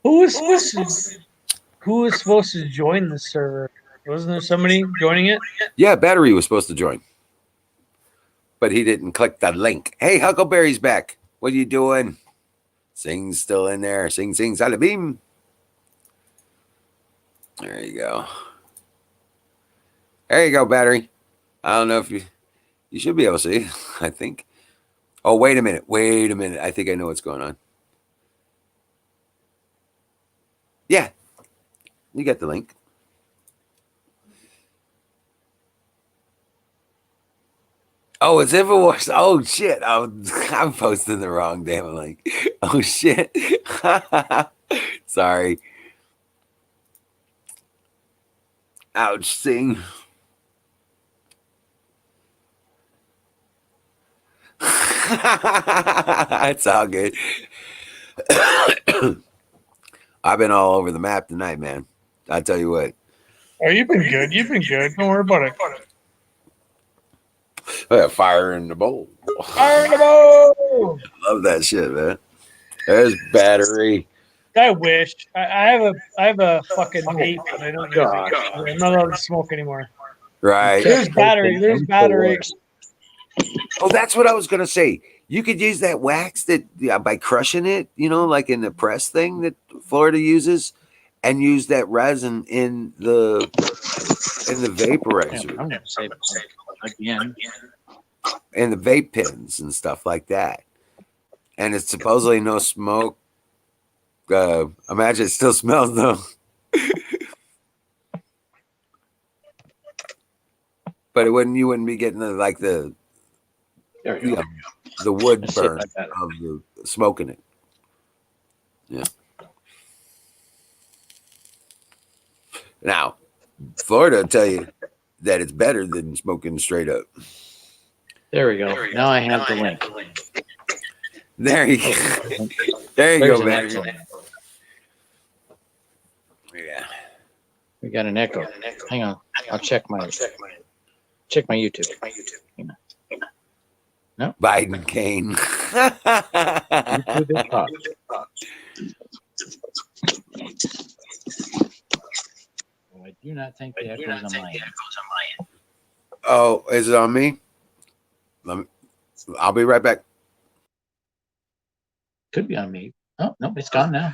Who was supposed to join the server? Wasn't there somebody joining it? Yeah, Battery was supposed to join, but he didn't click the link. Hey, Huckleberry's back. What are you doing? Sing's still in there. Sing, Salabim. There you go. There you go, Battery. I don't know if you should be able to see, I think. Oh, wait a minute. I think I know what's going on. Yeah. You got the link. Oh, it's InfoWars. Oh, shit. I'm posting the wrong damn link. Oh, shit. Sorry. Ouch, Sing. It's all good. I've been all over the map tonight, man. I tell you what. Oh, you've been good. Don't worry about it. Fire in the bowl. Fire in the bowl. Love that shit, man. There's Battery. I wish. I have a fucking vape, but I don't use it. I'm not allowed to smoke anymore. Right. There's battery. Oh, that's what I was gonna say. You could use that wax by crushing it, you know, like in the press thing that Florida uses, and use that resin in the vaporizer. I'm gonna say again. And the vape pens and stuff like that. And it's supposedly no smoke. Imagine it still smells though. But you wouldn't be getting the wood burn of the smoking it. Yeah. Now, Florida will tell you that it's better than smoking straight up. There we go. Now I have the link. There you go. There you go, man. Yeah. We got an echo. Hang on. I'll check my YouTube. Hang on. No. Biden Kane. I do not think the echo is on my end. Oh, is it on me? I'll be right back. Could be on me. Oh, no, it's gone now.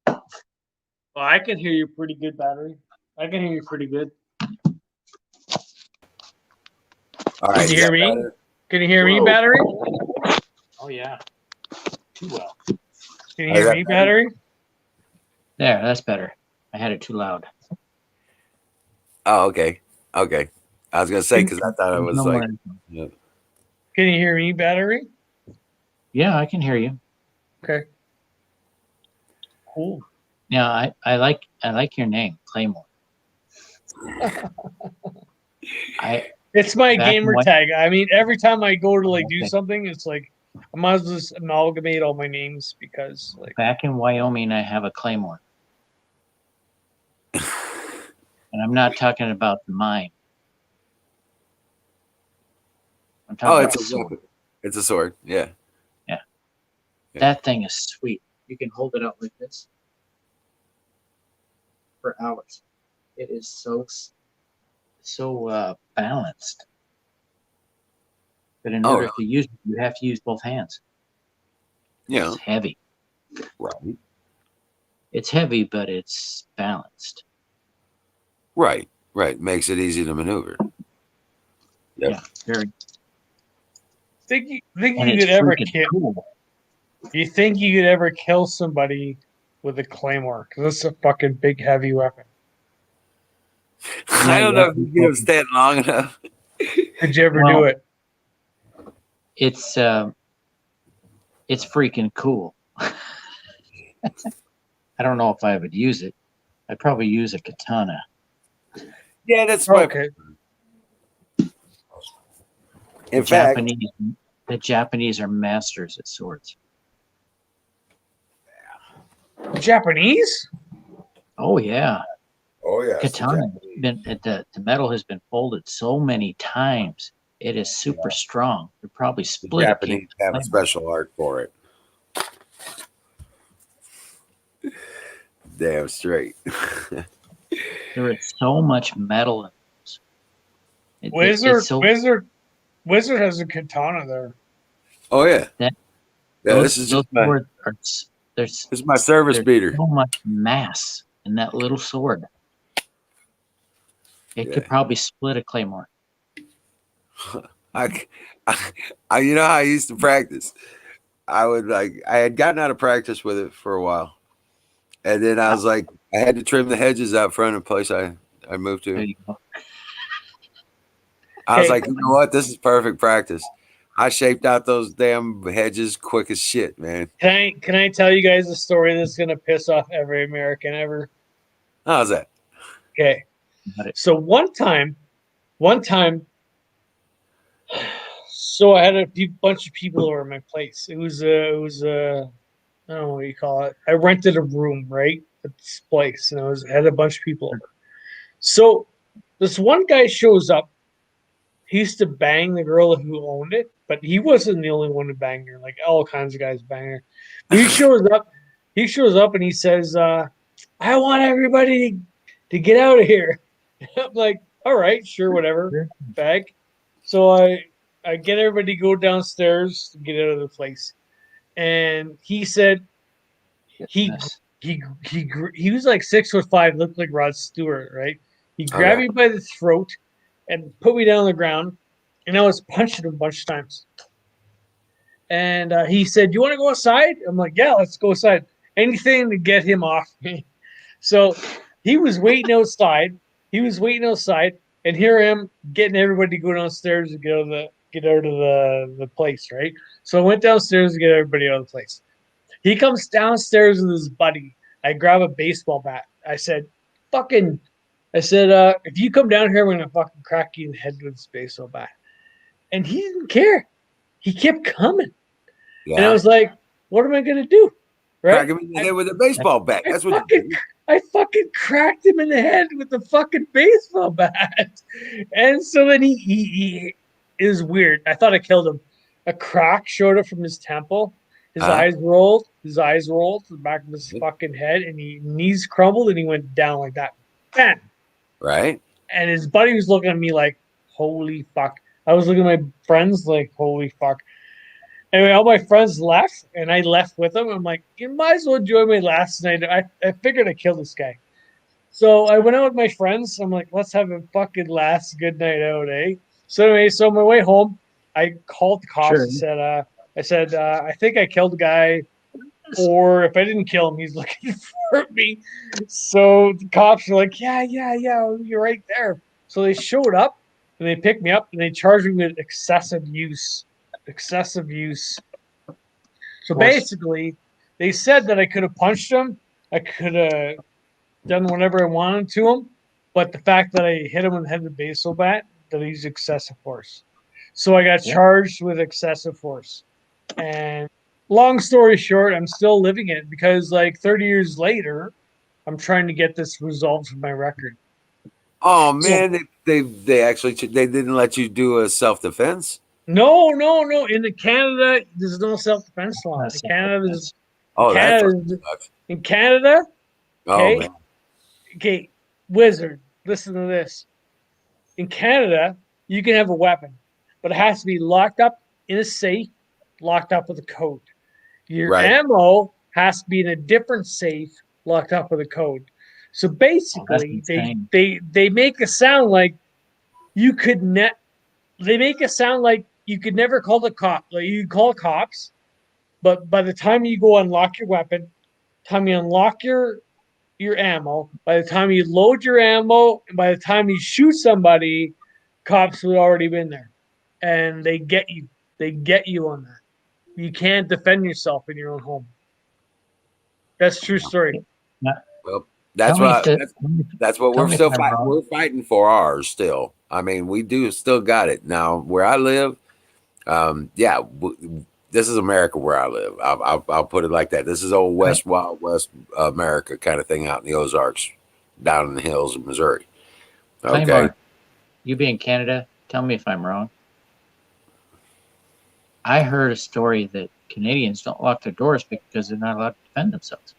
Well, I can hear you pretty good, Battery. I can hear you pretty good. All right. Can you hear me? Better? Can you hear me, Battery? Oh, yeah. Too well. Can you hear me, Battery? There, that's better. I had it too loud. Oh, okay. Okay. I was gonna say because I thought it was No like. more. Yeah. Can you hear me, Battery? Yeah, I can hear you. Okay. Cool. Yeah, I like your name, Claymore. It's my Back in gamer what- tag. I mean, every time I go to like do Okay. something, it's like I might as well just amalgamate all my names because like Back in Wyoming, I have a Claymore. And I'm not talking about the mine. I'm talking Oh, about it's the a sword. weapon. It's a sword. Yeah. Yeah. Yeah. That thing is sweet. You can hold it out like this for hours. It is so balanced. But in Oh, order to use it, you have to use both hands. Yeah. It's heavy. Right. It's heavy, but it's balanced. Right. Right. Makes it easy to maneuver. Yep. Yeah, very. think you And it's could ever freaking kill? cool. Do you think you could ever kill somebody with a claymore? Because it's a fucking big, heavy weapon. I don't know if you can get him stand long enough. Did you ever do Well, it? It's freaking cool. I don't know if I would use it. I'd probably use a katana. Yeah, that's my. Okay. In fact, The Japanese are masters at swords. Japanese? Oh yeah, oh yeah, katana. The metal has been folded so many times. It is super strong. They're probably the split. Japanese have a special art for it. Damn straight. There is so much metal in this. Wizard has a katana there. Oh yeah. That- Yeah, those- this is those just my. swords are This is my service there's beater. so much mass in that little sword. It could Yeah. probably split a claymore. I, you know how I used to practice. I had gotten out of practice with it for a while, and then I was like, I had to trim the hedges out front of the place I moved There to. you go. I was Hey. like, you know what? This is perfect practice. I shaped out those damn hedges quick as shit, man. Can I tell you guys a story that's gonna piss off every American ever? How's that? Okay. Got it. So one time, so I had a bunch of people over at my place. It was I don't know what you call it. I rented a room, right, at this place, and had a bunch of people over. So this one guy shows up. He used to bang the girl who owned it, but he wasn't the only one who banged her. Like all kinds of guys bang her. But he shows up. He shows up and he says, "I want everybody to get out of here." I'm like, "All right, sure, whatever." Bag. So I get everybody to go downstairs to get out of the place, and he said he was like 6'5", looked like Rod Stewart, right? He grabbed me by the throat and put me down on the ground, and I was punching him a bunch of times. And he said, "You want to go outside?" I'm like, "Yeah, let's go outside." Anything to get him off me. So he was waiting outside. And here I am getting everybody to go downstairs to get out of the place, right? So I went downstairs to get everybody out of the place. He comes downstairs with his buddy. I grab a baseball bat. I said, if you come down here, I'm gonna fucking crack you in the head with this baseball bat. And he didn't care. He kept coming. Yeah. And I was like, what am I gonna do? Right? Crack him in the head with a baseball bat. That's what. I fucking cracked him in the head with the fucking baseball bat. And so then he is weird. I thought I killed him. A crack showed up from his temple. His eyes rolled to the back of his fucking head, and his knees crumbled, and he went down like that. Bam! Right. And his buddy was looking at me like, holy fuck. I was looking at my friends like, holy fuck. Anyway, all my friends left, and I left with them. I'm like, you might as well join me last night. I figured I killed this guy. So I went out with my friends. I'm like, let's have a fucking last good night out, eh? So anyway, on my way home, I called the cops and said, I think I killed a guy. or if I didn't kill him, he's looking for me. So the cops are like, yeah, you're right there. So they showed up and they picked me up and they charged me with excessive use. Excessive use. So basically, they said that I could have punched him. I could have done whatever I wanted to him. But the fact that I hit him in the head with a baseball bat, that he used excessive force. So I got charged with excessive force. And long story short, I'm still living it because like 30 years later, I'm trying to get this resolved from my record. Oh man, they actually they didn't let you do a self-defense? No. In Canada, there's no self-defense law. In Canada, Oh man. Okay, Wizard, listen to this. In Canada, you can have a weapon, but it has to be locked up in a safe, locked up with a code. Your ammo has to be in a different safe, locked up with a code. So basically, they make it sound like you could they make it sound like you could never call the cop. Like you call cops, but by the time you go unlock your weapon, time you unlock your ammo, by the time you load your ammo, and by the time you shoot somebody, cops would already been there. And they get you. They get you on that. You can't defend yourself in your own home. That's a true story. Well, that's what we're still fighting. We're fighting for ours still. I mean, we do still got it. Now, where I live, this is America where I live. I'll put it like that. This is old West, Wild West America kind of thing out in the Ozarks, down in the hills of Missouri. Okay. You being Canada, tell me if I'm wrong. I heard a story that Canadians don't lock their doors because they're not allowed to defend themselves.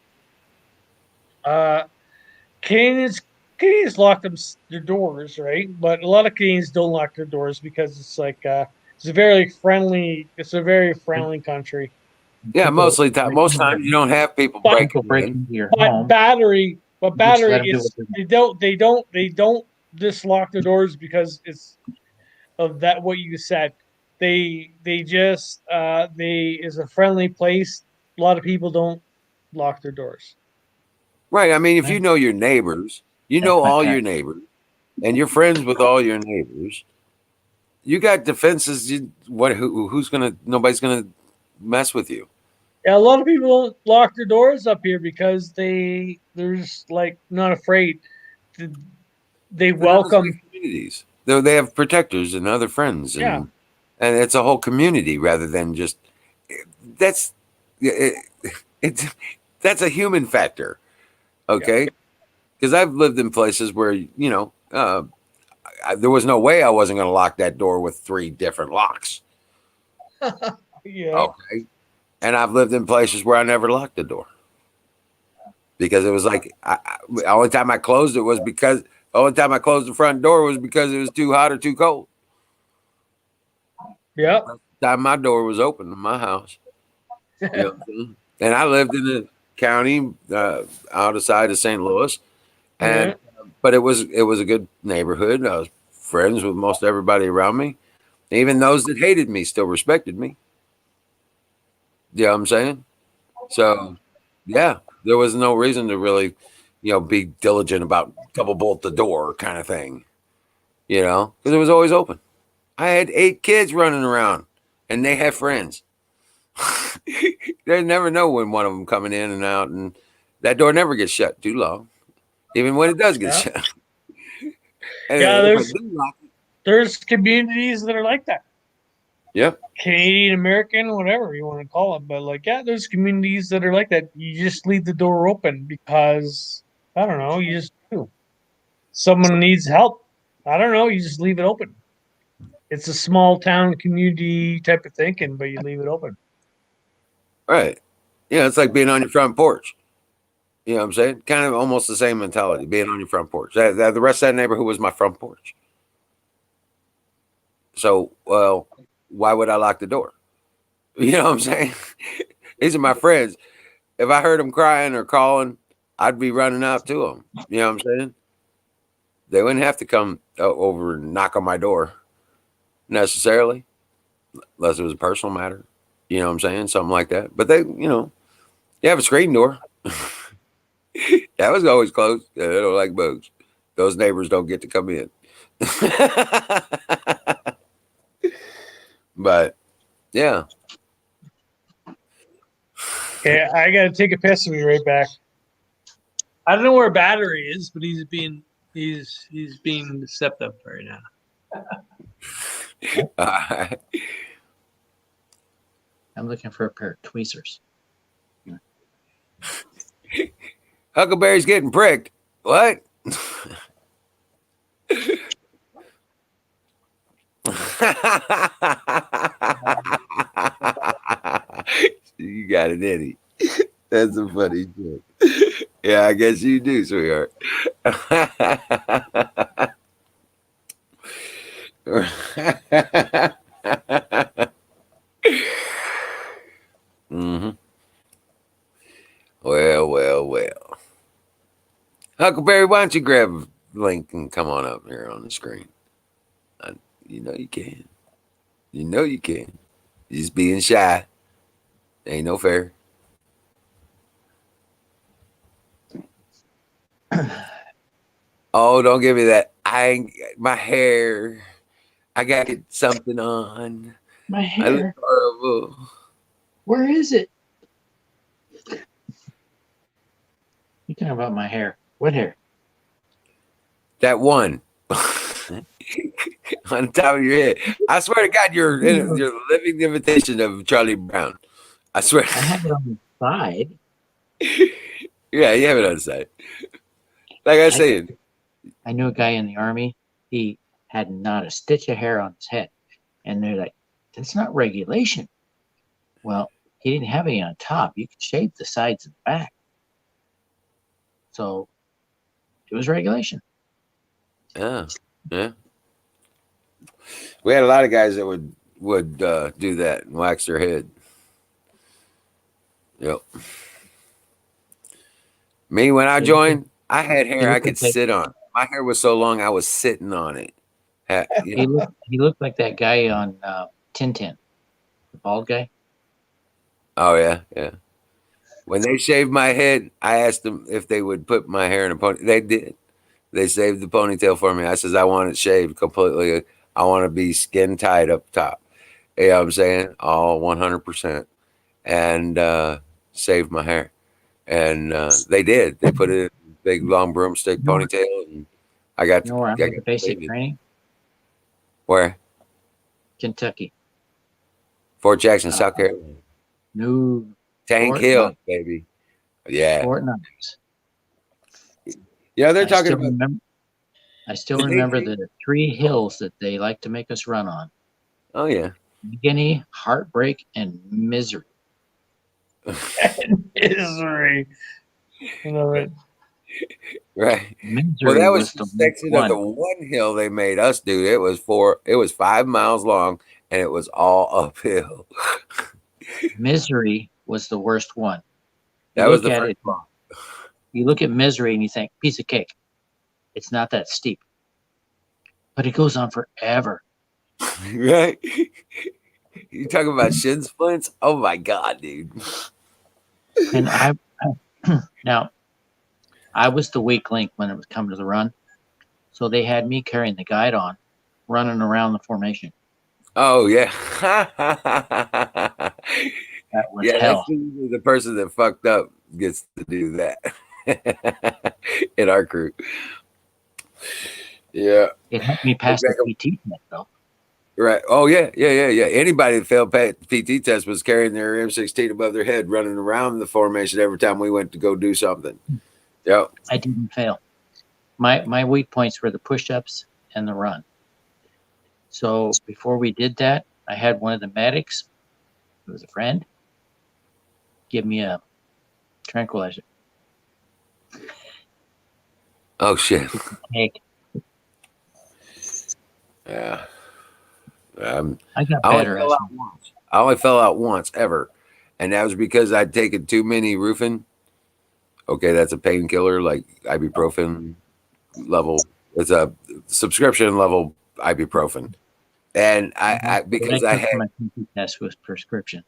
Canadians lock their doors, right? But a lot of Canadians don't lock their doors because it's like it's a very friendly country. Yeah, most times you don't have people breaking in your home. But battery is they don't just lock their doors because it's of that what you said. They is a friendly place. A lot of people don't lock their doors. Right. I mean, if you know your neighbors, you know all your neighbors, and you're friends with all your neighbors, you got defenses. Nobody's gonna mess with you. Yeah, a lot of people don't lock their doors up here because they're just like not afraid. They welcome communities. They have protectors and other friends, and it's a whole community rather than just that's a human factor. Okay, because I've lived in places where there was no way I wasn't going to lock that door with 3 different locks. Okay, and I've lived in places where I never locked the door because it was like the only time I closed the front door was because it was too hot or too cold. Yeah, the time my door was open in my house, and I lived in the county outside of St. Louis, and but it was a good neighborhood. I was friends with most everybody around me. Even those that hated me still respected me. You know what I'm saying? So yeah, there was no reason to really be diligent about double bolt the door kind of thing, because it was always open. I had 8 kids running around and they had friends. They never know when one of them coming in and out, and that door never gets shut too long, even when it does get shut. There's communities that are like that. Yep. Canadian American, whatever you want to call it, but there's communities that are like that. You just leave the door open because I don't know. You just do. Someone needs help. I don't know. You just leave it open. It's a small town community type of thinking, but you leave it open. Right. Yeah, it's like being on your front porch. You know what I'm saying? Kind of almost the same mentality, being on your front porch. The rest of that neighborhood was my front porch. So, well, why would I lock the door? You know what I'm saying? These are my friends. If I heard them crying or calling, I'd be running out to them. You know what I'm saying? They wouldn't have to come over and knock on my door necessarily, unless it was a personal matter. You know what I'm saying? Something like that. But they, You have a screen door. That was always closed. Yeah, they don't like bugs. Those neighbors don't get to come in. But yeah. Okay, I gotta take a piss and be right back. I don't know where Battery is, but he's being stepped up right now. I'm looking for a pair of tweezers. Huckleberry's getting pricked. What? You got it, Eddie. That's a funny joke. Yeah, I guess you do, sweetheart. Mm-hmm. Well. Huckleberry, why don't you grab a link and come on up here on the screen? You know you can. You know you can. You're just being shy. Ain't no fair. Oh, don't give me that. My hair. I got to get something on. My I look hair. horrible. Where is it? You talking about my hair? What hair? That one. On top of your head. I swear to God, you're living imitation of Charlie Brown. I swear. I have it on the side. Yeah, you have it on the side. Like I said. I knew a guy in the Army. He had not a stitch of hair on his head. And they're like, that's not regulation. Well, he didn't have any on top. You could shave the sides and back. So it was regulation. Yeah. We had a lot of guys that would do that and wax their head. Yep. Me, when I joined, I had hair I could sit on. My hair was so long, I was sitting on it. He looked like that guy on Tintin, the bald guy. Oh, yeah. When they shaved my head, I asked them if they would put my hair in a pony. They did. They shaved the ponytail for me. I says, I want it shaved completely. I want to be skin tight up top. You know what I'm saying? All 100%. And saved my hair. And they did. They put it in a big, long broomstick ponytail. And I got where I went to basic training? Where? Kentucky. Fort Jackson, South Carolina. No. Tank Fort Hill, Knox. baby. Yeah. Fort Knox. Yeah, they're talking about. I still remember the 3 hills that they like to make us run on. Oh, yeah. Agony, heartbreak, and misery. Misery. You know, right. Right. Misery Well, that was the the section of the one hill they made us do. It was 5 miles long and it was all uphill. Misery was the worst one. That was the first one. You look at misery and you think, piece of cake. It's not that steep. But it goes on forever. Right? You talking about shin splints? Oh my God, dude. And now I was the weak link when it was come to the run. So they had me carrying the guide on, running around the formation. Oh yeah. That was Yeah, hell. that's usually the person that fucked up gets to do that in our crew. Yeah. It helped me pass the PT test though. Right. Oh yeah. Anybody that failed PT test was carrying their M16 above their head, running around the formation every time we went to go do something. Yep. I didn't fail. My weak points were the push-ups and the run. So before we did that, I had one of the medics, who was a friend, give me a tranquilizer. Oh shit. Take. Yeah. I got better. I only fell out once ever, and that was because I'd taken too many roofing. Okay, that's a painkiller like ibuprofen level. It's a subscription level ibuprofen, and I because I had my PT test was prescription.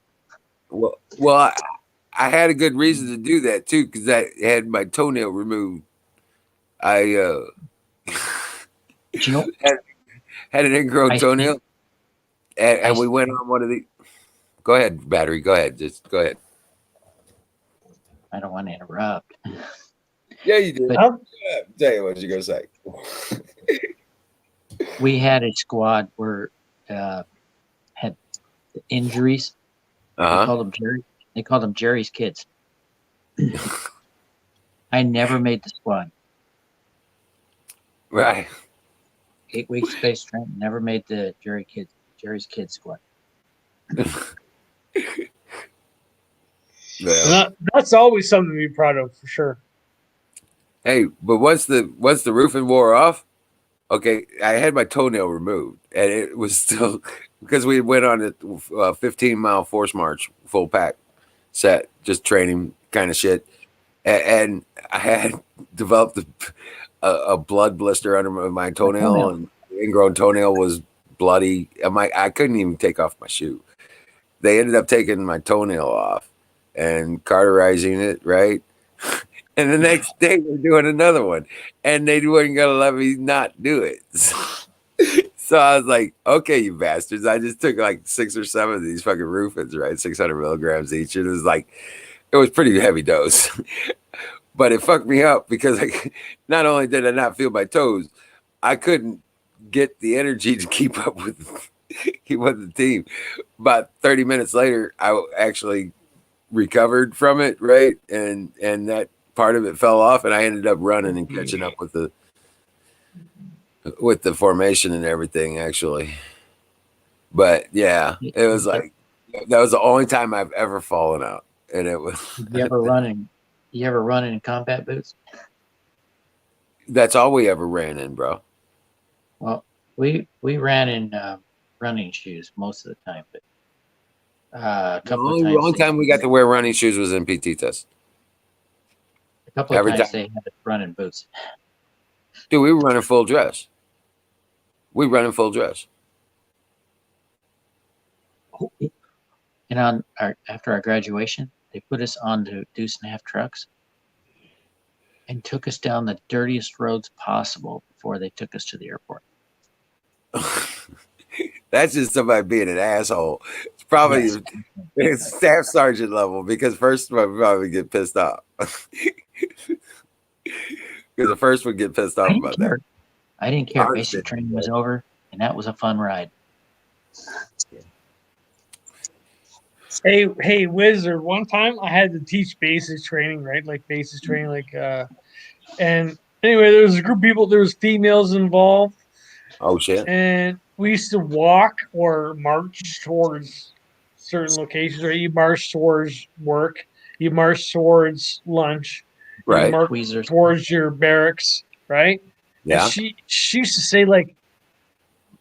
well I had a good reason to do that too, because I had my toenail removed. I But you know, had an ingrown I toenail, and we went on one of the. Go ahead, battery. Go ahead. Just go ahead. I don't want to interrupt. Yeah, you did. But Yeah, tell you what you're gonna say. we had a squad where had injuries. They called them Jerry. They called them Jerry's kids. I never made the squad. Right. 8 weeks space training. Never made the Jerry's kids squad. Yeah. That's always something to be proud of, for sure. Hey, but once the roofing wore off, okay, I had my toenail removed, and it was still because we went on a 15-mile force march, full pack set, just training kind of shit, and I had developed a blood blister under my toenail, and the ingrown toenail was bloody. I couldn't even take off my shoe. They ended up taking my toenail off and cauterizing it, right? And the next day we're doing another one, and they weren't gonna let me not do it. So I was like, "Okay, you bastards!" I just took like 6 or 7 of these fucking Rufins, right, 600 milligrams each, and it was pretty heavy dose, but it fucked me up because not only did I not feel my toes, I couldn't get the energy to keep up with the team. About 30 minutes later, I actually recovered from it, right, and that part of it fell off, and I ended up running and catching up with the formation and everything, actually. But yeah, it was like that was the only time I've ever fallen out, and it was. You ever run in combat boots? That's all we ever ran in, bro. Well, we ran in running shoes most of the time, but a couple of times. The only time we got to wear running shoes was in PT test. A couple of times they had us run in boots. Dude, we were running full dress. And after our graduation, they put us onto deuce and a half trucks and took us down the dirtiest roads possible before they took us to the airport. That's just somebody being an asshole. It's probably it's staff sergeant level, because first one would probably get pissed off. Because the first would get pissed off about that. I didn't care. Basic training was over, and that was a fun ride. Hey, Wizard. One time I had to teach basic training, right? Like basic training, and anyway, there was a group of people. There was females involved. Oh shit! And we used to walk or march towards certain locations, right? You march towards work. You march towards lunch. Right. You march towards your barracks, right? Yeah. And she used to say, like,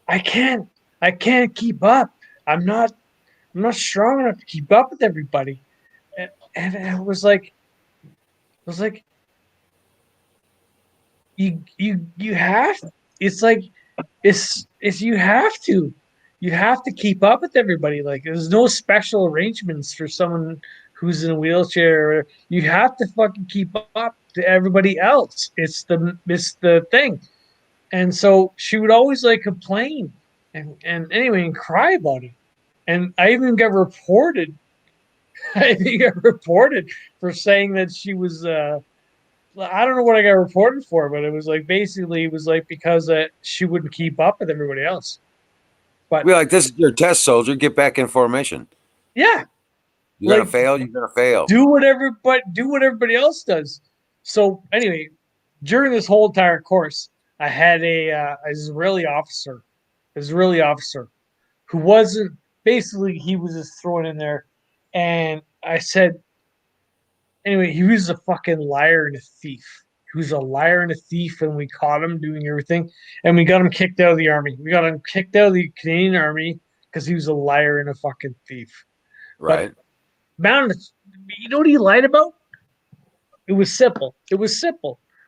I can't keep up. I'm not strong enough to keep up with everybody. And it was like you have, it's like it's you have to keep up with everybody. Like, there's no special arrangements for someone who's in a wheelchair. You have to fucking keep up to everybody else. It's the thing. And so she would always like complain and anyway and cry about it. And I even got reported. For saying that she was I don't know what I got reported for, but it was like basically it was like because she wouldn't keep up with everybody else. But we're like, this is your test, soldier. Get back in formation. Yeah. You're gonna fail. You're gonna fail. Do what everybody else does. So anyway, during this whole entire course, I had a Israeli officer who wasn't, basically he was just thrown in there, and I said, anyway, he was a fucking liar and a thief. He was a liar and a thief, and we caught him doing everything, and we got him kicked out of the army. We got him kicked out of the Canadian Army because he was a liar and a fucking thief. Right. But, you know what he lied about? It was simple.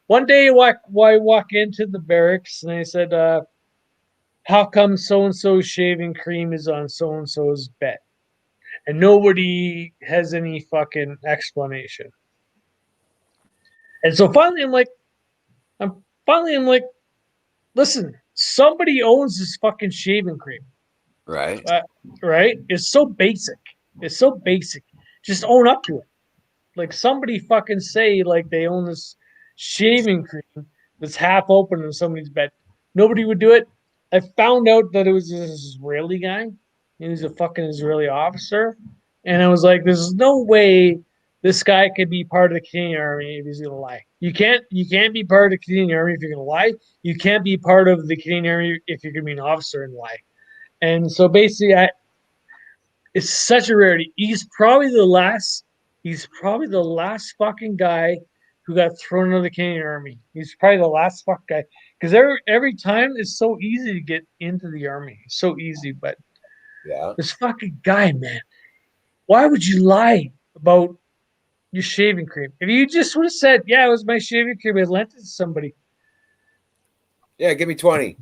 One day I walk into the barracks and I said, how come so-and-so's shaving cream is on so-and-so's bed? and nobody has any fucking explanation. And so finally, I'm like, listen, somebody owns this fucking shaving cream, Right. right? It's so basic. It's so basic. Just own up to it. Like somebody fucking say like they own this shaving cream that's half open in somebody's bed. Nobody would do it. I found out that it was this Israeli guy. He was a fucking Israeli officer. And I was like, there's no way this guy could be part of the Canadian Army if he's gonna lie. You can't be part of the Canadian Army if you're gonna lie. You can't be part of the Canadian Army if you're gonna be an officer and lie. And so basically it's such a rarity. He's probably the last fucking guy who got thrown into the Canadian Army. He's probably the last fuck guy. Because every time it's so easy to get into the Army. It's so easy, but Yeah. this fucking guy, man. Why would you lie about your shaving cream? If you just would have said, yeah, it was my shaving cream, I lent it to somebody. Yeah, give me 20.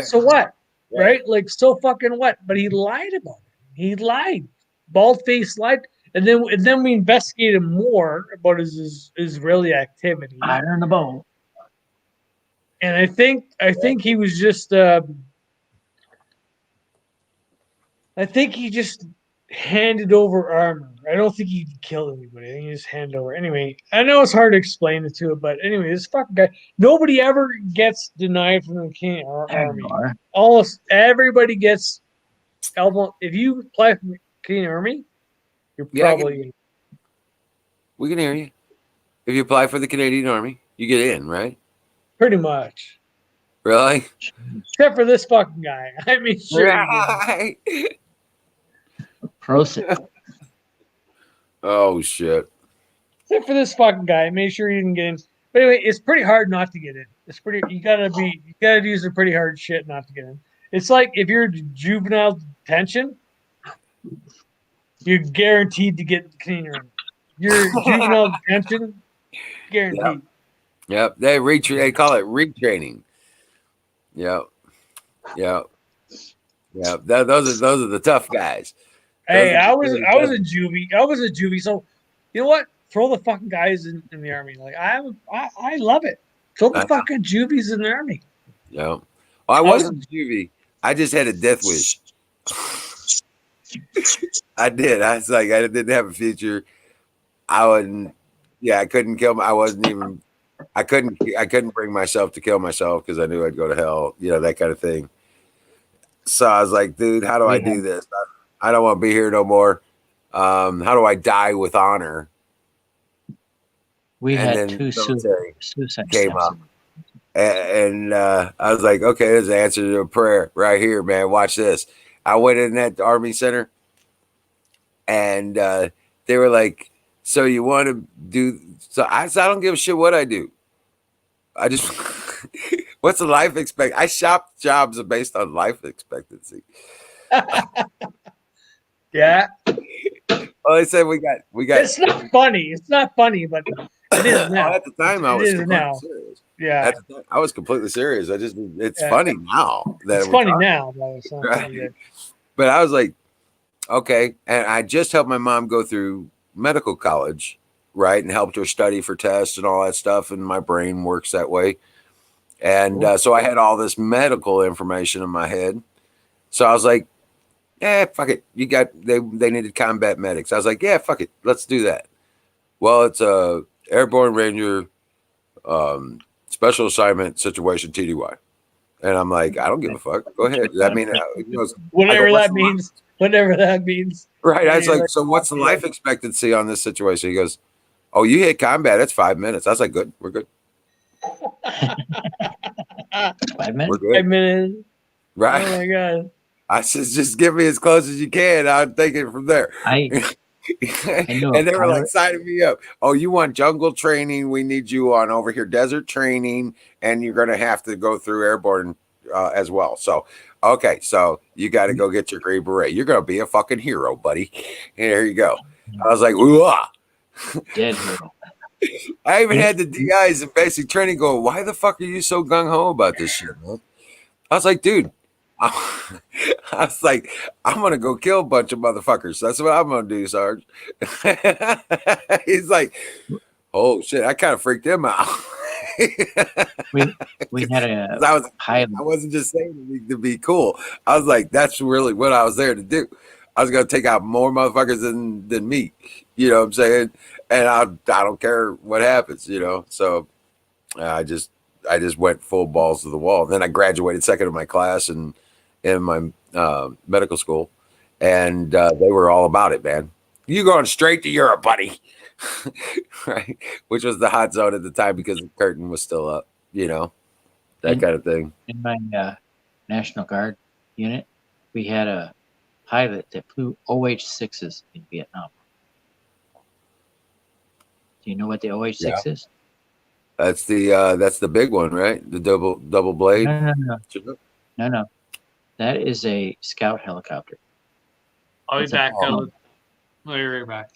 So what? Right? Like, so fucking what? But he lied about it. He lied. Bald-faced lied. And then we investigated more about his Israeli activity. Iron the bone. And I think he was just I think he just handed over armor. I don't think he killed anybody. I think he just handed over. Anyway, I know it's hard to explain it to it, but anyway, this fucking guy, nobody ever gets denied from the Canadian Army. Almost everybody gets if you apply for the Canadian Army, you're probably we can hear you. If you apply for the Canadian Army, you get in, right? Pretty much. Really? Except for this fucking guy. I mean, sure. Right. Prosit. Oh shit. Except for this fucking guy. I made sure he didn't get in. But anyway, it's pretty hard not to get in. You gotta do some pretty hard shit not to get in. It's like if you're juvenile detention, you're guaranteed to get Canadian Army. You're juvenile detention, guaranteed. Yep. They call it retraining. Yep. Yep. Yep. Those are the tough guys. Hey, I was a juvie. So you know what? Throw the fucking guys in the Army. Like I love it. Throw the fucking juvies in the Army. Yeah. Well, I wasn't juvie. I just had a death wish. I did. I was like, I didn't have a future. I wouldn't. Yeah, I couldn't kill. I wasn't even. I couldn't bring myself to kill myself because I knew I'd go to hell. You know, that kind of thing. So I was like, dude, how do I do this? I don't want to be here no more. How do I die with honor? We And had then two military suicide came steps. up. And I was like, okay, there's the answer to a prayer right here, man. Watch this. I went in that Army Center and they were like, so you want to do, so I said, I don't give a shit what I do. I just, what's the life expect? I shop jobs based on life expectancy. Yeah. Well, they said we got. It's not funny. It's not funny, but it is now. At the time, I It was is completely now. serious. Yeah. At the time, I was completely serious. It's Yeah. funny now. It's we're funny talking. now, but it's not funny then. But I was like, okay. And I just helped my mom go through medical college, right? And helped her study for tests and all that stuff. And my brain works that way. And so I had all this medical information in my head. So I was like, yeah, fuck it. They needed combat medics. I was like, yeah, fuck it. Let's do that. Well, it's a airborne ranger special assignment situation TDY. And I'm like, I don't give a fuck. Go ahead. I mean, Whatever that means. Whatever that means. Right. I was like, so what's the life expectancy on this situation? He goes, oh, you hit combat. That's 5 minutes. I was like, good. We're good. 5 minutes? We're good. 5 minutes. Right. Oh my god. I said, just give me as close as you can. I'll take it from there. I know And they were like pilot. signing me up. Oh, you want jungle training? We need you on over here desert training, and you're going to have to go through airborne as well. So, okay, so you got to go get your Green Beret. You're going to be a fucking hero, buddy. And there you go. I was like, ooh. Dead hero. I even had the DIs in basic training go, why the fuck are you so gung ho about this shit, man? I was like, dude, I was like, I'm gonna go kill a bunch of motherfuckers. That's what I'm gonna do, Sarge. He's like, oh shit, I kind of freaked him out. We had a I wasn't just saying it to be cool. I was like, that's really what I was there to do. I was gonna take out more motherfuckers than me. You know what I'm saying? And I don't care what happens, you know. So I just went full balls to the wall. Then I graduated second in my class and in my medical school, and they were all about it, man. You going straight to Europe, buddy. Right, which was the hot zone at the time because the curtain was still up, you know, that kind of thing. In my National Guard unit, we had a pilot that flew OH-6s in Vietnam. Do you know what the OH-6 is? That's the big one, right? The double blade. No. That is a scout helicopter. I'll be It's a back. bomb. I'll be right back.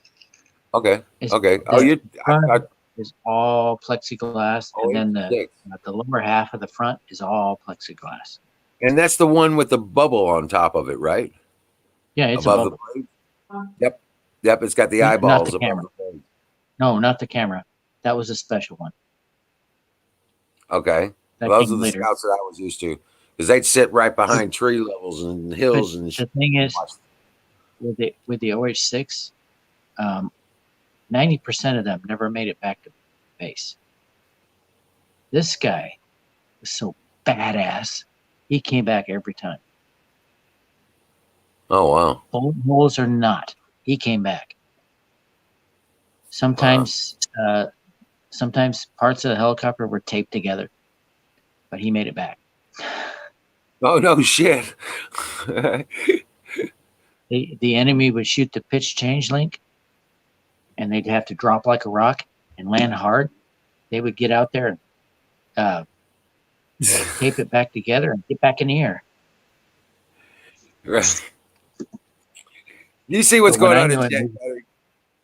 Okay. Okay. The front is all plexiglass, and then the lower half of the front is all plexiglass. And that's the one with the bubble on top of it, right? Yeah, it's above a the bubble. blade. Yep. It's got the Not eyeballs. the above camera. the blade. No, not the camera. That was a special one. Okay. That Those came are the later. scouts that I was used to, because they'd sit right behind tree levels and hills But and the shit. thing is, with the OH-6, 90% of them never made it back to base. This guy was so badass. He came back every time. Oh wow! Bullet holes or not, he came back. Sometimes, sometimes parts of the helicopter were taped together, but he made it back. Oh no shit! The enemy would shoot the pitch change link, and they'd have to drop like a rock and land hard. They would get out there and tape it back together and get back in the air. Right. You see what's But when going I on in knew chat?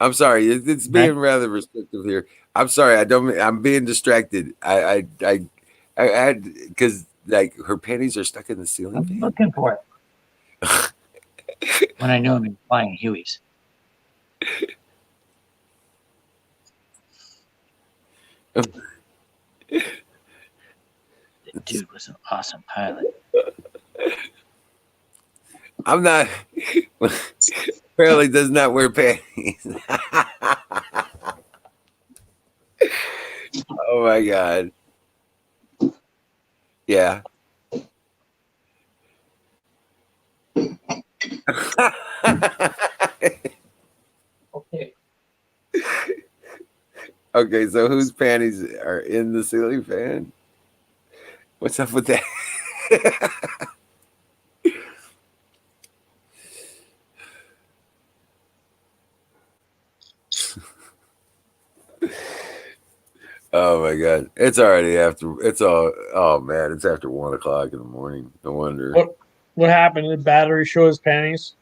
I'm sorry, it's being rather restrictive here. I'm sorry, I'm being distracted. I had, because like her panties are stuck in the ceiling. I'm looking for it. When I knew him in flying Hueys. The dude was an awesome pilot. I'm not. Apparently, does not wear panties. Oh my god. Yeah. Okay. Okay, so whose panties are in the ceiling fan? What's up with that? Oh my god. It's already after oh man, it's after 1 o'clock in the morning. No wonder. What happened? Did battery show his panties?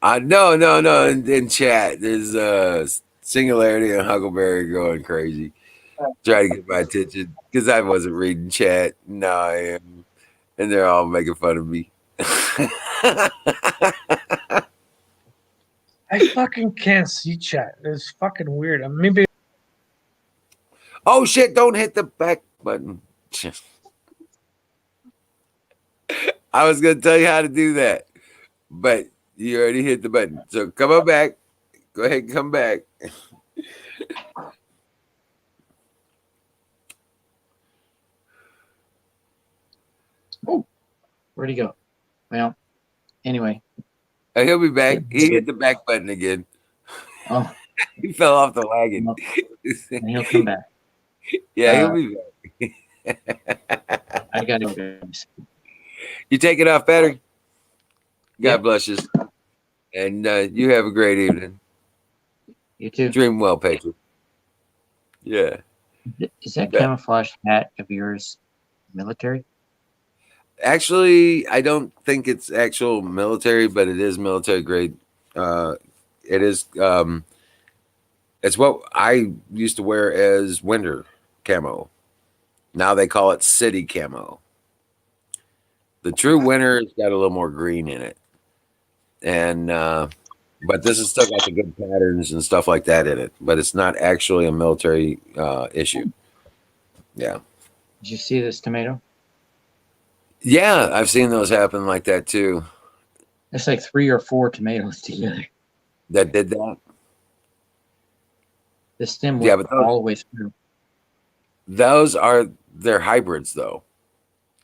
No. In chat, there's Singularity and Huckleberry going crazy. Try to get my attention because I wasn't reading chat. Now I am. And they're all making fun of me. I fucking can't see chat. It's fucking weird. Maybe. Oh shit, don't hit the back button. I was gonna tell you how to do that, but you already hit the button. So come on back. Go ahead and come back. Oh, where'd he go? Well, anyway. He'll be back. He hit the back button again. Oh. He fell off the wagon. And he'll come back. Yeah, he'll be back. I got it. You take it off, battery. God bless you. And you have a great evening. You too. Dream well, Patriot. Yeah. Is that camouflage hat of yours military? Actually, I don't think it's actual military, but it is military grade. It is. It's what I used to wear as winter camo. Now they call it city camo. The true winter has got a little more green in it, and but this has still got the good patterns and stuff like that in it. But it's not actually a military issue. Yeah, Did you see this tomato? yeah, I've seen those happen like that too. It's like 3 or 4 tomatoes together. That did that. The stem Yeah, went but those, all the way through. they're hybrids though,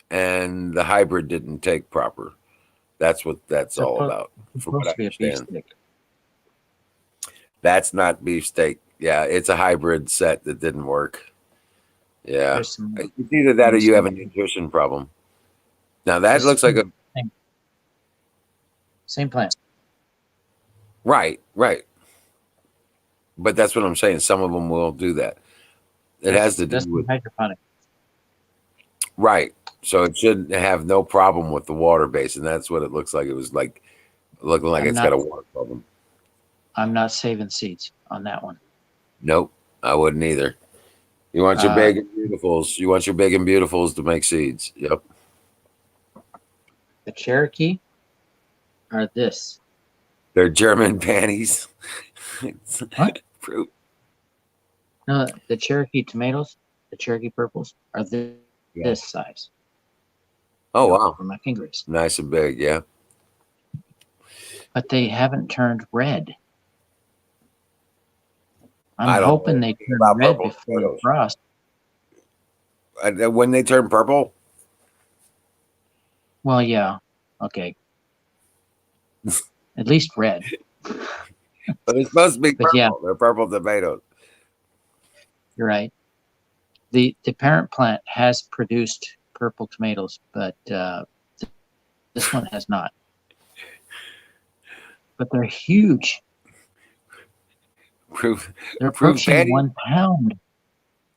and the hybrid didn't take proper. That's what that's all about. From what I Supposed to be a beef understand, stick. that's not beefsteak. Yeah, it's a hybrid set that didn't work. Yeah, There's some. it's either that or you have a nutrition problem. Now that This looks like a same plant. right. But that's what I'm saying. Some of them will do that. It has to do That's with hydroponic. right. So it should have no problem with the water base, and that's what it looks like. It was like looking like I'm it's not- got a water problem. I'm not saving seeds on that one. Nope, I wouldn't either. You want your big and beautifuls. You want your big and beautifuls to make seeds. Yep. The Cherokee are this. They're German panties. What? Fruit. No, the Cherokee tomatoes, the Cherokee purples are Yeah. this size. Oh wow, For my fingers. nice and big. Yeah. But they haven't turned red. I I'm don't hoping know they turn about red purple before the tomatoes. frost. When they turn purple, Well, yeah. Okay. At least red. but it's supposed to be But purple. yeah. They're purple tomatoes. You're right. The parent plant has produced purple tomatoes, but this one has not. But they're huge. Proof. They're Proof approaching patty. 1 pound.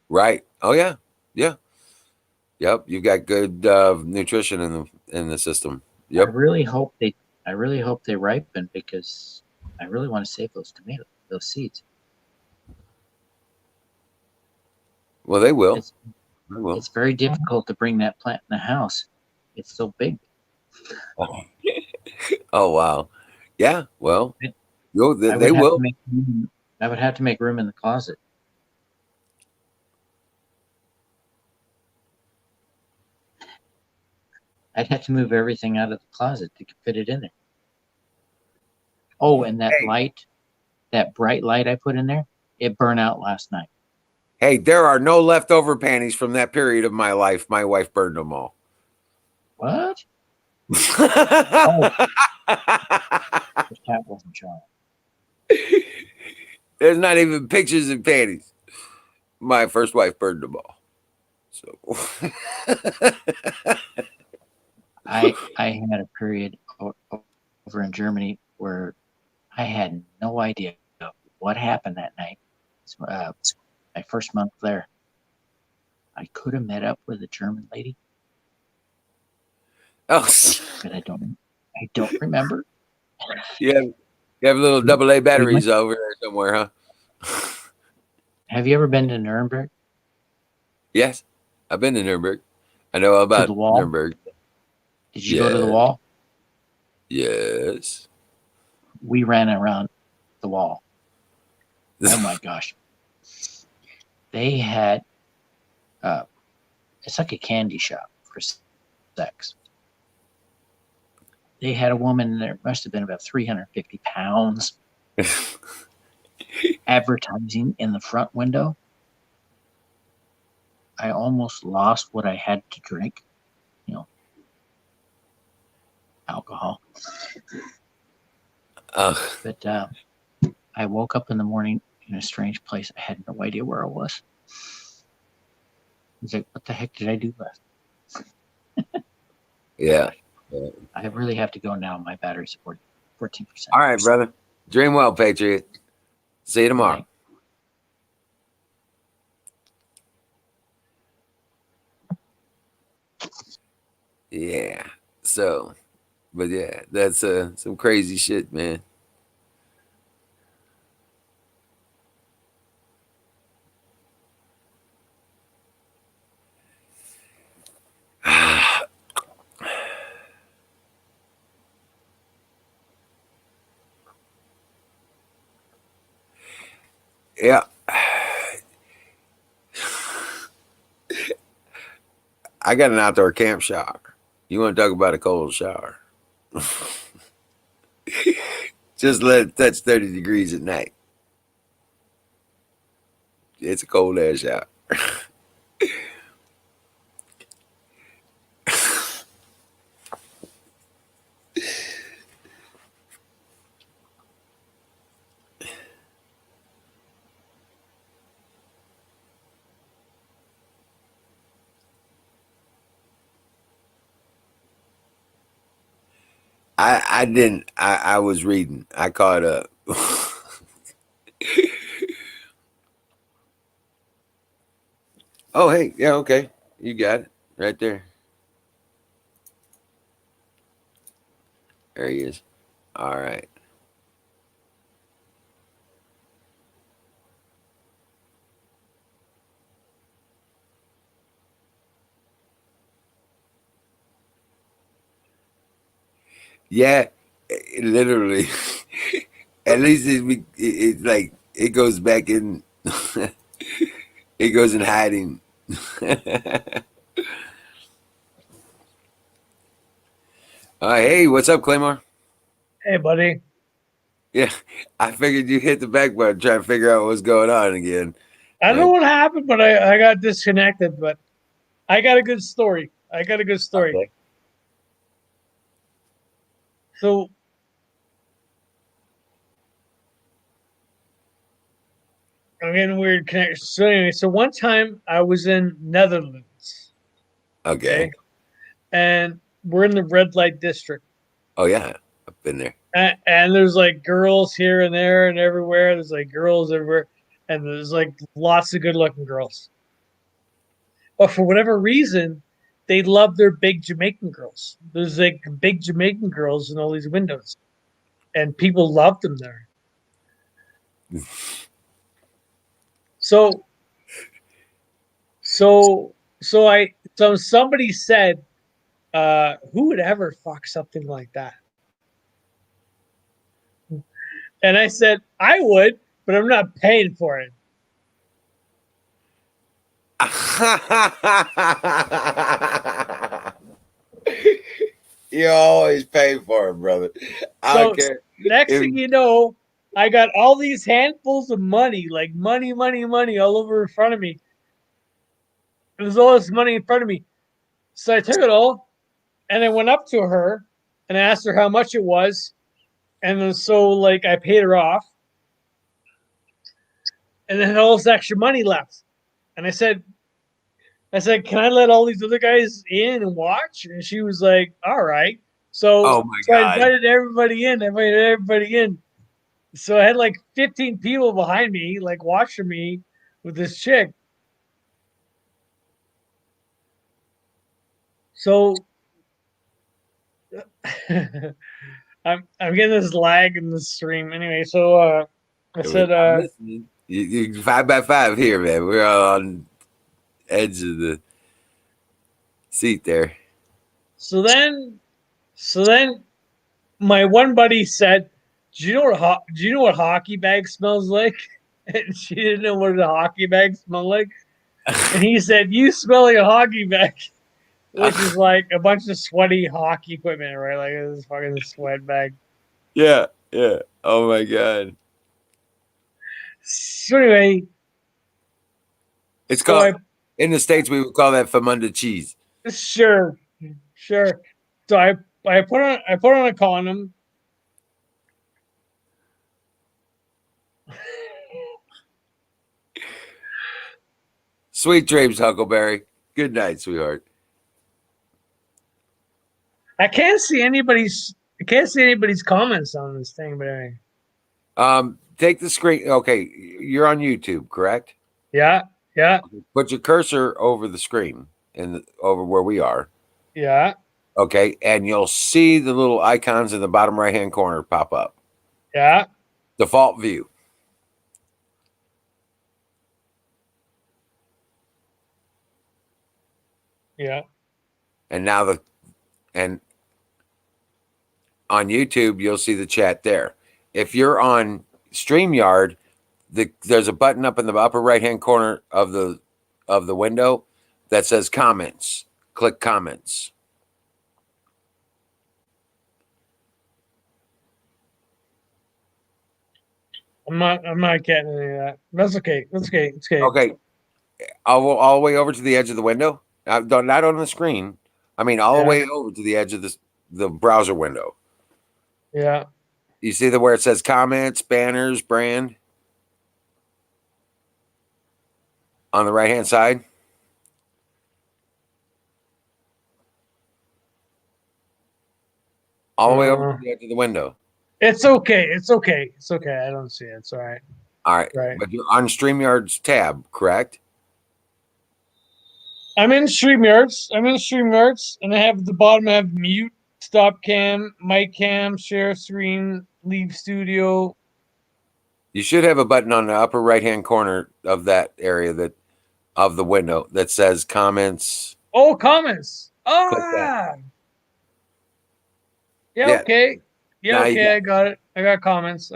Right. Oh yeah. Yeah. Yep. You've got good nutrition in the system. Yep. I really hope they ripen because I really want to save those tomatoes, those seeds. Well, they will. It's, They will. it's very difficult to bring that plant in the house. It's so big. Oh wow. Yeah. Well, I they would have to will. I would have to make room in the closet. I'd have to move everything out of the closet to fit it in there. Oh, and that light, that bright light I put in there, it burned out last night. Hey, there are no leftover panties from that period of my life. My wife burned them all. What? Oh. The cat wasn't showing. There's not even pictures of panties. My first wife burned them all. So I had a period over in Germany where I had no idea what happened that night. My first month there. I could have met up with a German lady, oh, but I don't remember. you have little AA batteries over there somewhere, huh? Have you ever been to Nuremberg? Yes, I've been to Nuremberg. I know about the wall? Nuremberg. Did you go to the wall? Yes. We ran around the wall. Oh my gosh. They had it's like a candy shop for sex. They had a woman there, must have been about 350 pounds, advertising in the front window. I almost lost what I had to drink, alcohol. But I woke up in the morning in a strange place. I had no idea where I was. I was like, what the heck did I do last? Yeah. I really have to go now. My battery's at 14%. All right, brother. Dream well, Patriot. See you tomorrow. Yeah. So, but yeah, that's some crazy shit, man. Yeah. I got an outdoor camp shower. You want to talk about a cold shower? Just let it touch 30 degrees at night. It's a cold ass shower. I didn't. I was reading. I caught up. Oh, hey. Yeah, okay. You got it right there. There he is. All right. Yeah, literally. At least it's like it goes back in. It goes in hiding. Hey, what's up, Claymore? Hey, buddy. Yeah, I figured you hit the back button trying to figure out what's going on again. I don't know what happened, but I got disconnected. But I got a good story. Okay. So I'm getting weird connections. So anyway, so one time I was in Netherlands. Okay. And we're in the red light district. Oh yeah, I've been there. And there's like girls here and there and everywhere. There's like girls everywhere. And there's like lots of good looking girls. But for whatever reason, they love their big Jamaican girls. There's like big Jamaican girls in all these windows. And people love them there. So somebody said, who would ever fuck something like that? And I said, I would, but I'm not paying for it. You always pay for it, brother. I don't care. Next thing you know, I got all these handfuls of money, like money all over in front of me. There's all this money in front of me. So I took it all and I went up to her and I asked her how much it was. And then so like I paid her off. And then all this extra money left. And I said, can I let all these other guys in and watch? And she was like, all right. So, oh my so God. I invited everybody in. So I had like 15 people behind me, like watching me with this chick. So I'm getting this lag in the stream. Anyway, so I said you 5x5 here, man. We're all on edge of the seat there. So then my one buddy said, do you know what hockey bag smells like? And she didn't know what a hockey bag smelled like. And he said, you smell like a hockey bag. Which is like a bunch of sweaty hockey equipment, right? Like this fucking sweat bag. Yeah. Oh my God. So anyway, it's called in the States we would call that Famunda cheese. Sure. So I put on a condom. Sweet dreams, Huckleberry. Good night, sweetheart. I can't see anybody's comments on this thing, but anyway. Take the screen. Okay, you're on YouTube, correct? Yeah. Put your cursor over the screen over where we are. Yeah. Okay, and you'll see the little icons in the bottom right-hand corner pop up. Yeah. Default view. Yeah. And now on YouTube, you'll see the chat there. If you're on StreamYard, there's a button up in the upper right hand corner of the window that says comments. Click comments. I'm not getting any of that. That's okay. That's okay. It's okay. Okay. All the way over to the edge of the window. Not on the screen. I mean, all the way over to the edge of the browser window. Yeah. You see where it says comments, banners, brand on the right hand side? All the way over to the edge of the window. It's okay. It's okay. It's okay. I don't see it. It's all right. All right. Right. But you're on StreamYard's tab, correct? I'm in StreamYards. And I have at the bottom, I have mute, stop cam, mic cam, share screen, leave studio. You should have a button on the upper right hand corner of that area of the window that says comments. Oh, comments. Click that. Yeah, Yeah. okay. Yeah, Now you okay, I got it. I got comments.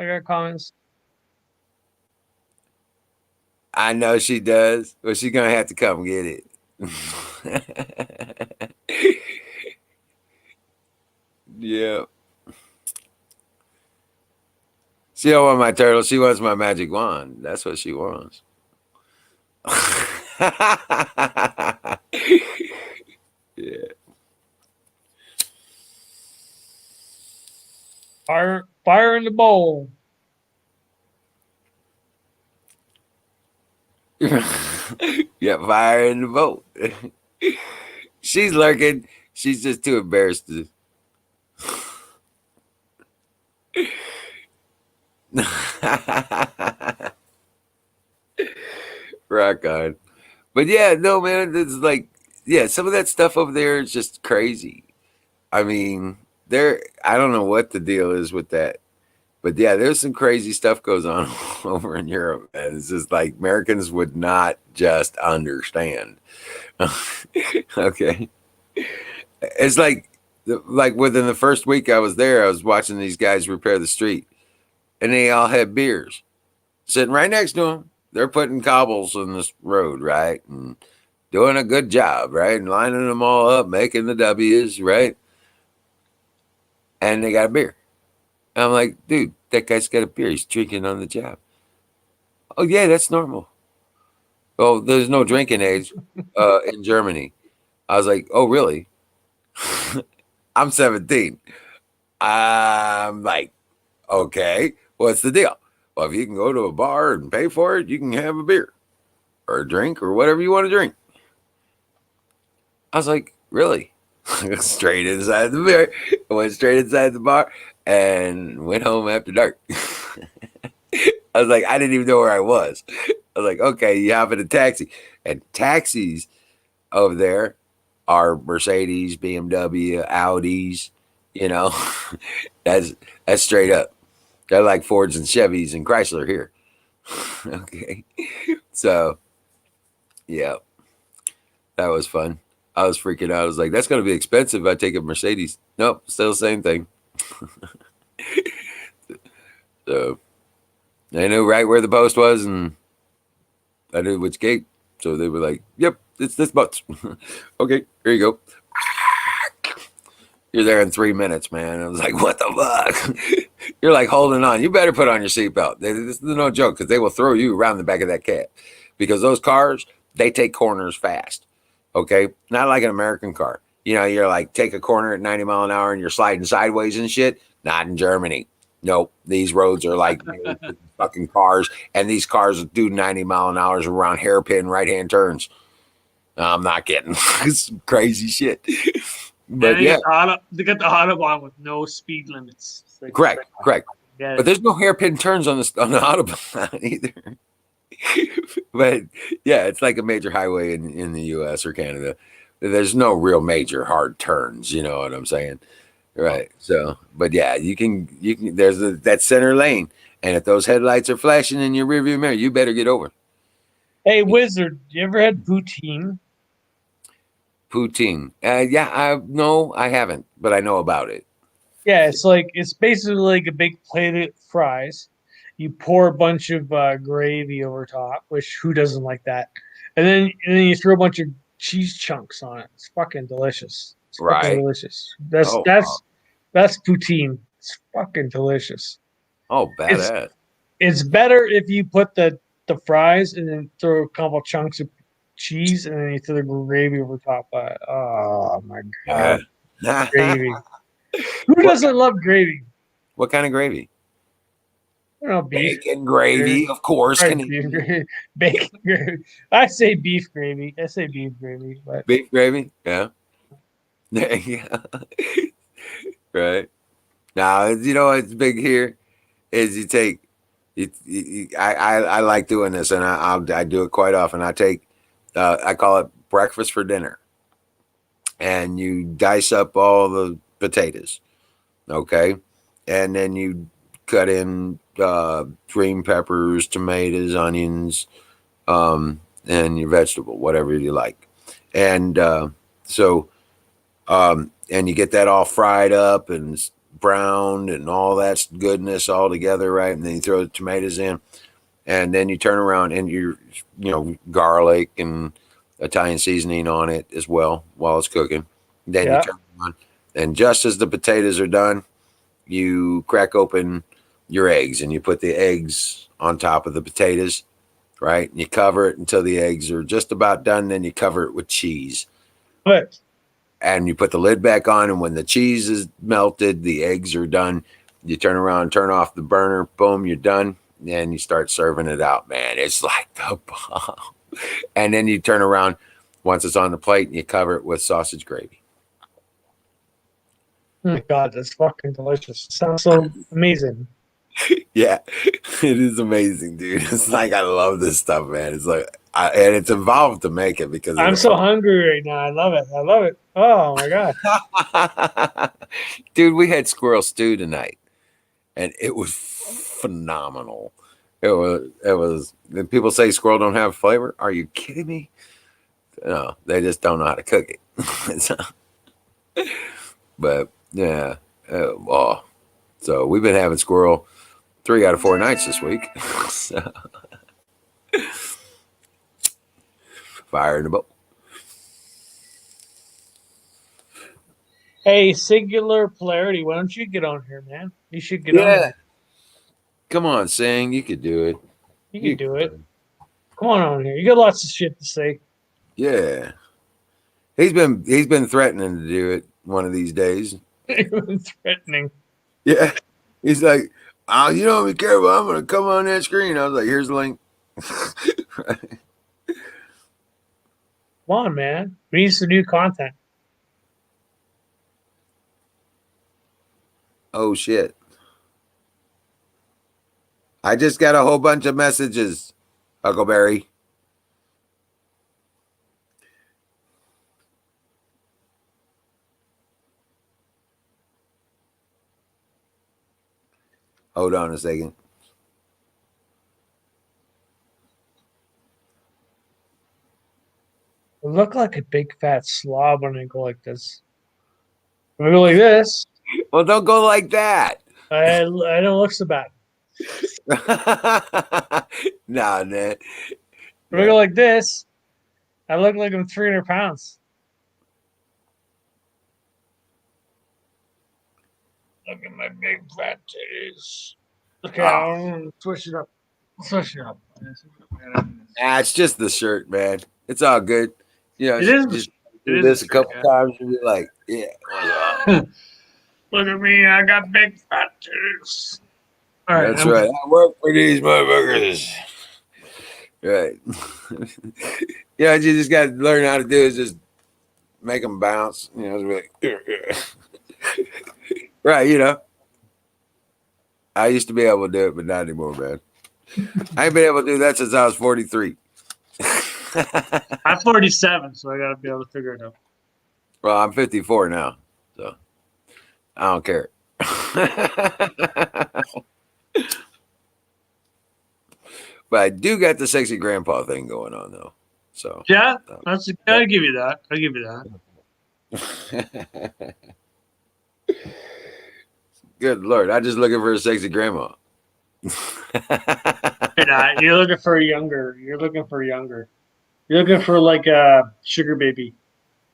I know she does, but she's gonna have to come get it. Yeah. She don't want my turtle. She wants my magic wand. That's what she wants. Yeah. Fire in the bowl. Yeah, fire in the boat. She's lurking. She's just too embarrassed to. Rock on. But yeah, no, man, it's like, yeah, some of that stuff over there is just crazy. I mean, I don't know what the deal is with that. But yeah, there's some crazy stuff goes on over in Europe. And it's just like Americans would not just understand. Okay. It's like within the first week I was there, I was watching these guys repair the street. And they all had beers sitting right next to them. They're putting cobbles in this road, right? And doing a good job, right? And lining them all up, making the W's, right? And they got a beer. And I'm like, dude, that guy's got a beer. He's drinking on the job. Oh, yeah, that's normal. Oh, there's no drinking age in Germany. I was like, oh, really? I'm 17. I'm like, okay, what's the deal? Well, if you can go to a bar and pay for it, you can have a beer or a drink or whatever you want to drink. I was like, really? Straight inside the beer. I went straight inside the bar and went home after dark. I was like, I didn't even know where I was. I was like, okay, you hop in a taxi. And taxis over there are Mercedes, BMW, Audis, you know. That's straight up. They're like Fords and Chevys and Chrysler here. Okay. So, yeah. That was fun. I was freaking out. I was like, that's going to be expensive if I take a Mercedes. Nope, still the same thing. So, they knew right where the post was, and I knew which gate. So they were like, yep, it's this butts. Okay, here you go. You're there in 3 minutes, man. I was like, what the fuck? You're like holding on. You better put on your seatbelt. This is no joke, because they will throw you around the back of that cab. Because those cars, they take corners fast. Okay? Not like an American car. You know, you're like, take a corner at 90 mile an hour and you're sliding sideways and shit. Not in Germany. Nope. These roads are like fucking cars. And these cars do 90 mile an hour around hairpin right-hand turns. I'm not kidding. It's crazy shit. But they get the Autobahn with no speed limits. Like, correct. Yeah. But there's no hairpin turns on the Autobahn either. But yeah, it's like a major highway in the US or Canada. There's no real major hard turns, you know what I'm saying? Right. So, but yeah, you can there's that center lane, and if those headlights are flashing in your rearview mirror, you better get over. Hey, Wizard, you ever had poutine? Poutine. Yeah, no, I haven't, but I know about it. Yeah, it's basically like a big plate of fries, You pour a bunch of gravy over top, which who doesn't like that? And then you throw a bunch of cheese chunks on it. It's fucking delicious. It's fucking Right. delicious. That's Oh, that's poutine. It's fucking delicious. Oh, badass. It's better if you put the fries and then throw a couple chunks of cheese and then you throw the gravy over top of it. Oh my god. Yeah. Gravy. Who doesn't love gravy? What kind of gravy? I don't know, beef. Bacon gravy, of course. Right, beef gravy. Bacon gravy. I say beef gravy. But Beef gravy? Yeah. Yeah. Right. Now, you know what's big here is you take. I like doing this, and I do it quite often. I take. I call it breakfast for dinner, and you dice up all the potatoes, okay, and then you cut in green peppers, tomatoes, onions, and your vegetable, whatever you like, and and you get that all fried up and browned and all that goodness all together, right? And then you throw the tomatoes in, and then you turn around and garlic and Italian seasoning on it as well while it's cooking. Then you turn around, and just as the potatoes are done, you crack open your eggs and you put the eggs on top of the potatoes, right? And you cover it until the eggs are just about done. Then you cover it with cheese. What? And you put the lid back on, and when the cheese is melted, the eggs are done. You turn around, turn off the burner, boom, you're done. And you start serving it out, man. It's like the bomb. And then you turn around once it's on the plate, and you cover it with sausage gravy. oh my god, that's fucking delicious. It sounds so amazing. Yeah, it is amazing, dude. It's like I love this stuff, man. It's like, and it's involved to make it because I'm so hungry right now. I love it. Oh my god. Dude, we had squirrel stew tonight, and it was phenomenal. It was. People say squirrel don't have flavor. Are you kidding me? No, they just don't know how to cook it. But yeah, so we've been having squirrel 3 out of 4 nights this week. So, fire in the boat. Hey, Singular Polarity, why don't you get on here, man? You should get on here. Come on, Sing. You could do it. You can do it. Come on here. You got lots of shit to say. Yeah. He's been threatening to do it one of these days. Threatening. Yeah. He's like, oh, you don't be careful. I'm going to come on that screen. I was like, here's the link. Right. Come on, man. We need some new content. Oh, shit. I just got a whole bunch of messages, Huckleberry. Hold on a second. I look like a big fat slob when I go like this. When I go like this. Well, don't go like that. I don't look so bad. Nah, man. When I go like this, I look like I'm 300 pounds. Look at my big fat titties. Okay, I'll switch it up. It's just the shirt, man. It's all good. You know, It is- just it do is this the a couple shirt, times and be like, yeah. Look at me, I got big fat titties. All right, That's right. I work for these motherfuckers. Right. Yeah, you just got to learn how to do is just make them bounce. You know, it's like, right, you know. I used to be able to do it, but not anymore, man. I ain't been able to do that since I was 43. I'm 47, so I gotta be able to figure it out. Well, I'm 54 now, so I don't care. But I do got the sexy grandpa thing going on, though. So Yeah, I'll give you that. I'll give you that. Good Lord, I'm just looking for a sexy grandma. You're not. You're looking for younger. You're looking for younger. You're looking for like a sugar baby.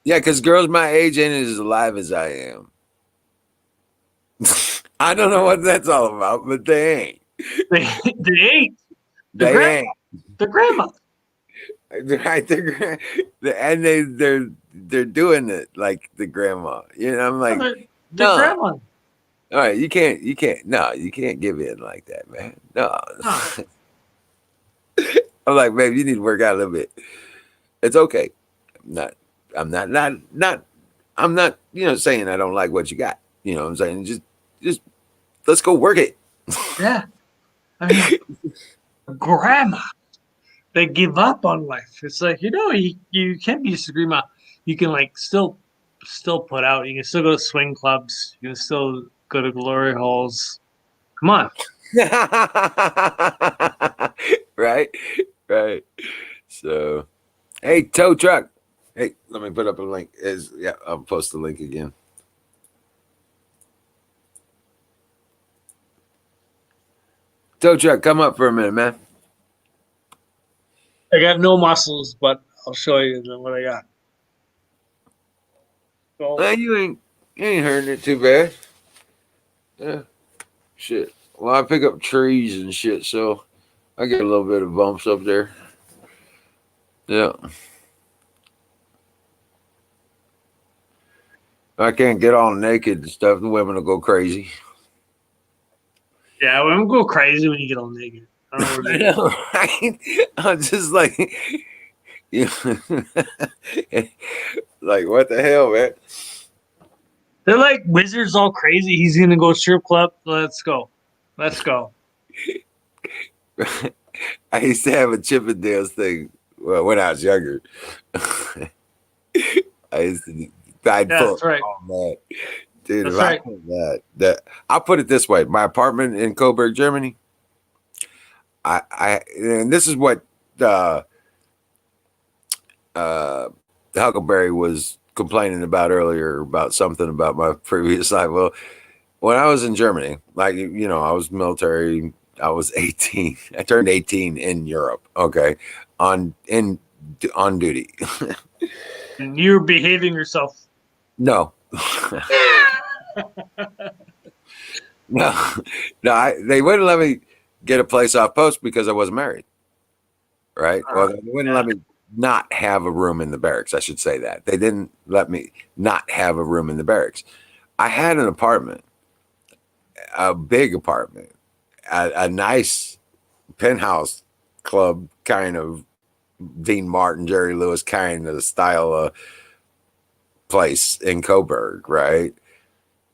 Yeah, because girls my age ain't as alive as I am. I don't know what that's all about, but they ain't. They ain't. They ain't. The grandma. Right, and they're doing it like the grandma. You know, I'm like, The no. grandma. All right, you can't give in like that, man. No. I'm like, babe, you need to work out a little bit. It's okay. I'm not, saying I don't like what you got. You know what I'm saying? Just let's go work it. Yeah. I mean, grandma. They give up on life. It's like, you can't be just a grandma. You can like still put out. You can still go to swing clubs. You can still go to glory holes. Come on. Right. So, hey, tow truck. Hey, let me put up a link. I'll post the link again. Tow truck, come up for a minute, man. I got no muscles, but I'll show you what I got. So, Well, you ain't hurting it too bad. Yeah. Shit. Well, I pick up trees and shit, so I get a little bit of bumps up there. Yeah. I can't get all naked and stuff. The women will go crazy. yeah, women go crazy when you get all naked. I don't know what I they do. know, right? I'm just like, like, what the hell, man? They're like wizards all crazy. He's gonna go strip club. Let's go. I used to have a Chippendales thing. Well, when I was younger, I'd Yeah, pull that's right. on that. Dude, That's if I right. pull that, I'll put it this way: my apartment in Coburg, Germany. And this is what Huckleberry was complaining about earlier about something about my previous life. Well, when I was in Germany, like, I was military. I was 18. I turned 18 in Europe. Okay, on duty. And you're behaving yourself. No. No. They wouldn't let me get a place off post because I wasn't married. Right? Well, they wouldn't let me not have a room in the barracks. I should say that. They didn't let me not have a room in the barracks. I had an apartment, a big apartment, a nice penthouse club kind of Dean Martin, Jerry Lewis kind of style of place in Coburg, right?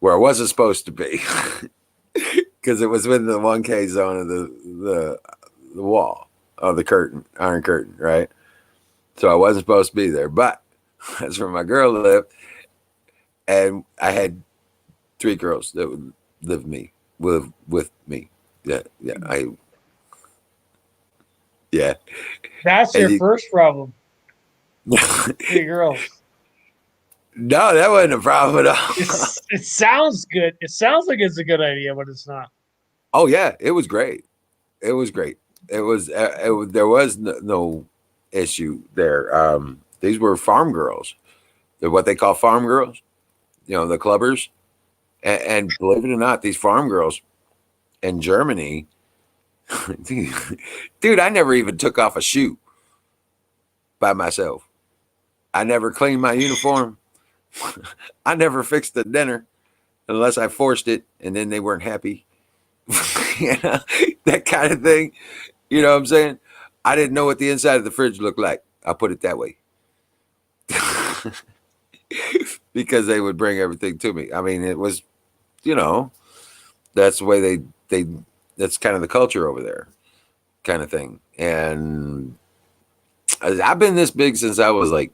Where I wasn't supposed to be. Because it was within the 1K zone of the wall of the iron curtain, right? So I wasn't supposed to be there, but that's where my girl lived, and I had 3 girls that would live with me. Yeah. That's And your first problem. No, 3 girls. that wasn't a problem at all. It sounds good. It sounds like it's a good idea, but it's not. Oh yeah, it was great. It was great. There was no issue there. These were farm girls. They're what they call farm girls. The clubbers. And believe it or not, these farm girls in Germany, dude, I never even took off a shoe by myself. I never cleaned my uniform. I never fixed the dinner unless I forced it, and then they weren't happy. That kind of thing. You know what I'm saying? I didn't know what the inside of the fridge looked like. I'll put it that way. Because they would bring everything to me. I mean, it was, that's the way that's kind of the culture over there, kind of thing. And I've been this big since I was like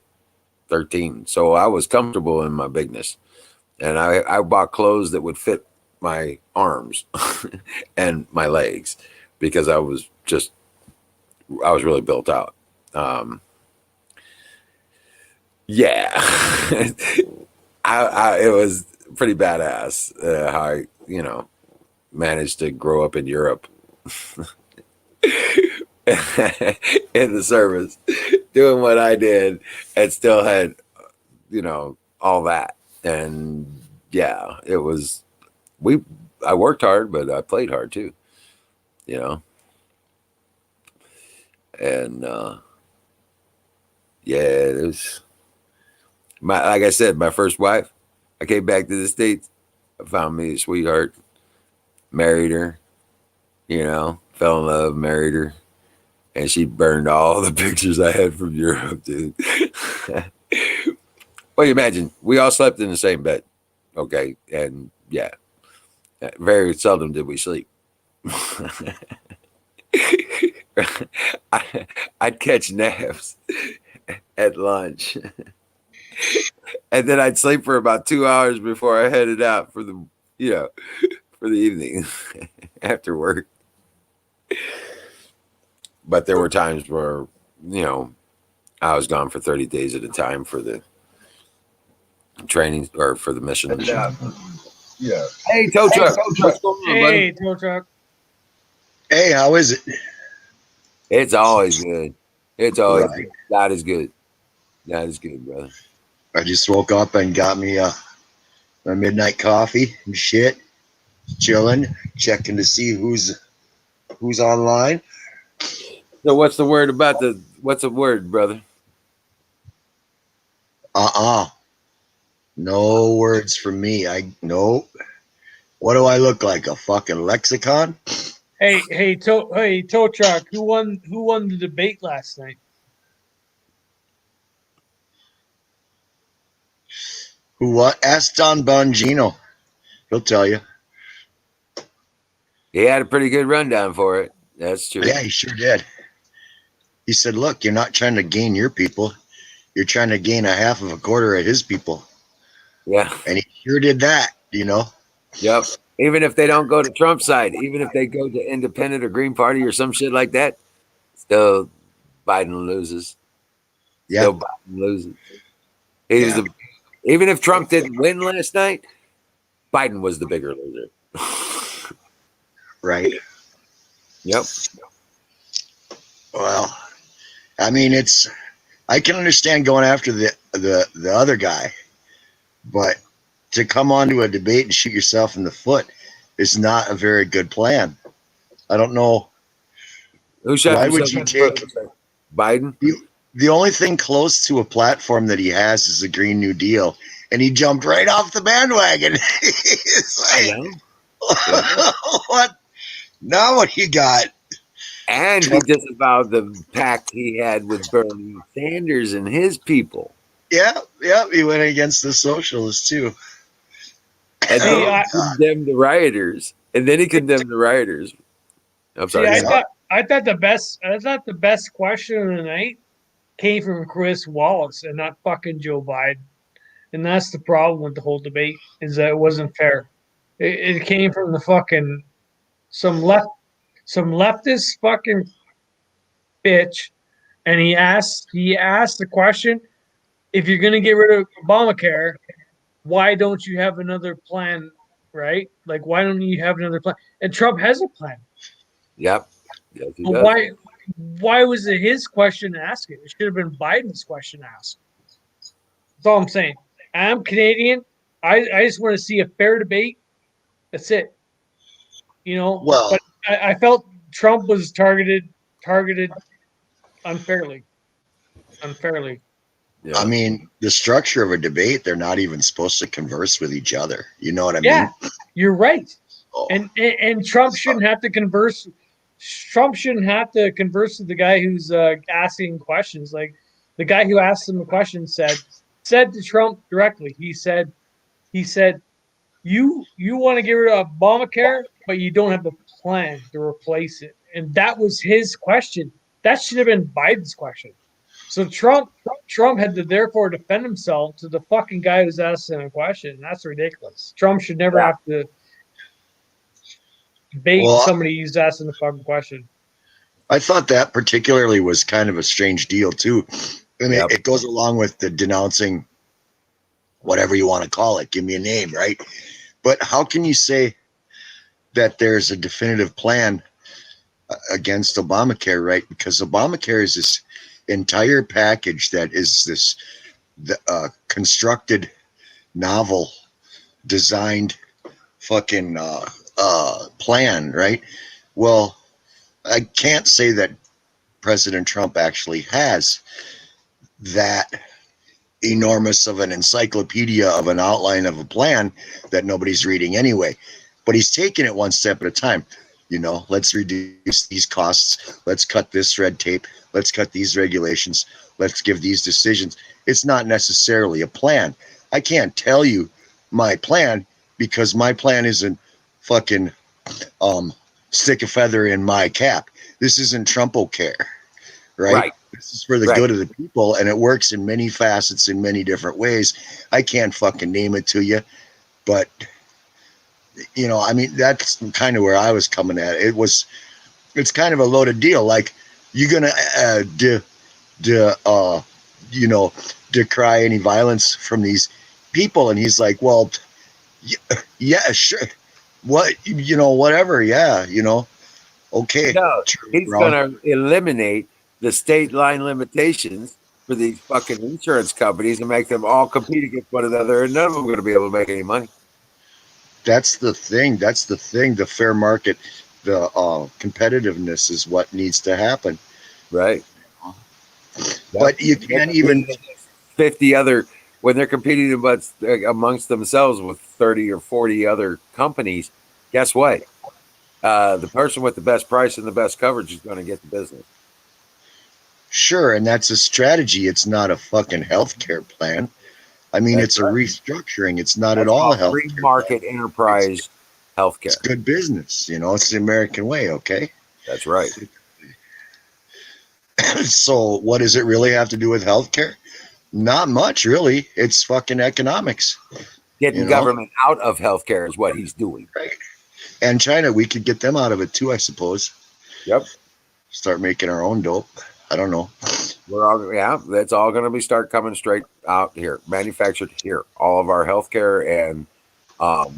13. So I was comfortable in my bigness. And I bought clothes that would fit my arms and my legs because I was really built out. Yeah. It was pretty badass how I, managed to grow up in Europe in the service, doing what I did, and still had, you know, all that. And yeah, it was, I worked hard, but I played hard too, you know. And yeah, it was like I said, my first wife. I came back to the States, I found me a sweetheart, married her, you know, fell in love, married her, and she burned all the pictures I had from Europe, dude. Well, you imagine, we all slept in the same bed, okay? And yeah, very seldom did we sleep. I'd catch naps at lunch. And then I'd sleep for about 2 hours before I headed out for the, you know, for the evening after work. But there were times where, you know, I was gone for 30 days at a time for the training or for the mission. Yeah. Hey, Tow Truck. What's going on, Hey, buddy? Tow Truck. Hey, how is it? It's always good. It's always Right. good. God is good. God is good, brother. I just woke up and got me my midnight coffee and shit. Chilling, checking to see who's online. So what's the word about what's the word, brother? No words from me. Nope. What do I look like? A fucking lexicon? Hey, Tow Truck. Who won the debate last night? Who what? Ask Don Bongino. He'll tell you. He had a pretty good rundown for it. That's true. Yeah, he sure did. He said, look, you're not trying to gain your people. You're trying to gain a half of a quarter of his people. Yeah. And he sure did that, you know? Yep. Even if they don't go to Trump's side, even if they go to Independent or Green Party or some shit like that, still Biden loses. Yeah. Still Biden loses. Even if Trump didn't win last night, Biden was the bigger loser. Right. Yep. Well, I mean, I can understand going after the other guy, but to come onto a debate and shoot yourself in the foot is not a very good plan. I don't know. Why would you take Biden? The only thing close to a platform that he has is the Green New Deal, and he jumped right off the bandwagon. It's like, what? Now what you got? And he disavowed the pact he had with Bernie Sanders and his people. Yeah, he went against the socialists too. And then he condemned the rioters. I'm sorry. I thought the best question of the night came from Chris Wallace and not fucking Joe Biden. And that's the problem with the whole debate, is that it wasn't fair. It came from the fucking some leftist fucking bitch, and he asked the question, if you're gonna get rid of Obamacare, why don't you have another plan, right? Like, why don't you have another plan? And Trump has a plan. Yep. Yes, he But does. why was it his question to ask it? It should have been Biden's question to ask. That's all I'm saying. I'm Canadian. I just want to see a fair debate. That's it. You know, Well, but I felt Trump was targeted unfairly. I mean, the structure of a debate, they're not even supposed to converse with each other. You know what I Yeah, mean? you're right. And Trump shouldn't have to converse. Trump shouldn't have to converse with the guy who's asking questions. Like, the guy who asked him the question said to Trump directly. He said, you want to get rid of Obamacare, but you don't have the plan to replace it. And that was his question. That should have been Biden's question. So Trump had to therefore defend himself to the fucking guy who's asking a question. That's ridiculous. Trump should never have to debate somebody who's asking the fucking question. I thought that particularly was kind of a strange deal too. And it goes along with the denouncing whatever you want to call it. Give me a name, right? But how can you say that there's a definitive plan against Obamacare, right? Because Obamacare is this entire package that is this constructed, novel, designed fucking plan, right? Well, I can't say that President Trump actually has that enormous of an encyclopedia of an outline of a plan that nobody's reading anyway. But he's taking it one step at a time. You know, let's reduce these costs. Let's cut this red tape. Let's cut these regulations. Let's give these decisions. It's not necessarily a plan. I can't tell you my plan because my plan isn't fucking stick a feather in my cap. This isn't Trumpocare, right? This is for the good of the people, and it works in many facets in many different ways. I can't fucking name it to you, but you know, I mean, that's kind of where I was coming at. It's kind of a loaded deal. Like, you're gonna you know, decry any violence from these people, and he's like, well, yeah, sure, what, you know, whatever, yeah, you know, okay. No, he's gonna eliminate the state line limitations for these fucking insurance companies and make them all compete against one another, and none of them are going to be able to make any money. That's the thing. The fair market, the competitiveness is what needs to happen. Right. But you can't even 50 other, when they're competing amongst themselves with 30 or 40 other companies, guess what? The person with the best price and the best coverage is going to get the business. Sure, and that's a strategy. It's not a fucking healthcare plan. I mean, it's a restructuring. It's not at all health. Free market enterprise healthcare. It's good business. You know, it's the American way. Okay. That's right. So, what does it really have to do with healthcare? Not much, really. It's fucking economics. Getting government out of healthcare is what he's doing. Right. And China, we could get them out of it too, I suppose. Yep. Start making our own dope. I don't know. That's all going to start coming straight out here, manufactured here. All of our healthcare and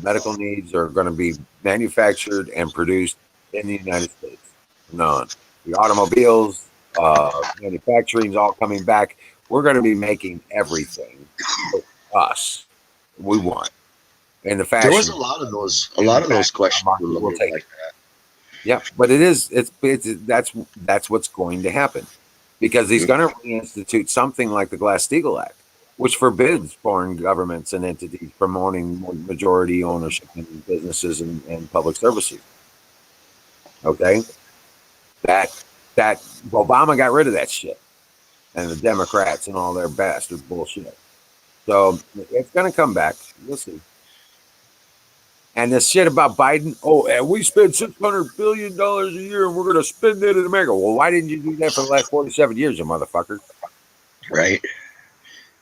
medical needs are going to be manufactured and produced in the United States. None. The automobiles, manufacturing is all coming back. We're going to be making everything for us we want. And the fashion. There was a lot of those questions. We'll take like that. Yeah, but that's what's going to happen. Because he's going to reinstitute something like the Glass-Steagall Act, which forbids foreign governments and entities promoting majority ownership in businesses and public services. Okay, that Obama got rid of that shit, and the Democrats and all their bastard bullshit. So it's going to come back. We'll see. And this shit about Biden, and we spend $600 billion a year and we're going to spend it in America. Well, why didn't you do that for the last 47 years, you motherfucker? Right.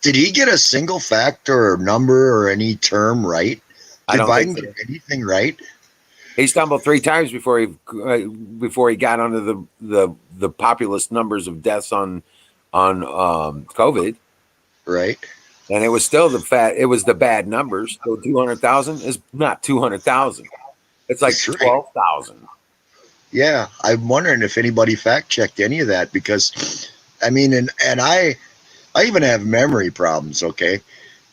Did he get a single fact or number or any term right? Did Biden get anything right? He stumbled 3 times before he got onto the populist numbers of deaths on COVID. Right. And it was still the bad numbers. So 200,000 is not 200,000. It's like 12,000. Yeah, I'm wondering if anybody fact checked any of that, because I mean, and I even have memory problems. Okay,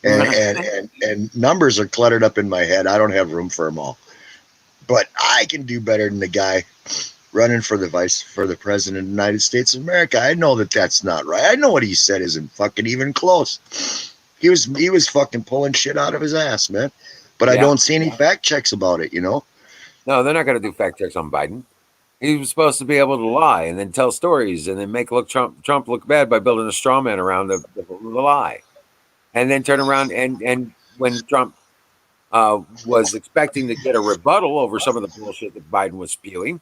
and numbers are cluttered up in my head. I don't have room for them all, but I can do better than the guy running for the president of the United States of America. I know that that's not right. I know what he said isn't fucking even close. He was fucking pulling shit out of his ass, man. But I don't see any fact checks about it, you know? No, they're not going to do fact checks on Biden. He was supposed to be able to lie and then tell stories and then make Trump look bad by building a straw man around the lie. And then turn around and when Trump was expecting to get a rebuttal over some of the bullshit that Biden was spewing,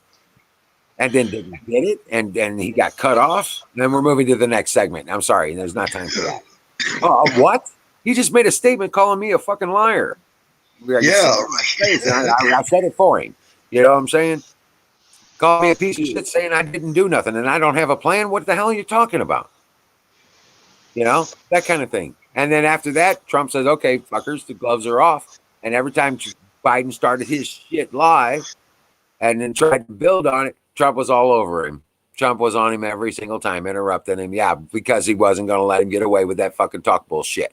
and then didn't get it, and then he got cut off. And then we're moving to the next segment. I'm sorry, there's not time for that. What? He just made a statement calling me a fucking liar. I said it for him. You know what I'm saying? Call me a piece of shit saying I didn't do nothing and I don't have a plan. What the hell are you talking about? You know, that kind of thing. And then after that, Trump says, okay, fuckers, the gloves are off. And every time Biden started his shit live and then tried to build on it, Trump was all over him. Trump was on him every single time, interrupting him. Yeah, because he wasn't going to let him get away with that fucking talk bullshit.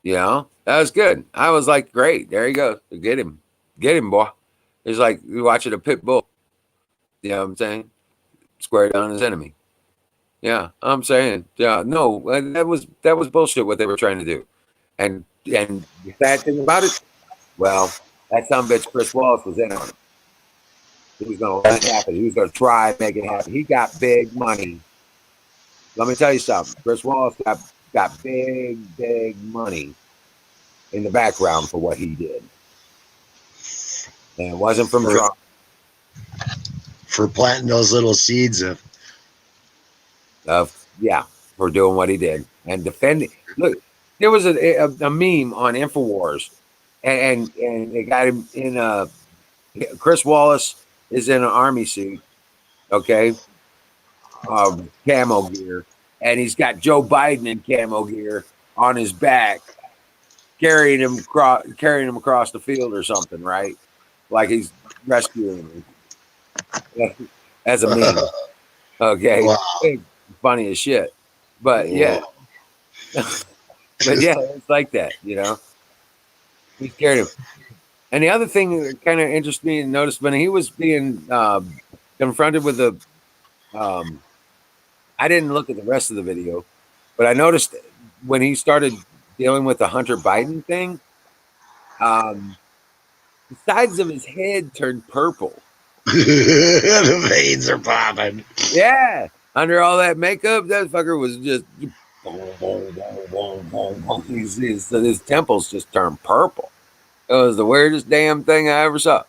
You know, that was good. I was like, great. There you go. Get him, boy. It's like you're watching a pit bull. You know what I'm saying? Square down his enemy. Yeah, I'm saying, yeah, no, that was bullshit what they were trying to do. And the sad thing about it, well, that sumbitch Chris Wallace was in on it. He was going to let it happen. He was going to try and make it happen. He got big money. Let me tell you something. Chris Wallace got big money in the background for what he did. And it wasn't from Trump. For planting those little seeds of for doing what he did and defending. Look, there was a meme on InfoWars, and they got him in Chris Wallace is in an army suit, okay, camo gear, and he's got Joe Biden in camo gear on his back, carrying him across the field or something, right? Like he's rescuing him. As a meme. Okay. Wow. Funny as shit. But yeah. But yeah, it's like that, you know. He scared him. And the other thing that kind of interested me and noticed when he was being confronted with I didn't look at the rest of the video, but I noticed when he started dealing with the Hunter Biden thing, the sides of his head turned purple. The veins are popping. Yeah. Under all that makeup, that fucker was just his temples just turned purple. It was the weirdest damn thing I ever saw.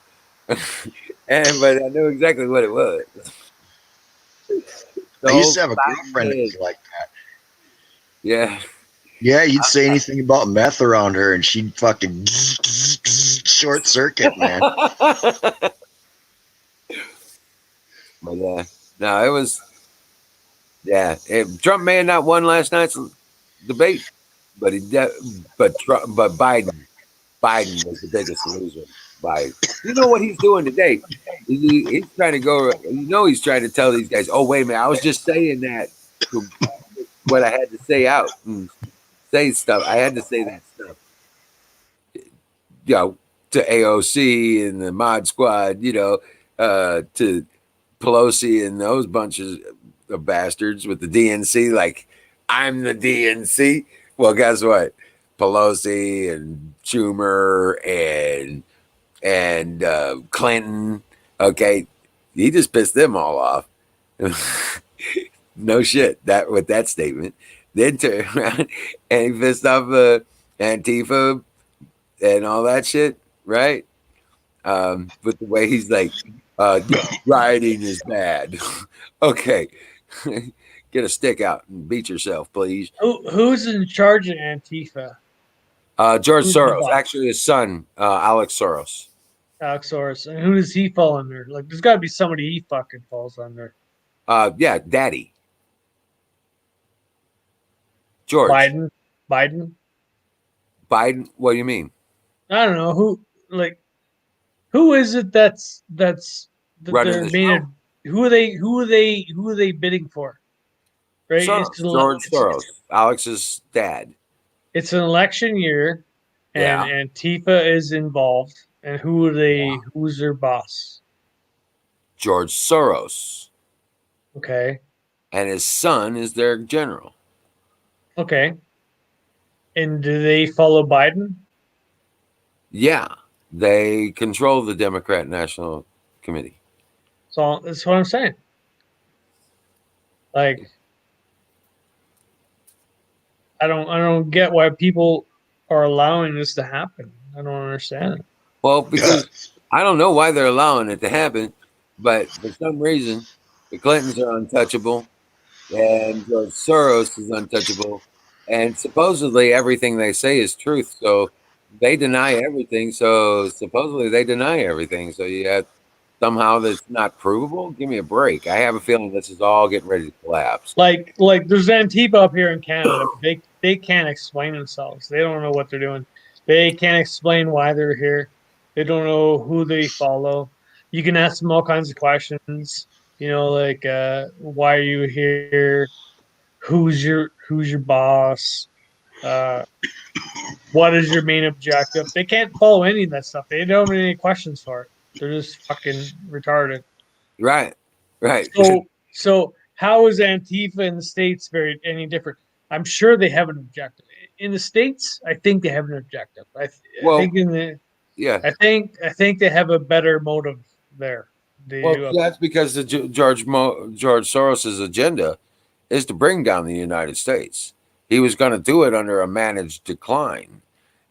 But I knew exactly what it was. I used to have a girlfriend that was like that. Yeah. Yeah, you'd say anything about meth around her and she'd fucking short circuit, man. But no, it was, Trump may have not won last night's debate, but Biden was the biggest loser. You know what he's doing today? He's trying to go. He's trying to tell these guys, "Oh, wait a minute, I was just saying that what I had to say out and say stuff. I had to say that stuff, to AOC and the Mod Squad, to Pelosi and those bunches of bastards with the DNC, like I'm the DNC. Well, guess what? Pelosi and Schumer and Clinton. Okay, he just pissed them all off. No shit. That with that statement, then turn around and he pissed off Antifa and all that shit, right? But the way he's like, rioting is bad. Okay. Get a stick out and beat yourself, please. Who's in charge of Antifa? George Soros. Actually, his son, Alex Soros. Alex Soros. And who does he fall under? Like, there's got to be somebody he fucking falls under. Daddy. George. Biden? What do you mean? I don't know. Who is it that's running the show? Who are they bidding for? Right? George Soros, Alex's dad. It's an election year, and Antifa is involved. And who's their boss? George Soros. Okay. And his son is their general. Okay. And do they follow Biden? Yeah. They control the Democrat National Committee. So that's what I'm saying. Like, I don't get why people are allowing this to happen. I don't understand it. Well, because I don't know why they're allowing it to happen, but for some reason, the Clintons are untouchable, and George Soros is untouchable, and supposedly everything they say is truth. So they deny everything. So supposedly they deny everything. So you have somehow that's not provable. Give me a break. I have a feeling this is all getting ready to collapse. Like there's Antifa up here in Canada. They can't explain themselves. They don't know what they're doing. They can't explain why they're here. They don't know who they follow. You can ask them all kinds of questions. You know, like why are you here? Who's your boss? What is your main objective? They can't follow any of that stuff. They don't have any questions for it. They're just fucking retarded. Right. Right. So how is Antifa in the States any different? I'm sure they have an objective. In the States, I think they have an objective. I think in the yeah. I think they have a better motive there. Well, that's because the George Soros's agenda is to bring down the United States. He was going to do it under a managed decline,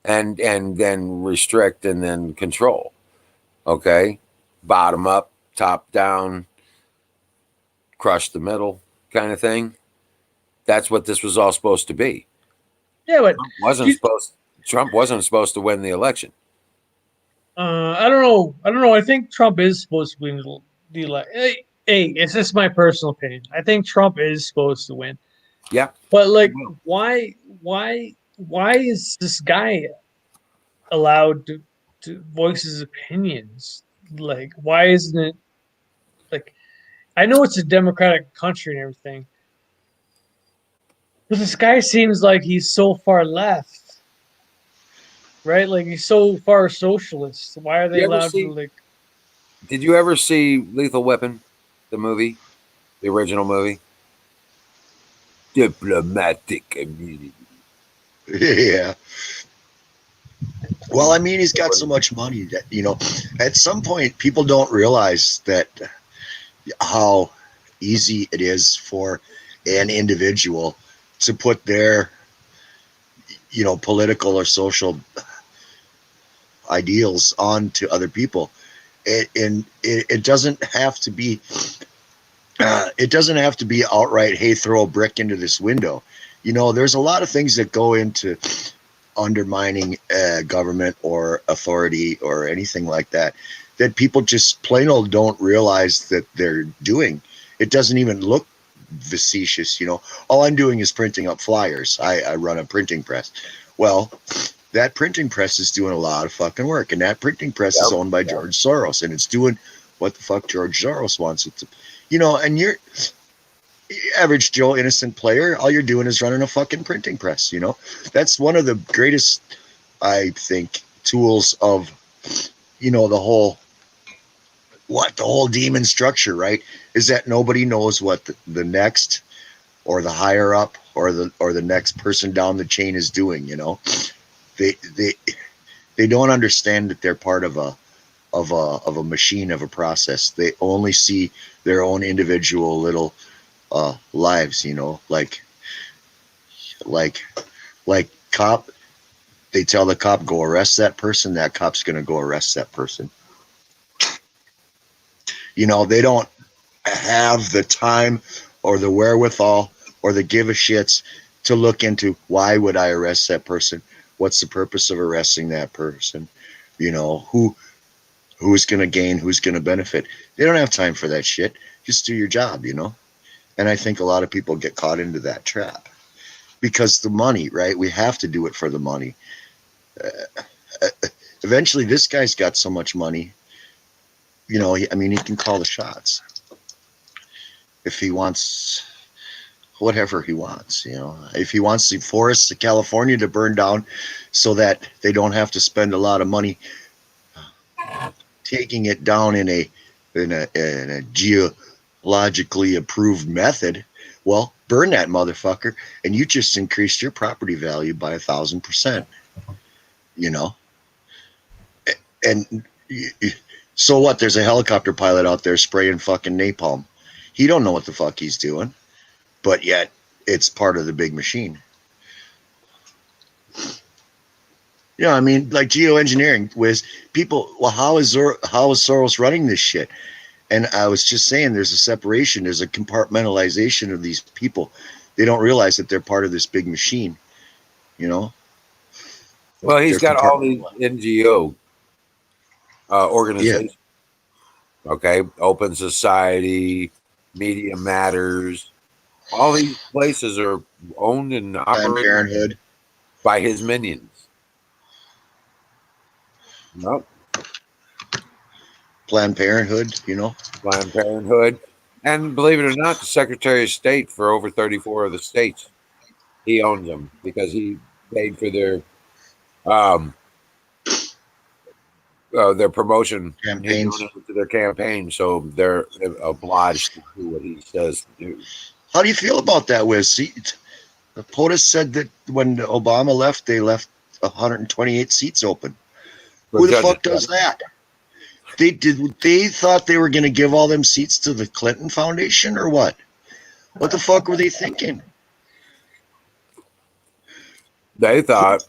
and then restrict and then control. Okay, bottom up, top down, crush the middle kind of thing. That's what this was all supposed to be. Yeah, but Trump wasn't supposed to win the election. I don't know. I think Trump is supposed to win the election. Hey, it's just my personal opinion. I think Trump is supposed to win. Yeah. But like, why is this guy allowed to voice his opinions? Like, why isn't it like? I know it's a democratic country and everything, but this guy seems like he's so far left. Right, like he's so far socialist. Why are they allowed to like? Did you ever see Lethal Weapon, the movie, the original movie? Diplomatic immunity. Yeah. Well, I mean, he's got so much money that, you know, at some point people don't realize that how easy it is for an individual to put their, you know, political or social ideals on to other people. It doesn't have to be outright, hey, throw a brick into this window. You know, there's a lot of things that go into undermining government or authority or anything like that people just plain old don't realize that they're doing. It doesn't even look facetious, you know. All I'm doing is printing up flyers. I run a printing press. Well, that printing press is doing a lot of fucking work, and that printing press is owned by George Soros, and it's doing what the fuck George Soros wants it to, you know. And you're average Joe, innocent player, all you're doing is running a fucking printing press, you know. That's one of the greatest, I think, tools of, you know, the whole demon structure, right? Is that nobody knows what the next or the higher up or the next person down the chain is doing, you know. They don't understand that they're part of a machine, of a process. They only see their own individual little lives, you know, like cop. They tell the cop, go arrest that person. That cop's going to go arrest that person. You know, they don't have the time or the wherewithal or the give a shits to look into, why would I arrest that person? What's the purpose of arresting that person? You know, who's going to gain, who's going to benefit? They don't have time for that shit. Just do your job, you know? And I think a lot of people get caught into that trap because the money, right? We have to do it for the money. Eventually this guy's got so much money, you know, I mean, he can call the shots if he wants, whatever he wants, you know. If he wants the forests of California to burn down so that they don't have to spend a lot of money taking it down in a geologically approved method, well, burn that motherfucker, and you just increased your property value by 1,000%. You know, and so what? There's a helicopter pilot out there spraying fucking napalm. He don't know what the fuck he's doing, but yet it's part of the big machine. You know, I mean, like geoengineering was people. Well, how is Soros running this shit? And I was just saying, there's a separation, there's a compartmentalization of these people. They don't realize that they're part of this big machine. You know. Well, he's got all these NGO organizations. Yeah. Okay, Open Society, Media Matters. All these places are owned and operated by his minions. Nope. Planned Parenthood, you know. Planned Parenthood. And believe it or not, the Secretary of State for over 34 of the states, he owns them because he paid for their promotion campaigns, to their campaign, so they're obliged to do what he says to do. How do you feel about that, Wiz? See, POTUS said that when Obama left, they left 128 seats open. Who the fuck does that? They thought they were going to give all them seats to the Clinton Foundation or what? What the fuck were they thinking? They thought.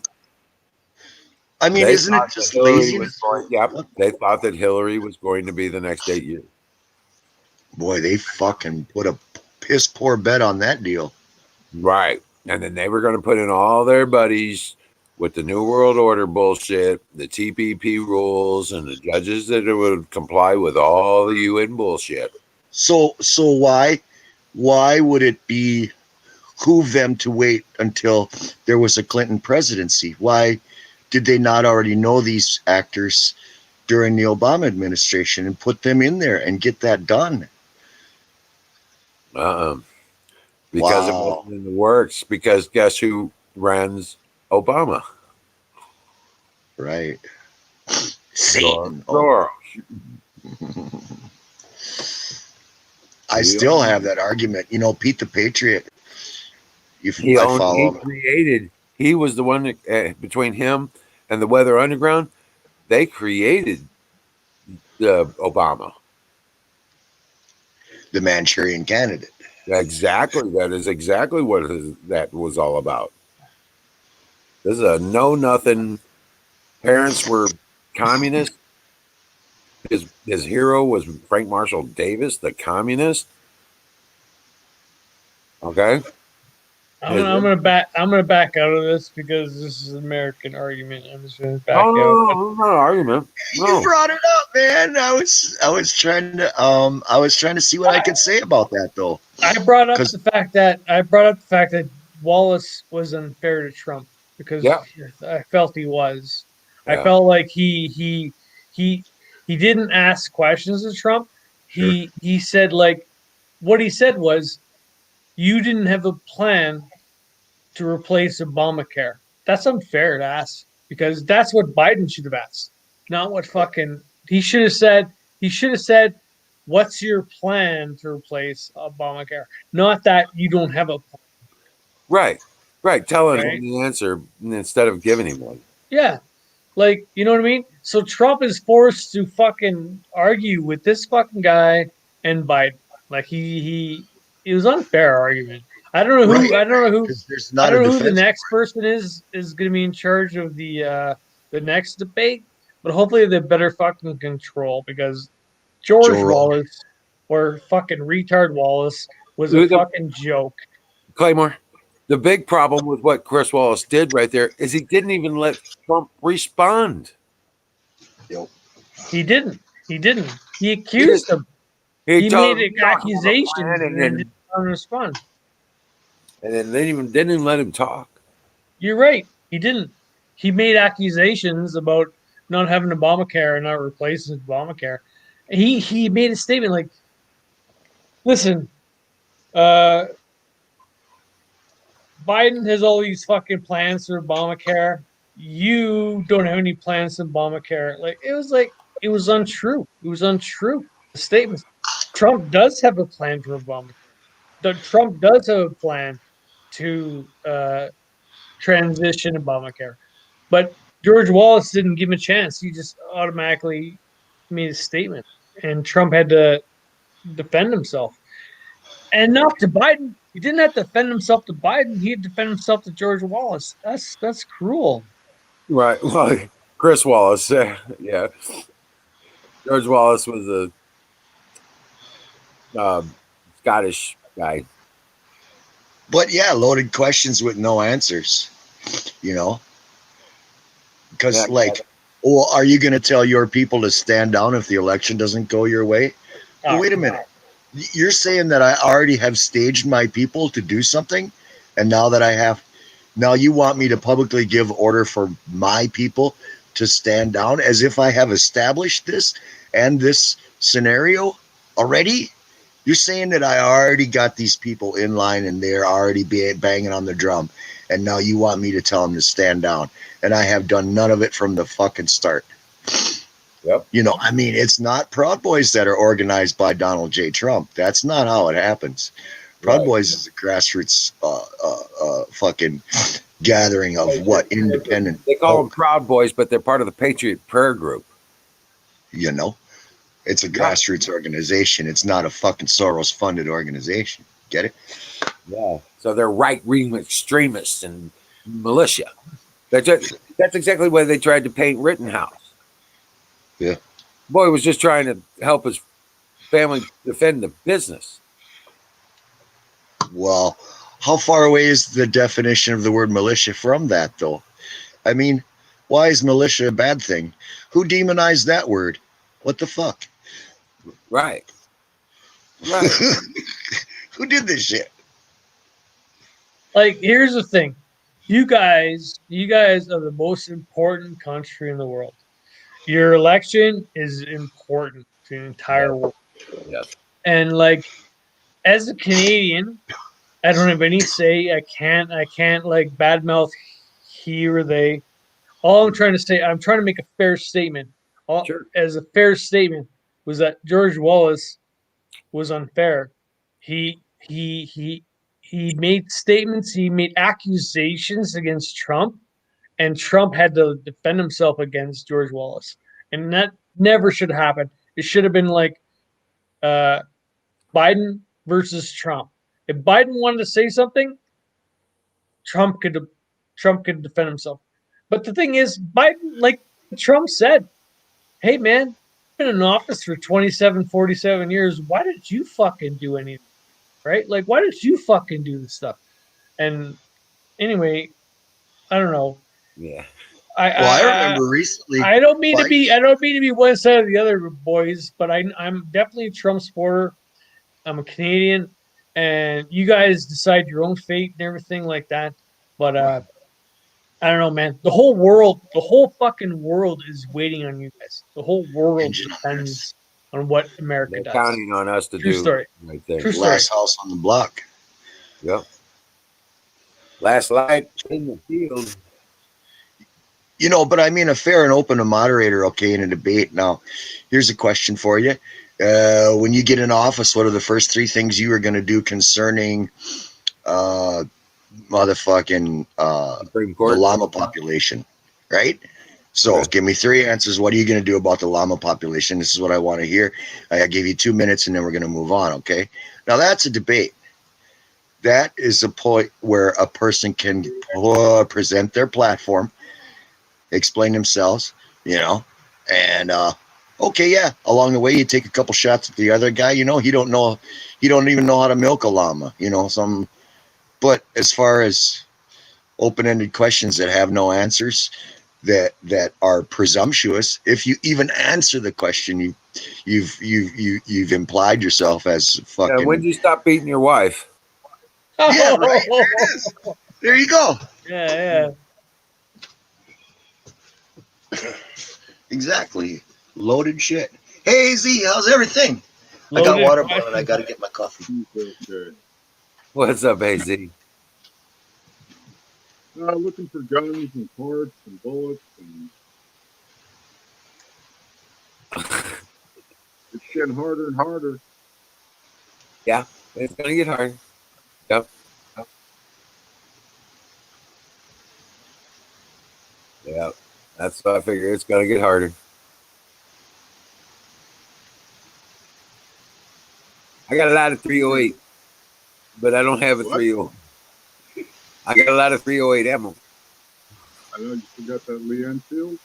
I mean, isn't it just laziness? Yep. They thought that Hillary was going to be the next 8 years. Boy, they fucking put a piss poor bet on that deal. Right. And then they were going to put in all their buddies with the New World Order bullshit, the TPP rules, and the judges that would comply with all the UN bullshit. So why would it behoove them to wait until there was a Clinton presidency? Why did they not already know these actors during the Obama administration and put them in there and get that done? Because it wasn't in the works. Because guess who runs Obama? Right. Satan. Soros. I still have that argument. You know, Pete the Patriot. He was the one that, between him and the Weather Underground, they created Obama. The Manchurian Candidate. Exactly. That is exactly what that was all about. This is a know-nothing. Parents were communists. His hero was Frank Marshall Davis, the communist. Okay. I'm gonna back out of this because this is an American argument. I'm just gonna back out. No, not an argument. No. You brought it up, man. I was trying to see what I could say about that though. I brought up the fact that Wallace was unfair to Trump because I felt he was. I felt like he didn't ask questions of Trump. He said, like, what he said was, you didn't have a plan to replace Obamacare. That's unfair to ask because that's what Biden should have asked, not what fucking he should have said. He should have said, what's your plan to replace Obamacare? Not that you don't have a plan. Right. Telling him the answer instead of giving him one. Yeah. Like, you know what I mean? So Trump is forced to fucking argue with this fucking guy and Biden. Like it was an unfair argument. I don't know who the next person is going to be in charge of the next debate, but hopefully they're better fucking control because George Wallace or fucking retard Wallace was a fucking joke. Claymore, the big problem with what Chris Wallace did right there is he didn't even let Trump respond. He didn't. He accused him. He made an accusation and then didn't respond. And then they didn't even let him talk. You're right. He didn't. He made accusations about not having Obamacare and not replacing Obamacare. He made a statement like, listen, Biden has all these fucking plans for Obamacare. You don't have any plans for Obamacare. It was untrue. It was untrue. The statement. Trump does have a plan for Obamacare. Trump does have a plan to transition Obamacare. But George Wallace didn't give him a chance. He just automatically made a statement. And Trump had to defend himself. And not to Biden. He didn't have to defend himself to Biden. He had to defend himself to George Wallace. That's cruel. Right. Well, Chris Wallace. Yeah. George Wallace was a Scottish guy. But yeah, loaded questions with no answers, you know? Because are you going to tell your people to stand down if the election doesn't go your way? Wait a minute. You're saying that I already have staged my people to do something, and now you want me to publicly give order for my people to stand down as if I have established this and this scenario already? You're saying that I already got these people in line and they're already banging on the drum, and now you want me to tell them to stand down, and I have done none of it from the fucking start. Yep. You know, I mean, it's not Proud Boys that are organized by Donald J. Trump. That's not how it happens. Proud Boys is a grassroots fucking gathering of what? Independent. They call them Proud Boys, but they're part of the Patriot Prayer Group. You know, it's a grassroots organization. It's not a fucking Soros funded organization. Get it? Yeah. So they're right-wing extremists and militia. That's exactly what they tried to paint Rittenhouse. Yeah. Boy was just trying to help his family defend the business. Well, how far away is the definition of the word militia from that, though? I mean, why is militia a bad thing? Who demonized that word? What the fuck? Right. Right. Who did this shit? Like, here's the thing. You guys are the most important country in the world. Your election is important to the entire world. Yes. And like, as a Canadian, I don't have any say. I can't like badmouth he or they. All I'm trying to say, I'm trying to make a fair statement. As a fair statement was that George Wallace was unfair. He made statements, he made accusations against Trump, and Trump had to defend himself against George Wallace. And that never should happen. It should have been like Biden versus Trump. If Biden wanted to say something, Trump could defend himself. But the thing is, Biden, like Trump said, hey man, I've been in office for 47 years. Why did you fucking do anything? Right? Like, why did you fucking do this stuff? And anyway, I don't know. Yeah. I remember recently. I don't mean to be one side or the other, boys, but I'm definitely a Trump supporter. I'm a Canadian, and you guys decide your own fate and everything like that. But I don't know, man. The whole fucking world is waiting on you guys. The whole world depends on what America They're does. counting on us to True do story. the right thing. True story. Last house on the block. Yep. Last light in the field. You know, but I mean, a fair and open moderator, okay, in a debate. Now, here's a question for you. When you get in office, what are the first three things you are going to do concerning motherfucking the llama population, right? So give me three answers. What are you going to do about the llama population? This is what I want to hear. I give you 2 minutes and then we're going to move on, okay? Now, that's a debate. That is a point where a person can present their platform, explain themselves, you know, and okay, yeah, along the way you take a couple shots at the other guy, you know, he don't even know how to milk a llama, you know, but as far as open-ended questions that have no answers, that are presumptuous, if you even answer the question, you've implied yourself as fucking. Yeah, when did you stop beating your wife? Yeah, right. There it is. There you go. Yeah. Exactly. Loaded shit. Hey, Z, how's everything? I got water, but I got to get my coffee. What's up, AZ? Looking for guns and parts and bullets, and it's getting harder and harder. Yeah, it's gonna get hard. Yep. Yeah, that's what I figure. It's gonna get harder. I got a lot of 308, but I don't have a 308. I got a lot of 308 ammo. I know you still got that Lee Enfield.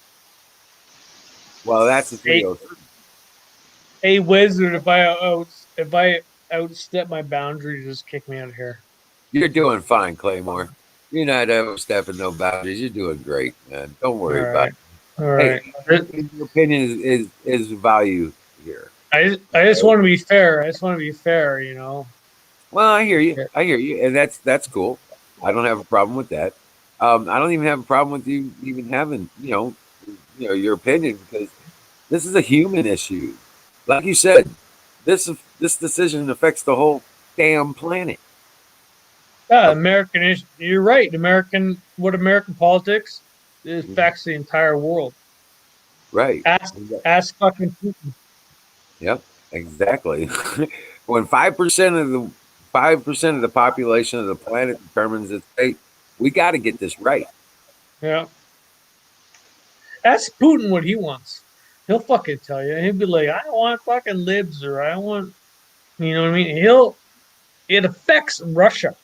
Well, that's the 303. Hey, Wizard, if I outstep my boundaries, just kick me out of here. You're doing fine, Claymore. You're not overstepping no boundaries. You're doing great, man. Don't worry about it. All right. Hey, your opinion is value here. I just want to be fair. You know. Well, I hear you. And that's cool. I don't have a problem with that. I don't even have a problem with you even having, your opinion, because this is a human issue. Like you said, this decision affects the whole damn planet. Yeah, American is. You're right. American politics affects the entire world. Right. Ask fucking Putin. Yep. Exactly. When 5% of the population of the planet determines its fate, we got to get this right. Yeah. Ask Putin what he wants. He'll fucking tell you. He'll be like, I don't want fucking libs, or I want, you know what I mean? It affects Russia.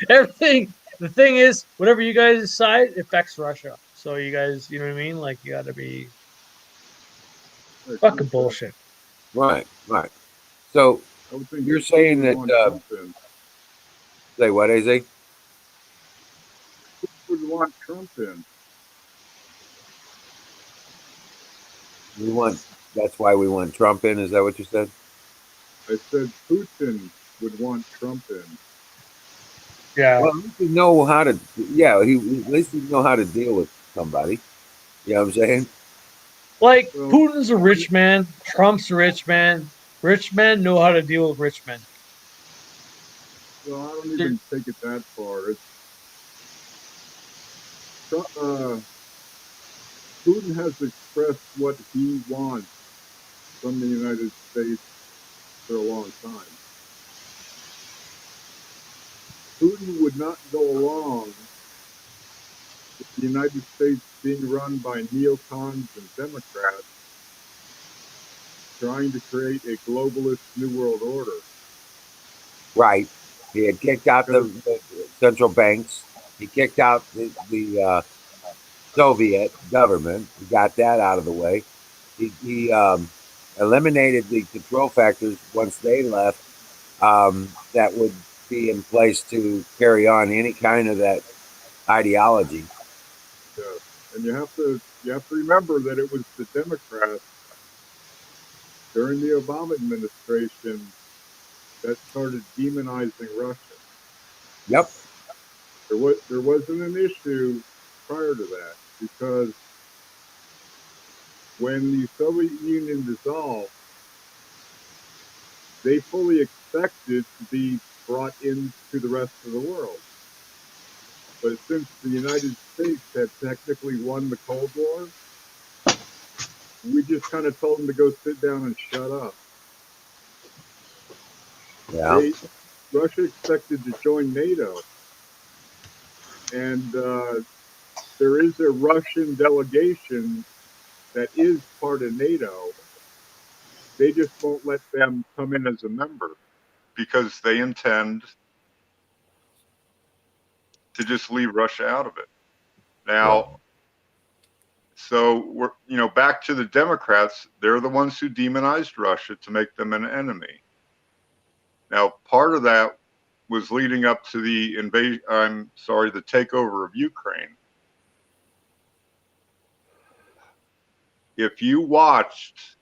Everything. The thing is, whatever you guys decide, it affects Russia. So you guys, you know what I mean? Like, you got to be fucking bullshit. Right. So you're saying that? Say what, AZ? Who would want Trump in? That's why we want Trump in. Is that what you said? I said Putin would want Trump in. Yeah. Well, at least he know how to. Yeah, at least he know how to deal with somebody. You know what I'm saying? Like, Putin's a rich man. Trump's a rich man. Rich men know how to deal with rich men. Well, I don't even take it that far. Putin has expressed what he wants from the United States for a long time. Putin would not go along with the United States being run by neocons and Democrats trying to create a globalist New World Order. Right. He had kicked out the central banks. He kicked out the Soviet government. He got that out of the way. He eliminated the control factors once they left that would be in place to carry on any kind of that ideology. Yeah. And you have to remember that it was the Democrats during the Obama administration that started demonizing Russia. Yep. There wasn't an issue prior to that, because when the Soviet Union dissolved, they fully expected to be brought into the rest of the world. But since the United States had technically won the Cold War, we just kind of told them to go sit down and shut up. Yeah. Russia expected to join NATO, and there is a Russian delegation that is part of NATO. They just won't let them come in as a member because they intend to just leave Russia out of it. Now, so we're, back to the Democrats. They're the ones who demonized Russia to make them an enemy. Now, part of that was leading up to the the takeover of Ukraine. If you watched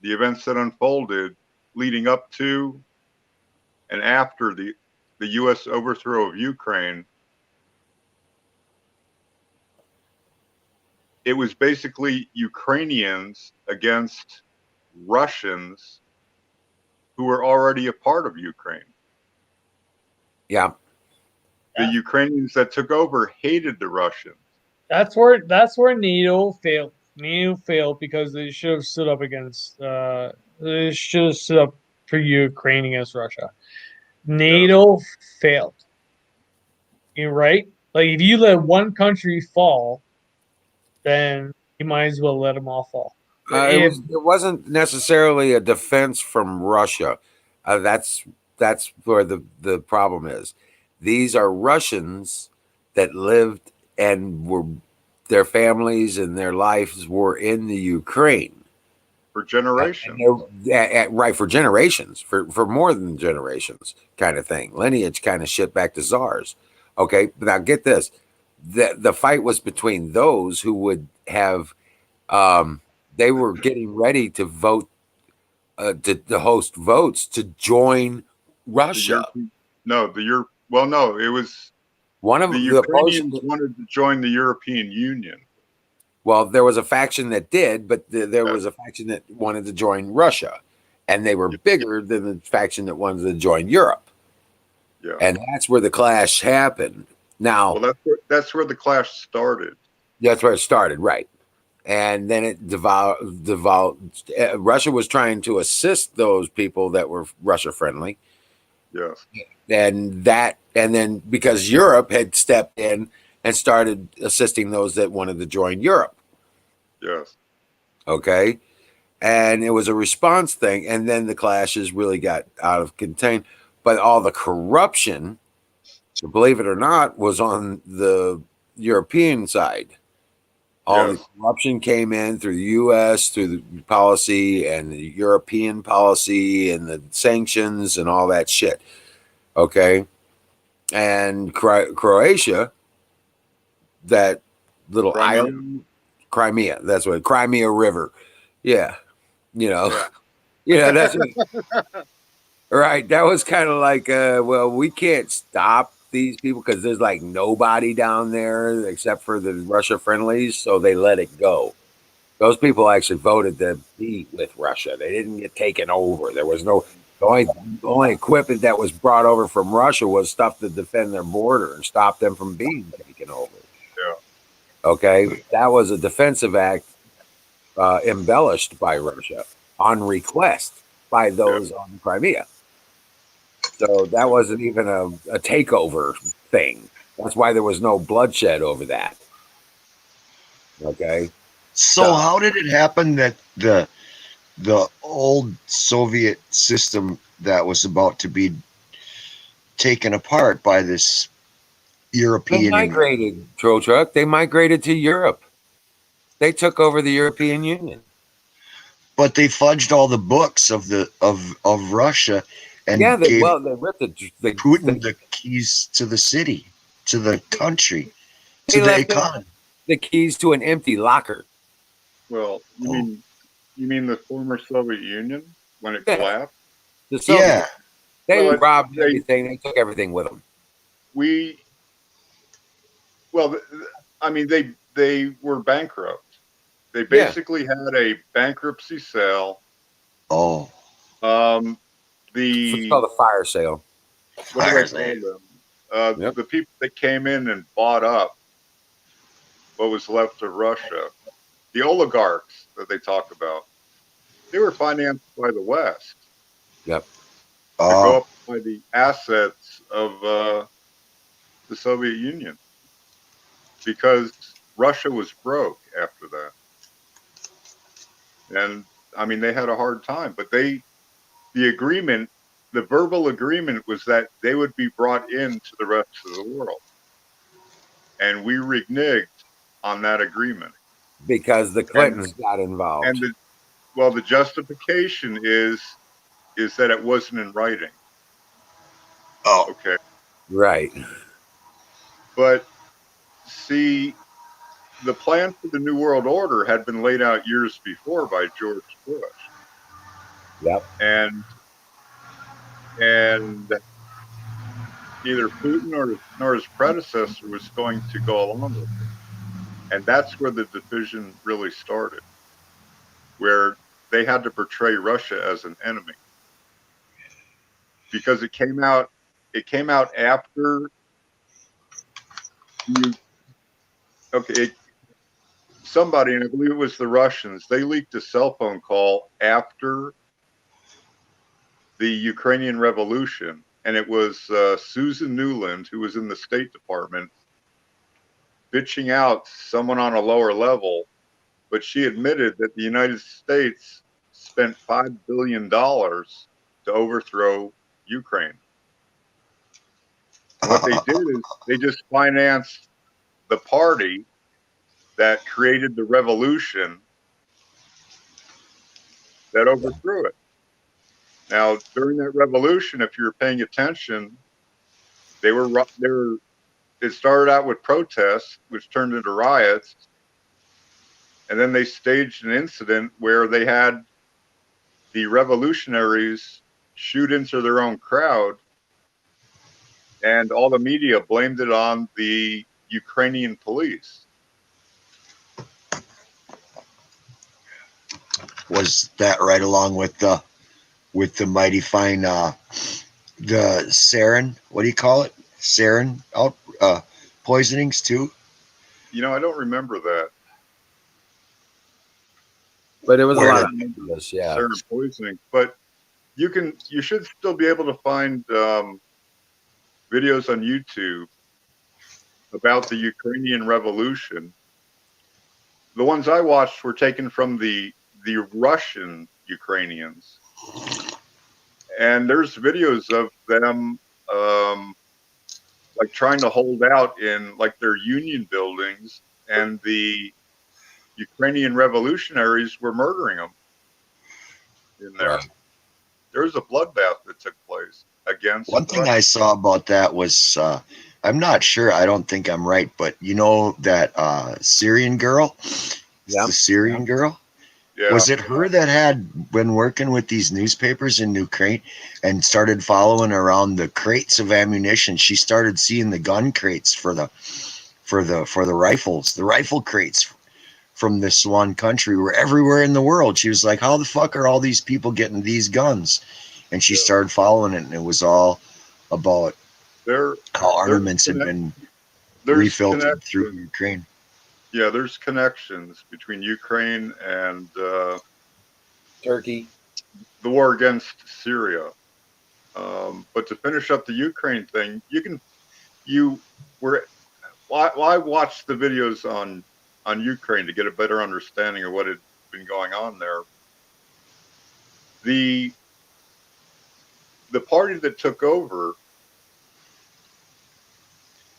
the events that unfolded leading up to and after the U.S. overthrow of Ukraine, it was basically Ukrainians against Russians who were already a part of Ukraine. Yeah. The Ukrainians that took over hated the Russians. That's where NATO failed. NATO failed because they should have stood up against. They should have stood up for Ukraine against Russia. NATO failed. You're right. Like, if you let one country fall, then you might as well let them all fall. It wasn't necessarily a defense from Russia. That's where the problem is. These are Russians that lived and were their families and their lives were in the Ukraine for generations. Right, for generations, for more than generations, kind of thing. Lineage kind of shit back to czars. Okay, but now get this: the fight was between those who would have. They were getting ready to vote, to host votes to join Russia. It was one of the Ukrainians wanted to join the European Union. Well, there was a faction that did, but there was a faction that wanted to join Russia, and they were bigger than the faction that wanted to join Europe. Yeah. And that's where the clash happened. Now, Well, that's where the clash started. that's where it started, right? And then it devolved. Russia was trying to assist those people that were Russia friendly. Yes. And then because Europe had stepped in and started assisting those that wanted to join Europe. Yes. Okay. And it was a response thing. And then the clashes really got out of contain. But all the corruption, so believe it or not, was on the European side. All the corruption came in through the U.S., through the policy and the European policy and the sanctions and all that shit. Okay. And Croatia, that little island, Crimea, that's what, Crimea River. Yeah. That's what, right. That was kind of like, well, we can't stop these people because there's like nobody down there except for the Russia friendlies, so they let it go. Those people actually voted to be with Russia. They didn't get taken over. There was no the only equipment that was brought over from Russia was stuff to defend their border and stop them from being taken over. Yeah. Okay, that was a defensive act embellished by Russia on request by those on Crimea. So that wasn't even a takeover thing. That's why there was no bloodshed over that. Okay. So how did it happen that the old Soviet system that was about to be taken apart by this European? They migrated, Troll Truck. They migrated to Europe. They took over the European Union. But they fudged all the books of Russia and gave they ripped Putin the keys to the city, to the country, to the left economy. The keys to an empty locker. Well, you mean the former Soviet Union when it collapsed? The Soviets, they robbed everything. They took everything with them. They were bankrupt. They basically had a bankruptcy sale. Oh. It's called a fire sale. Fire sale. The people that came in and bought up what was left of Russia, the oligarchs that they talk about, they were financed by the West. Yep. To go up by the assets of the Soviet Union, because Russia was broke after that. And I mean, they had a hard time, but the verbal agreement was that they would be brought into the rest of the world. And we reneged on that agreement. Because the Clintons got involved. And the justification is that it wasn't in writing. Oh. Okay. Right. But see, the plan for the New World Order had been laid out years before by George Bush. Yep. And neither Putin nor his predecessor was going to go along with it. And that's where the division really started, where they had to portray Russia as an enemy. Because it came out after somebody, and I believe it was the Russians, they leaked a cell phone call after the Ukrainian Revolution, and it was Susan Newland, who was in the State Department, bitching out someone on a lower level, but she admitted that the United States spent $5 billion to overthrow Ukraine. What they did is they just financed the party that created the revolution that overthrew it. Now, during that revolution, if you were paying attention, it started out with protests, which turned into riots, and then they staged an incident where they had the revolutionaries shoot into their own crowd, and all the media blamed it on the Ukrainian police. was that right along with the mighty fine the sarin, what do you call it? Sarin out poisonings too? You know, I don't remember that. But it was a Where lot the- of this, yeah. Sarin poisoning. But you should still be able to find videos on YouTube about the Ukrainian Revolution. The ones I watched were taken from the Russian Ukrainians, and there's videos of them like trying to hold out in like their union buildings, and the Ukrainian revolutionaries were murdering them in there. Right. There was a bloodbath that took place against One thing I saw about that was I'm not sure, I don't think I'm right, but you know that Syrian girl? Yeah. The Syrian girl? Yeah. Was it her that had been working with these newspapers in Ukraine and started following around the crates of ammunition? She started seeing the gun crates for the rifles, the rifle crates from this one country were everywhere in the world. She was like, how the fuck are all these people getting these guns? And she started following it, and it was all about how armaments had been refiltered through Ukraine. Yeah, there's connections between Ukraine and Turkey, the war against Syria. But to finish up the Ukraine thing, I watched the videos on Ukraine to get a better understanding of what had been going on there. The party that took over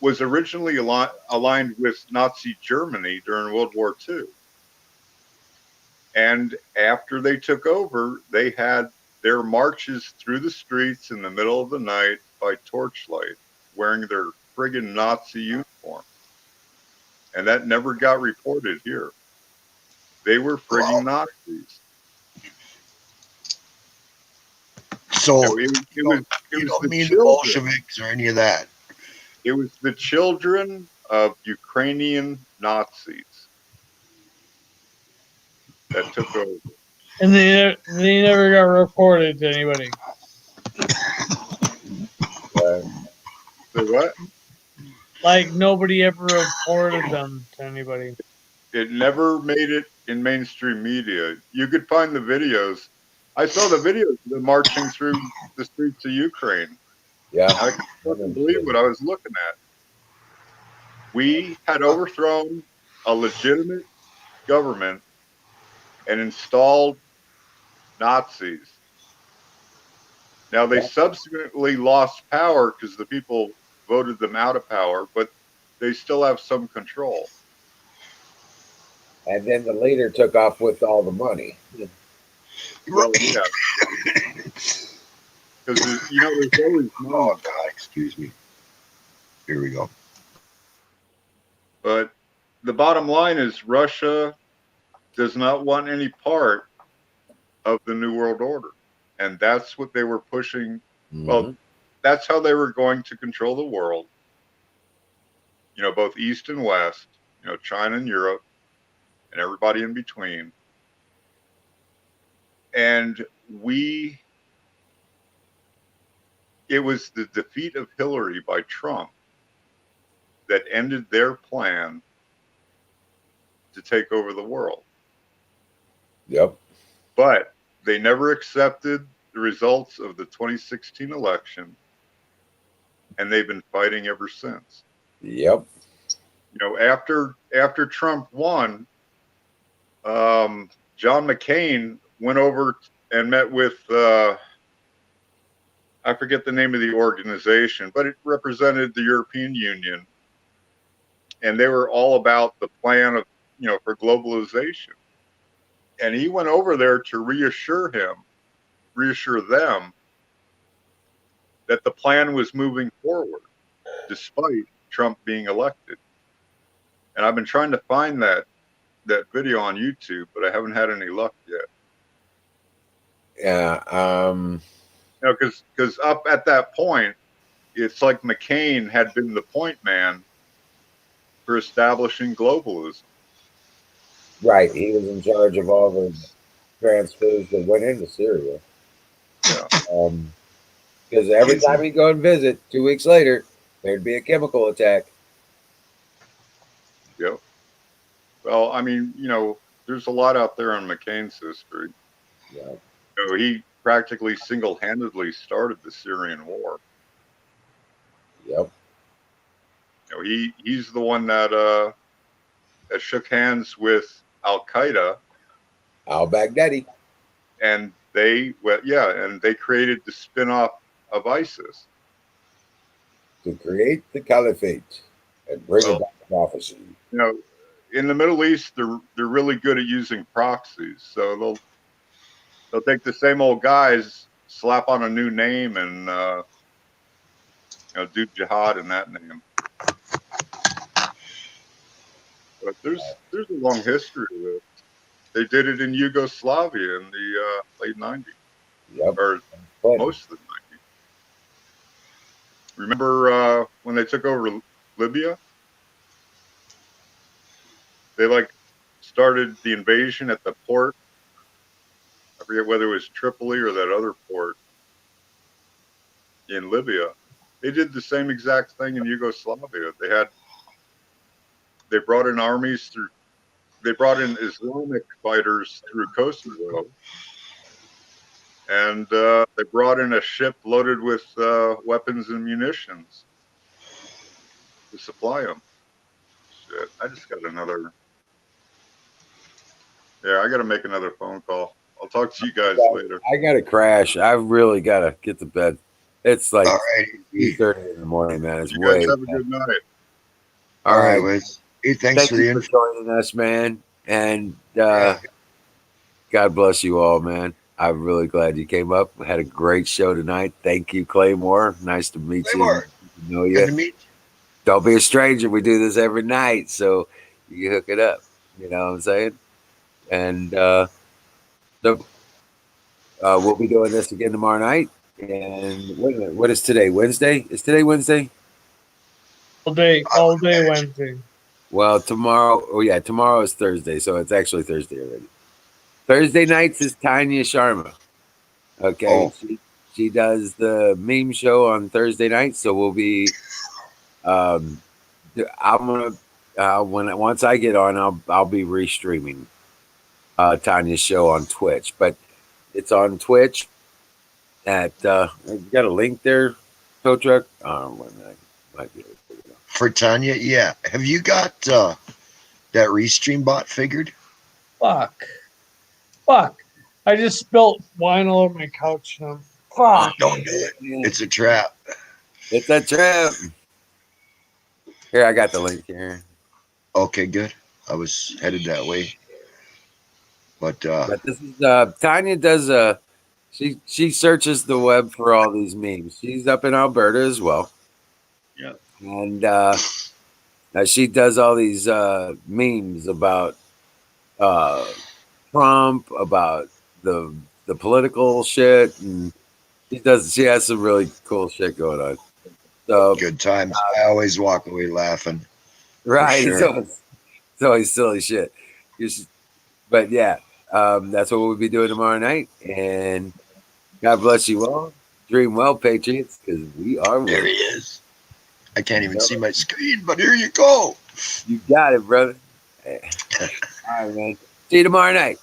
was originally aligned with Nazi Germany during World War II. And after they took over, they had their marches through the streets in the middle of the night by torchlight, wearing their friggin' Nazi uniform. And that never got reported here. They were friggin' Nazis. So it was the Bolsheviks or any of that. It was the children of Ukrainian Nazis that took over. And they never got reported to anybody. So what? Like nobody ever reported them to anybody. It never made it in mainstream media. You could find the videos. I saw the videos of them marching through the streets of Ukraine. Yeah. I couldn't believe what I was looking at. We had overthrown a legitimate government and installed Nazis. Now, they subsequently lost power because the people voted them out of power, but they still have some control. and then the leader took off with all the money. Well, yeah. Because, there's always money. Oh, God, excuse me. Here we go. But the bottom line is Russia does not want any part of the New World Order. And that's what they were pushing. Mm-hmm. Well, that's how they were going to control the world. Both East and West, China and Europe, and everybody in between. And it was the defeat of Hillary by Trump that ended their plan to take over the world. Yep. But they never accepted the results of the 2016 election, and they've been fighting ever since. Yep. After Trump won, John McCain went over and met with I forget the name of the organization, but it represented the European Union, and they were all about the plan of for globalization. And he went over there to reassure them that the plan was moving forward, despite Trump being elected. And I've been trying to find that video on YouTube, but I haven't had any luck yet. Yeah. Because up at that point, it's like McCain had been the point man for establishing globalism. Right. He was in charge of all the transfers that went into Syria. Because every time he'd go and visit, 2 weeks later, there'd be a chemical attack. Yep. Well, I mean, there's a lot out there on McCain's history. Yeah. He practically single-handedly started the Syrian war. Yep. He's the one that shook hands with Al Qaeda, al-Baghdadi, and they created the spin-off of ISIS to create the caliphate and bring about prophecy. In the Middle East, they're really good at using proxies, so they'll take the same old guys, slap on a new name, and do jihad in that name. But there's a long history of it. They did it in Yugoslavia in the late 90s. Yep. Or most of the 90s. Remember when they took over Libya? They started the invasion at the port. I forget whether it was Tripoli or that other port in Libya. They did the same exact thing in Yugoslavia. They brought in armies through. They brought in Islamic fighters through Kosovo, and they brought in a ship loaded with weapons and munitions to supply them. Shit, I just got another. Yeah, I got to make another phone call. I'll talk to you guys later. I got to crash. I really got to get to bed. It's like 3:30 in the morning, man. It's You guys way. have a good night. All right, Wiz. Hey, thanks for the info. Joining us, man. And God bless you all, man. I'm really glad you came up. We had a great show tonight. Thank you, Claymore. Nice to meet you. Good to know you. Good to meet you. Don't be a stranger. We do this every night, so you hook it up. You know what I'm saying? And we'll be doing this again tomorrow night. And wait a minute, what is today? Wednesday? Is today Wednesday? All day Wednesday. Well, tomorrow is Thursday, so it's actually Thursday already. Thursday nights is Tanya Sharma. Okay, she does the meme show on Thursday night, so we'll be. I'm gonna once I get on, I'll be restreaming Tanya's show on Twitch, but it's on Twitch. You got a link there, tow truck. Might be able to figure it out. For Tanya, yeah. Have you got that Restream bot figured? Fuck. I just spilled wine all over my couch now. Fuck. Don't do it. It's a trap. It's a trap. Here, I got the link here. Okay, good. I was headed that way. But this is Tanya does she searches the web for all these memes. She's up in Alberta as well. Yeah. And she does all these memes about Trump, about the political shit, and she has some really cool shit going on. So good times. I always walk away laughing. Right. Sure. So it's always silly shit. But yeah, that's what we'll be doing tomorrow night. And God bless you all. Dream well, Patriots, because we are there. He is. I can't even see my screen, but here you go. You got it, brother. All right, man. See you tomorrow night.